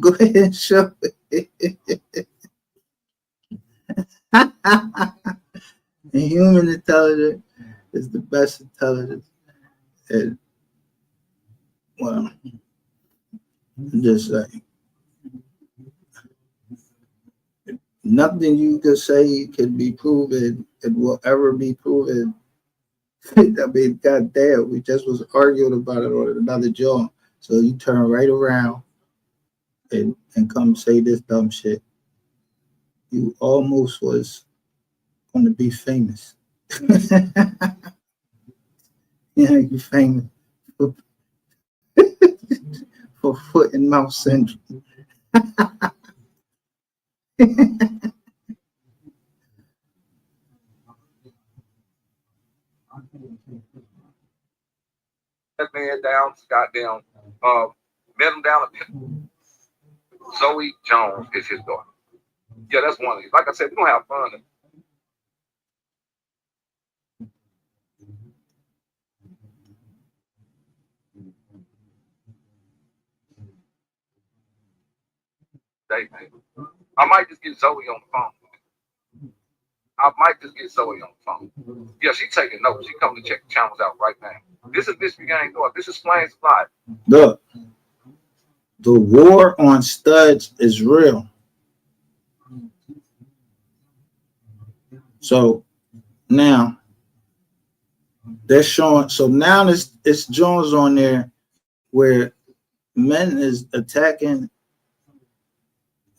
Go ahead and show it. Human intelligence is the best intelligence. And, well, I'm just saying. Nothing you can say can be proven and will ever be proven. I mean, goddamn, we just was arguing about it on another joint. So you turn right around and come say this dumb shit. You almost was going to be famous. Yeah, you famous for foot and mouth syndrome. That man down, goddamn, met him down at Zoe Jones is his daughter. Yeah, that's one of these. Like I said, we don't have fun. I might just get Zoe on the phone. Yeah, she's taking notes. She coming to check the channels out right now. This is Mystery Gang Door. This explains a lot. Look, the war on studs is real. So now they're showing. So now it's Jones on there where men is attacking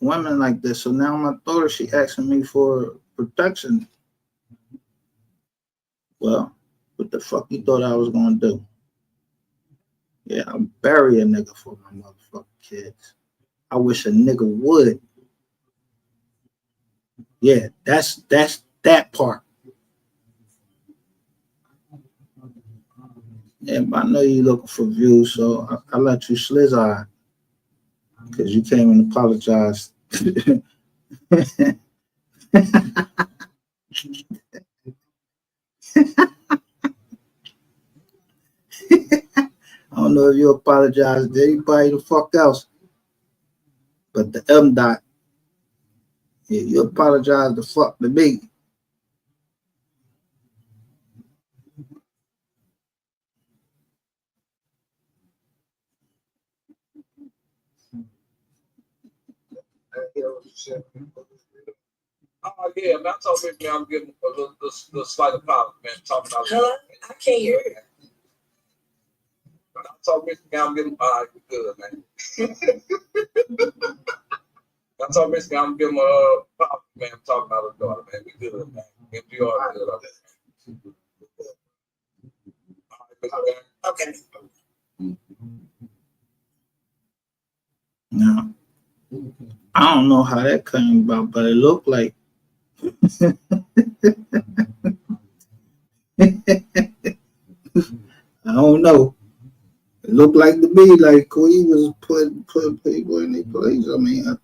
women like this. So now my daughter, she asking me for protection. Well, what the fuck you thought I was gonna do? Yeah, I'll bury a nigga for my motherfucking kids. I wish a nigga would. Yeah, that's that part. Yeah, but I know you looking for views, so I let you slizz because you came and apologized. I don't know if you apologize to anybody the fuck else, but the M dot, yeah, you apologize the fuck to me. Oh yeah, man. I told Miss man I'm giving a little slight apology, man. Talking about Hello? I can't hear you. I told Miss man I'm giving good, man. I told Miss man I'm giving a apology, man. Talking about her daughter, man. We good, man. We are good. Okay. Now, I don't know how that came about, but it looked like I don't know. It looked like to me like Quik was putting people in their place. I mean,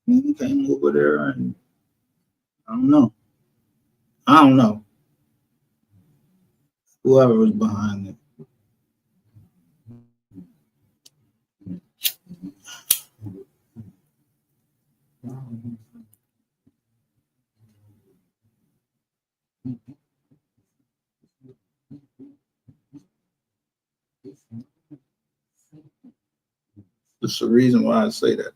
he came over there and I don't know. Whoever was behind it. That's the reason why I say that.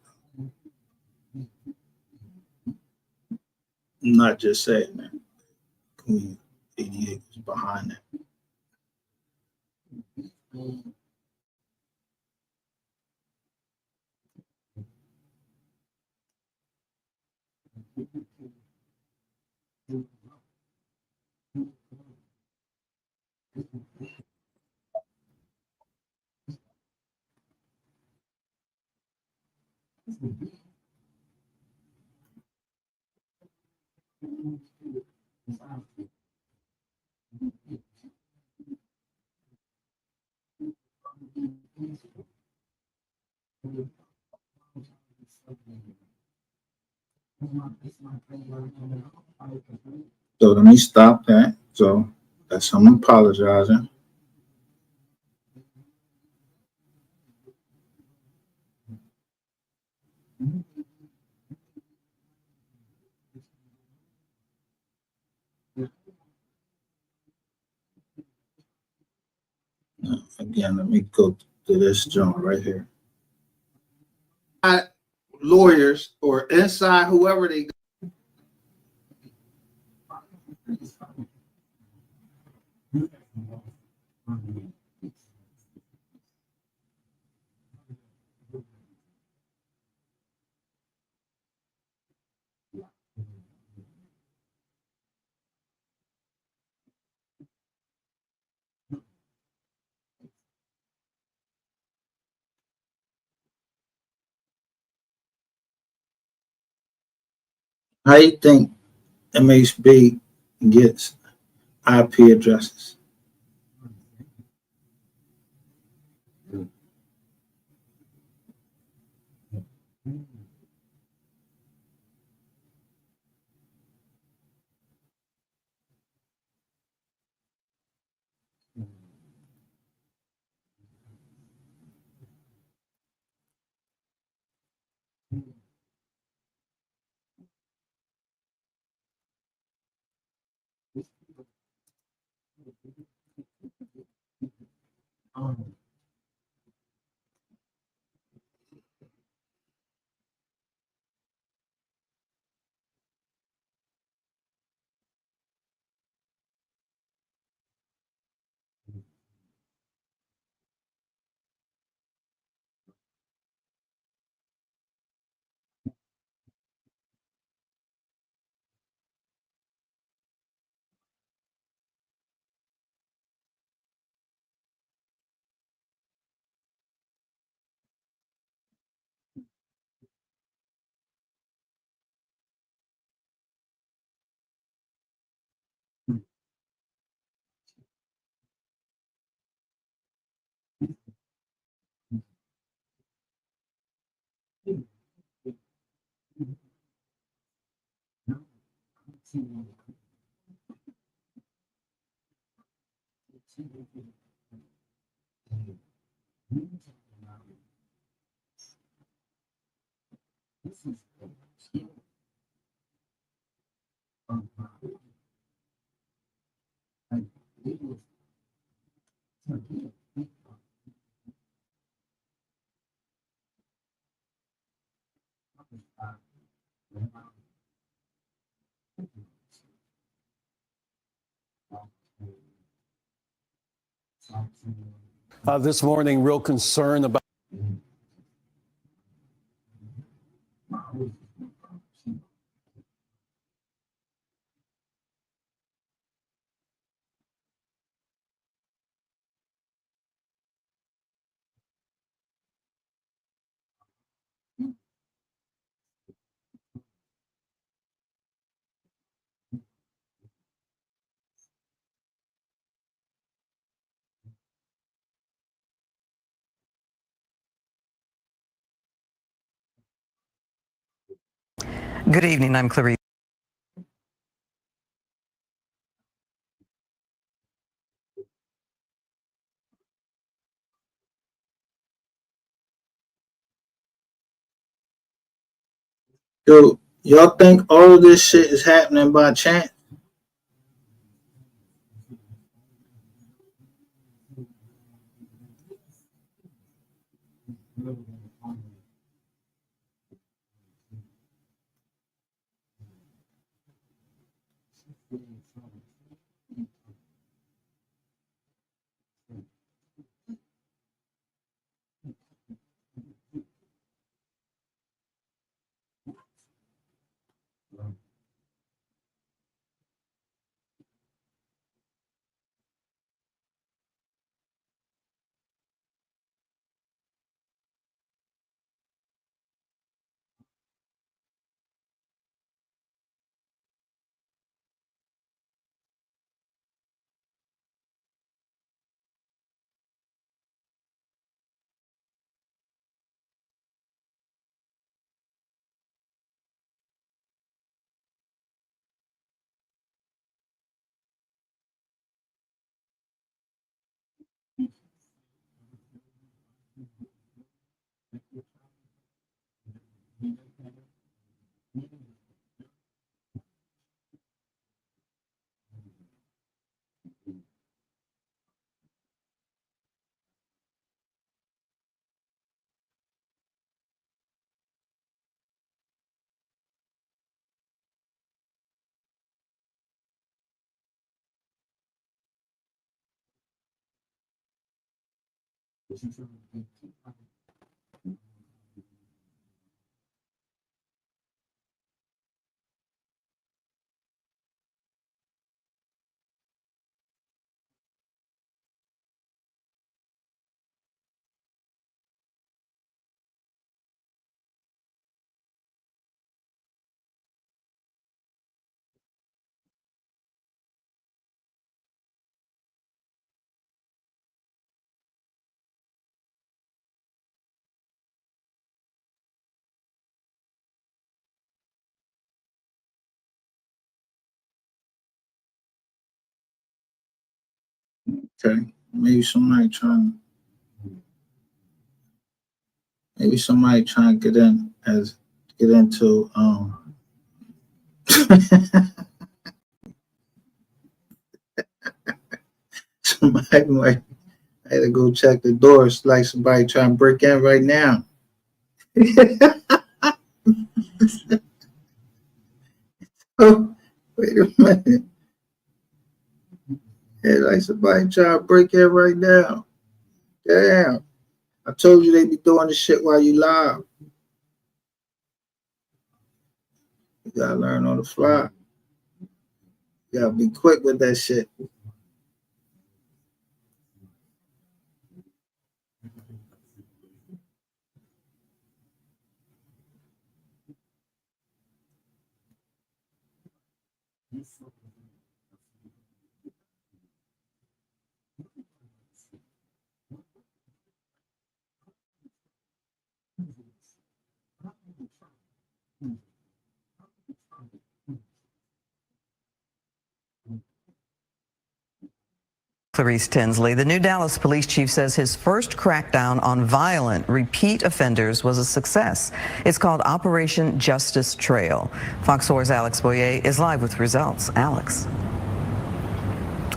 I'm not just saying that. Queen 88 is behind that. So let me stop that. So that's I'm apologizing. Again, let me go to this joint right here. Lawyers or inside whoever they go. How do you think MHB gets IP addresses? This morning, real concern about. Good evening, I'm Clarice. Yo, y'all think all of this shit is happening by chance? Okay, maybe somebody trying to get into somebody might have to go check the door. It's like somebody trying to break in right now. Oh, wait a minute. Yeah, like somebody trying to break in right now. Damn. I told you they be doing this shit while you live. You gotta learn on the fly. You gotta be quick with that shit. Clarice Tinsley. The new Dallas police chief says his first crackdown on violent repeat offenders was a success. It's called Operation Justice Trail. Fox 4's Alex Boyer is live with results. Alex.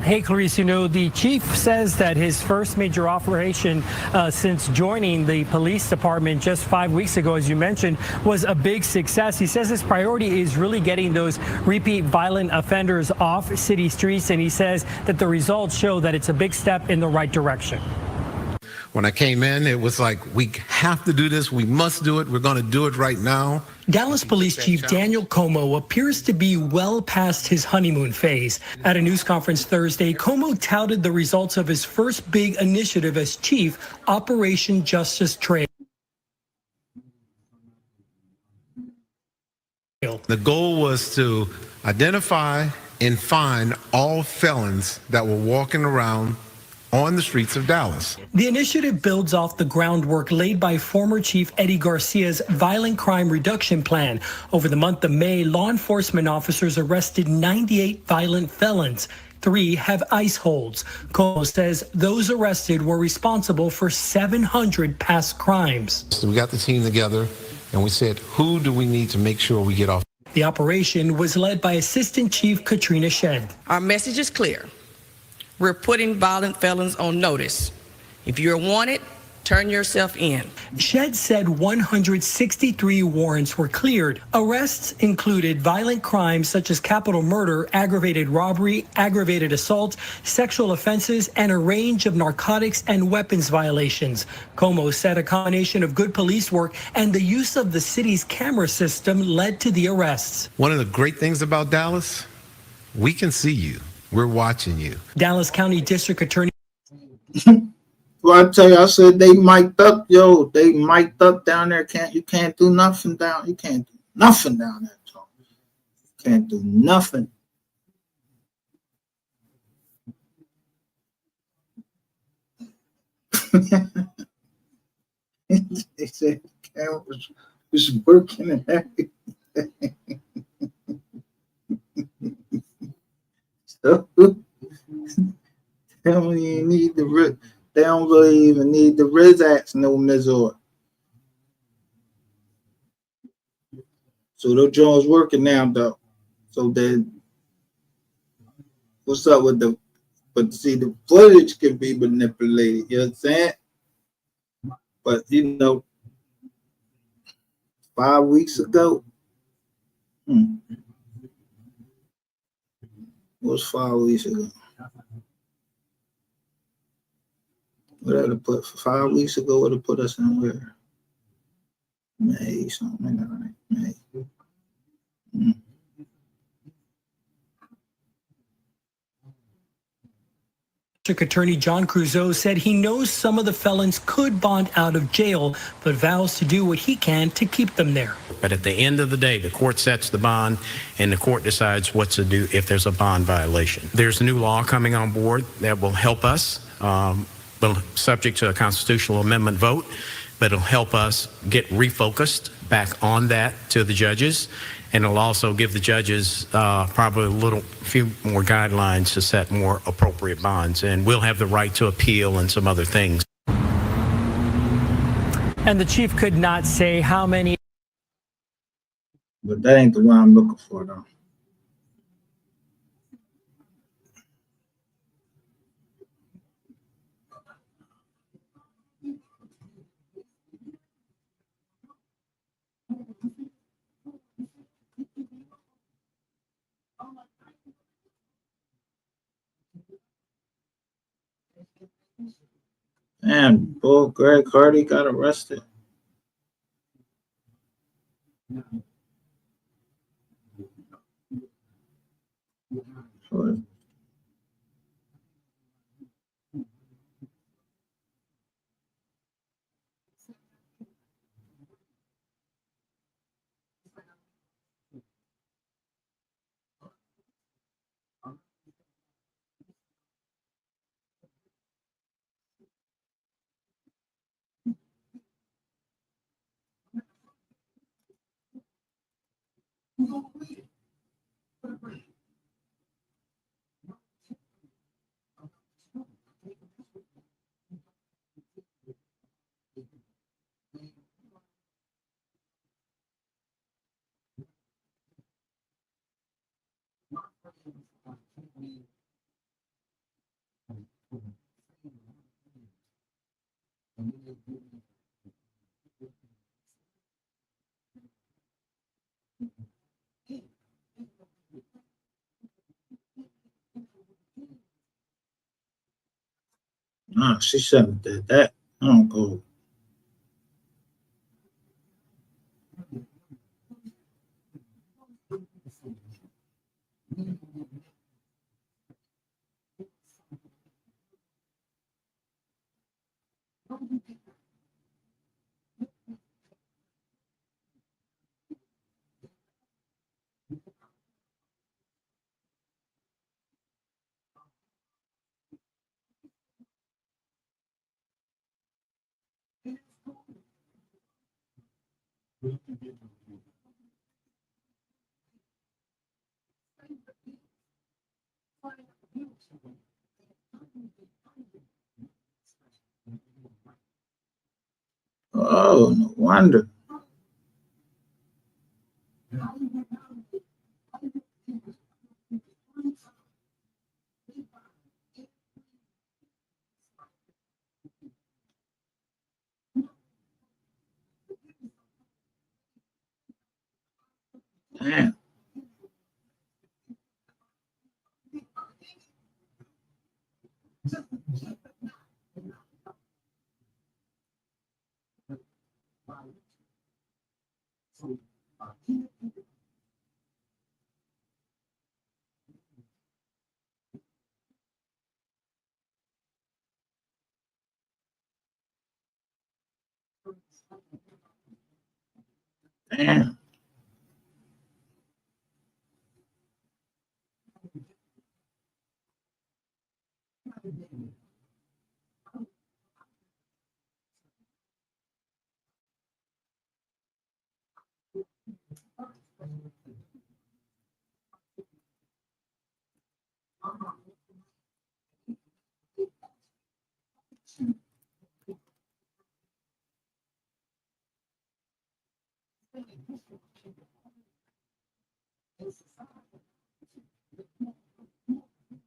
Hey, Clarice, you know, the chief says that his first major operation since joining the police department just 5 weeks ago, as you mentioned, was a big success. He says his priority is really getting those repeat violent offenders off city streets, and he says that the results show that it's a big step in the right direction. When I came in, it was like, we have to do this. We must do it. We're going to do it right now. Dallas Police Chief Daniel Como appears to be well past his honeymoon phase. At a news conference Thursday, Como touted the results of his first big initiative as chief, Operation Justice Trail. The goal was to identify and find all felons that were walking around on the streets of Dallas. The initiative builds off the groundwork laid by former Chief Eddie Garcia's Violent Crime Reduction Plan. Over the month of May, law enforcement officers arrested 98 violent felons. 3 have ICE holds. Como says those arrested were responsible for 700 past crimes. So we got the team together and we said, who do we need to make sure we get off? The operation was led by Assistant Chief Katrina Shedd. Our message is clear. We're putting violent felons on notice. If you're wanted, turn yourself in. Shedd said 163 warrants were cleared. Arrests included violent crimes such as capital murder, aggravated robbery, aggravated assault, sexual offenses, and a range of narcotics and weapons violations. Como said a combination of good police work and the use of the city's camera system led to the arrests. One of the great things about Dallas, we can see you. We're watching you. Dallas County District Attorney. Well, I tell you, I said they mic'd up, yo. They mic'd up down there. You can't do nothing down. You can't do nothing down there, Tom. You can't do nothing. They said the camera was working and everything. So, they don't even need the they don't really even need the Rizats no Mizor. So those Jones working now though. So then what's up with the but see the footage can be manipulated, you know what I'm saying? But you know 5 weeks ago. What was 5 weeks ago? What had to put 5 weeks ago? Would have put us in where? May something like that, right? May. District Attorney John Crusoe said he knows some of the felons could bond out of jail, but vows to do what he can to keep them there. But at the end of the day, the court sets the bond and the court decides what to do if there's a bond violation. There's a new law coming on board that will help us, subject to a constitutional amendment vote, but it'll help us get refocused back on that to the judges. And it'll also give the judges probably few more guidelines to set more appropriate bonds. And we'll have the right to appeal and some other things. And the chief could not say how many. But that ain't the one I'm looking for, though. Man, Bull Greg Hardy got arrested. Nah, she shouldn't have did that. I don't go. Oh, no wonder. Damn. Damn.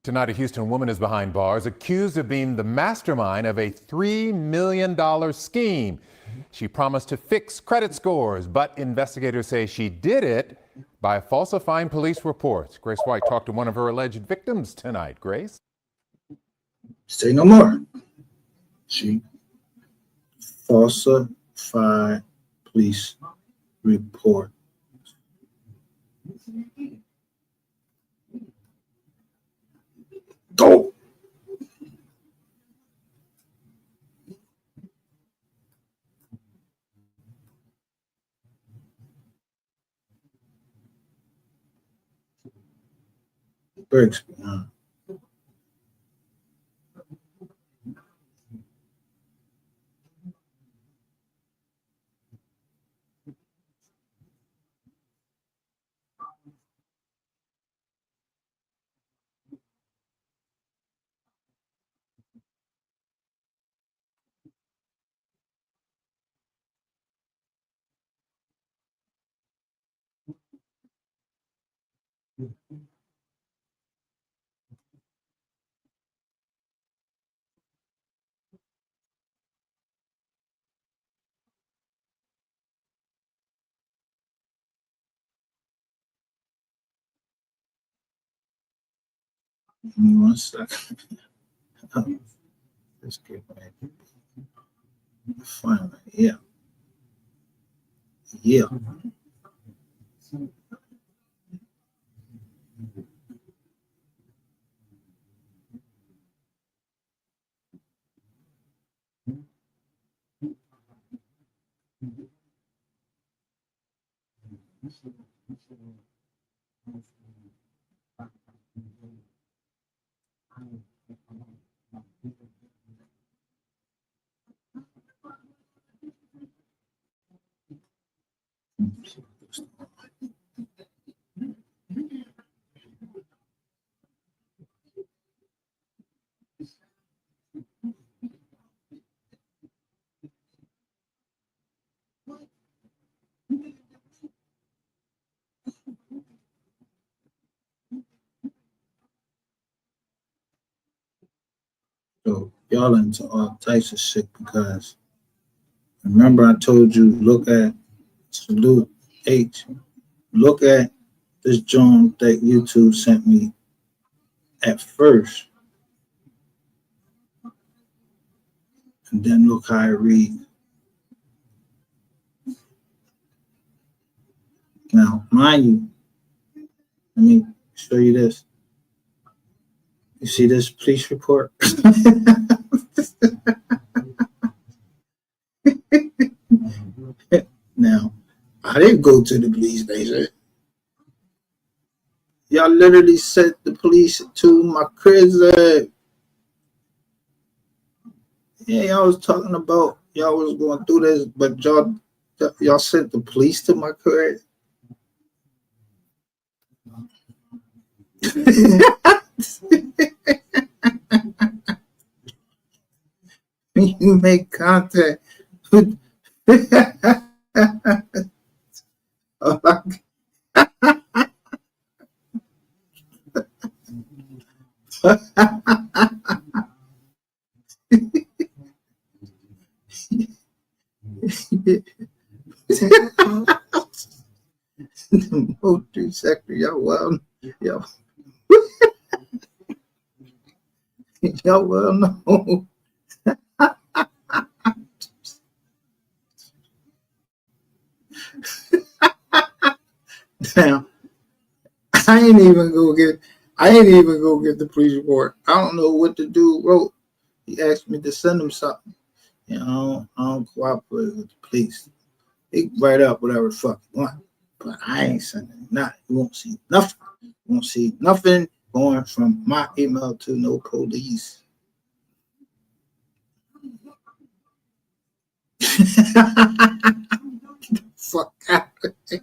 Tonight, a Houston woman is behind bars, accused of being the mastermind of a $3 million scheme. She promised to fix credit scores, but investigators say she did it by falsifying police reports. Grace White talked to one of her alleged victims tonight. Grace? Say no more. She falsified police report. Go. Brigsby, huh? Give me 1 second. Let's get back. Finally, yeah. Yeah. So y'all into all types of shit because remember I told you look at salute H. Look at this joint that YouTube sent me at first, and then look how I read. Now, mind you, let me show you this. You see this police report? Now, I didn't go to the police station. Y'all literally sent the police to my prison. Yeah, y'all was talking about y'all was going through this, but y'all sent the police to my crib. You make contact with the MO3 sector, y'all well, y'all, y'all well know. Now, I ain't even go get the police report. I don't know what the dude wrote. He asked me to send him something. You know, I don't cooperate with the police. He write up whatever the fuck you want. But I ain't sending nothing. You won't see nothing. You won't see nothing going from my email to no police. Fuck out of here.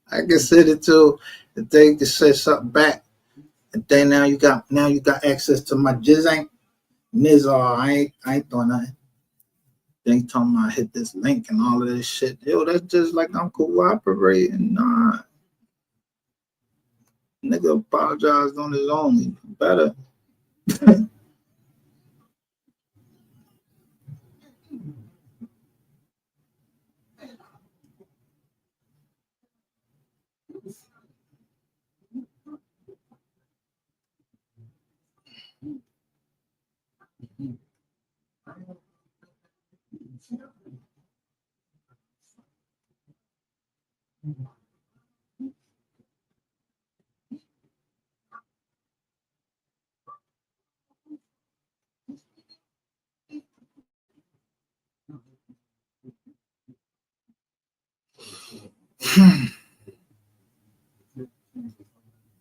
I can send it to the thing to say something back. And then now you got access to my jizzing. Nizar, I ain't doing nothing. They talking about hit this link and all of this shit. Yo, that's just like I'm cooperating. Nah. Nigga apologized on his own. He better.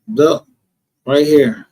Look, right here.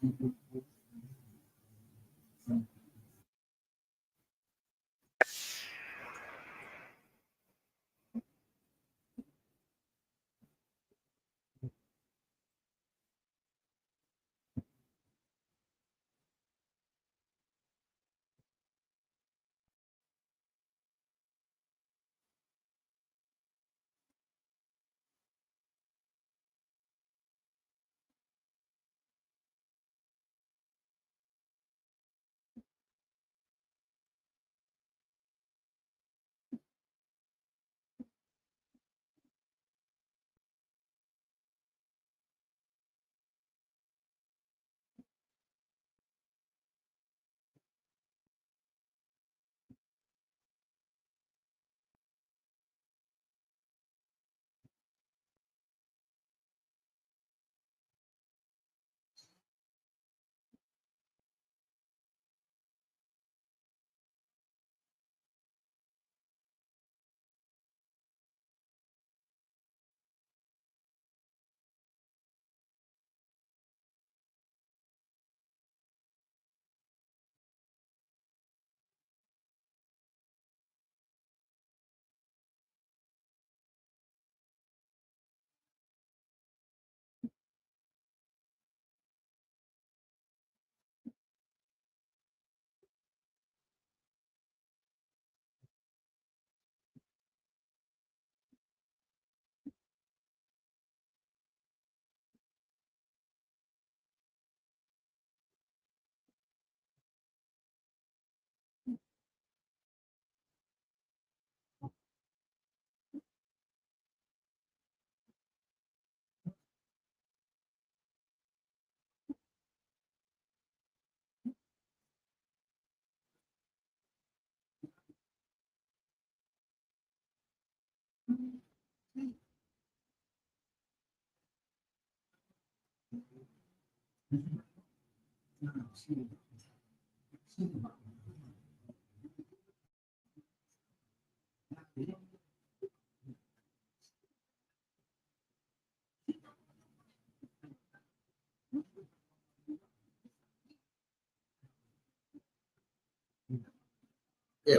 Yeah,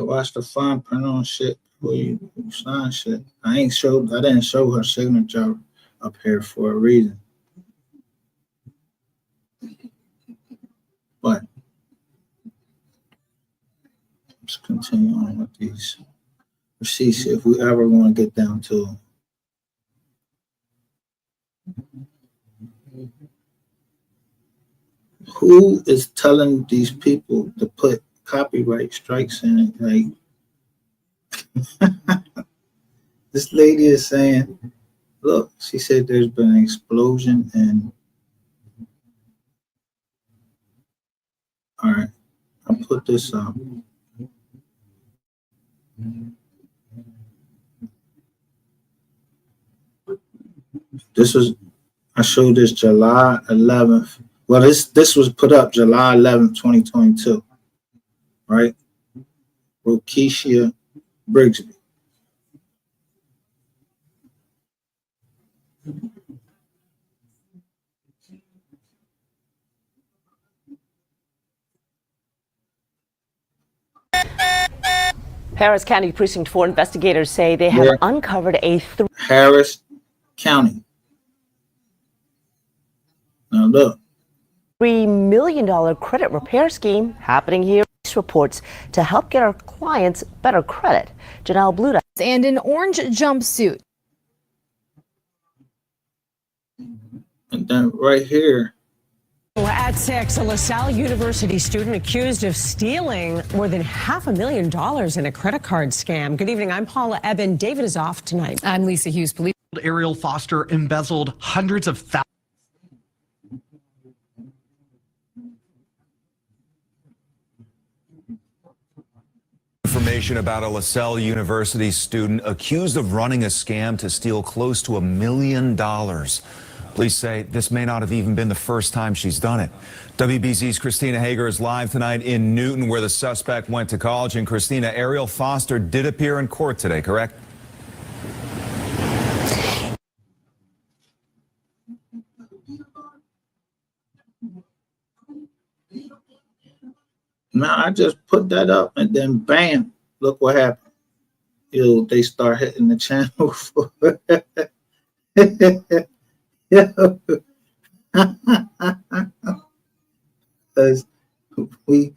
watch the fine print on shit before you sign shit. I didn't show her signature up here for a reason. But let's continue on with these receipts if we ever want to get down to them. Who is telling these people to put copyright strikes in it? Like, this lady is saying, look, she said there's been an explosion in. All right, I'll put this up. I showed this July 11th. Well, this was put up July 11th, 2022, right? Rokeisha Brigsby. Harris County Precinct 4 investigators say they have uncovered a Harris County. Now look. $3 million credit repair scheme happening here. Reports to help get our clients better credit. Janelle Bluda. And an orange jumpsuit. And then right here. At 6, a LaSalle University student accused of stealing more than $500,000 in a credit card scam. Good evening. I'm Paula Eben. David is off tonight. I'm Lisa Hughes. Police. Ariel Foster embezzled hundreds of thousands. Information about a LaSalle University student accused of running a scam to steal close to $1 million. Police say this may not have even been the first time she's done it. WBZ's Christina Hager is live tonight in Newton, where the suspect went to college. And Christina, Ariel Foster did appear in court today, correct? Now I just put that up and then bam, look what happened. They start hitting the channel for because we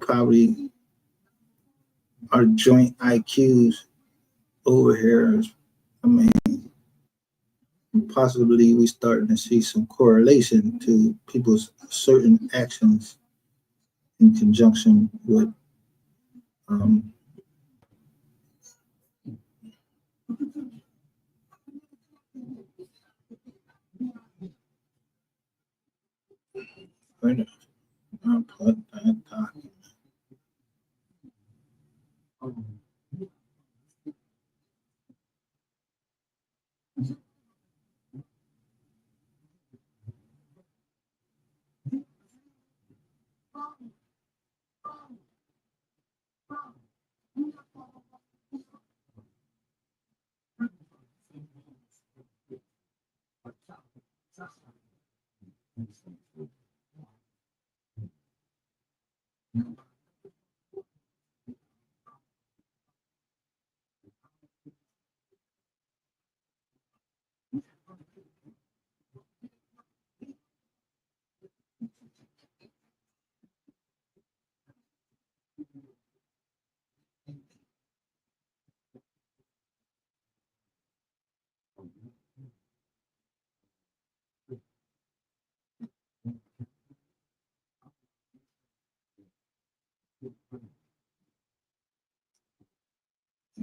probably our joint IQs over here. I mean, possibly we starting to see some correlation to people's certain actions in conjunction with I'll put that document.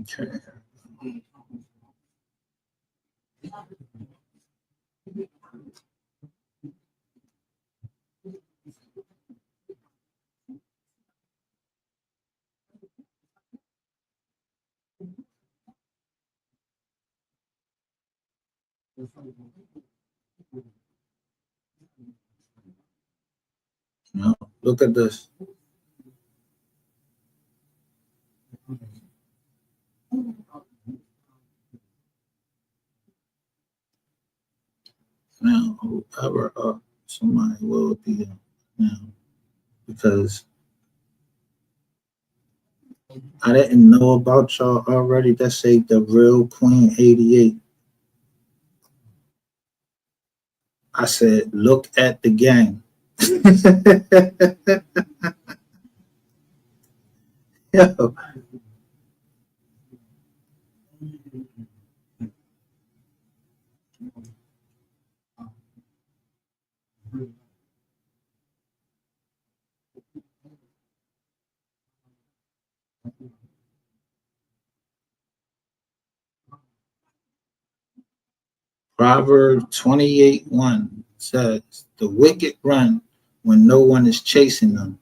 Okay. No, look at this. Now, whoever somebody will be now, because I didn't know about y'all already. That say the real Queen 88. I said, look at the gang. Yo. Proverbs 28:1 says, the wicked run when no one is chasing them.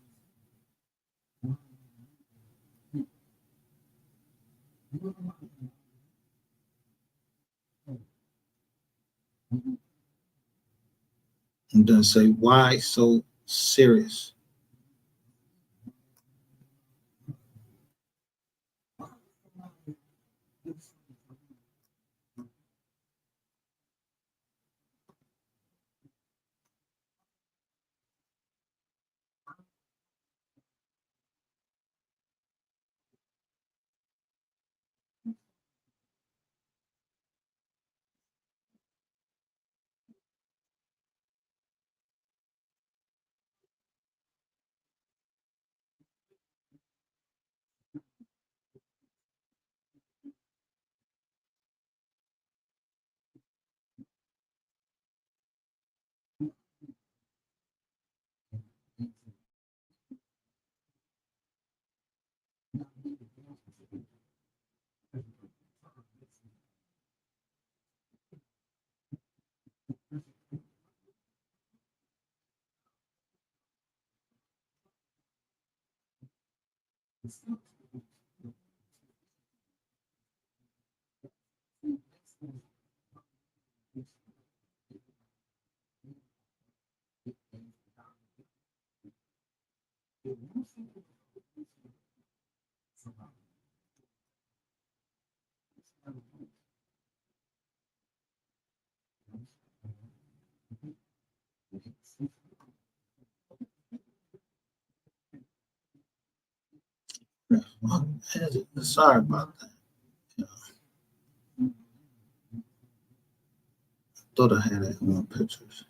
And then say, why so serious? Sorry about that. Thought I had it in my pictures.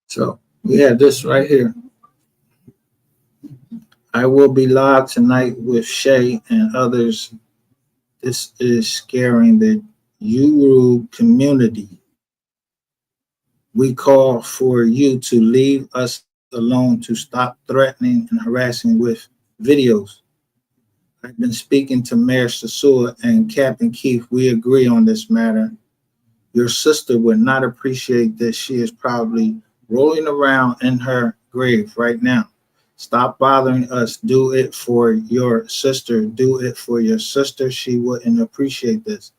So we have this right here. I will be live tonight with Shay and others. This is scaring the Uru community, we call for you to leave us alone, to stop threatening and harassing with videos. I've been speaking to Mayor Sasua and Captain Keith. We agree on this matter. Your sister would not appreciate this. She is probably rolling around in her grave right now. Stop bothering us. Do it for your sister. Do it for your sister. She wouldn't appreciate this.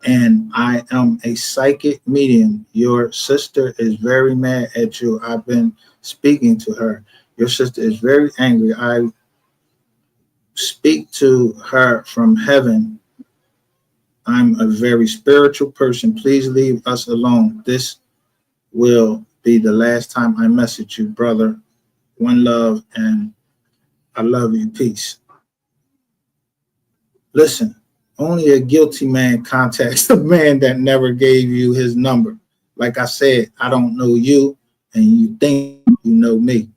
And I am a psychic medium. Your sister is very mad at you. I've been speaking to her. Your sister is very angry. I speak to her from heaven. I'm a very spiritual person. Please leave us alone. This will be the last time I message you, brother. One love, and I love you. Peace. Listen, only a guilty man contacts a man that never gave you his number. Like I said, I don't know you, and you think you know me.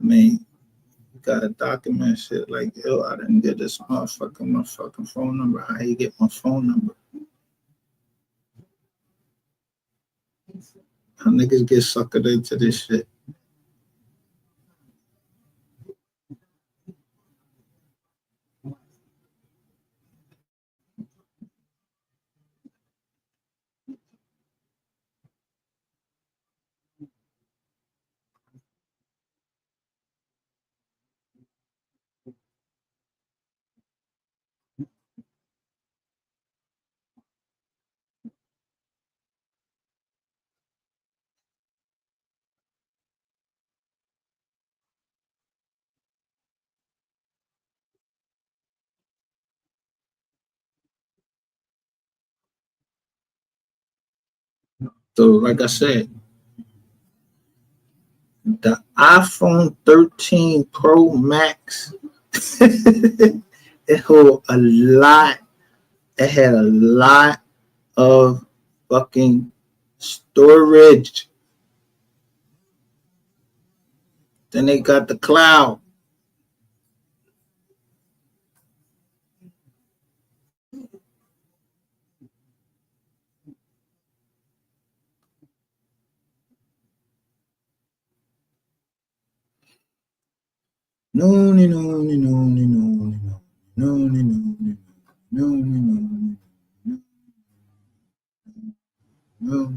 I mean, you gotta document shit like, yo, I didn't get this motherfucker my fucking phone number. How you get my phone number? How niggas get suckered into this shit? So, like I said, the iPhone 13 Pro Max, it hold a lot. It had a lot of fucking storage. Then they got the cloud. No, no, no, no, no, no, no, no, no, no, no, no, no,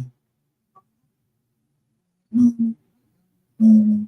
no, no, no.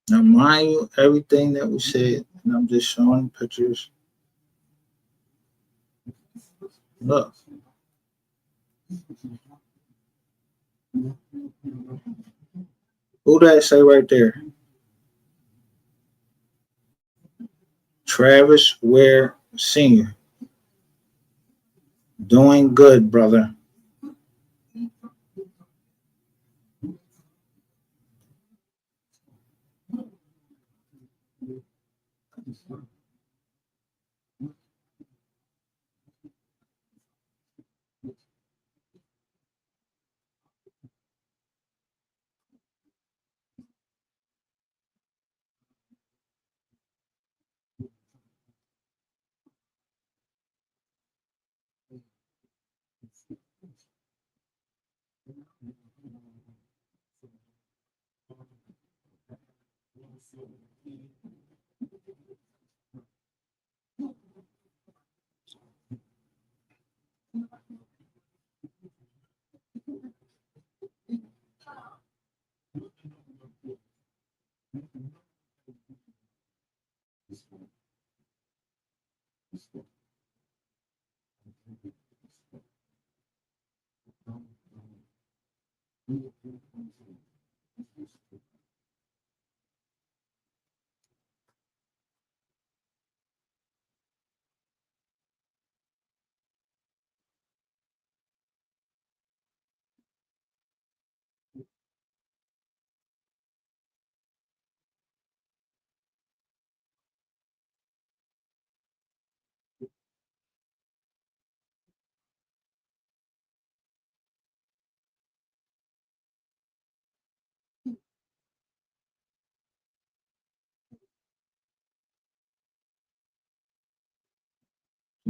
Now, mind you, everything that was said, and I'm just showing pictures. Look. Who that say right there? Travis Ware Sr. Doing good, brother.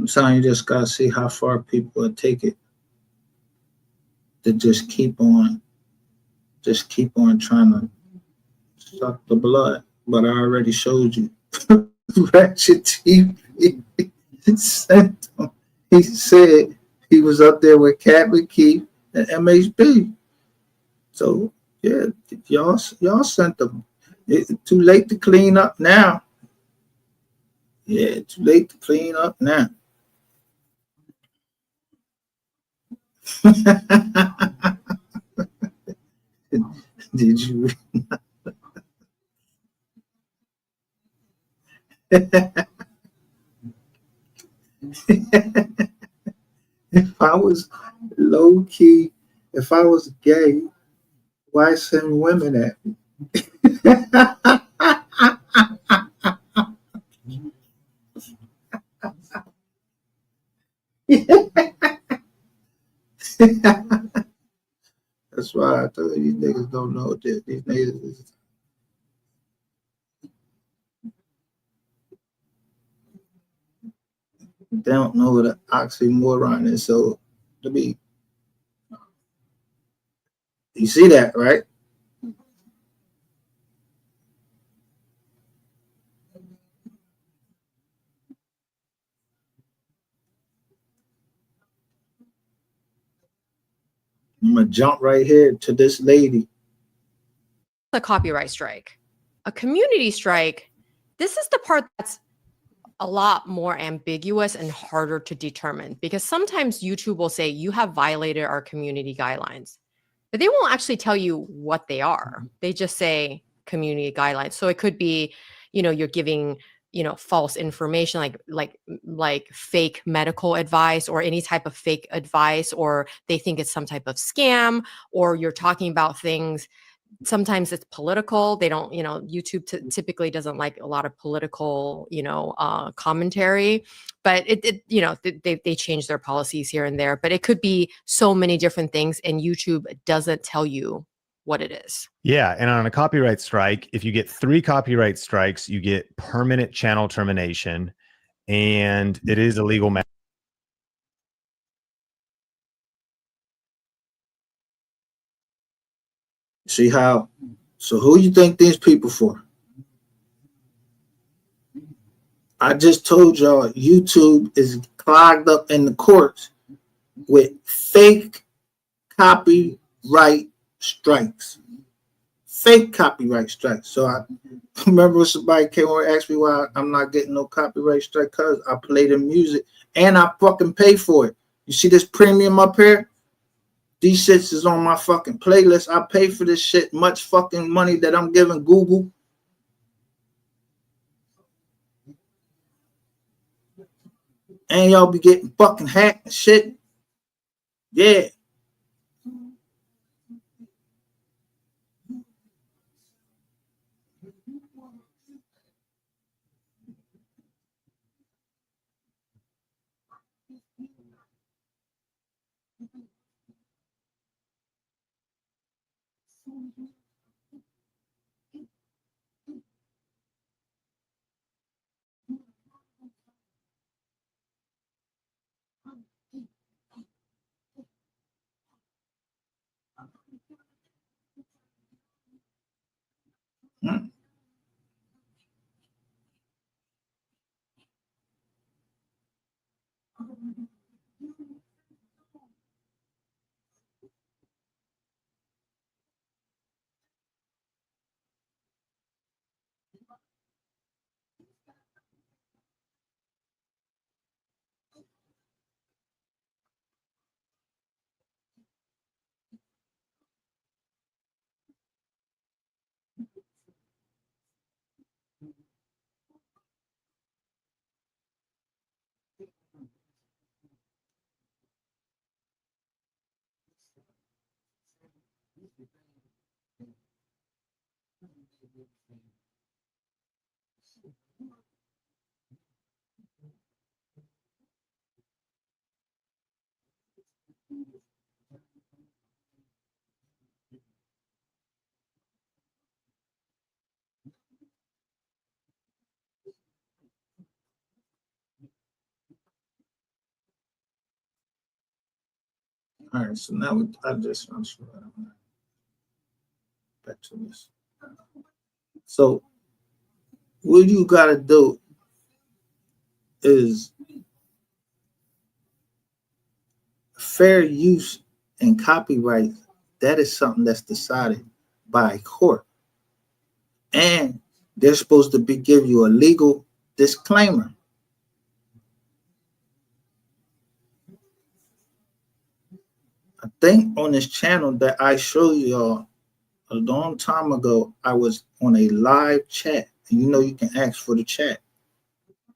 Sometimes you just gotta see how far people will take it to just keep on trying to suck the blood. But I already showed you. Ratchet TV sent him. He said he was up there with Captain Keith and MHB. So yeah, y'all sent them. It's too late to clean up now. Yeah, too late to clean up now. Did you? If I was low key, if I was gay, why send women at me? That's why I told you these niggas don't know this. These niggas they don't know what an oxymoron is. So to be, you see that, right? I'm gonna jump right here to this lady. A copyright strike. A community strike, this is the part that's a lot more ambiguous and harder to determine because sometimes YouTube will say you have violated our community guidelines, but they won't actually tell you what they are. They just say community guidelines. So it could be, you're giving, false information like fake medical advice or any type of fake advice, or they think it's some type of scam, or you're talking about things. Sometimes it's political. They don't, YouTube typically doesn't like a lot of political, commentary, but they change their policies here and there, but it could be so many different things and YouTube doesn't tell you what it is. Yeah. And on a copyright strike, if you get 3 copyright strikes, you get permanent channel termination, and it is a legal matter. See how? So who you think these people for? I just told y'all YouTube is clogged up in the courts with fake copyright strikes. Fake copyright strikes. So I remember somebody came over and asked me why I'm not getting no copyright strike, because I play the music and I fucking pay for it. You see this premium up here? These shits is on my fucking playlist. I pay for this shit, much fucking money that I'm giving Google. And y'all be getting fucking hacked and shit. Yeah. All right, so now I'm sure back to this. So what you gotta do is fair use and copyright. That is something that's decided by a court, and they're supposed to give you a legal disclaimer. I think on this channel that I showed y'all a long time ago, I was on a live chat, and you know you can ask for the chat.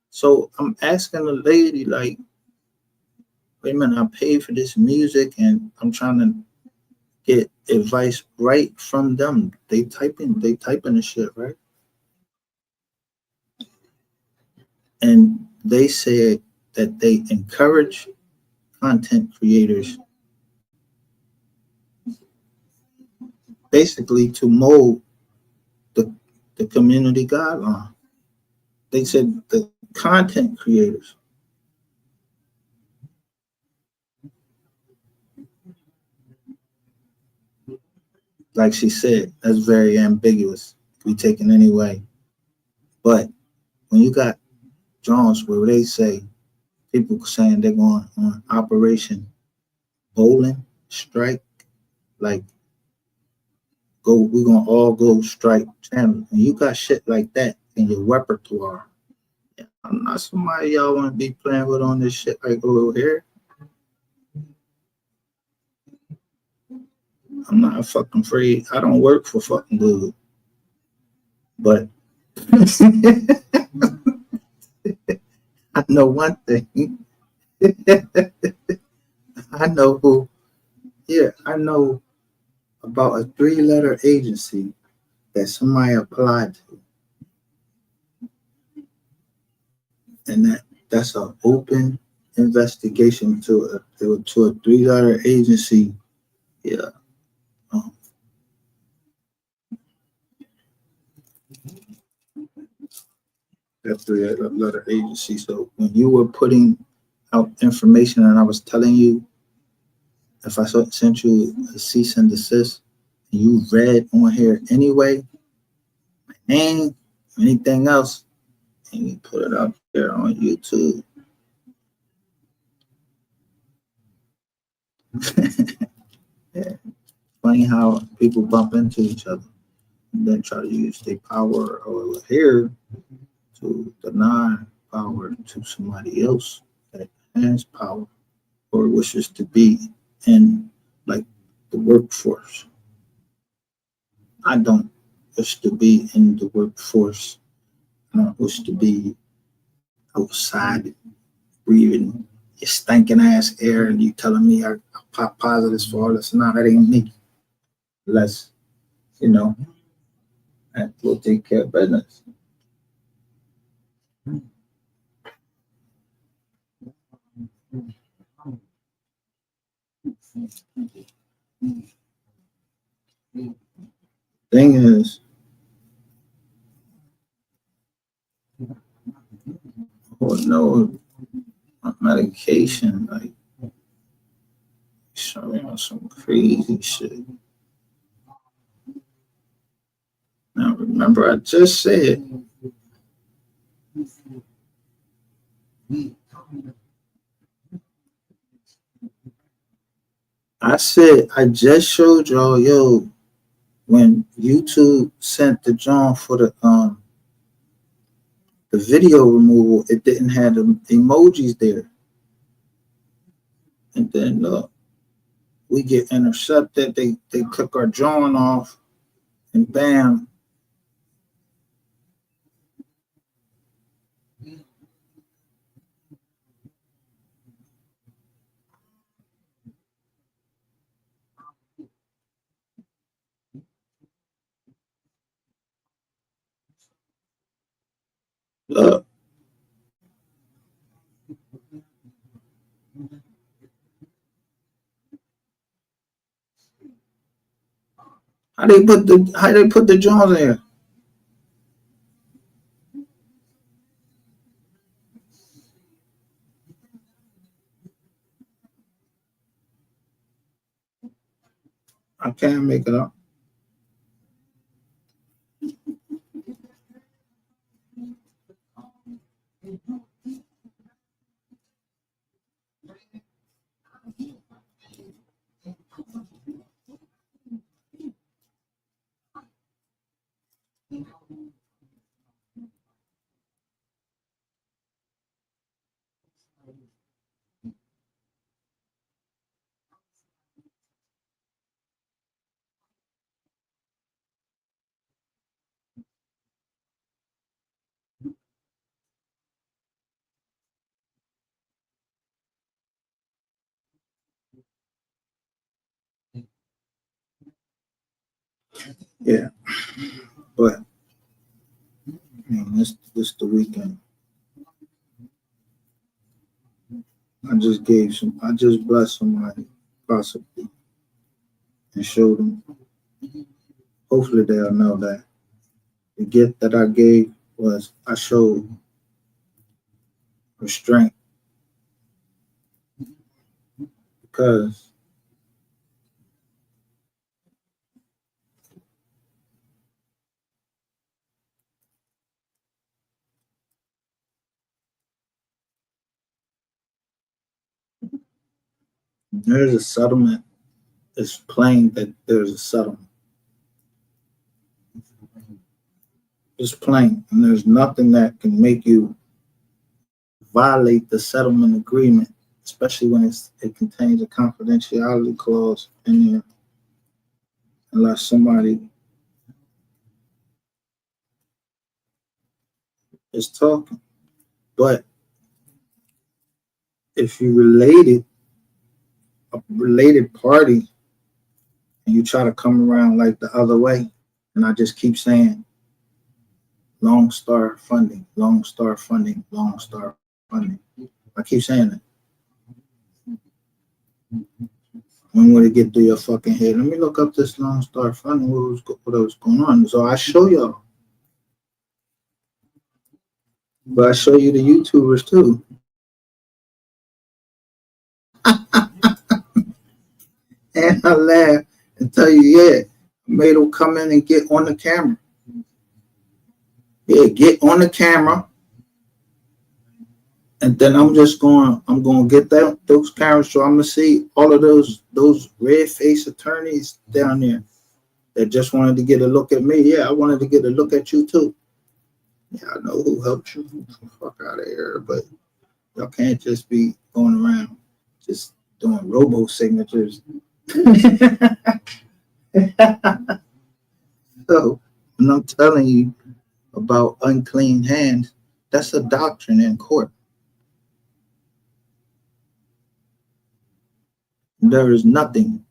So I'm asking the lady, like, wait a minute, I paid for this music and I'm trying to get advice right from them. They typing the shit, right? And they said that they encourage content creators basically to mold the community guideline. They said the content creators. Like she said, that's very ambiguous. Be taken anyway. But when you got drones where they say people saying they're going on Operation Bowling Strike, like we're gonna all go strike channel, and you got shit like that in your repertoire. Yeah, I'm not somebody y'all want to be playing with on this shit like over here. I'm not fucking free. I don't work for fucking Google, but I know one thing. I know who. Yeah, I know about a 3-letter agency that somebody applied to, and that's an open investigation to a 3-letter agency. Yeah. That 3-letter agency. So when you were putting out information and I was telling you, if I sent you a cease and desist, and you read on here anyway, my name, anything else, and you put it out there on YouTube. Yeah. Funny how people bump into each other and then try to use their power over here to deny power to somebody else that has power or wishes to be in, like, the workforce. I don't wish to be in the workforce. I don't wish to be outside breathing your stinking ass air and you telling me I pop positives for all this. No, that ain't me. Let's, and we'll take care of business. Thing is, no, medication, like, showing on some crazy shit. Now, remember, I just said, I just showed y'all, yo, when YouTube sent the John for the video removal, it didn't have the emojis there. And then we get intercepted. They took our drawing off, and bam. How they put the Jones there? I can't make it up. Yeah, but this the weekend. I just blessed somebody possibly and showed them. Hopefully they'll know that the gift that I gave was I showed restraint because there's a settlement. It's plain that there's a settlement. It's plain, and there's nothing that can make you violate the settlement agreement, especially when it contains a confidentiality clause in there, unless somebody is talking. But if you a related party, and you try to come around like the other way, and I just keep saying Lone Star funding, Lone Star funding, Lone Star funding. I keep saying it. When would it get through your fucking head? Let me look up this Lone Star funding. What was going on? So I show y'all, but I show you the YouTubers too. And I laugh and tell you, yeah, I made them come in and get on the camera. Yeah, get on the camera. And then I'm going to get those cameras, so I'm going to see all of those red-faced attorneys down there that just wanted to get a look at me. Yeah, I wanted to get a look at you too. Yeah, I know who helped you. Fuck out of here. But y'all can't just be going around just doing robo signatures. So, when I'm telling you about unclean hands, that's a doctrine in court. There is nothing.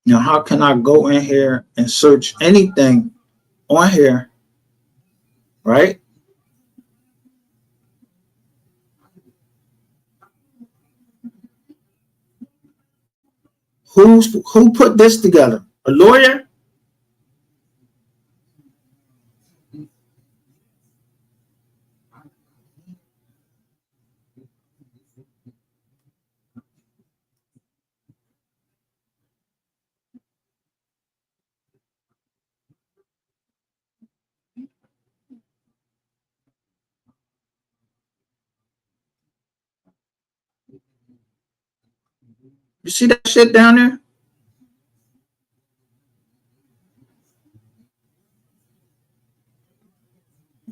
Now, how can I go in here and search anything on here, right? Who put this together? A lawyer? You see that shit down there?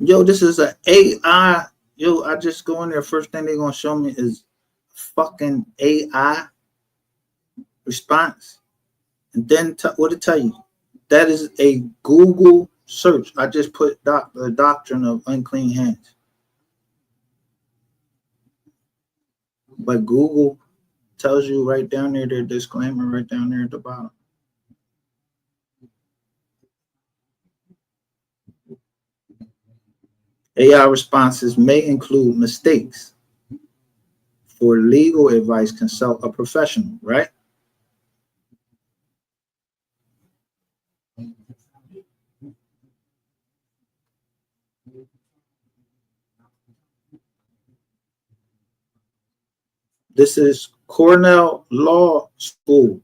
Yo, this is an AI. Yo, I just go in there. First thing they're gonna show me is fucking AI response, and then what it tell you? That is a Google search. I just put the doctrine of unclean hands, but Google tells you right down there their disclaimer right down there at the bottom. AI responses may include mistakes. For legal advice, consult a professional, right? This is Cornell Law School.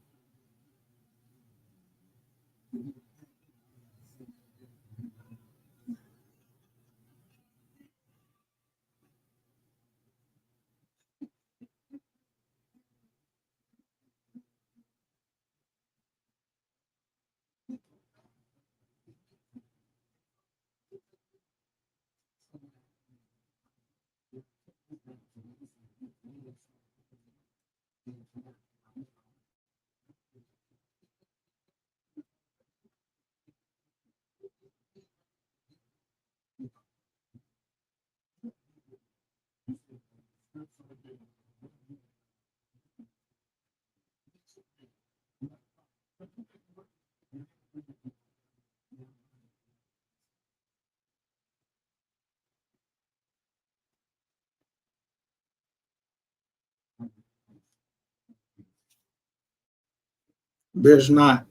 There's not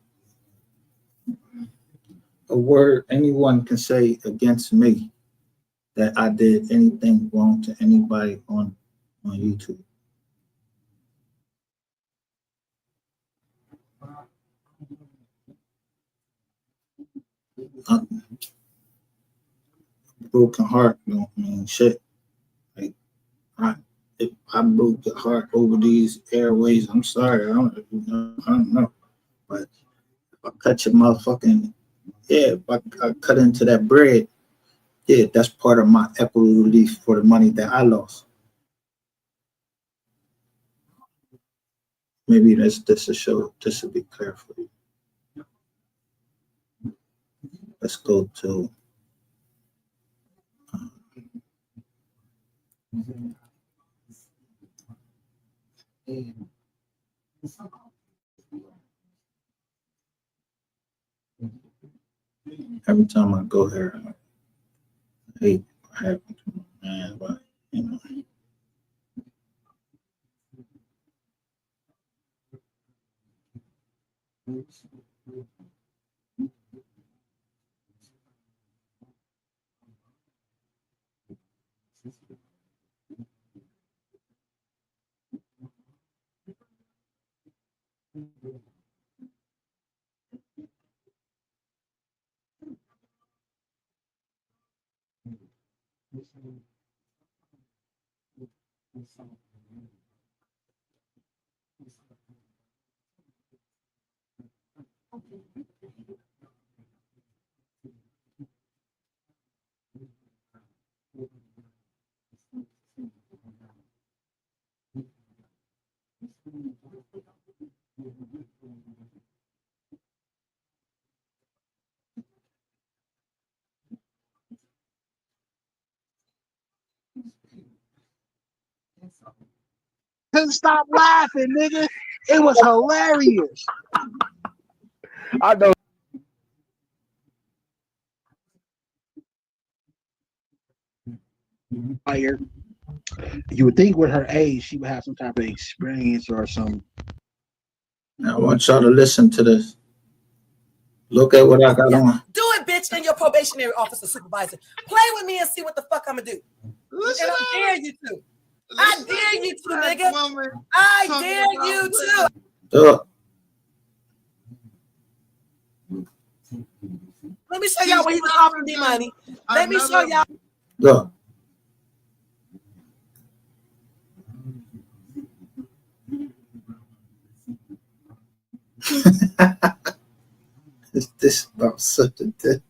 a word anyone can say against me that I did anything wrong to anybody on YouTube. Broken heart don't mean shit. Like, if I broke your heart over these airways, I'm sorry. I don't know. But if I cut your motherfucking, if I cut into that bread, yeah, that's part of my equity relief for the money that I lost. Maybe this will show, this will be clear for you. Let's go to every time I go here, I hate what happened to my man, but you know. Couldn't stop laughing, nigga. It was hilarious. I know. Fire. You would think with her age, she would have some type of experience or some. I want y'all to listen to this. Look at what I got on. Do it, bitch, and your probationary officer supervisor. Play with me and see what the fuck I'm gonna do. And I dare you to. I dare you to, nigga. I dare you to. Look. Let me show y'all what he was offering me money. Let me show y'all. Look. this about such a thing.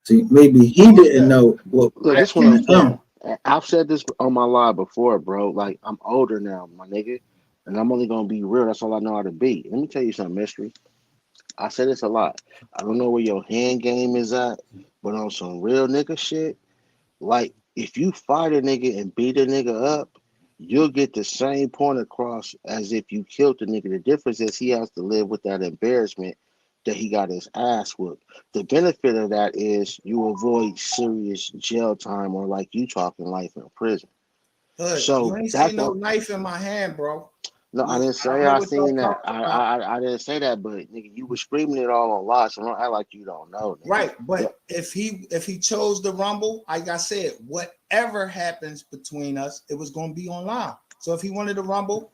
See, maybe he didn't know what Look, was this one I'm happening. saying. I've said this on my live before, bro. Like, I'm older now, my nigga, and I'm only gonna be real. That's all I know how to be. Let me tell you something, mystery. I say this a lot. I don't know where your hand game is at, but on some real nigga shit, like if you fight a nigga and beat a nigga up, you'll get the same point across as if you killed the nigga. The difference is he has to live with that embarrassment that he got his ass whooped. The benefit of that is you avoid serious jail time or like you talking life in prison. Hood, So you ain't that's see no the knife in my hand, bro. no, I didn't say I seen that. I didn't say that, but nigga, you was screaming it all on live, so don't act like you don't know, nigga. Right, but if he chose the rumble, like I said, whatever happens between us, it was gonna be on live. So if he wanted to rumble,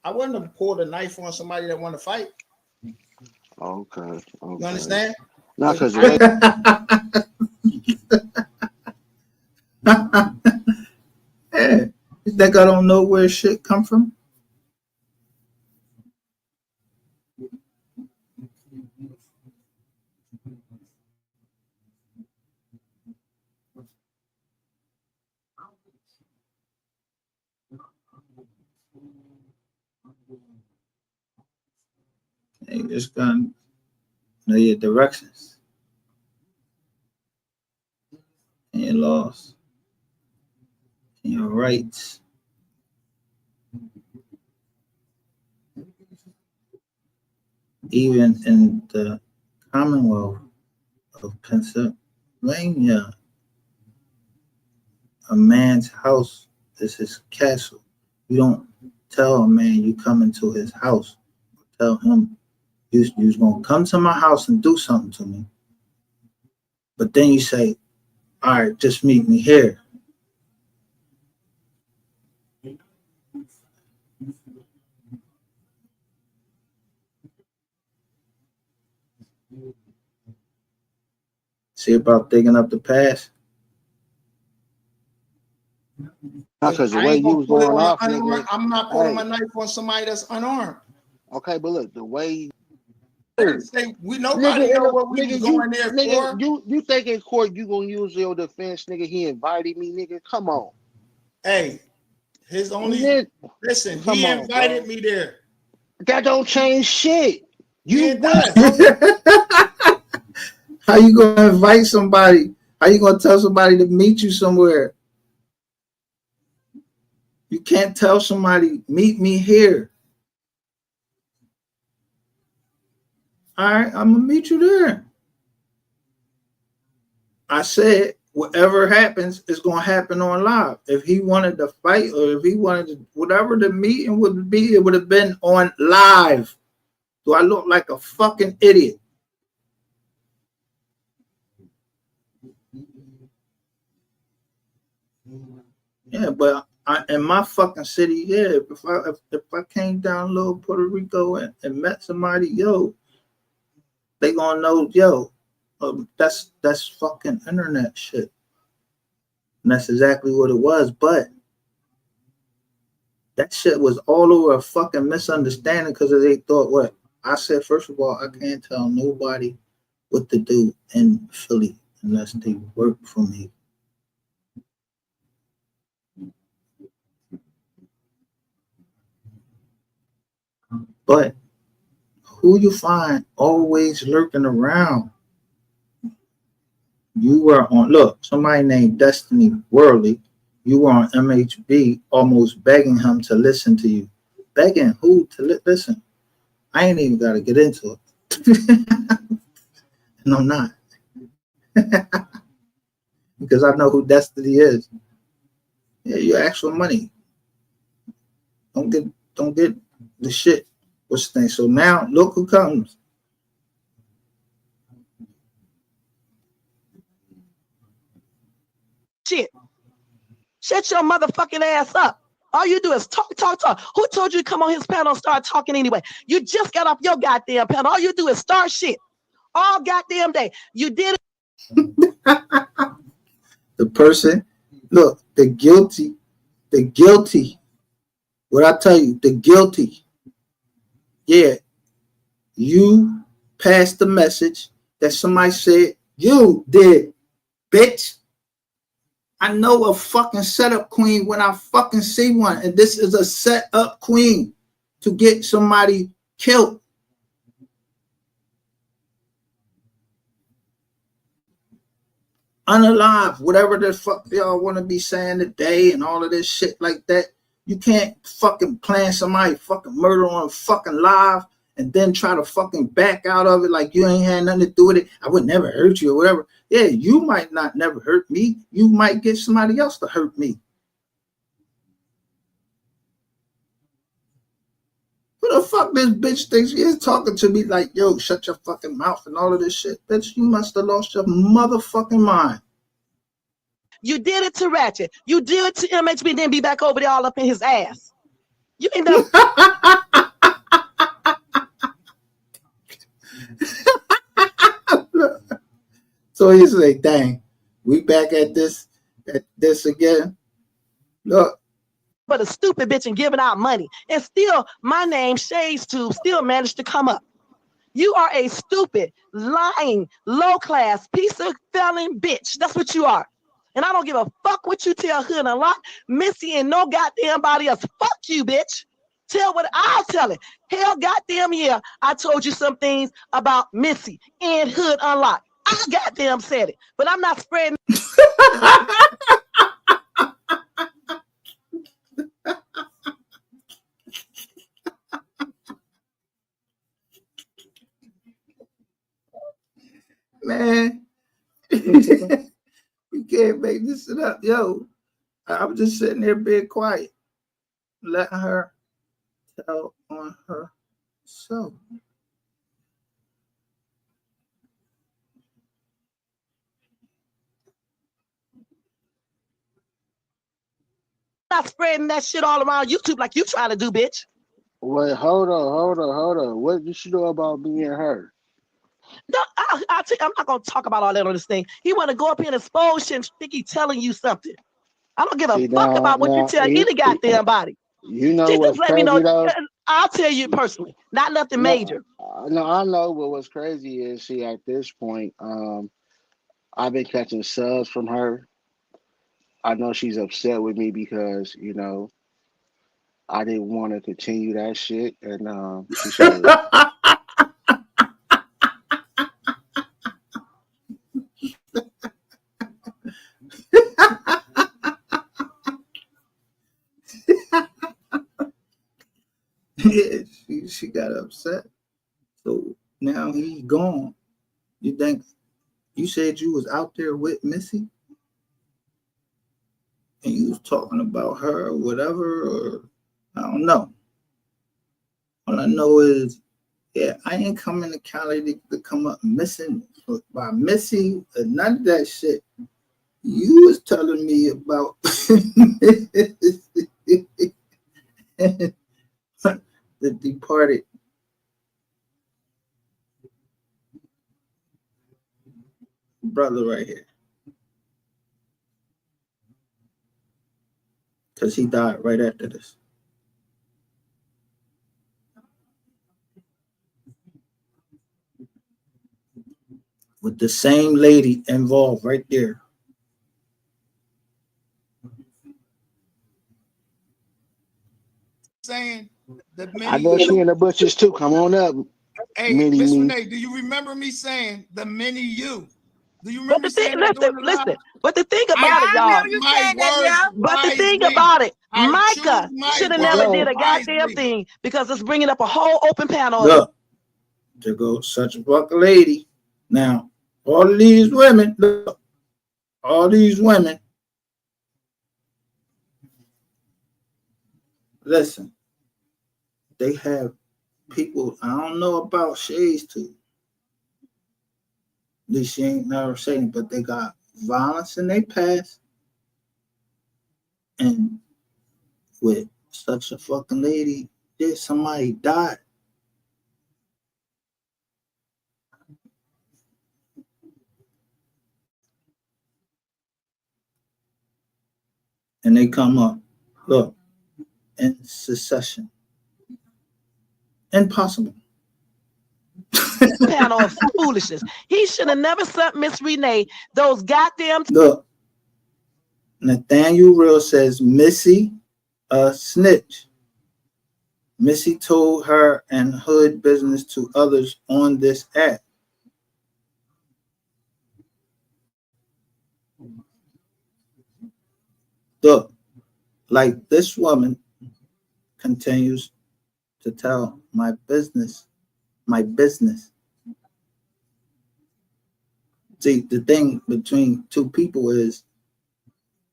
I wouldn't have pulled a knife on somebody that wanted to fight. Okay. You understand? Not because Yeah. You think I don't know where shit come from? You just gotta know your directions and your laws and your rights. Even in the Commonwealth of Pennsylvania, a man's house is his castle. You don't tell a man you come into his house. Tell him you're gonna come to my house and do something to me. But then you say, all right, just meet me here. See about digging up the past? because the way you was going off, nigga. I'm not pulling my knife on somebody that's unarmed. Okay, but look, the way We nobody know what we was going there for. You think in court you gonna use your defense, nigga? He invited me, nigga. Come on. Hey, his only listen. Come He on, invited bro. me there. That don't change shit. You went. How you gonna invite somebody? How you gonna tell somebody to meet you somewhere? You can't tell somebody meet me here. All right, I'm gonna meet you there. I said whatever happens is gonna happen on live. If he wanted to fight or if he wanted to, whatever the meeting would be, it would have been on live. Do I look like a fucking idiot? Yeah, but in my fucking city, yeah, if I came down low Puerto Rico and met somebody, yo, they gonna know, yo, that's fucking internet shit. And that's exactly what it was. But that shit was all over a fucking misunderstanding because they thought what I said. First of all, I can't tell nobody what to do in Philly unless they work for me. But who you find always lurking around? You were on, look, somebody named Destiny Worley. You were on MHB almost begging him to listen to you. Begging who to listen? I ain't even got to get into it. And I'm not. Because I know who Destiny is. Yeah, you ask for money. Don't get the shit. What's the thing? So now look who comes. Shit. Shut your motherfucking ass up. All you do is talk. Who told you to come on his panel and start talking anyway? You just got off your goddamn panel. All you do is start shit. All goddamn day. You did it. The person, look, the guilty. What I tell you, the guilty. Yeah, you passed the message that somebody said you did, bitch. I know a fucking setup queen when I fucking see one, and this is a setup queen to get somebody killed. Unalive, whatever the fuck y'all want to be saying today and all of this shit like that. You can't fucking plan somebody fucking murder on fucking live and then try to fucking back out of it like you ain't had nothing to do with it. I would never hurt you or whatever. Yeah, you might not never hurt me. You might get somebody else to hurt me. Who the fuck this bitch thinks she is talking to me like, yo, shut your fucking mouth and all of this shit? Bitch, you must have lost your motherfucking mind. You did it to Ratchet. You did it to MHB, then be back over there all up in his ass. You ain't never. So he say, dang, we back at this again. Look. But a stupid bitch and giving out money. And still, my name, Shades Tube, still managed to come up. You are a stupid, lying, low-class, piece of felon bitch. That's what you are. And I don't give a fuck what you tell Hood a lot, Missy, and no goddamn body else. Fuck you, bitch. Tell what I'll tell it. Hell goddamn yeah, I told you some things about Missy and Hood Unlocked. I goddamn said it, but I'm not spreading. Man, you can't make this shit up. Yo, I'm just sitting there being quiet, letting her tell on her. So. Not spreading that shit all around YouTube like you trying to do, bitch. Wait, hold on. What did you know about me and her? No, I'll tell you, I'm not gonna talk about all that on this thing. He want to go up here and expose shit and think he telling you something. I don't give a fuck about what you tell any goddamn body. You know Just what's let me crazy know. though? I'll tell you personally, not nothing major. No, I know, but what's crazy is she at this point, I've been catching subs from her. I know she's upset with me because, you know, I didn't want to continue that shit, and she should have. Yeah, she got upset. So now he's gone. You think you said you was out there with Missy? And you was talking about her or whatever, or I don't know. All I know is, yeah, I ain't coming to Cali to come up missing by Missy or none of that shit. You was telling me about the departed brother right here. Because he died right after this. With the same lady involved right there. Saying the mini I know she in the bushes too. Come on up. Hey, Miss Renee, do you remember me saying the mini you? Do you remember saying that during the live? But the thing about it, y'all. But the thing about it, Micah should have never did a goddamn thing because it's bringing up a whole open panel. Look, there goes such a fucking lady. Now, all of these women, look, all these women, listen, they have people, I don't know about Shades too. At least she ain't never saying, but they got violence in their past. And with such a fucking lady, did somebody died. and they come up, look, in succession. Impossible. Panel of foolishness. He should have never sent Miss Renee those goddamn. Look, Nathaniel Real says Missy a snitch. Missy told her and hood business to others on this app. Look, like this woman continues to tell my business. See, the thing between two people is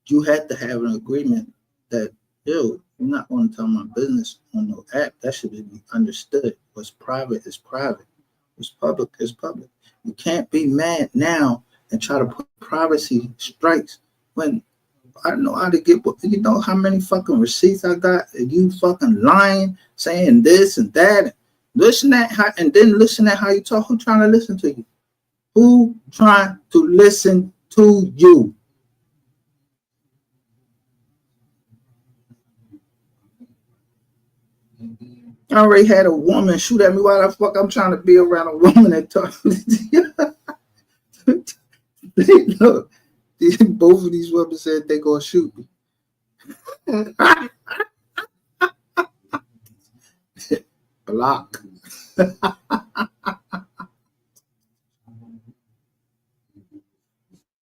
you have to have an agreement that, yo, you're not going to tell my business on no app. That should be understood. What's private is private. What's public is public. You can't be mad now and try to put privacy strikes when I know how to get, you know how many fucking receipts I got, and you fucking lying, saying this and that. Listen at how, and then listen at how you talk. Who trying to listen to you? Who trying to listen to you? I already had a woman shoot at me. Why the fuck I'm trying to be around a woman that talks? Look, both of these women said they gonna shoot me. Block.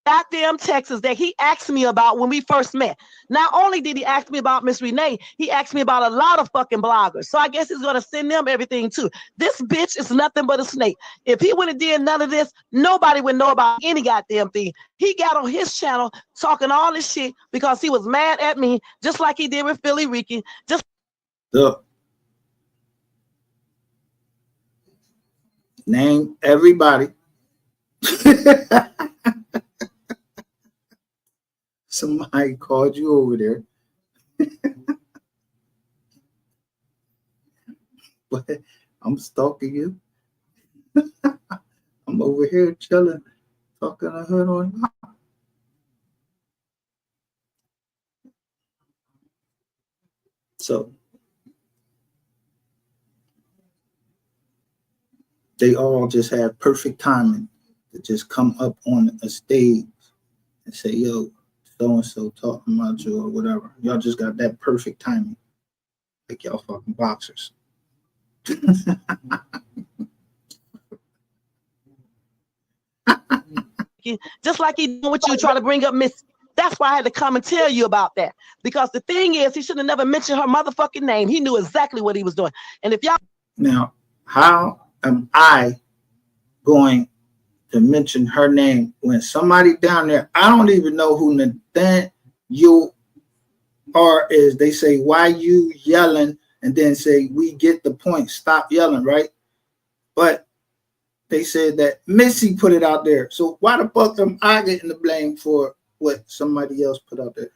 Goddamn Texas that he asked me about when we first met. Not only did he ask me about Miss Renee, he asked me about a lot of fucking bloggers. So I guess he's gonna send them everything too. This bitch is nothing but a snake. If he would have did none of this, nobody would know about any goddamn thing. He got on his channel talking all this shit because he was mad at me, just like he did with Philly Ricky. Just look. Name everybody. Somebody called you over there. But I'm stalking you. I'm over here chilling, talking to her on. So they all just have perfect timing to just come up on a stage and say, yo, so-and-so talking about you or whatever. Y'all just got that perfect timing. Like y'all fucking boxers. Just like he did with you, trying to bring up Miss. That's why I had to come and tell you about that. Because the thing is, he should have never mentioned her motherfucking name. He knew exactly what he was doing. And if y'all now, how am I going to mention her name when somebody down there, I don't even know who Nathaniel are is. They say, why you yelling? And then say, we get the point, stop yelling, right? But they said that Missy put it out there. So why the fuck am I getting the blame for what somebody else put out there?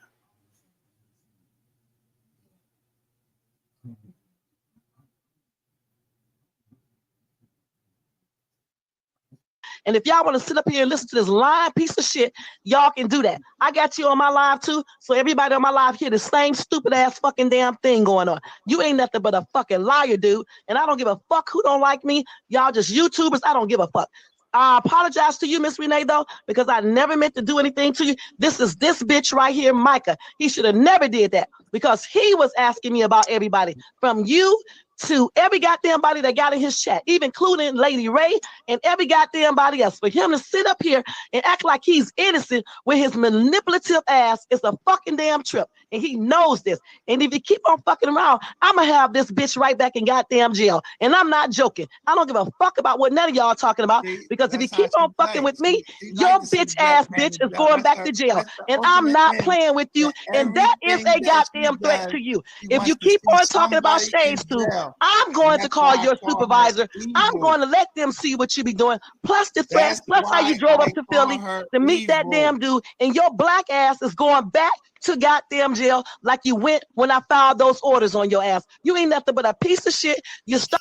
And if y'all want to sit up here and listen to this lying piece of shit, y'all can do that. I got you on my live too, so everybody on my live hear the same stupid ass fucking damn thing going on. You ain't nothing but a fucking liar, dude. And I don't give a fuck who don't like me. Y'all just YouTubers. I don't give a fuck. I apologize to you, Miss Renee, though, because I never meant to do anything to you. This is this bitch right here, Micah. He should have never did that because he was asking me about everybody from you to every goddamn body that got in his chat, even including Lady Ray and every goddamn body else. For him to sit up here and act like he's innocent with his manipulative ass is a fucking damn trip. And he knows this. And if you keep on fucking around, I'm gonna have this bitch right back in goddamn jail. And I'm not joking. I don't give a fuck about what none of y'all are talking about, because if you keep on fucking with me, your bitch ass bitch is going back to jail. And I'm not playing with you. And that is a goddamn threat to you. If you keep on talking about shades too, I'm going to call your supervisor. I'm going to let them see what you be doing. Plus the threats, plus how you drove up to Philly to meet that damn dude. And your black ass is going back to goddamn jail like you went when I filed those orders on your ass. You ain't nothing but a piece of shit. You stop.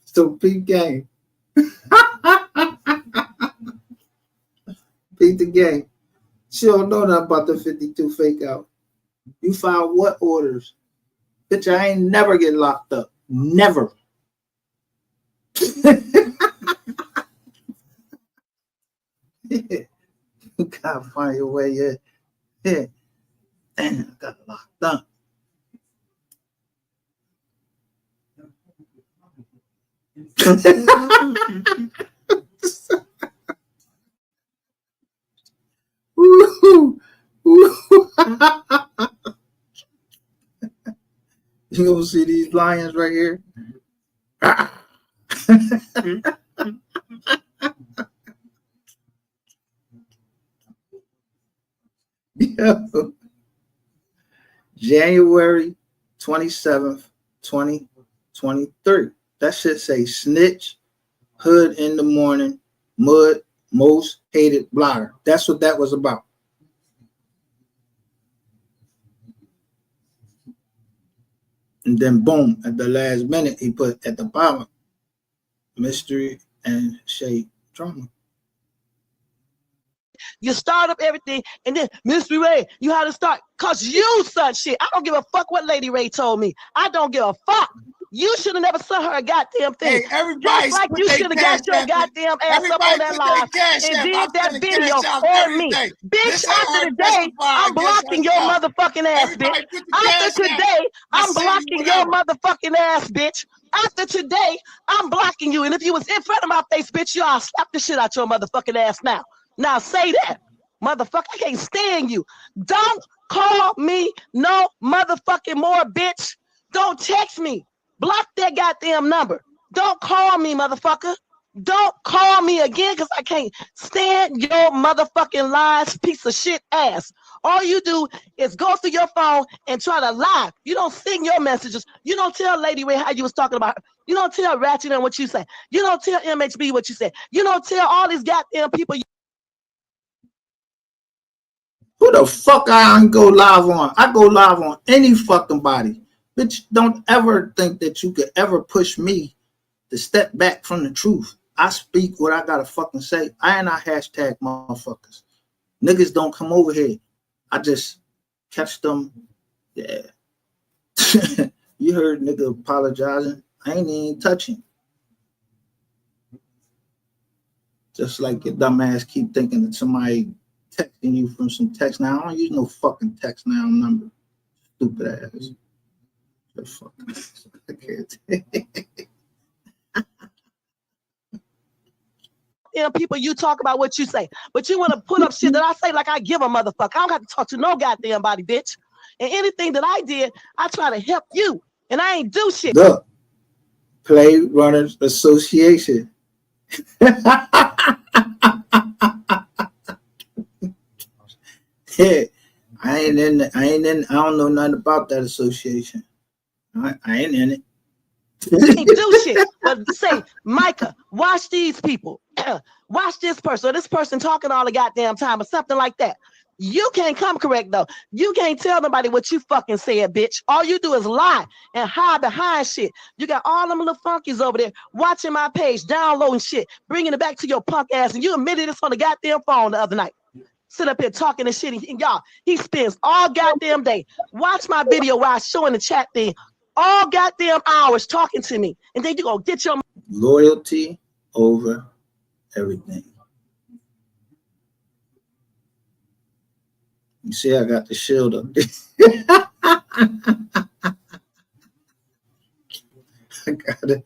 So big game. Beat the game. She don't know nothing about the 52 fake out. You filed what orders? Bitch, I ain't never get locked up. Never. You gotta find your way. Yeah. Damn, I got locked up. You gonna see these lions right here? Yo. January 27th, 2023. That shit say snitch, hood in the morning, mud, most hated blogger. That's what that was about. And then boom, at the last minute, he put at the bottom, mystery and shade drama. You start up everything, and then Mystery Ray, you had to start, cause you such shit. I don't give a fuck what Lady Ray told me. I don't give a fuck. You should have never sent her a goddamn thing. Hey, everybody, just like you should have got your goddamn ass up on that live and did that video on me. Bitch, after today, I'm blocking your motherfucking ass, bitch. After today, I'm blocking your motherfucking ass, bitch. After today, I'm blocking you. And if you was in front of my face, bitch, I'll slap the shit out your motherfucking ass now. Now say that. Motherfucker, I can't stand you. Don't call me no motherfucking more, bitch. Don't text me. Block that goddamn number. Don't call me, motherfucker. Don't call me again, because I can't stand your motherfucking lies, piece of shit ass. All you do is go through your phone and try to lie. You don't sing your messages. You don't tell Lady Ray how you was talking about her. You don't tell Ratchet and what you say. You don't tell MHB what you said. You don't tell all these goddamn people. Who the fuck I go live on? I go live on any fucking body. Bitch, don't ever think that you could ever push me to step back from the truth. I speak what I gotta fucking say. I ain't not hashtag motherfuckers. Niggas don't come over here. I just catch them. Yeah. You heard nigga apologizing. I ain't even touching. Just like your dumb ass keep thinking that somebody texting you from some text now. I don't use no fucking text now number. Stupid ass. I can't people, you talk about what you say, but you want to put up shit that I say like I give a motherfucker. I don't have to talk to no goddamn body, bitch. And anything that I did, I try to help you, and I ain't do shit. Look, Play Runners Association. Yeah, I don't know nothing about that association. I ain't in it. Ain't do shit, but say, Micah, watch these people. Watch this person, or this person talking all the goddamn time, or something like that. You can't come correct, though. You can't tell nobody what you fucking said, bitch. All you do is lie and hide behind shit. You got all them little funkies over there watching my page, downloading shit, bringing it back to your punk ass, and you admitted this on the goddamn phone the other night. Sit up here talking and shit, and y'all, he spends all goddamn day. Watch my video while I show in the chat thing, all goddamn hours talking to me, and then you go get your loyalty over everything. You see, I got the shield up there. I got it.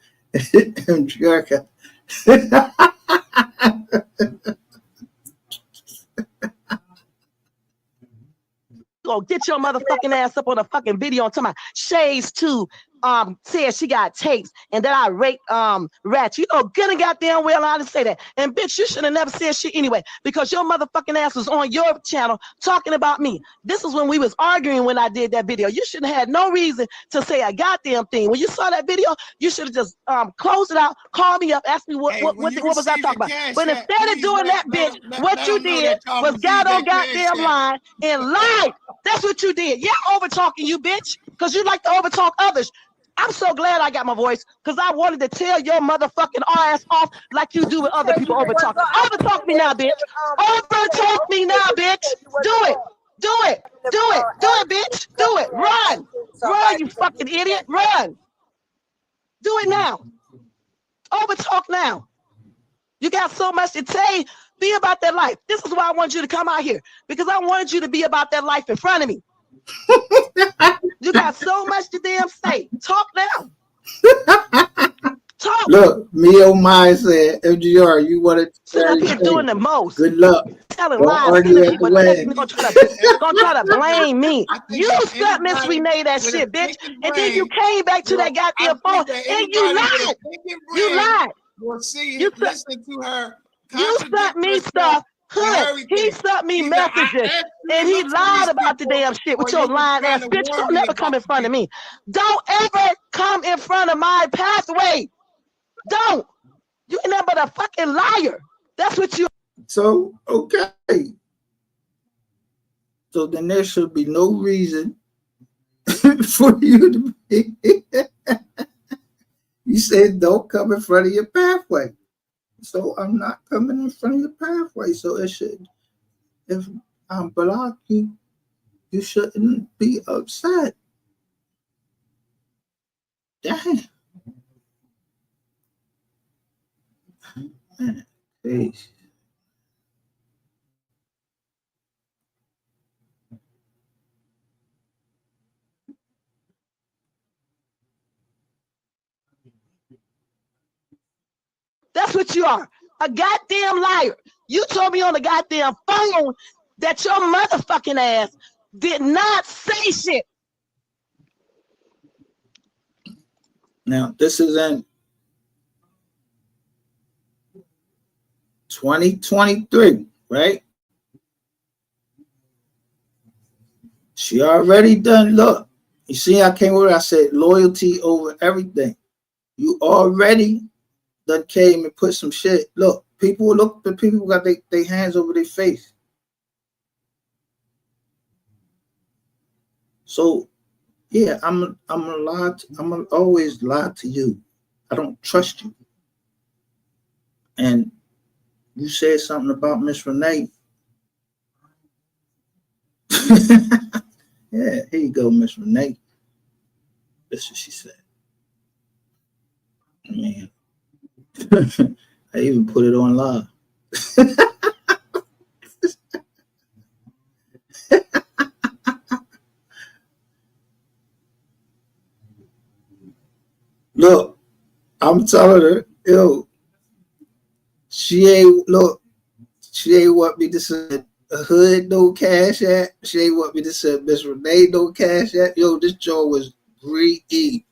Go get your motherfucking ass up on a fucking video and tell my Shades 2 said she got tapes and that I raped Ratchet. You know good and goddamn well I didn't say that. And bitch, you should have never said shit anyway, because your motherfucking ass was on your channel talking about me. This is when we was arguing when I did that video. You shouldn't have had no reason to say a goddamn thing. When you saw that video, you should have just closed it out, called me up, asked me what was I talking about. But instead of doing that, bitch, what you did was got on goddamn line and lied. That's what you did. Yeah, over talking you, bitch, because you like to over talk others. I'm so glad I got my voice because I wanted to tell your motherfucking ass off like you do with other people over talking. Over talk me now, bitch. Over talk me now, bitch. Do it. Do it. Do it. Do it, bitch. Do it. Run. Run, you fucking idiot. Run. Do it now. Over talk now. You got so much to say. Be about that life. This is why I wanted you to come out here because I wanted you to be about that life in front of me. You got so much to damn say. Talk now. Talk. Look, MO3 said, MGR, you want to sit up here doing the most. Good luck. Telling Don't lies, argue sending at people the wedding. gonna try to blame me. You stuck Miss Renee that shit, bitch. And then you came back to that goddamn phone and you lied. You lied. Will see You listen to her. You stuck me stuff. Hood. He sent me messages and he lied about the damn shit with your lying ass bitch. Don't never come in front of me. Don't ever come in front of my pathway. Don't. You ain't nothing but a fucking liar. That's what you. So, okay. So then there should be no reason for you to be. You said don't come in front of your pathway. So I'm not coming in front of your pathway. So it should, if I block you, you shouldn't be upset. Damn. Man, please. That's what you are. A goddamn liar. You told me on the goddamn phone that your motherfucking ass did not say shit. Now, this is in 2023, right? She already done. Look, you see, I came over, I said loyalty over everything. You already done came and put some shit. Look, the people got their hands over their face. So, yeah, I'm always lie to you. I don't trust you. And you said something about Miss Renee. Yeah, here you go, Miss Renee. That's what she said. Man. I even put it on live. Look, I'm telling her, yo, she ain't want me to say a hood no cash app. She ain't want me to say Miss Renee no cash app. Yo, this joint was greedy.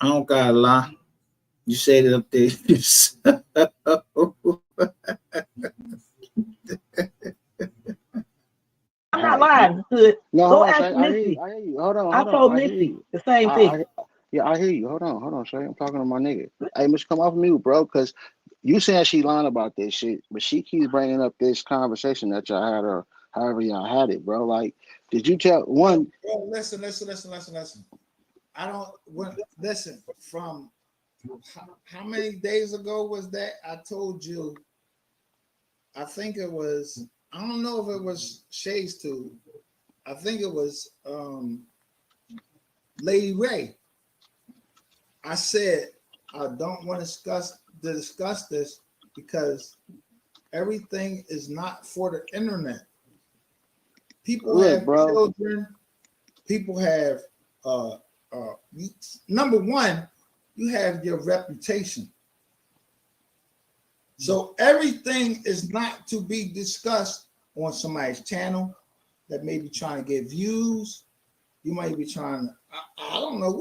I don't gotta lie. You said it up there. I'm not lying. Hood. No, Go hold on, ask Shay. I hear Missy. you. I hear you. Hold on. I told I hear Missy you. the same thing. Yeah, I hear you. Hold on, Shay. I'm talking to my nigga. Hey, Miss, come off mute, bro, because you saying she lying about this shit, but she keeps bringing up this conversation that y'all had or however y'all had it, bro. Like, did you tell one? Bro, listen. I don't listen. From how many days ago was that? I told you. I think it was. I don't know if it was Shay's too. I think it was Lady Ray. I said I don't want to discuss this because everything is not for the internet. People have children. People have number one, you have your reputation. So everything is not to be discussed on somebody's channel that may be trying to get views. You might be trying to, I don't know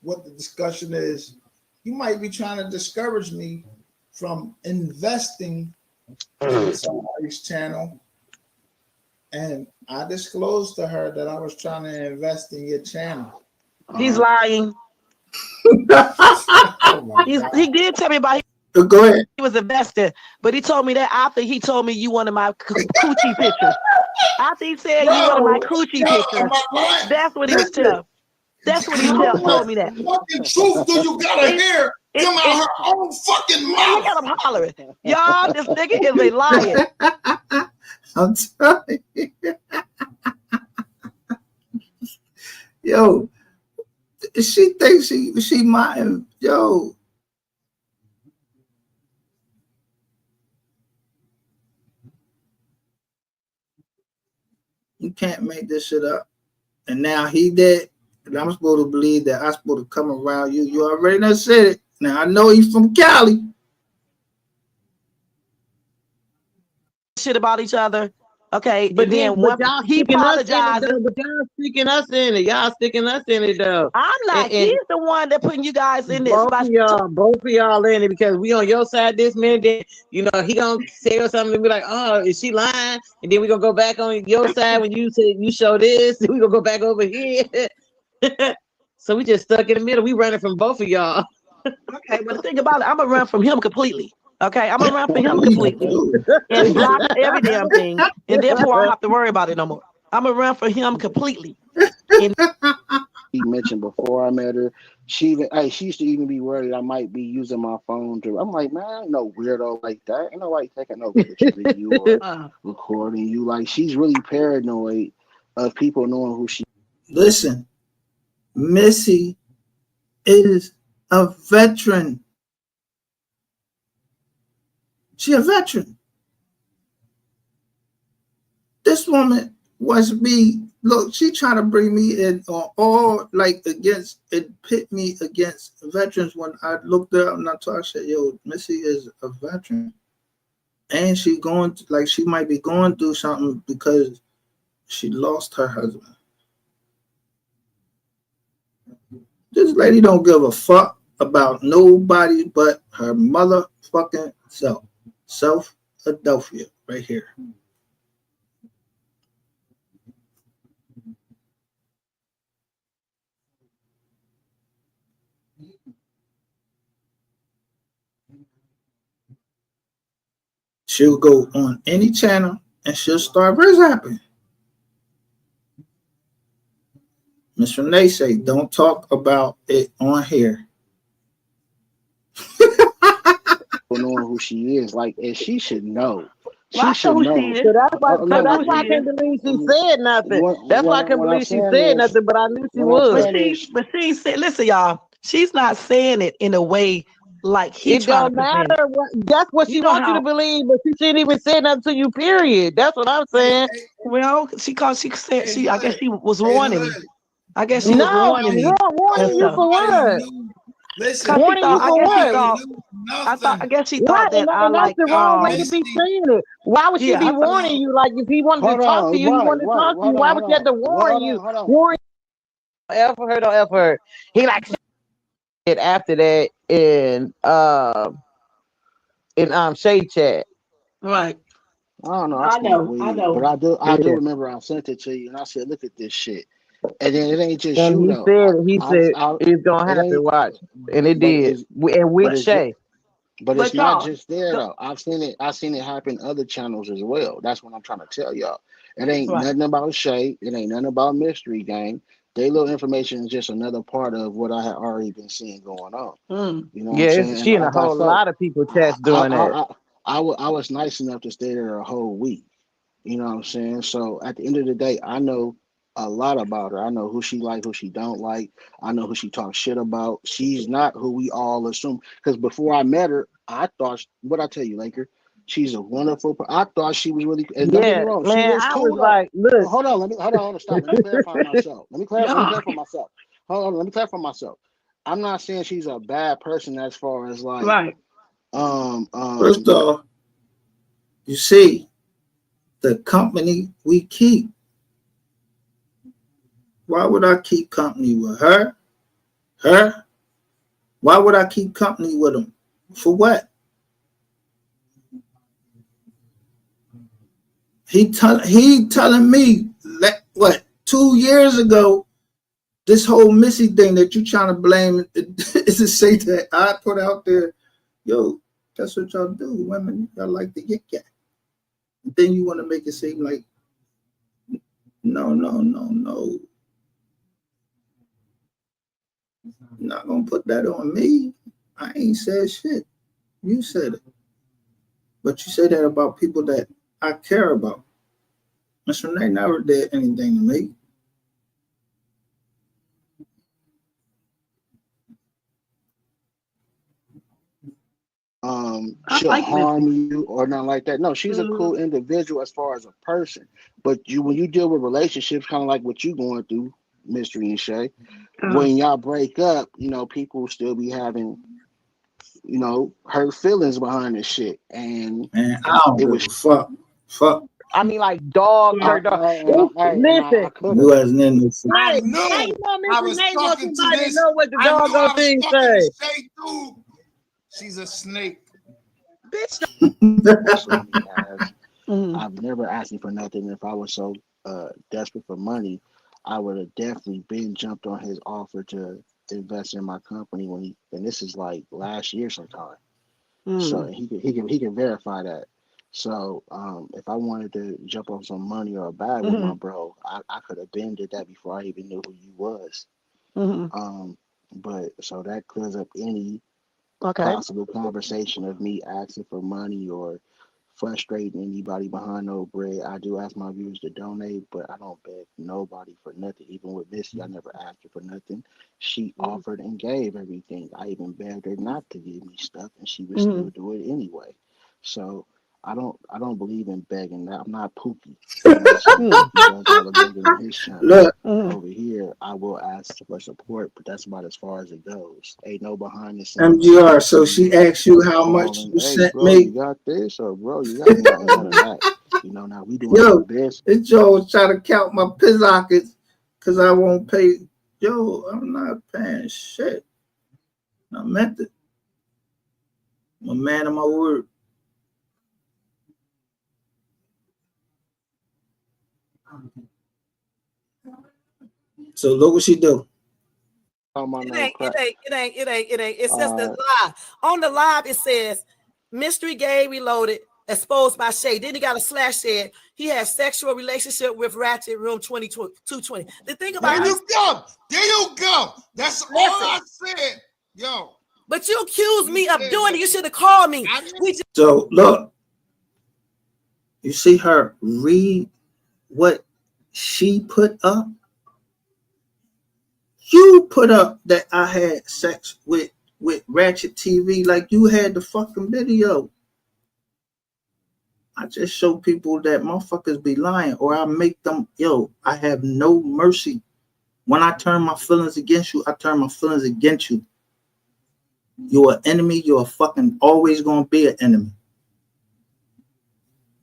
what the discussion is. You might be trying to discourage me from investing in somebody's channel And I disclosed to her that I was trying to invest in your channel. He's lying. Oh He did tell me about Go ahead. he was invested, but he told me that after he told me you wanted my coochie pictures. After he said you wanted my coochie pictures, that's what he was telling. That's what he told me that. What fucking truth do you gotta hear come out her own fucking mouth? Look at him hollering. Y'all, this nigga is a liar. I'm telling you. Yo, she thinks she might. Yo. You can't make this shit up. And now he did. And I'm supposed to believe that I'm supposed to come around you. You already done said it. Now I know he's from Cali. Shit about each other. Okay, But and then then one y'all he sticking us in it apologized. though. But y'all sticking us in it. Y'all sticking us in it though. I'm not. And He's the one that putting you guys in this. both of y'all in it because we on your side this minute. Then you know he gonna say or something and be like, "Oh, is she lying?" And then we gonna go back on your side when you say you show this. We gonna go back over here. So we just stuck in the middle. We running from both of y'all. Okay, but the thing about it, I'm gonna run from him completely. Okay, I'm gonna run from him completely and block every damn thing, and therefore I don't have to worry about it no more. I'm gonna run for him completely. And He mentioned before I met her, she used to even be worried I might be using my phone to. I'm like, man, I ain't no weirdo like that. Ain't nobody taking no pictures of you or recording you. Like, she's really paranoid of people knowing who she. Listen, Missy is a veteran. She a veteran. This woman wants me. Look, she trying to bring me in on all like against and pit me against veterans. When I looked up and I talked, I said, "Yo, Missy is a veteran, and she going to, like she might be going through something because she lost her husband." This lady don't give a fuck about nobody but her motherfucking self. Self-Adelphia right here. She'll go on any channel and she'll start verse rapping. Miss Renee say, don't talk about it on here. Knowing who she is, like, and she should know. Well, I know who she is. So that's why, I know who I she can't is. believe she said nothing. That's why I can't What I'm believe she saying said is, nothing, but I knew she what I'm was. saying But she said, listen, y'all, she's not saying it in a way like he It trying don't to present it. matter. That's what she You know wants you how? to believe, but she shouldn't even say nothing to you. Period. That's what I'm saying. Well, she said she. I guess she was warning me. I guess she was No, warning me. warning you for what? Listen, Warning you I for guess she what? thought. I guess she thought Right, that I and that's like. the wrong way to be saying it. Why would she Yeah, be I thought. warning you? Like if he wanted to talk to you, he wanted to talk to you. Why would she have to warn you? Warn you. Don't ever heard. He like it after that in Shade Chat. Right. I don't know. I Smoke know. weed, but I do remember I sent it to you, and I said, "Look at this shit." And then it ain't just And you he though. said it's gonna It happen. ain't. Watch, and it But did. And with Shay. but it's But not y'all, just there though. I've seen it happen other channels as well. That's what I'm trying to tell y'all. It ain't right. nothing about Shay. It ain't nothing about Mystery Gang. They little information is just another part of what I had already been seeing going on. You know what I'm Yeah, saying? And she and a like I whole felt, lot of people I chats I doing that. I, I was nice enough to stay there a whole week. You know what I'm saying? So at the end of the day, I know a lot about her. I know who she like, who she don't like. I know who she talks shit about. She's not who we all assume. Because before I met her, I thought, what I tell you, Laker, she's a wonderful. I thought she was really. And don't get me Yeah, wrong, she man, is I was cool though. like, look, Hold on, hold on, stop. Let me clarify myself. Let me Y'all. clarify myself. Hold on, let me clarify myself. I'm not saying she's a bad person as far as like, Right. First off, you see, the company we keep. Why would I keep company with her? Her? Why would I keep company with them? For what? He telling me what 2 years ago, this whole Missy thing that you trying to blame is to say that I put out there, yo, that's what y'all do. Women, y'all like the yik yak. Then you want to make it seem like no. You're not gonna put that on me. I ain't said shit. You said it. But you say that about people that I care about. Miss Renee never did anything to me. She'll like harm you or not like that. No, she's a cool individual as far as a person. But when you deal with relationships, kind of like what you going through, Mystery and Shay, when y'all break up, people will still be having, hurt feelings behind this shit. And man, I don't give a fuck. I mean, like dog, dog. Listen, You wasn't in this. I knew I was talking to this. Know what the I knew I doggone was thing talking say. to Shay too. She's a snake. Bitch. I've never asked him for nothing. If I was so desperate for money, I would have definitely been jumped on his offer to invest in my company and this is like last year sometime. So he can verify that. So if I wanted to jump on some money or a bag with my bro, I could have been did that before I even knew who you was. But so that clears up any possible conversation of me asking for money or frustrating anybody behind no bread. I do ask my viewers to donate, but I don't beg nobody for nothing. Even with Missy, I never asked her for nothing. She offered and gave everything. I even begged her not to give me stuff, and she would still do it anyway. So I don't believe in begging. I'm not Pookie. He does all the begging on his channel. Look. Over here, I will ask for support, but that's about as far as it goes. Ain't no behind the scenes. MGR, so she asked you how much you sent bro, me. You got this, or bro, you got none of that. Now we doing our best. This Joe was trying to count my pizzocks because I won't pay. Yo, I'm not paying shit. I meant it. I'm a man of my word. So look what she do. It ain't. It says the live. On the live, it says Mystery Gay Reloaded, exposed by Shay. Then he got a slash said he has sexual relationship with Ratchet Room 220. The thing about There you go. That's all I said. Yo. But you accused me of doing it. You should have called me. So look, you see her read what she put up. You put up that I had sex with Ratchet TV like you had the fucking video. I just show people that motherfuckers be lying, or I make them, I have no mercy. When I turn my feelings against you, I turn my feelings against you. You're an enemy. You're fucking always gonna be an enemy.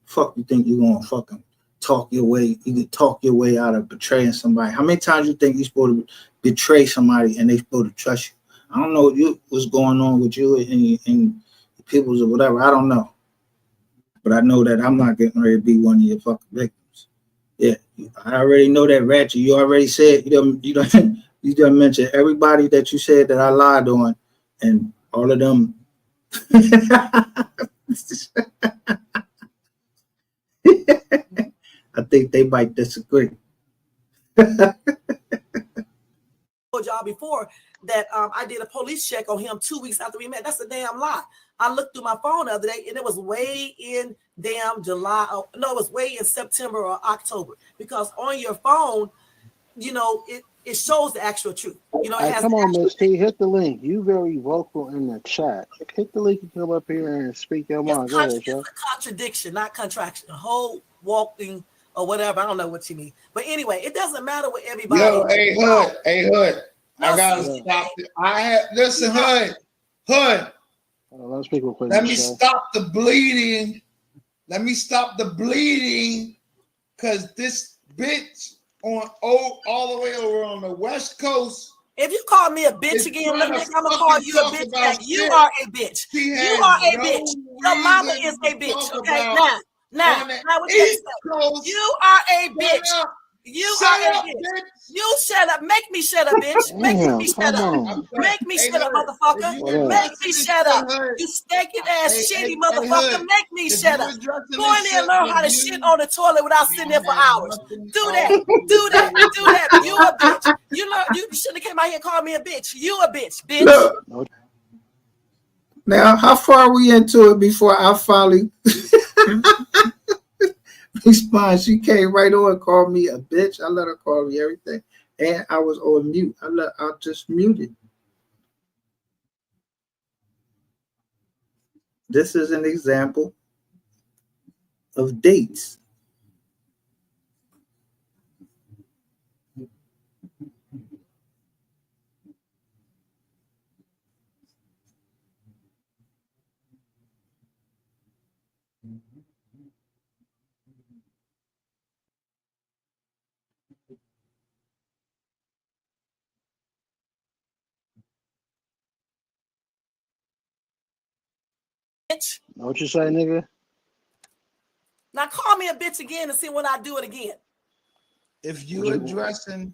Fuck you think you're gonna fucking talk your way? You can talk your way out of betraying somebody. How many times you think you're supposed to betray somebody and they supposed to trust you? I don't know what's going on with you and people's or whatever. I don't know. But I know that I'm not getting ready to be one of your fucking victims. Yeah, I already know that, Ratchet. You already said you done mentioned everybody that you said that I lied on, and all of them. I think they might disagree. Told y'all before that I did a police check on him 2 weeks after we met. That's a damn lie. I looked through my phone the other day and it was way in damn July. It was way in September or October, because on your phone, it shows the actual truth. It has come on, Miss T, hit the link. You very vocal in the chat. Hit the link and come up here and speak your mind. It's a contradiction, not contraction. A whole walking or whatever. I don't know what you mean. But anyway, it doesn't matter what everybody. Yo, hey Hood. I gotta stop it. Listen, Hood. Let me stop the bleeding. Cause this bitch all the way over on the West Coast. If you call me a bitch again, I'm gonna call you a bitch back. You are a bitch. You are a bitch. Your mama is a bitch. Okay, now Now, on the now what you East Coast. You are a bitch. Shut up. You Shut are a up, bitch. bitch. You shut up. Make me shut up, bitch. Make Damn, me shut come up. on. Make me Hey, shut up, Hood, motherfucker. if you What up? Make addressing me this shut shit, up. Hood, You stinking ass shitty motherfucker. Hood, Make me if shut you up. addressing Go in this there and shit learn with how to you, shit on the toilet without you sitting there for have hours. nothing Do else that. to Do that. say Do that. You a but bitch. You shouldn't have came out here and called me a bitch. You a bitch, bitch. Look, now how far are we into it before I finally respond? She came right on and called me a bitch. I let her call me everything. And I was on mute. I just muted. This is an example of dates. Bitch. Know what you say, nigga? Now call me a bitch again and see when I do it again. if you addressing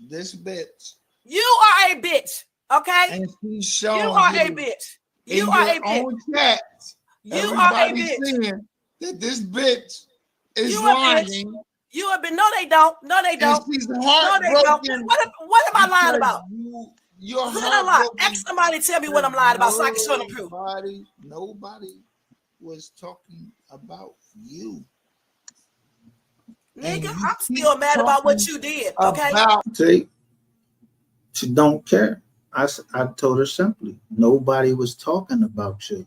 this bitch You are a bitch, okay? and she's You showing are a you bitch. You in are your a bitch. own chat, You are a everybody bitch. saying that this bitch is You a bitch. lying You a bitch. No, they don't. No, they and don't. she's No, they don't. heartbroken What am I lying because about? you're Who did I lie? heartbroken. Ask somebody tell me what I'm lying about so I can show them proof. Nobody was talking about you. Nigga, I'm still mad about what you did, okay? See, she don't care. I told her simply, nobody was talking about you.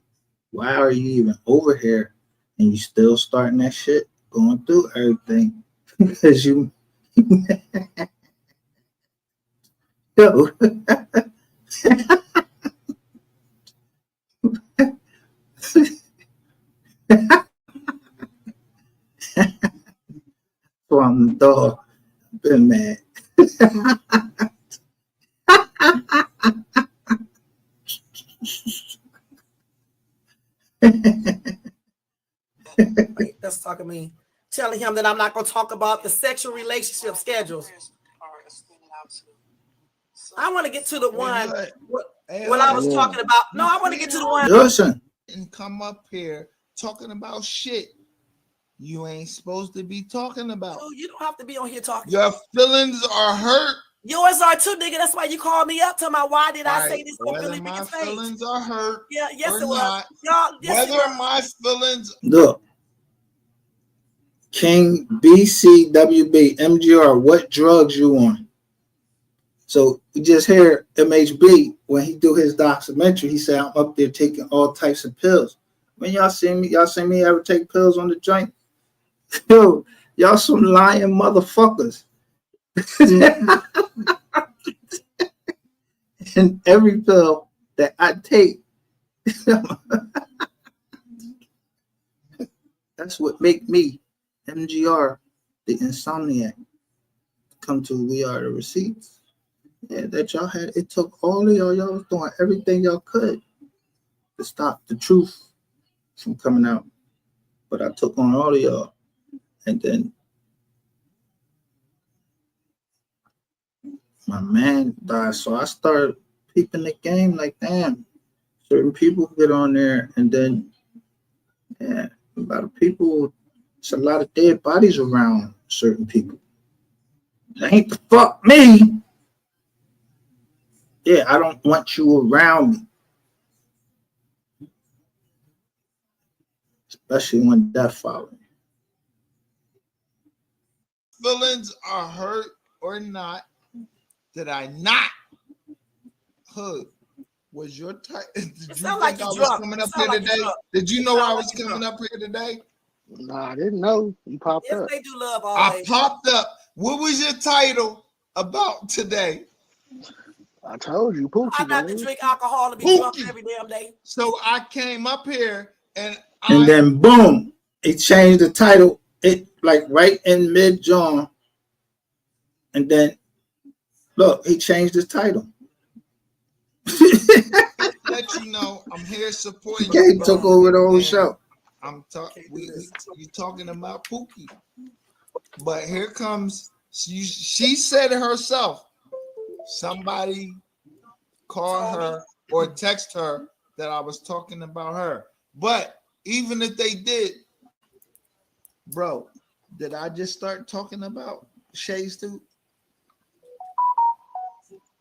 Why are you even over here and you still starting that shit, going through everything? Because you, yo. From the dog, been mad. Wait, that's talking to me. Telling him that I'm not going to talk about the sexual relationship schedules. I want to get to the one when I was talking about. No, I want to get to the one. Listen. And come up here talking about shit you ain't supposed to be talking about. You don't have to be on here talking. Your feelings are hurt. Yours are too, nigga. That's why you called me up. Tell me why did I say Right. this? Whether my feelings are hurt, Yeah, yes or it was. not, Y'all, yes it whether was. my feelings. Look, King BCWB MGR, what drugs you on? So we just hear MHB when he do his documentary. He said I'm up there taking all types of pills. When y'all see me ever take pills on the joint? Yo, y'all some lying motherfuckers. And every pill that I take, that's what make me MGR, the insomniac, come to We Are the Receipts. Yeah, that y'all had. It took all of y'all. Y'all was doing everything y'all could to stop the truth from coming out. But I took on all of y'all, and then my man died. So I started peeping the game. Like, damn, certain people get on there, and then yeah, a lot of people. It's a lot of dead bodies around certain people. It ain't the fuck me. Yeah, I don't want you around me. Especially when death follows. Feelings are hurt or not. Did I not? Hood, was your type? Did you think like I was drunk. coming It up sound here like you today? drunk. Did you It know sound I like was you coming drunk. up here today? Nah, I didn't know. You popped Yes, up. they do love all I day. popped up. What was your title about today? I told you, Pookie. I not to Man. drink alcohol and be drunk Pookie. every damn day. So I came up here and And then boom, it changed the title. It like right in mid John. And then look, he changed his title. let you know I'm here supporting Okay, you. he took over the whole show. I'm talking. You talking about Pookie? But here comes. She said it herself. Somebody call her or text her that I was talking about her. But even if they did, bro, did I just start talking about Shay's too?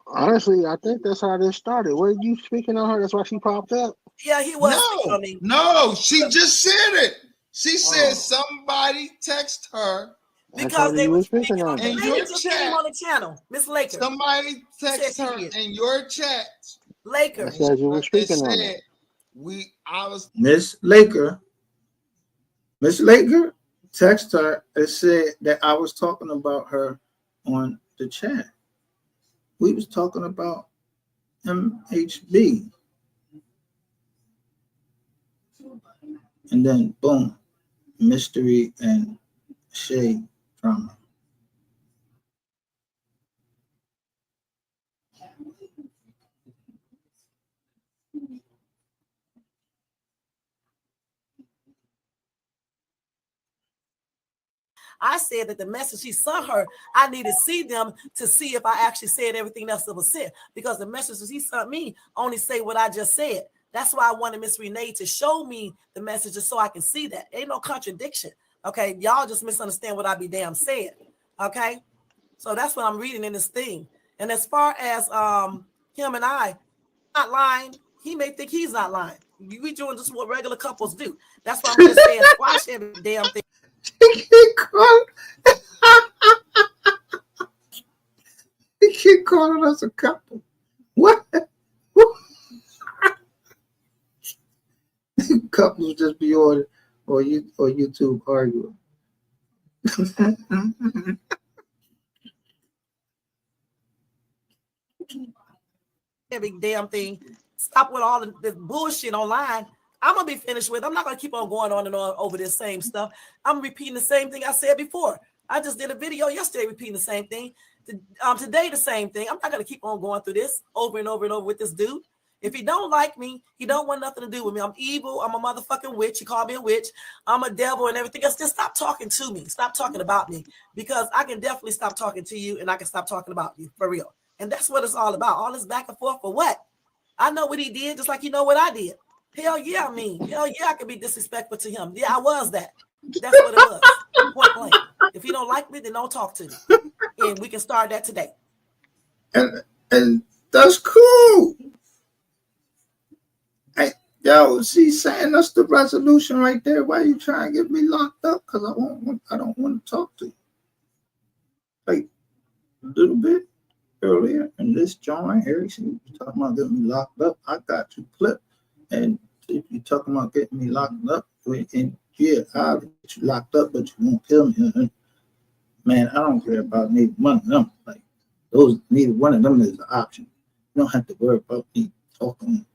Honestly, I think that's how this started. Were you speaking on her? That's why she popped up. Yeah, he was speaking on me. No, she just said it. She said somebody text her because they were speaking on in her. your Just came chat. on the channel, Miss Laker. Somebody text her in your chat. Laker. Said you were speaking on said it. I was Miss Laker. Miss Laker text her and said that I was talking about her on the chat. We was talking about MHB. And then boom, mystery and Shay drama. I said that the message he sent her, I need to see them to see if I actually said everything else that was said. Because the messages he sent me only say what I just said. That's why I wanted Miss Renee to show me the messages so I can see that. Ain't no contradiction. Okay. Y'all just misunderstand what I be damn said. Okay. So that's what I'm reading in this thing. And as far as him and I, not lying, he may think he's not lying. We doing just what regular couples do. That's why I'm just saying squash every damn thing. He keep calling us a couple. What? Couples just be on YouTube arguing. Every damn thing. Stop with all the bullshit online. I'm gonna be finished with. I'm not gonna keep on going on and on over this same stuff. I'm repeating the same thing I said before. I just did a video yesterday repeating the same thing. Today the same thing. I'm not gonna keep on going through this over and over and over with this dude. If he don't like me, he don't want nothing to do with me. I'm evil. I'm a motherfucking witch. He called me a witch. I'm a devil and everything else. Just stop talking to me. Stop talking about me, because I can definitely stop talking to you and I can stop talking about you for real. And that's what it's all about. All this back and forth for what? I know what he did, just like you know what I did. Hell yeah, hell yeah, I could be disrespectful to him. Yeah, I was that. That's what it was. Point blank. If he don't like me, then don't talk to me. And we can start that today. And that's cool. Hey, yo, she's saying that's the resolution right there. Why you trying to get me locked up? Because I don't want to talk to you. Like a little bit earlier in this joint here, she was talking about getting me locked up. I got you clipped. And if you're talking about getting me locked up, and yeah, I'll get you locked up, but you won't kill me. Man, I don't care about neither one of them. Like neither one of them is an option. You don't have to worry about me talking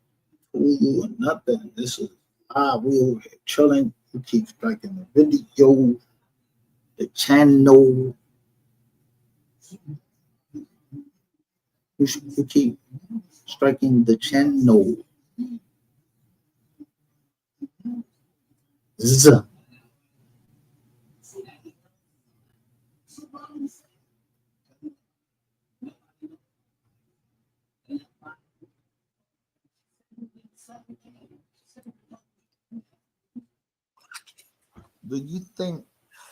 to you or nothing. This is we over here chilling. You keep striking the video, the channel. You keep striking the channel. Z. Do you think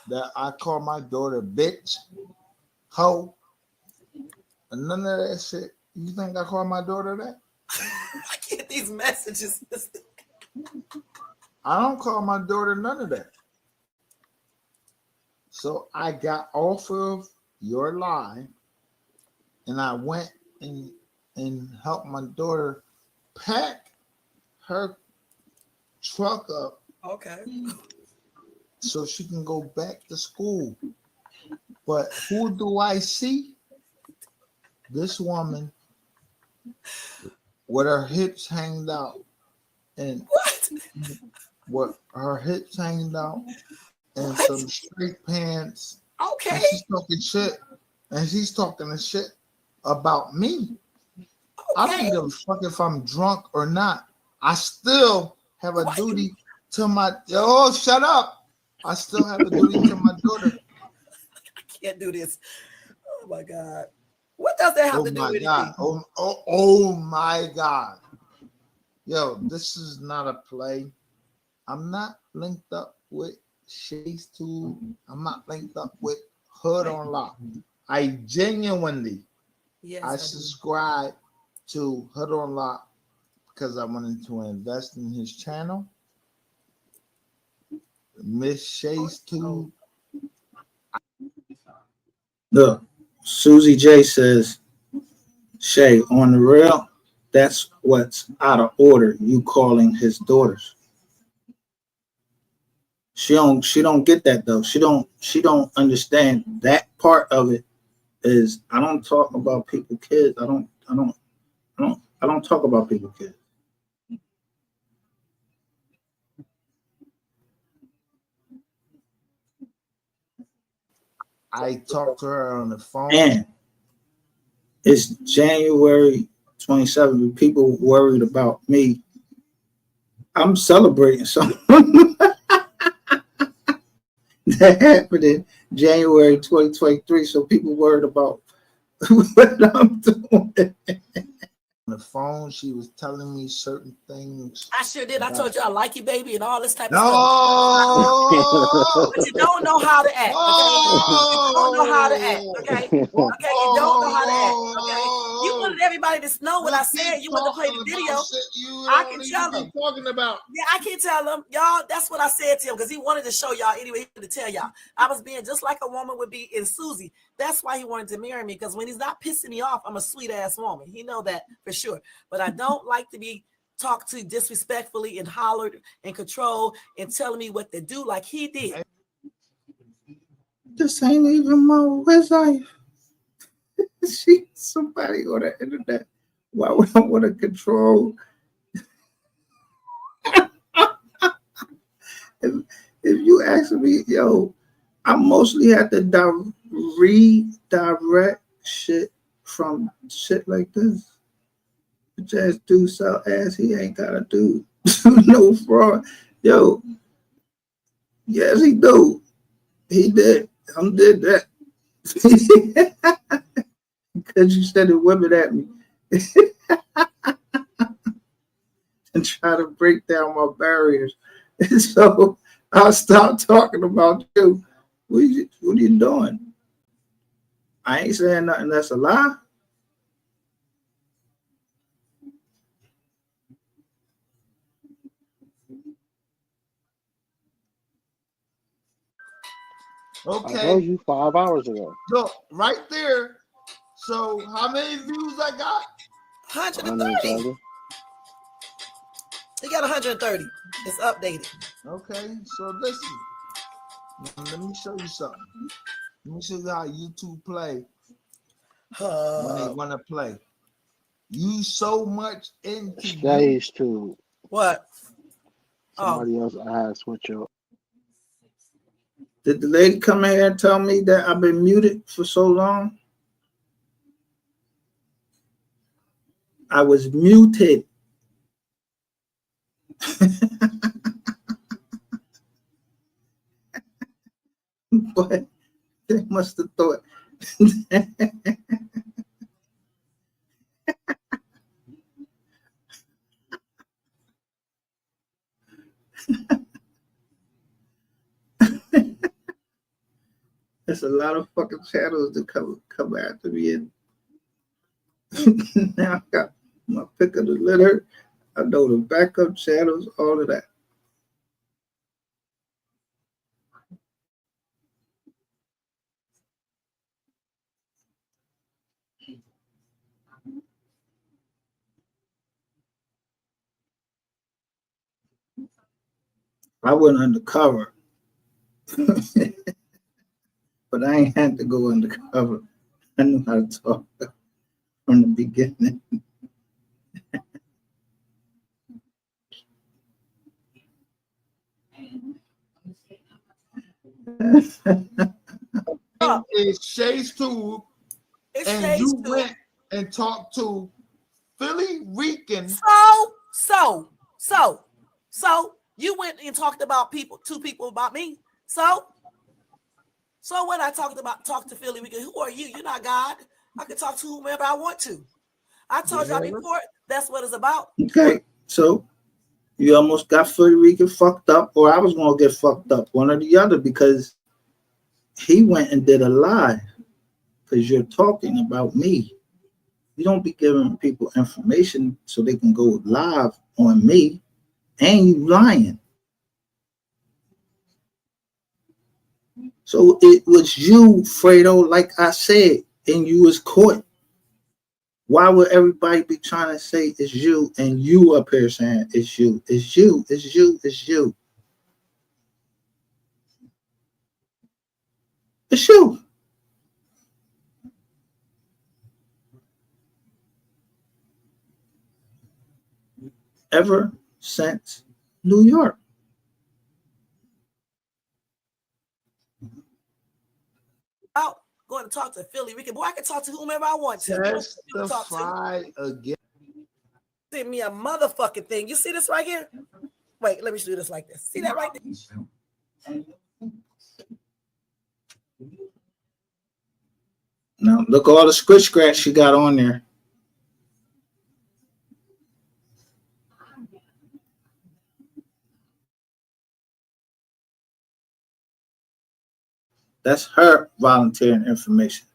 that I call my daughter bitch, hoe, and none of that shit? You think I call my daughter that? I get these messages. I don't call my daughter none of that. So I got off of your lie and I went and helped my daughter pack her truck up. Okay. So she can go back to school. But who do I see? This woman with her hips hanged out and what her hips hanged out and some straight pants. Okay. And she's talking shit. And she's talking the shit about me. Okay. I don't give a fuck if I'm drunk or not. I still have a duty to my shut up. I still have a duty to my daughter. I can't do this. Oh my God. What does that have to do with anything? Oh my God. Yo, this is not a play. I'm not linked up with Shay's Tube. I'm not linked up with Hood on Lock. I genuinely, I subscribe to Hood on Lock because I wanted to invest in his channel. Miss Shay's Tube. Look, Susie J says, Shay, on the real, that's what's out of order. You calling his daughters. She don't get that though. She don't understand that part of it. Is I don't talk about people kids. I don't talk about people kids. I talked to her on the phone. And it's January 27th. People worried about me. I'm celebrating something that happened in January 2023. So people worried about what I'm doing. On the phone, she was telling me certain things. I sure did. I told you I like you, baby, and all this type of stuff. But you don't know how to act. Okay? You don't know how to act. Okay? Okay? You don't know how to act. Okay? You wanted everybody to know what I said. You wanted to play the video. I can tell them. Talking about. Yeah, I can tell them, y'all. That's what I said to him because he wanted to show y'all anyway. He wanted to tell y'all I was being just like a woman would be in Susie. That's why he wanted to marry me because when he's not pissing me off, I'm a sweet ass woman. He know that for sure. But I don't like to be talked to disrespectfully and hollered and controlled and telling me what to do like he did. This ain't even my website. She somebody on the internet. Why would I want to control? if you ask me, yo, I mostly have to redirect shit from shit like this. Just do so ass he ain't gotta do. No fraud. Yo, yes, he do. He did. Did that. Because you started women at me. And try to break down my barriers. So I'll stop talking about you. What are you doing? I ain't saying nothing that's a lie. I told you 5 hours ago. Look, right there. So how many views I got? 130. He got 130. It's updated. Okay, so listen. Let me show you something. Let me show you how YouTube play when they want to play. You so much into Shay's Tube. What? Somebody else asked what your. Did the lady come in here and tell me that I've been muted for so long? I was muted. But they must have thought. There's a lot of fucking channels to come after me. And now I got my pick of the litter. I know the backup channels, all of that. I went undercover. But I ain't had to go undercover. I knew how to talk from the beginning. It's Shay's Tube, and you went and talked to Philly Rican. So, You went and talked about two people about me. So when I talk to Philly, who are you? You're not God. I can talk to whomever I want to. I told y'all before, that's what it's about. Okay, so you almost got Puerto Rican fucked up, or I was gonna get fucked up, one or the other, because he went and did a live because you're talking about me. You don't be giving people information so they can go live on me, and you lying. So it was you, Fredo, like I said, and you was caught. Why would everybody be trying to say it's you and you up here saying it's you? It's you, it's you, it's you. It's you. Ever since New York. Out going to talk to Philly Rican. Boy, I can talk to whomever I want to. Testify again. Send me a motherfucking thing. You see this right here? Wait, let me do this like this. See that right there? Now look at all the scratch you got on there. That's her volunteering information.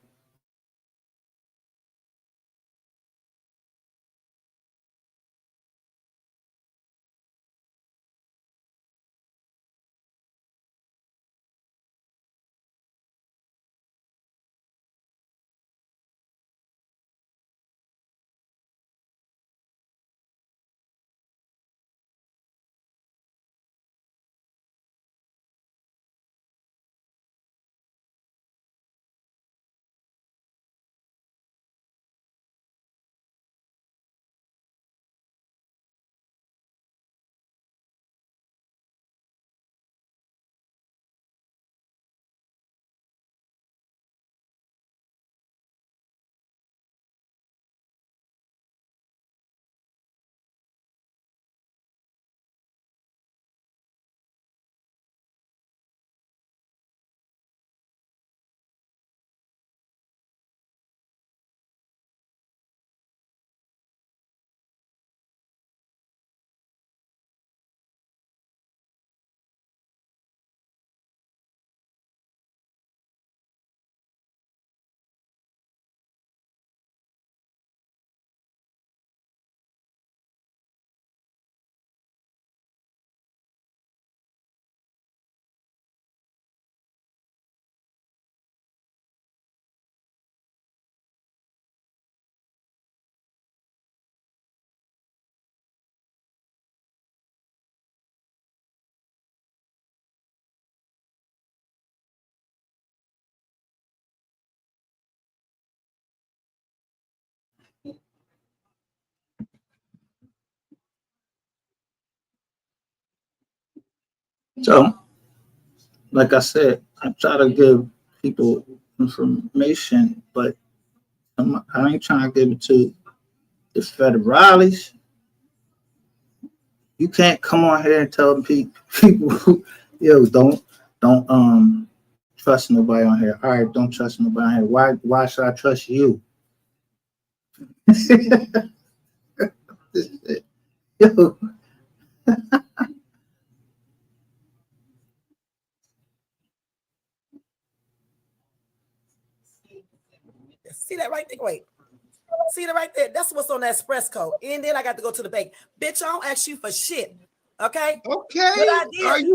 So, like I said, I try to give people information, but I ain't trying to give it to the federales. You can't come on here and tell people, yo, don't trust nobody on here. All right, don't trust nobody on here. Why should I trust you? Yo. See that right there? Wait. See that right there? That's what's on that express code. And then I got to go to the bank. Bitch, I don't ask you for shit. Okay? Okay. What I did,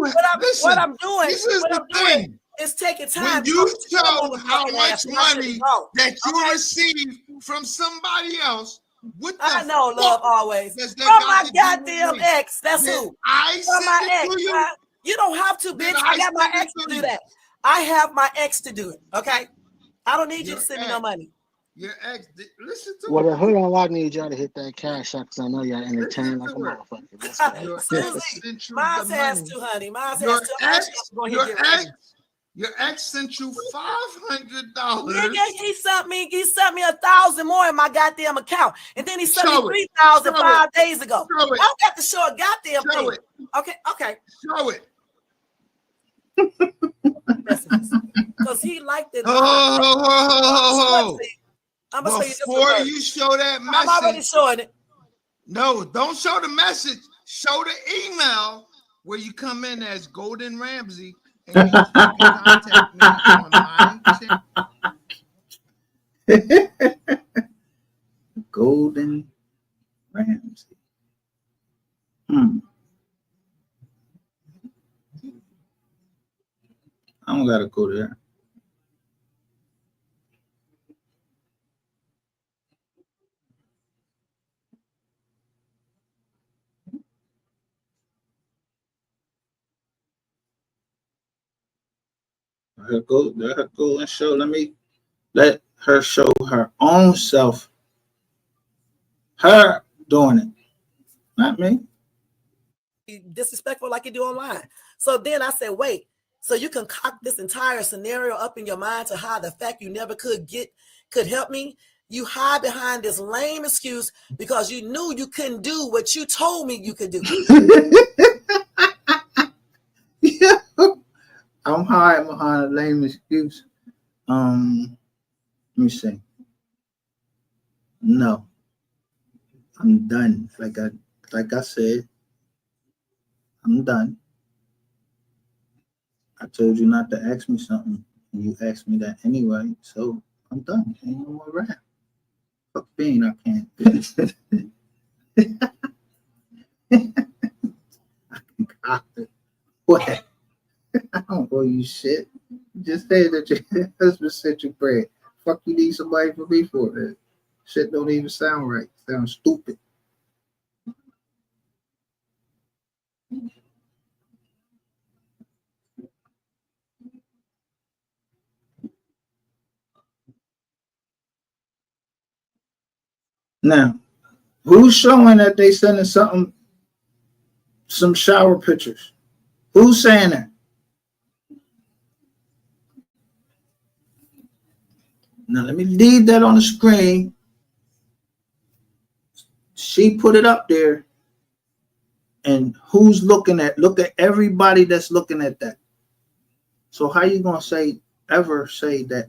what I'm doing, this is the thing. Is taking time. When you show how much money that you receive from somebody else, what the I know, love always. From my goddamn ex. That's who. I From my send ex. it to you. You don't have to, bitch. I got my ex to do that. I have my ex to do it. Okay? I don't need you to send me no money. Your ex, listen to Well, hold on, I need y'all to hit that cash out because I know y'all entertained like a motherfucker. Susie, mine has to, honey. Mine has to. Your ex Your ex sent you $500. Nigga, he sent me 1,000 more in my goddamn account. And then he sent me 3,000 5 days ago. I don't got to show a goddamn thing. Okay. Show it. Because he liked it. Oh, I'm gonna before you show that message. I'm already showing it. No, don't show the message. Show the email where you come in as Golden Ramsey and you can contact me on my channel. Golden Ramsey. I don't gotta go there. Let her go and show. Let her show her own self. Her doing it, not me. Disrespectful like you do online. So then I said, wait, so you concoct this entire scenario up in your mind to hide the fact you never could help me? You hide behind this lame excuse because you knew you couldn't do what you told me you could do. Yeah. I'm hiding behind a lame excuse. Let me see. No, I'm done. Like I said, I'm done. I told you not to ask me something, and you asked me that anyway. So I'm done. Ain't no more rap. Fuck being, I can't. I can cop it. What? I don't owe you shit. Just say that your husband sent you bread. Fuck you need somebody for me for that. Shit don't even sound right. Sounds stupid. Now, who's showing that they sending some shower pictures? Who's saying that? Now let me leave that on the screen. She put it up there. And who's looking at? Look at everybody that's looking at that. So how you gonna ever say that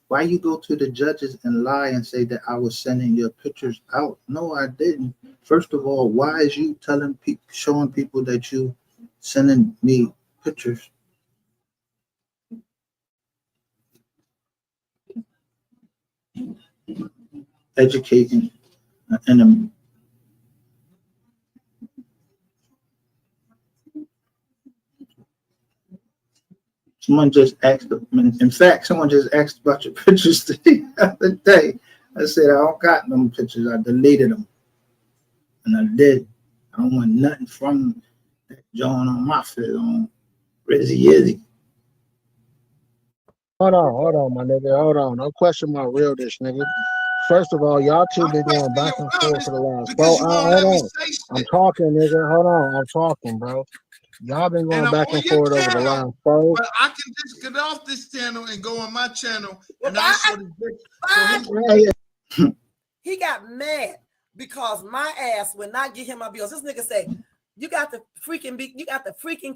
why you go to the judges and lie and say that I was sending your pictures out? No, I didn't. First of all, why is you showing people that you sending me pictures? Educating and someone just asked. In fact, someone just asked about your pictures the other day. I said I don't got them pictures. I deleted them, and I did. I don't want nothing from that John on my feed on Rizzy Izzy. Hold on, my nigga. Hold on. Don't question my realness, nigga. First of all, y'all two been going back and forth for the last. Bro, hold on. I'm talking, nigga. Hold on. I'm talking, bro. Y'all been going back and forth over the last. Bro. But I can just get off this channel and go on my channel, and I show the He got mad because my ass would not get him my bills. This nigga say, you got the freaking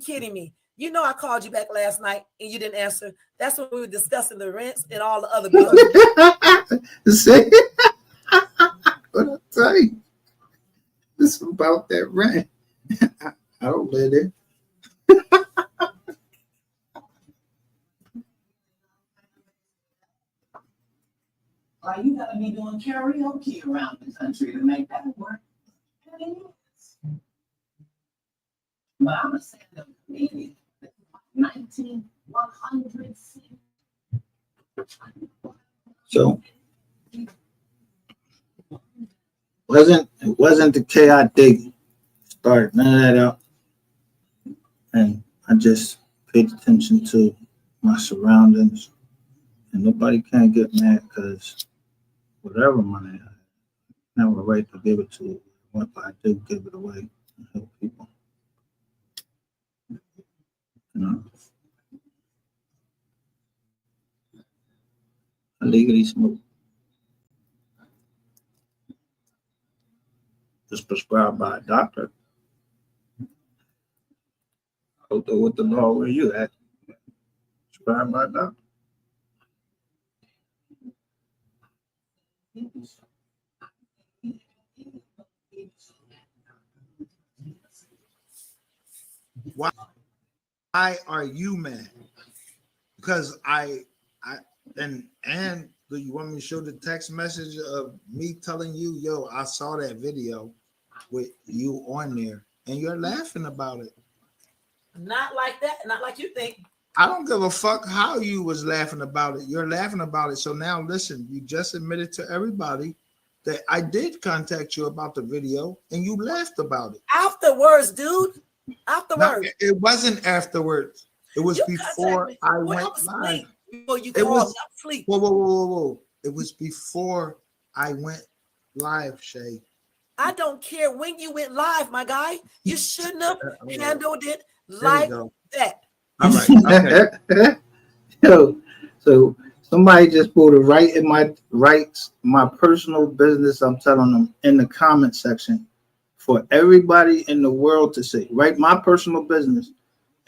kidding me. You know I called you back last night and you didn't answer. That's when we were discussing the rents and all the other bills. See? What I tell you? This about that rent. I don't live there. Why you gotta be doing karaoke around the country to make that work? But I'm a stand-up comedian. 100. So it wasn't the chaotic start, none of that out. And I just paid attention to my surroundings. And nobody can get mad because whatever money I have a right to give it to, what I do give it away and help people. You know. illegally smoke. It's prescribed by a doctor. I don't know what the law where you at. Prescribed by a doctor. Why are you mad? Because and do you want me to show the text message of me telling you, yo, I saw that video with you on there and you're laughing about it. Not like that, not like you think. I don't give a fuck how you was laughing about it. You're laughing about it. So now listen, you just admitted to everybody that I did contact you about the video and you laughed about it. Afterwards, dude. Afterwards. No, it wasn't afterwards. It was before I went live. Before you called me, I'm asleep. Whoa. It was before I went live, Shay. I don't care when you went live, my guy. You shouldn't have handled it like that. All right. Okay. So somebody just put it right in my personal business. I'm telling them in the comment section for everybody in the world to see. Right, my personal business.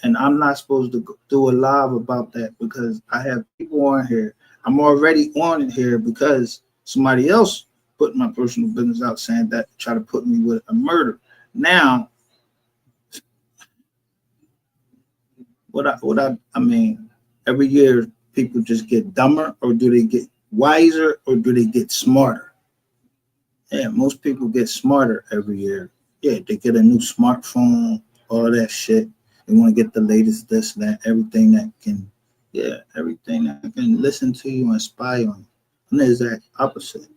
And I'm not supposed to do a live about that because I have people on here. I'm already on it here because somebody else put my personal business out saying that, try to put me with a murder. Now, I mean, every year people just get dumber, or do they get wiser, or do they get smarter? Yeah, most people get smarter every year. Yeah, they get a new smartphone, all of that shit. They want to get the latest this, that, everything that can listen to you and spy on you. And the exact opposite.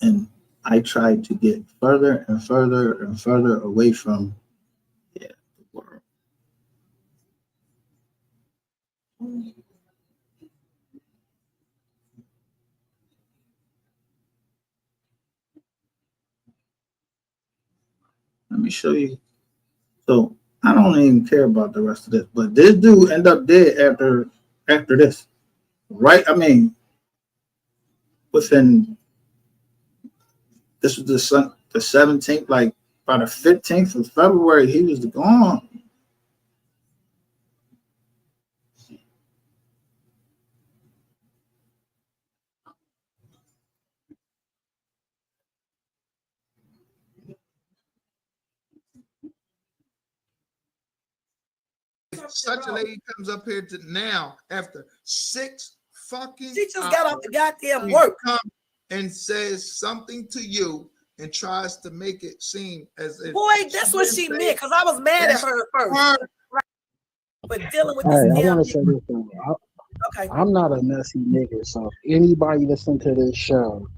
And I try to get further and further and further away from the world. Let me show you. So I don't even care about the rest of this, but this dude ended up dead after this. Right? I mean, within this was the 17th, like by the 15th of February, he was gone. Such a lady comes up here to now after 6 fucking She just got off the goddamn work. Come and says something to you and tries to make it seem as if Boy, that's what she meant, because I was mad at her at first. Right. But dealing with Hey, this I damn want to say this thing. okay. I'm not a messy nigga, so if anybody listen to this show,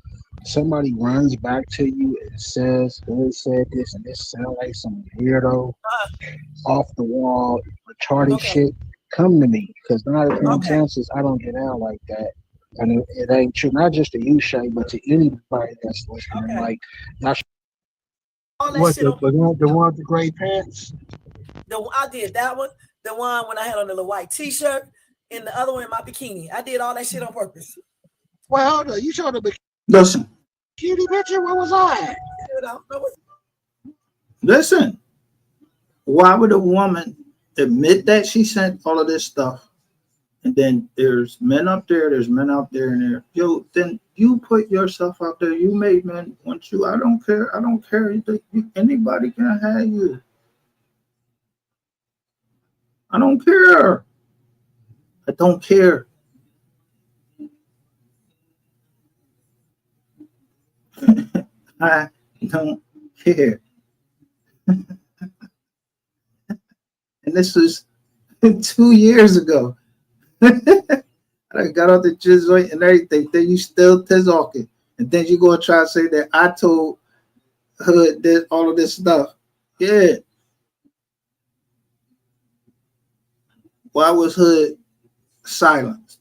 somebody runs back to you and says, "Who said this?" and this sound like some weirdo, off the wall, retarded shit, come to me, because 9 out of 10 chances I don't get out like that. And it ain't true, not just to you, Shay, but to anybody that's listening. Like, All that what, shit the one with the gray pants? I did that one. The one when I had on the little white t-shirt, and the other one in my bikini. I did all that shit on purpose. Well, hold on, you showed the Listen. cutie picture. Where was I? Listen. Why would a woman admit that she sent all of this stuff, and then there's men up there, there's men out there, and there, yo, then you put yourself out there. You made men want you. I don't care. Anybody can have you. I don't care. I don't care. I don't care. And this was 2 years ago. I got out the jizz and everything. Then you still talking. And then you go and try to say that I told Hood this, all of this stuff. Yeah. Why was Hood silenced?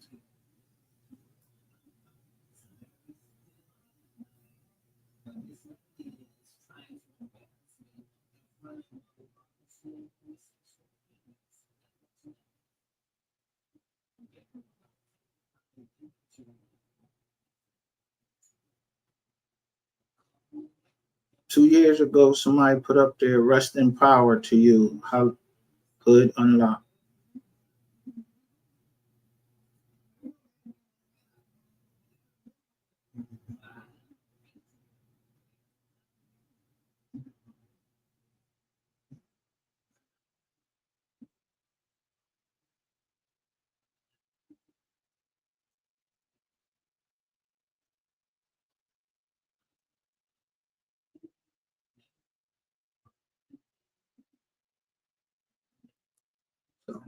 2 years ago, somebody put up there, rest in power to you. How hood unlocked. So,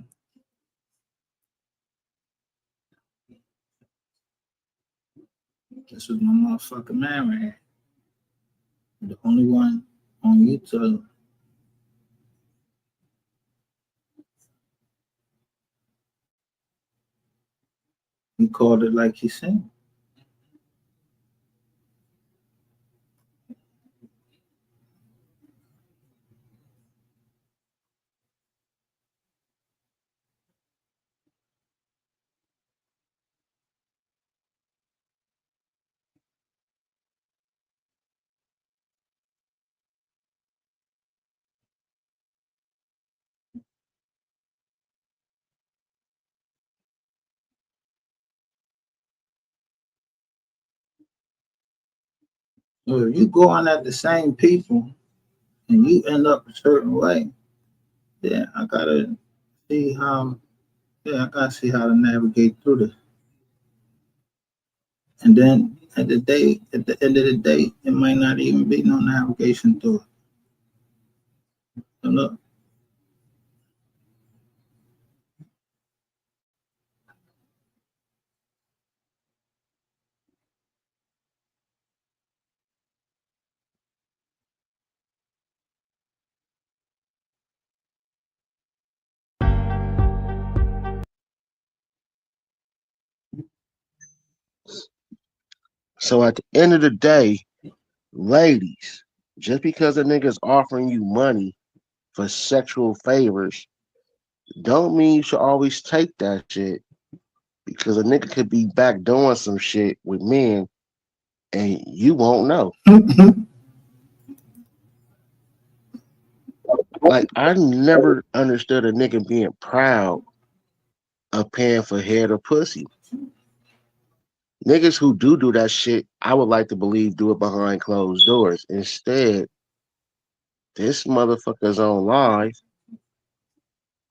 this was my motherfucking man right here. The only one on YouTube. He called it like he said. So if you go on at the same people and you end up a certain way, then I gotta see how. Yeah, I gotta see how to navigate through this. And then at the end of the day, it might not even be no navigation through it. So look, So at the end of the day, ladies, just because a nigga's offering you money for sexual favors, don't mean you should always take that shit. Because a nigga could be back doing some shit with men and you won't know. Like, I never understood a nigga being proud of paying for head or pussy. Niggas who do that shit, I would like to believe do it behind closed doors. Instead, this motherfucker's on live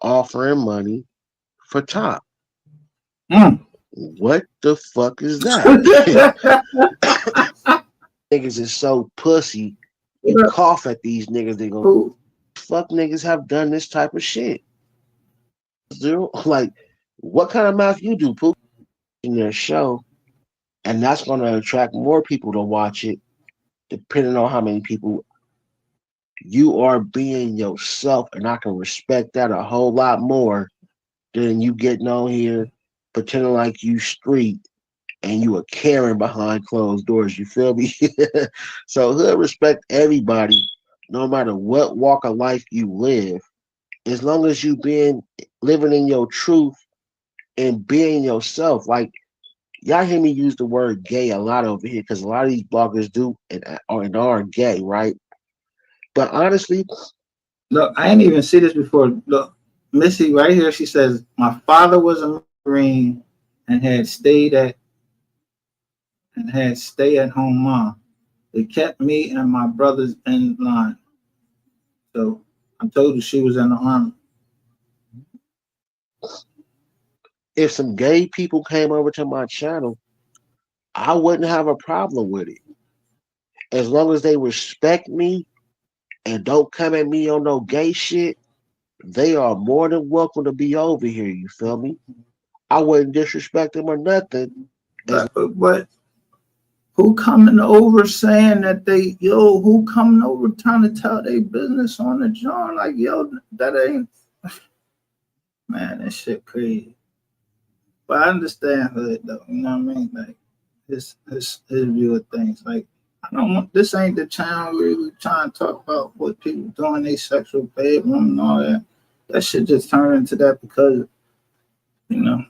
offering money for top. What the fuck is that? Niggas is so pussy. You cough at these niggas, they go, fuck niggas have done this type of shit. Like, what kind of mouth you do, Pooh? In their show, and that's going to attract more people to watch it, depending on how many people you are being yourself, and I can respect that a whole lot more than you getting on here pretending like you street and you a Karen behind closed doors. You feel me? So hood respect everybody, no matter what walk of life you live, as long as you living in your truth and being yourself. Like, y'all hear me use the word gay a lot over here because a lot of these bloggers do and are gay, right? But honestly, look, I ain't even see this before. Look, Missy right here, she says, my father was a Marine and had stay-at-home mom. They kept me and my brothers in line. So I told you she was in the army. if some gay people came over to my channel, I wouldn't have a problem with it. As long as they respect me and don't come at me on no gay shit, they are more than welcome to be over here. You feel me? I wouldn't disrespect them or nothing. But who coming over saying that who coming over trying to tell their business on the joint? Like, yo, that ain't, man, that shit crazy. But I understand hood though, you know what I mean? Like, his view of things. Like, I don't want, this ain't the channel where we trying to talk about what people doing, they sexual favor and all that. That shit just turned into that because, you know,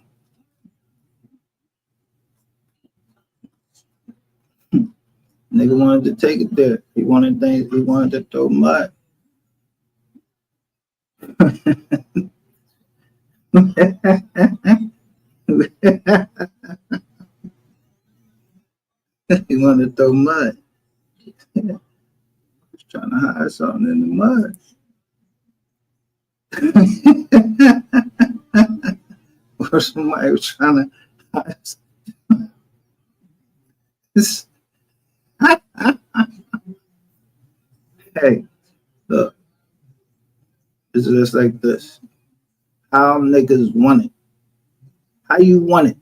Nigga wanted to take it there. He wanted things. He wanted to throw mud. He wanted to throw mud. He was trying to hide something in the mud. Or somebody was trying to hide something. Hey, look, it's just like this. How niggas want it? How you want it?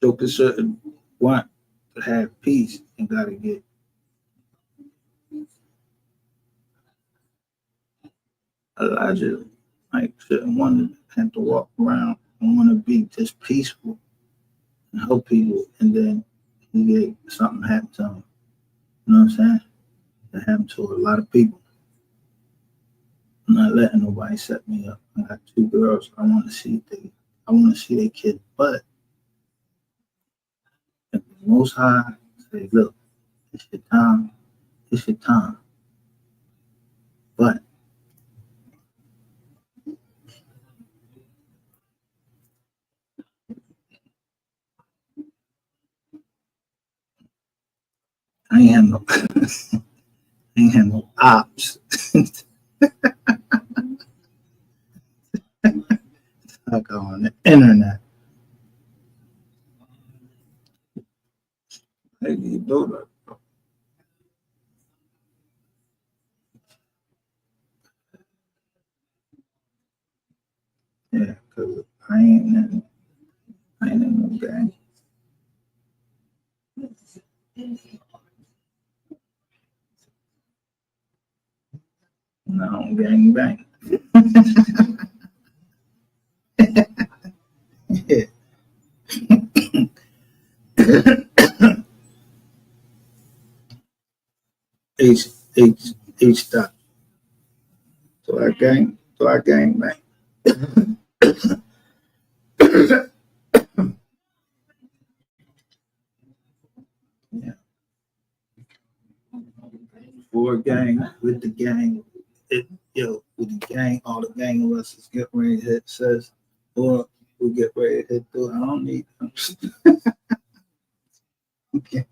Jokers shouldn't want to have peace and gotta get allegedly. Like shouldn't want to have to walk around and want to be just peaceful and help people, and then you get something happen to them. You know what I'm saying? That happened to a lot of people. I'm not letting nobody set me up. I got 2 girls. I want to see their kid, but if the Most High say, look, it's your time. It's your time. But I ain't had no, I ain't had no ops. Like on the internet. Hey, you do that. Yeah, cause I ain't in no gang. No, I don't gang bang. Yeah. H dot. So I gang bang. Yeah. For gang, with the gang, with the gang, all the gang of us is get ready to hit says, or we get ready to hit through. I don't need them. Okay.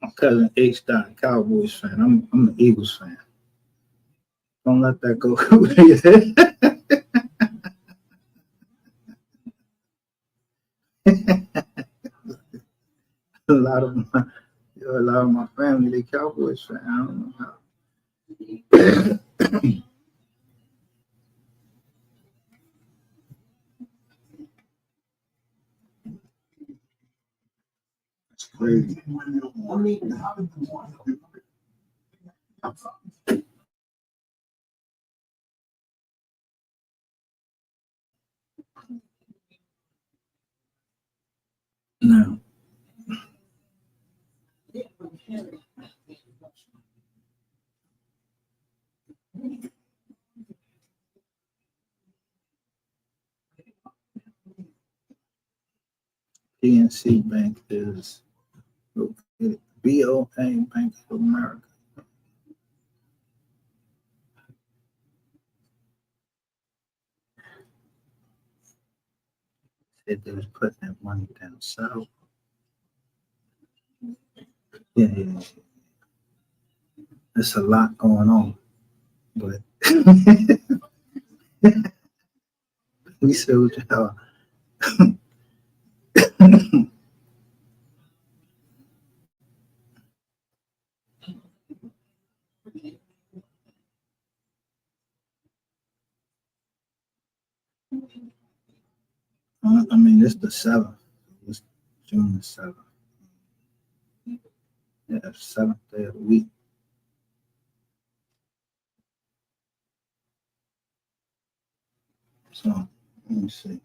My cousin H dot, Cowboys fan. I'm an Eagles fan. Don't let that go over your head. a lot of my family, they Cowboys fan. I don't know how. It's crazy. No. PNC Bank is located BOA Bank of America. Said they was putting that money down south. Yeah. There's a lot going on, but we said what y'all. I mean, it's the 7th. It's June the 7th. Yeah, 7th day of the week. So, let me see.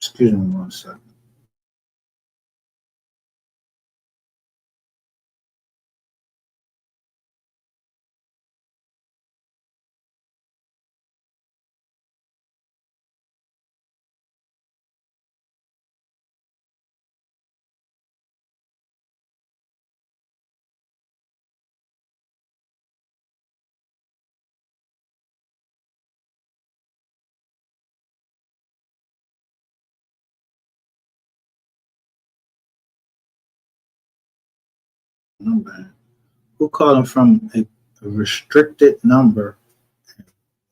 Excuse me 1 second. Number. Who calling from a restricted number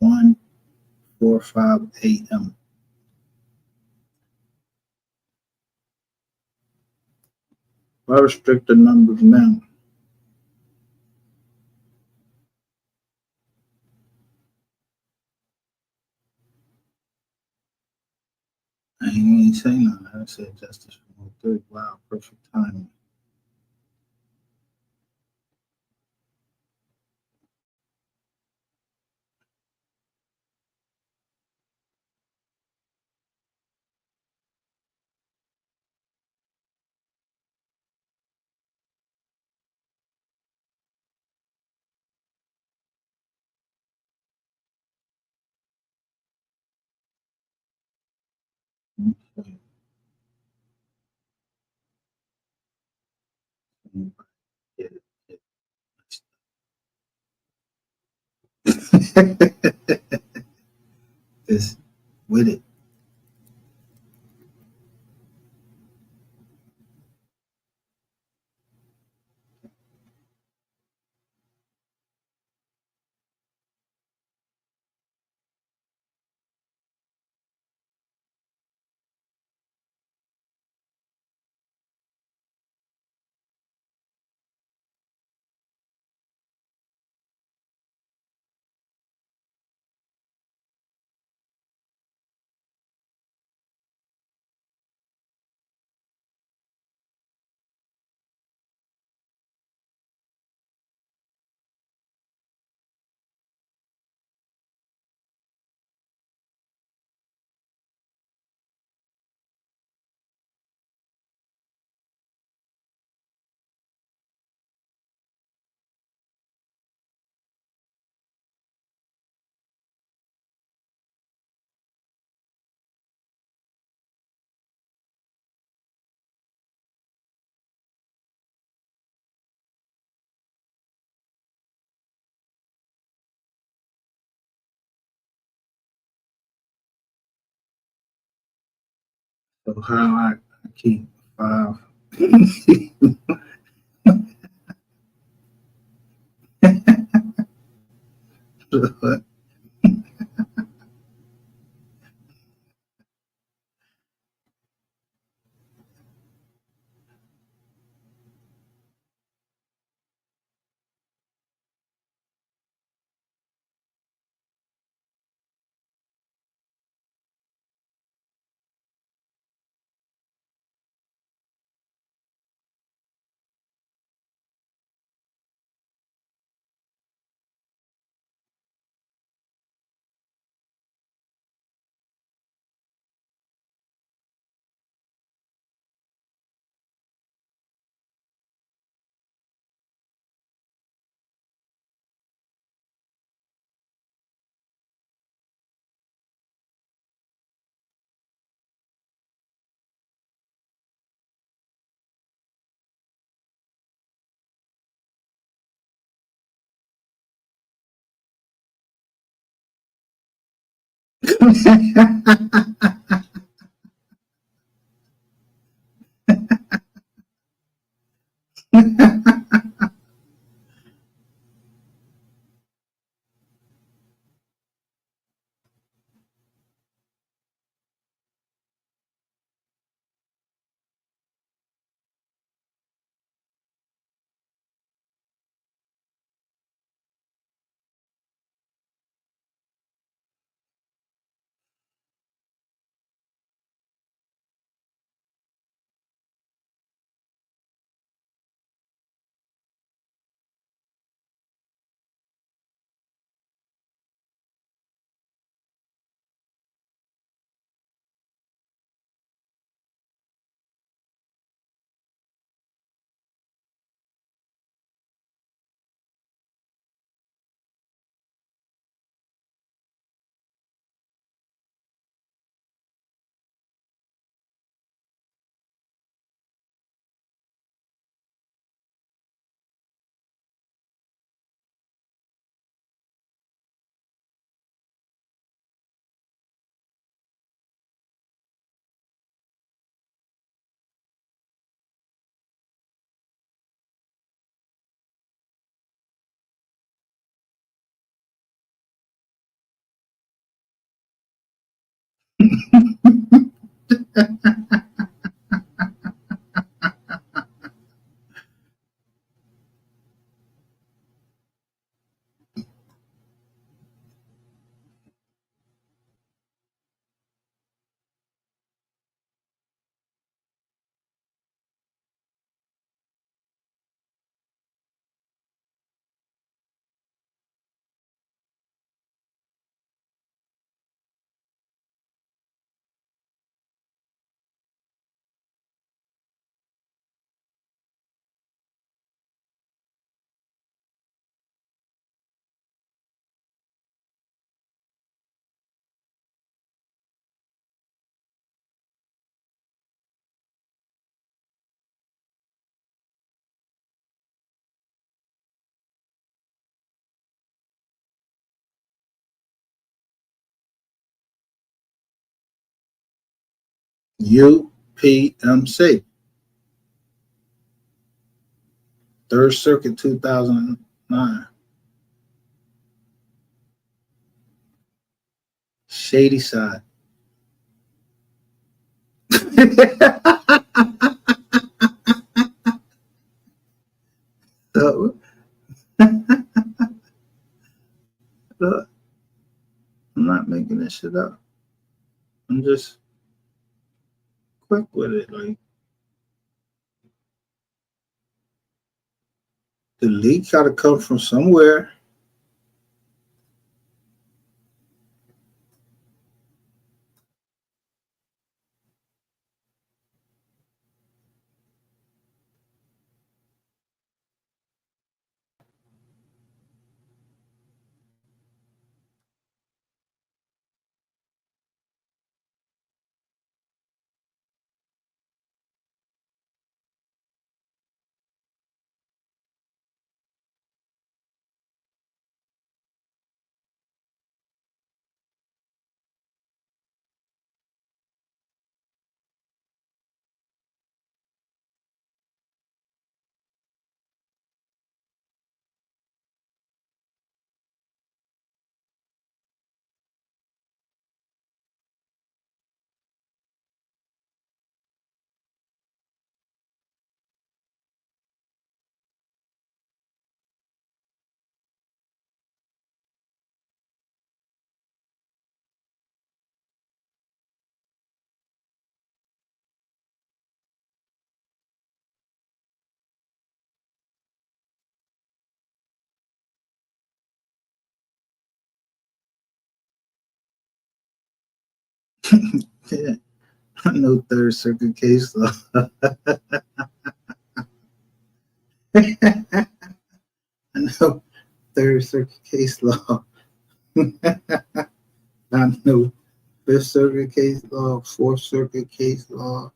1458M? Why restrict the numbers now? I ain't even say nothing. I said justice for MO3. Wow, perfect timing. Okay. Get it. It's with it. So how I keep 5. UPMC, Third Circuit, 2009. Shady Side. Look, look, I'm not making this shit up. I'm just quick with it. Like, the leak got to come from somewhere. Yeah, I know Third Circuit case law. I know Third Circuit case law. I know Fifth Circuit case law, Fourth Circuit case law.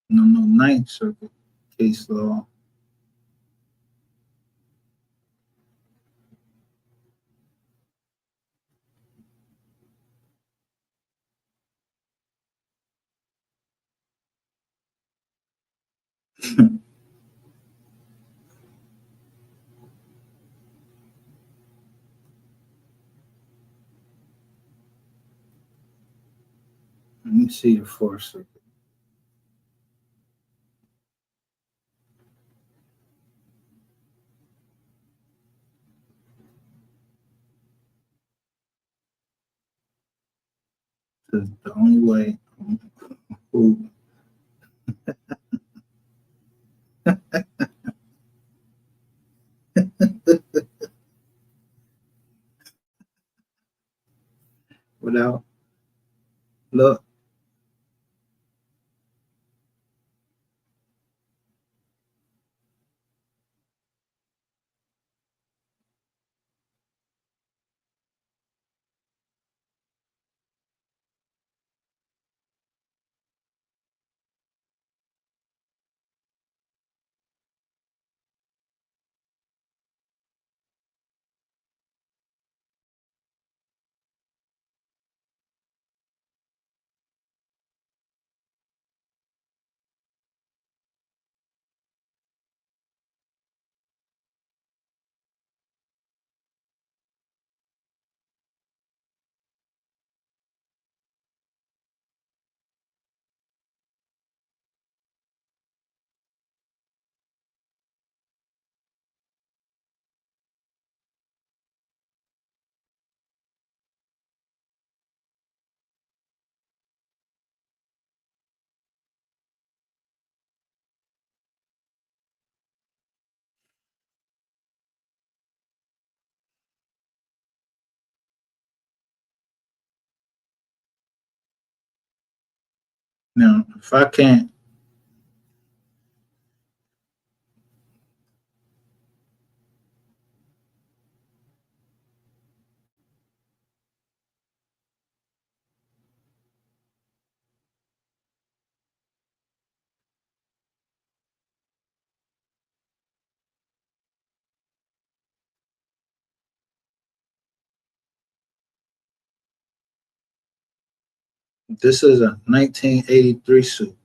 No Ninth Circuit case law. Let me see the Fourth Circuit. The only way. Ooh. Without look. Now, if I can't, this is a 1983 suit.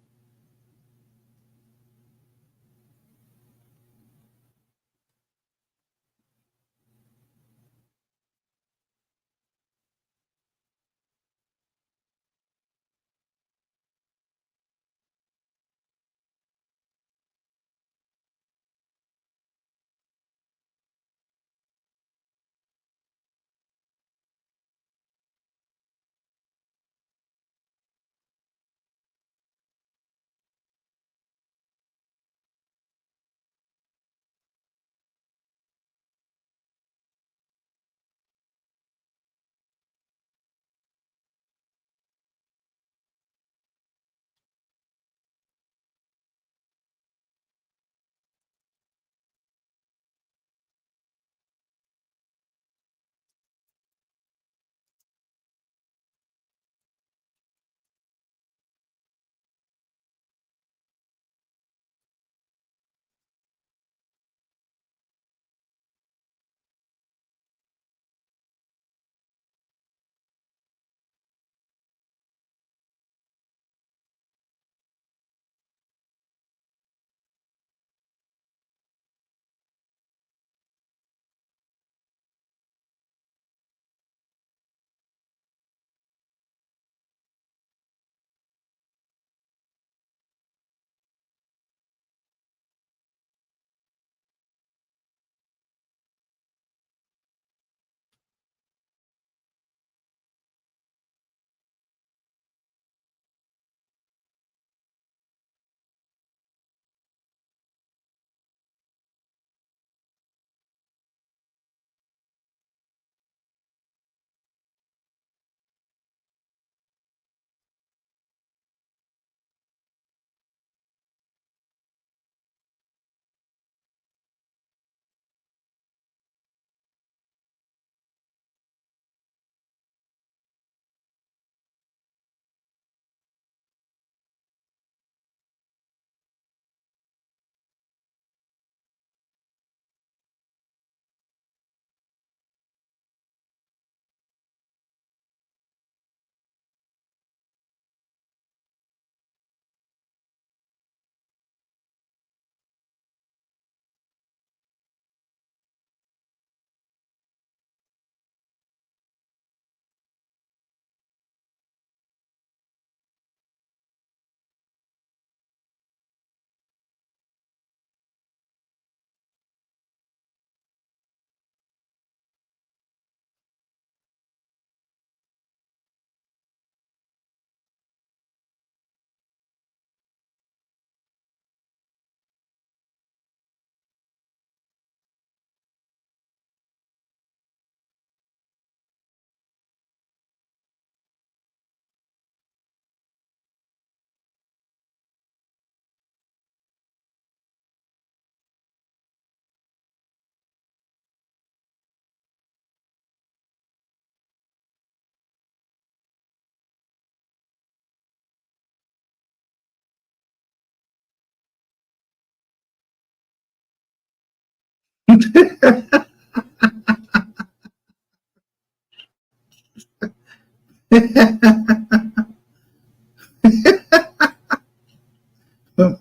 When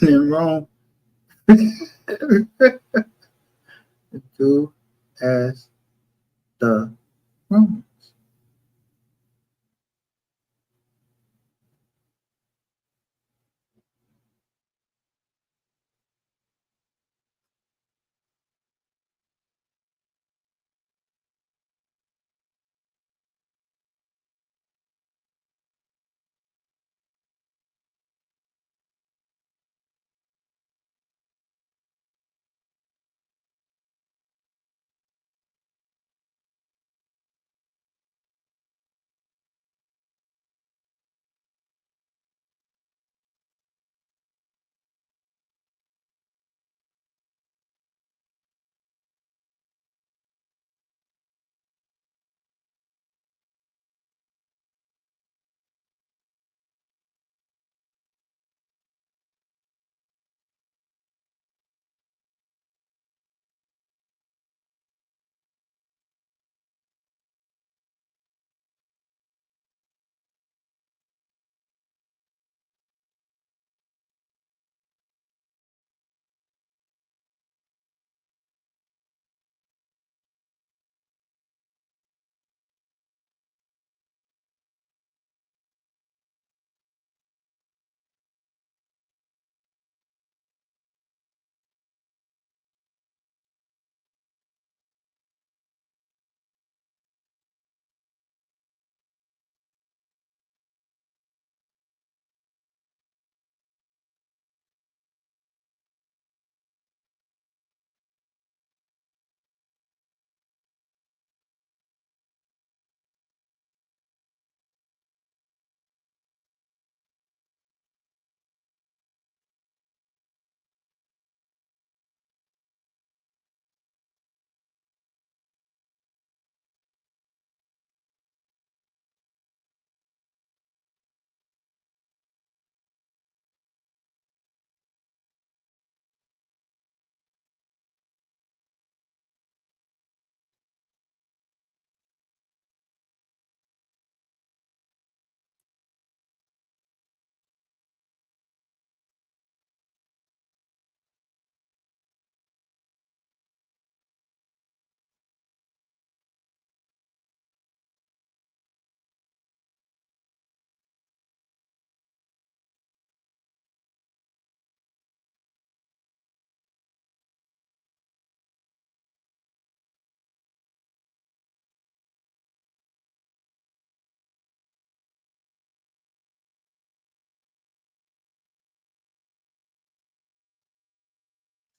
in Rome, do as the Romans.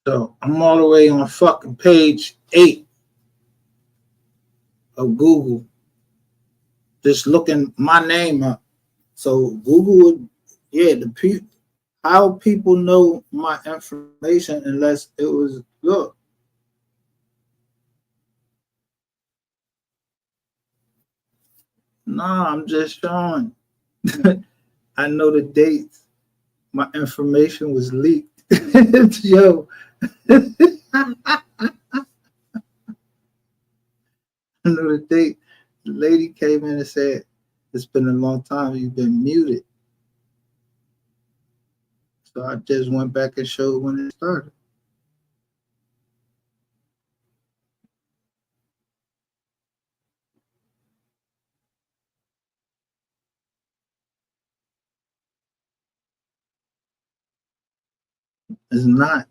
So I'm all the way on fucking page 8 of Google, just looking my name up. So Google would, yeah, how people know my information unless it was look. Nah, I'm just showing. I know the dates. My information was leaked. Yo. I know the date. The lady came in and said, it's been a long time, you've been muted. So I just went back and showed when it started. It's not.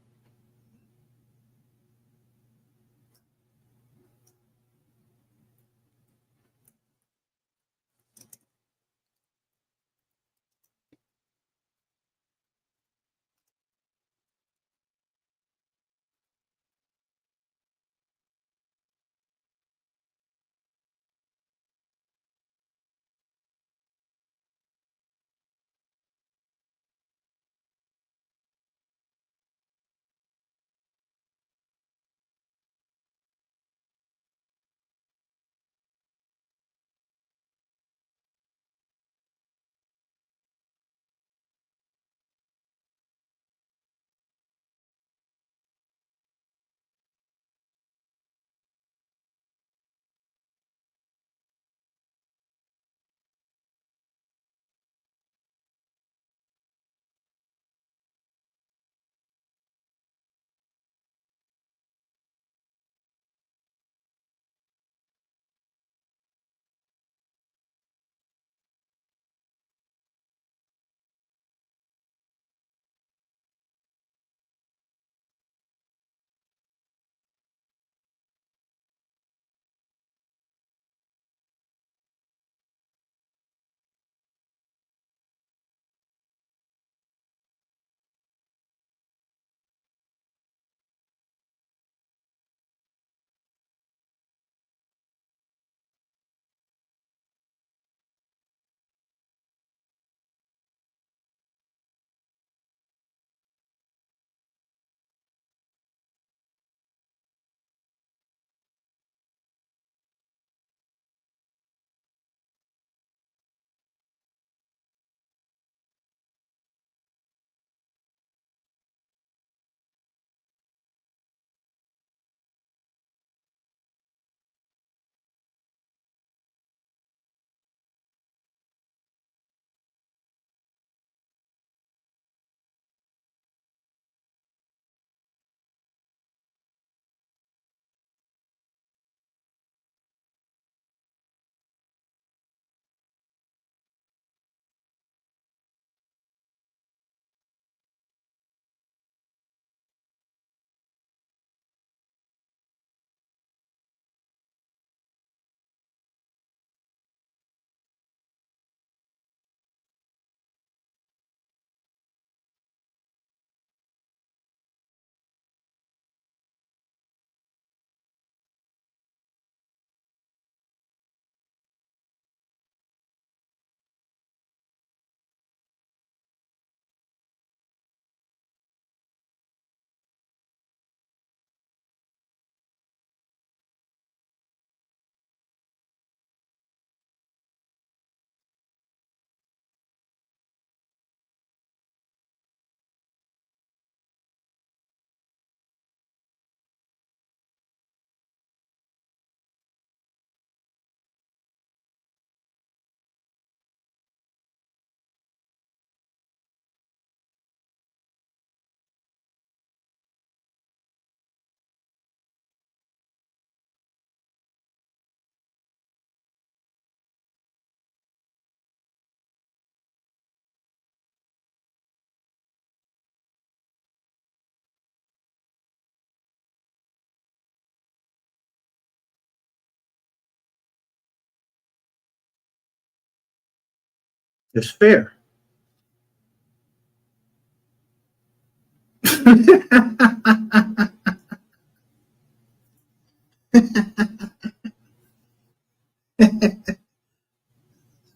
It's fair.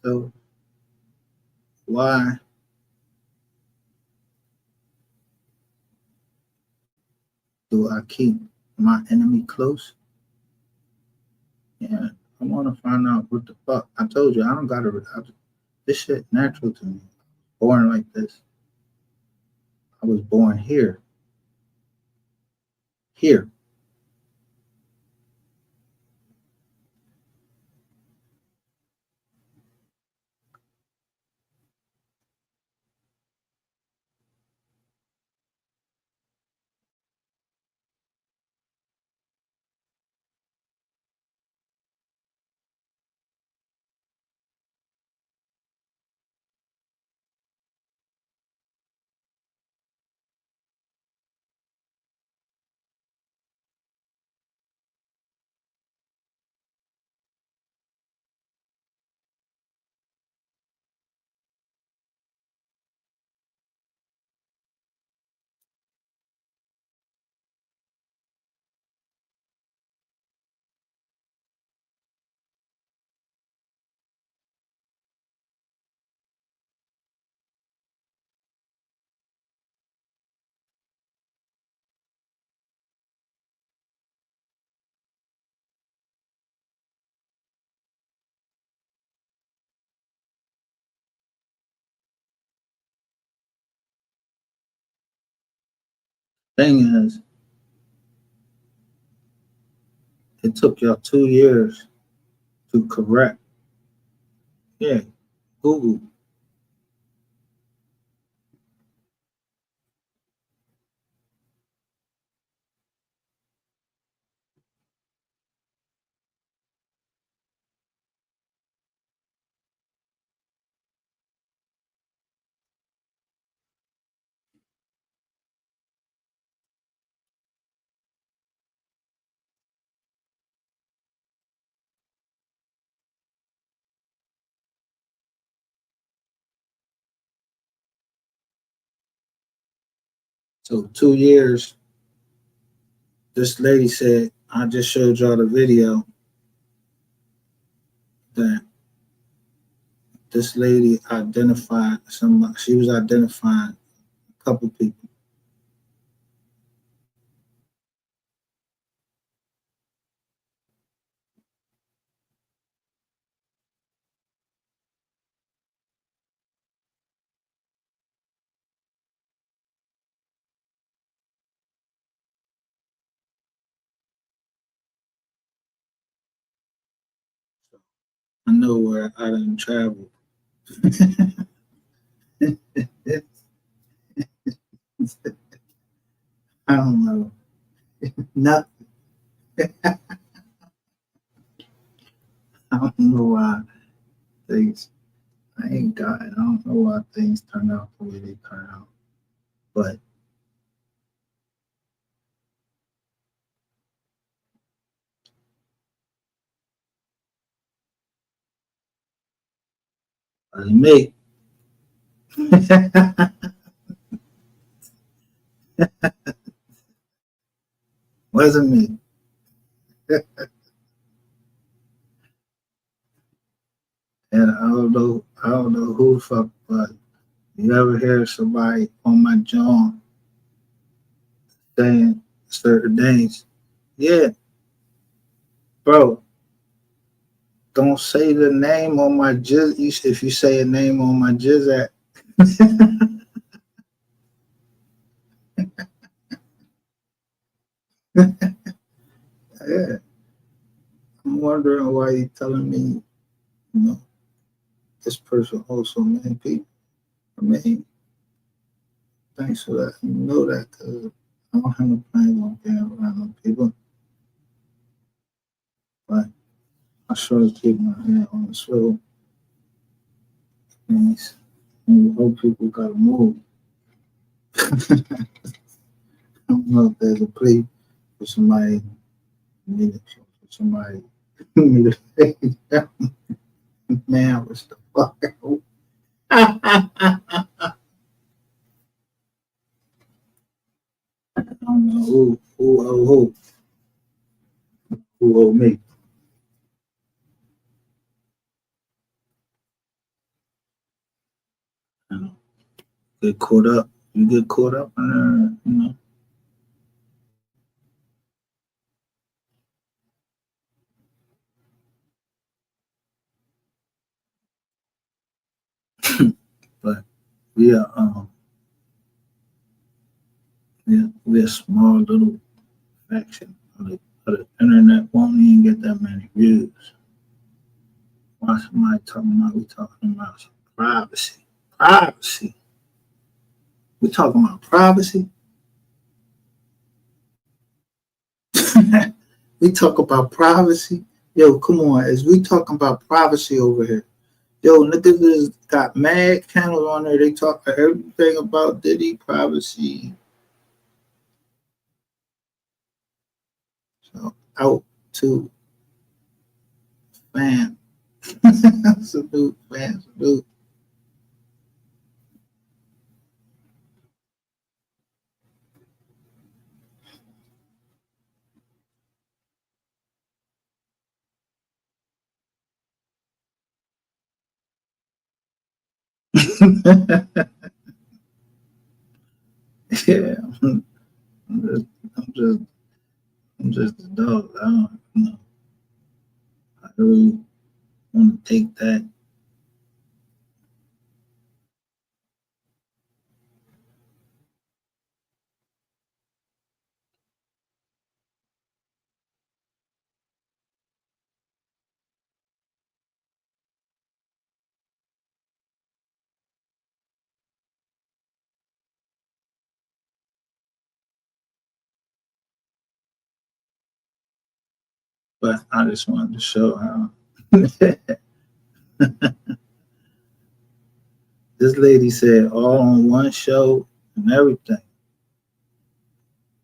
So why do I keep my enemy close? Yeah, I want to find out what the fuck. I told you I don't gotta. This shit natural to me. Born like this. I was born here. Here. Thing is, it took y'all 2 years to correct. Yeah, Google. So 2 years. This lady said, I just showed y'all the video that this lady identified somebody. She was identifying a couple people. I know where I done traveled. I don't know. Nothing. I don't know why things, I ain't got it. I don't know why things turn out the way they turn out. But me. Wasn't me. And I don't know who the fuck, but you ever hear somebody on my jaw saying certain things? Yeah, bro. Don't say the name on my jizz. If you say a name on my jizz at, yeah. I'm wondering why you telling me, you know, this person also many people. I mean, thanks for that. You know that because I don't have no plans on being around no people. But I sure to keep my hand on the swivel. And old people gotta move. I don't know if there's a plea for somebody, for somebody, me to say, man, what's the fuck? don't know who owe me. You know, get caught up. You get caught up in you know. But we are we're a small little faction of the internet won't even get that many views. Why somebody talking about we talking about privacy? Privacy. We talking about privacy? We talk about privacy? Yo, come on. As we talking about privacy over here. Yo, niggas just got mad channels on there. They talk everything about Diddy privacy. So out to fan. Salute, fan, salute. Yeah, I'm just, I'm just a dog. I don't know. I really want to take that. But I just wanted to show how this lady said all on one show and everything.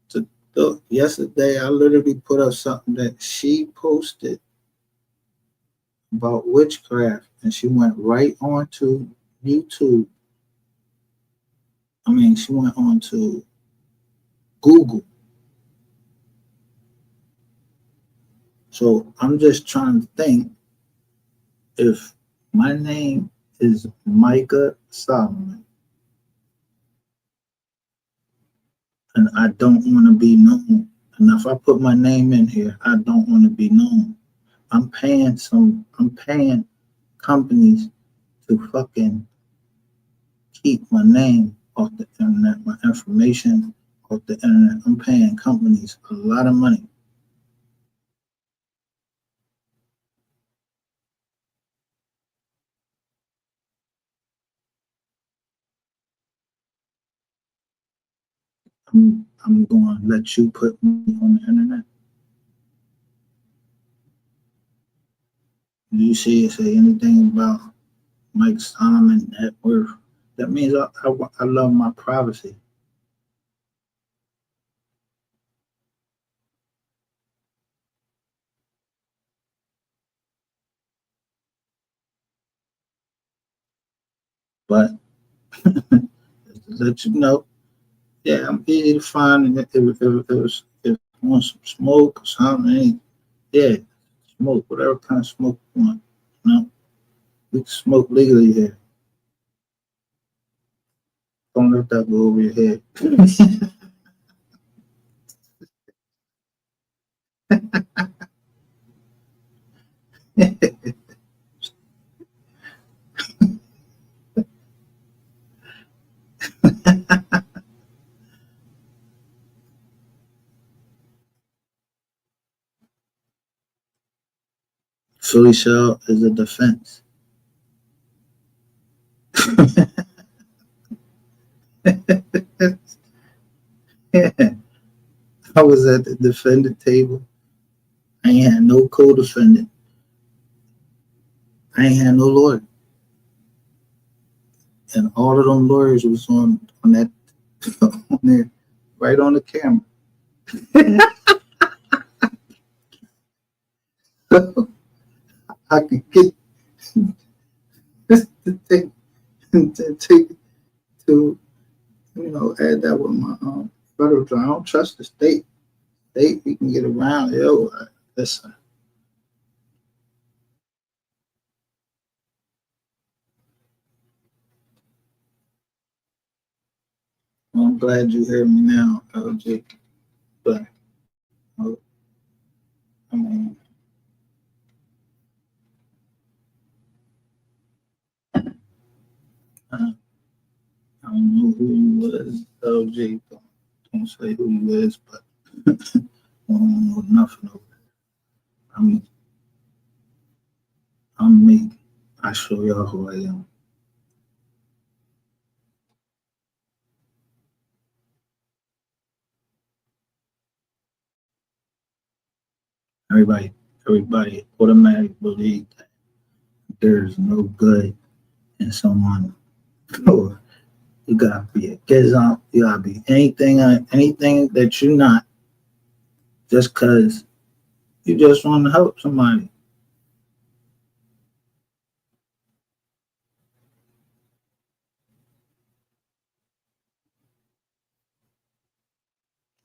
So yesterday, I literally put up something that she posted about witchcraft, and she went right on to YouTube. I mean, she went on to Google. So I'm just trying to think if my name is Micah Solomon and I don't want to be known, and if I put my name in here, I don't want to be known. I'm paying companies to fucking keep my name off the internet, my information off the internet. I'm paying companies a lot of money. I'm going to let you put me on the internet. Do you see it say anything about Mike Solomon net worth? That means I love my privacy. But to let you know, yeah, I'm easy to find. If you want some smoke or something, yeah, smoke, whatever kind of smoke you want. You know, we can smoke legally here. Don't let that go over your head. Philly shell is a defense. I was at the defendant table. I ain't had no co-defendant. I ain't had no lawyer. And all of them lawyers was on that on there, right on the camera. So I could get this the thing. to take to add that with my federal job. I don't trust the state. State we can get around. Yo, listen. Well, I'm glad you heard me now, LG. But I mean, I don't know who you was, LG. Don't say who you is, but I don't know nothing of it. I'm me. I show y'all who I am. Everybody automatically believe that there's no good in someone. Or you gotta be a gizon. You gotta be anything that you're not, just cause you just want to help somebody.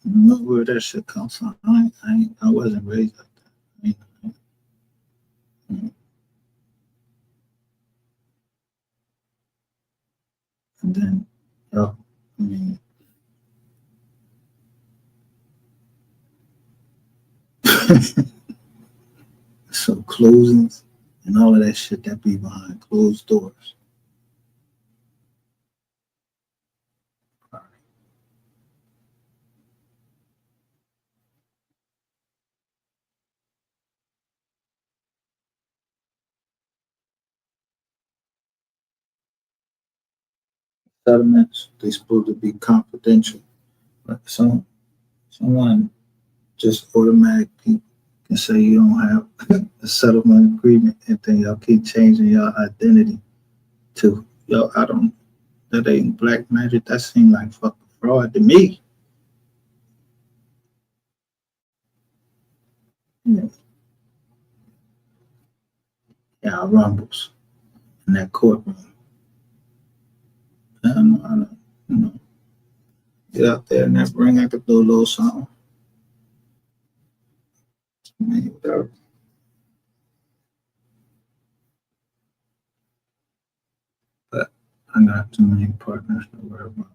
I don't know where that shit comes from. I wasn't raised like that. And then, I mean, so closings and all of that shit that be behind closed doors. Settlements, they supposed to be confidential. But someone just automatically can say you don't have a settlement agreement, and then y'all keep changing your identity to yo. I don't. That ain't black magic. That seems like fucking fraud to me. Yeah, y'all rumbles in that courtroom. I don't, get out there and that ring. I could do a little something. Whatever. But I got too many partners to worry about.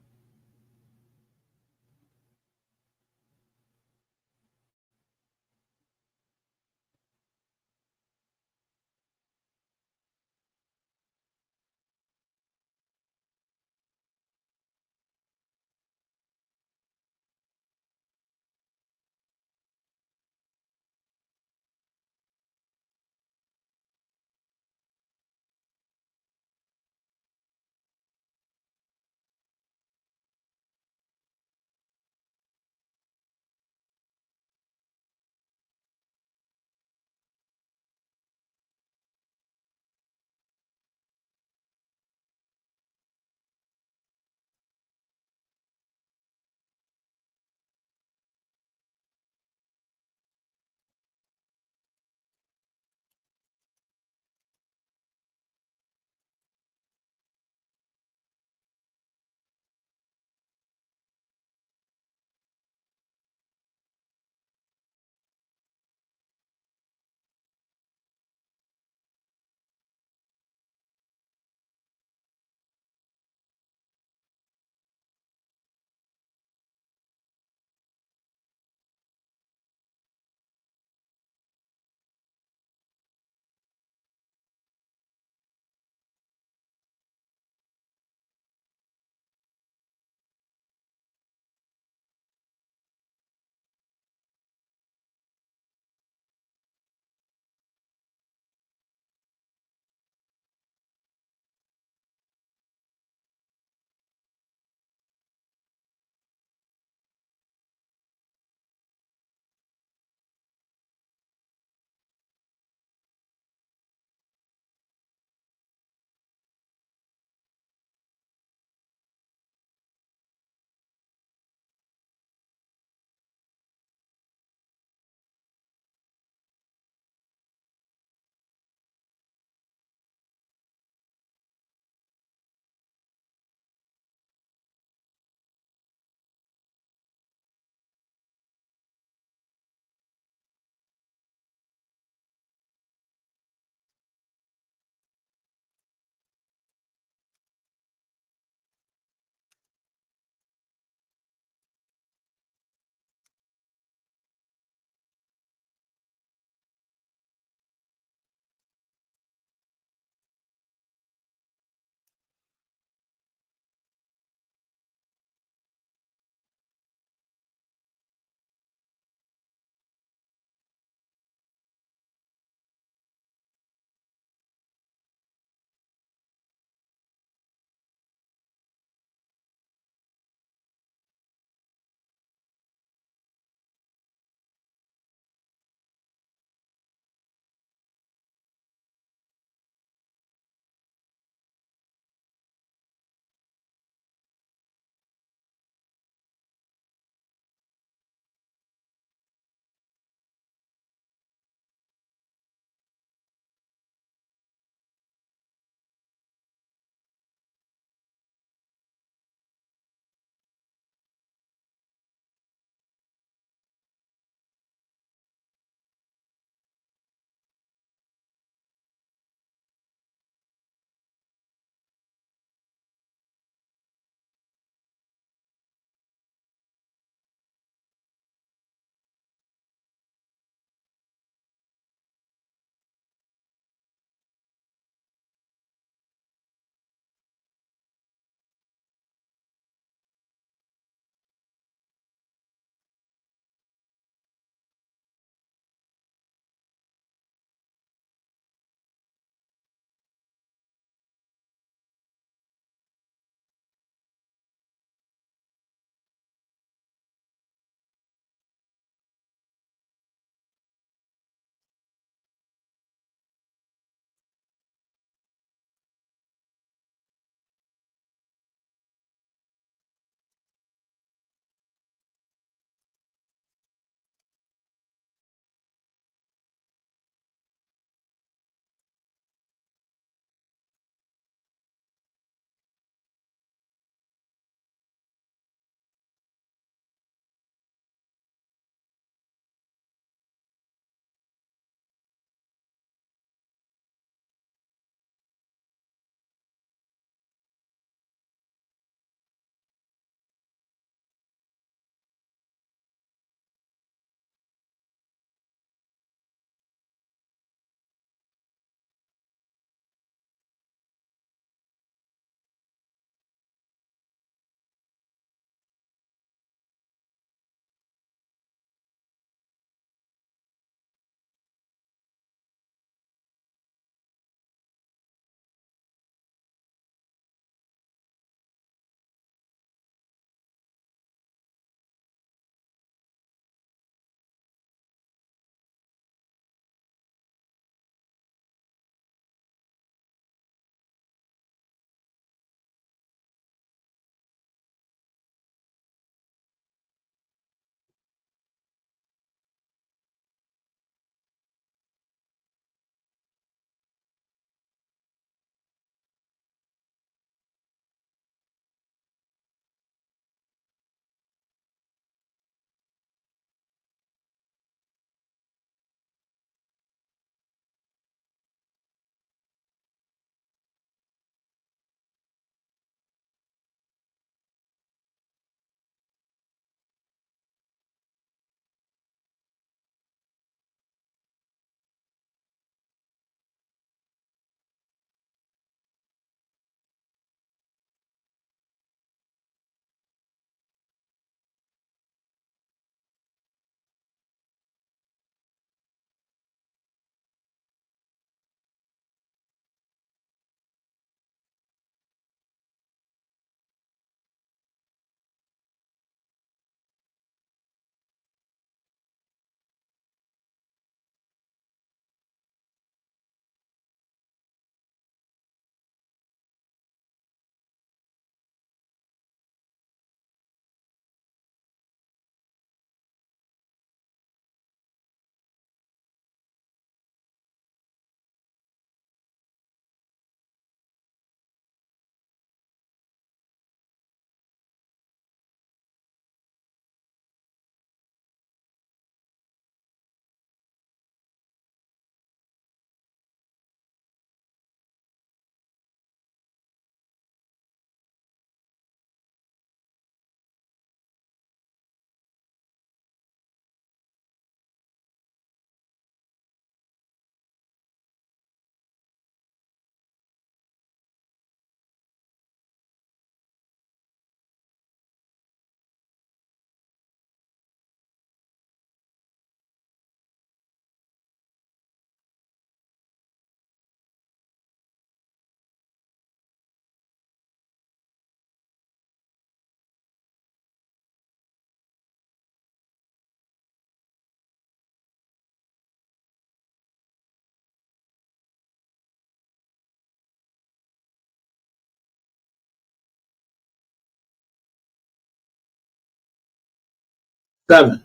7.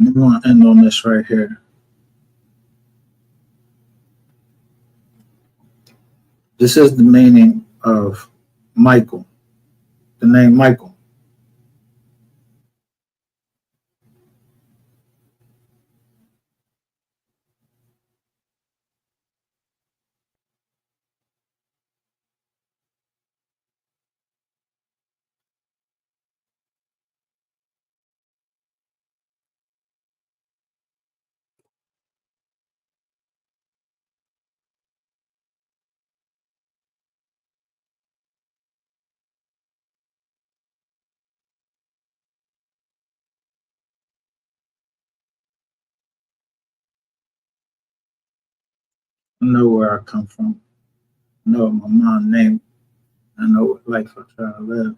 I'm going to end on this right here. This is the meaning of Michael, the name Michael. I know where I come from. I know what my mom named. I know what life I try to live.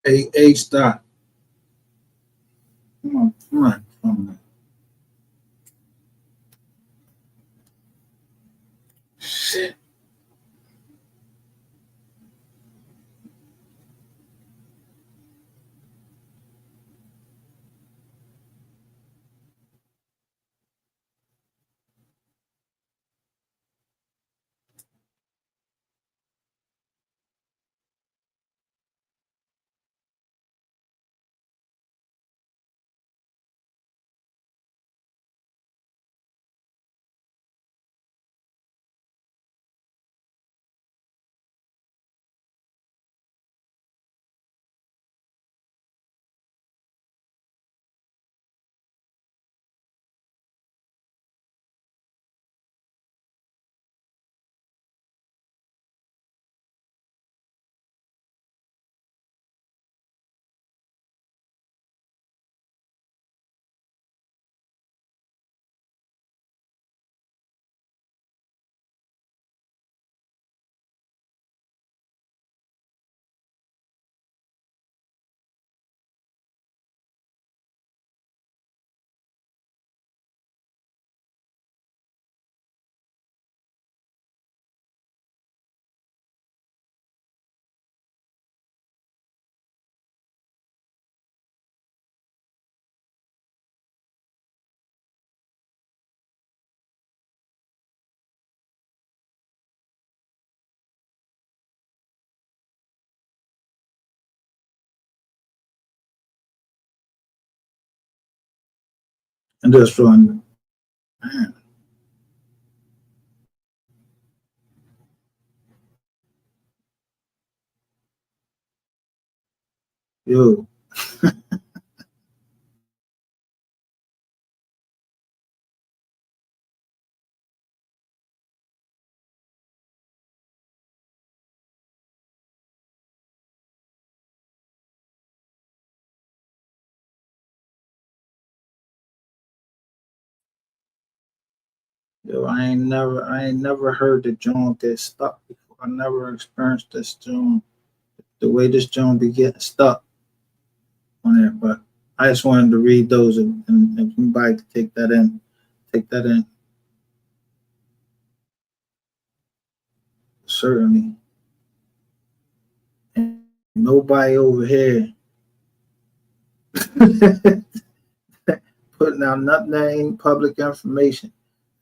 Hey, stop. Come on. Shit. And just run. Man. Yo. Yo, I ain't never heard the joint get stuck before. I never experienced this joint. The way this joint be getting stuck on it, but I just wanted to read those and anybody to take that in. Take that in. Certainly. And nobody over here putting out nothing that ain't public information.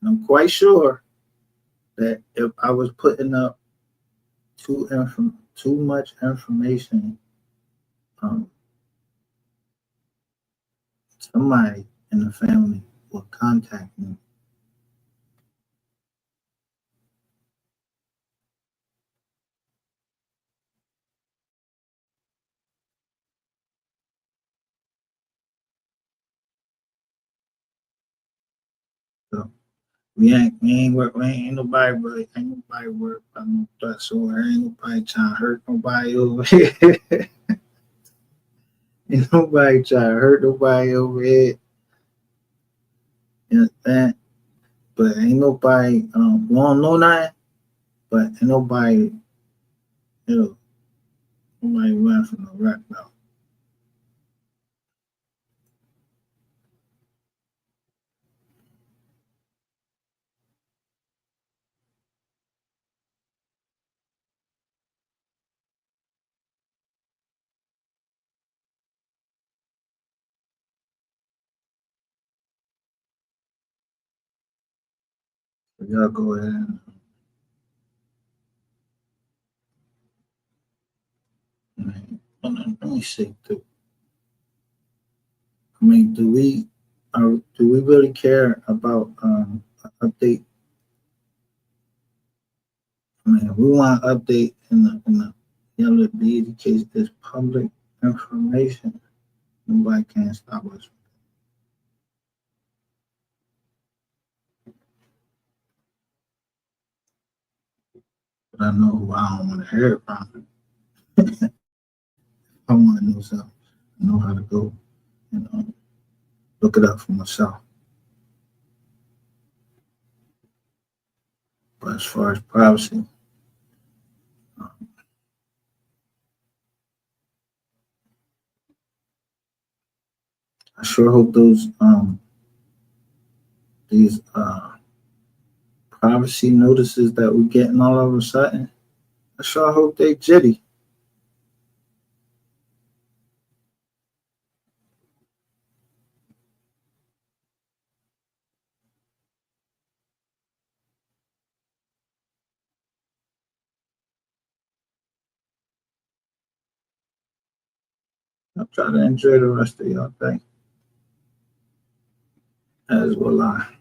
And I'm quite sure that if I was putting up too much information, somebody in the family will contact me. So we ain't nobody worried about no threats or ain't nobody trying to hurt nobody over here. Ain't nobody trying to hurt nobody over here. You understand? But ain't nobody we don't know nothing, but ain't nobody, nobody run from the wreck though. So y'all go ahead and let me see. Do we really care about update? I mean, we want to update in the yellow deed case is public information. Nobody can stop us. But I know who I don't want to hear it from. I want to know something. I know how to go and look it up for myself. But as far as privacy, I sure hope those these privacy notices that we're getting all of a sudden, I sure hope they jitty. I'll try to enjoy the rest of your day. As will I.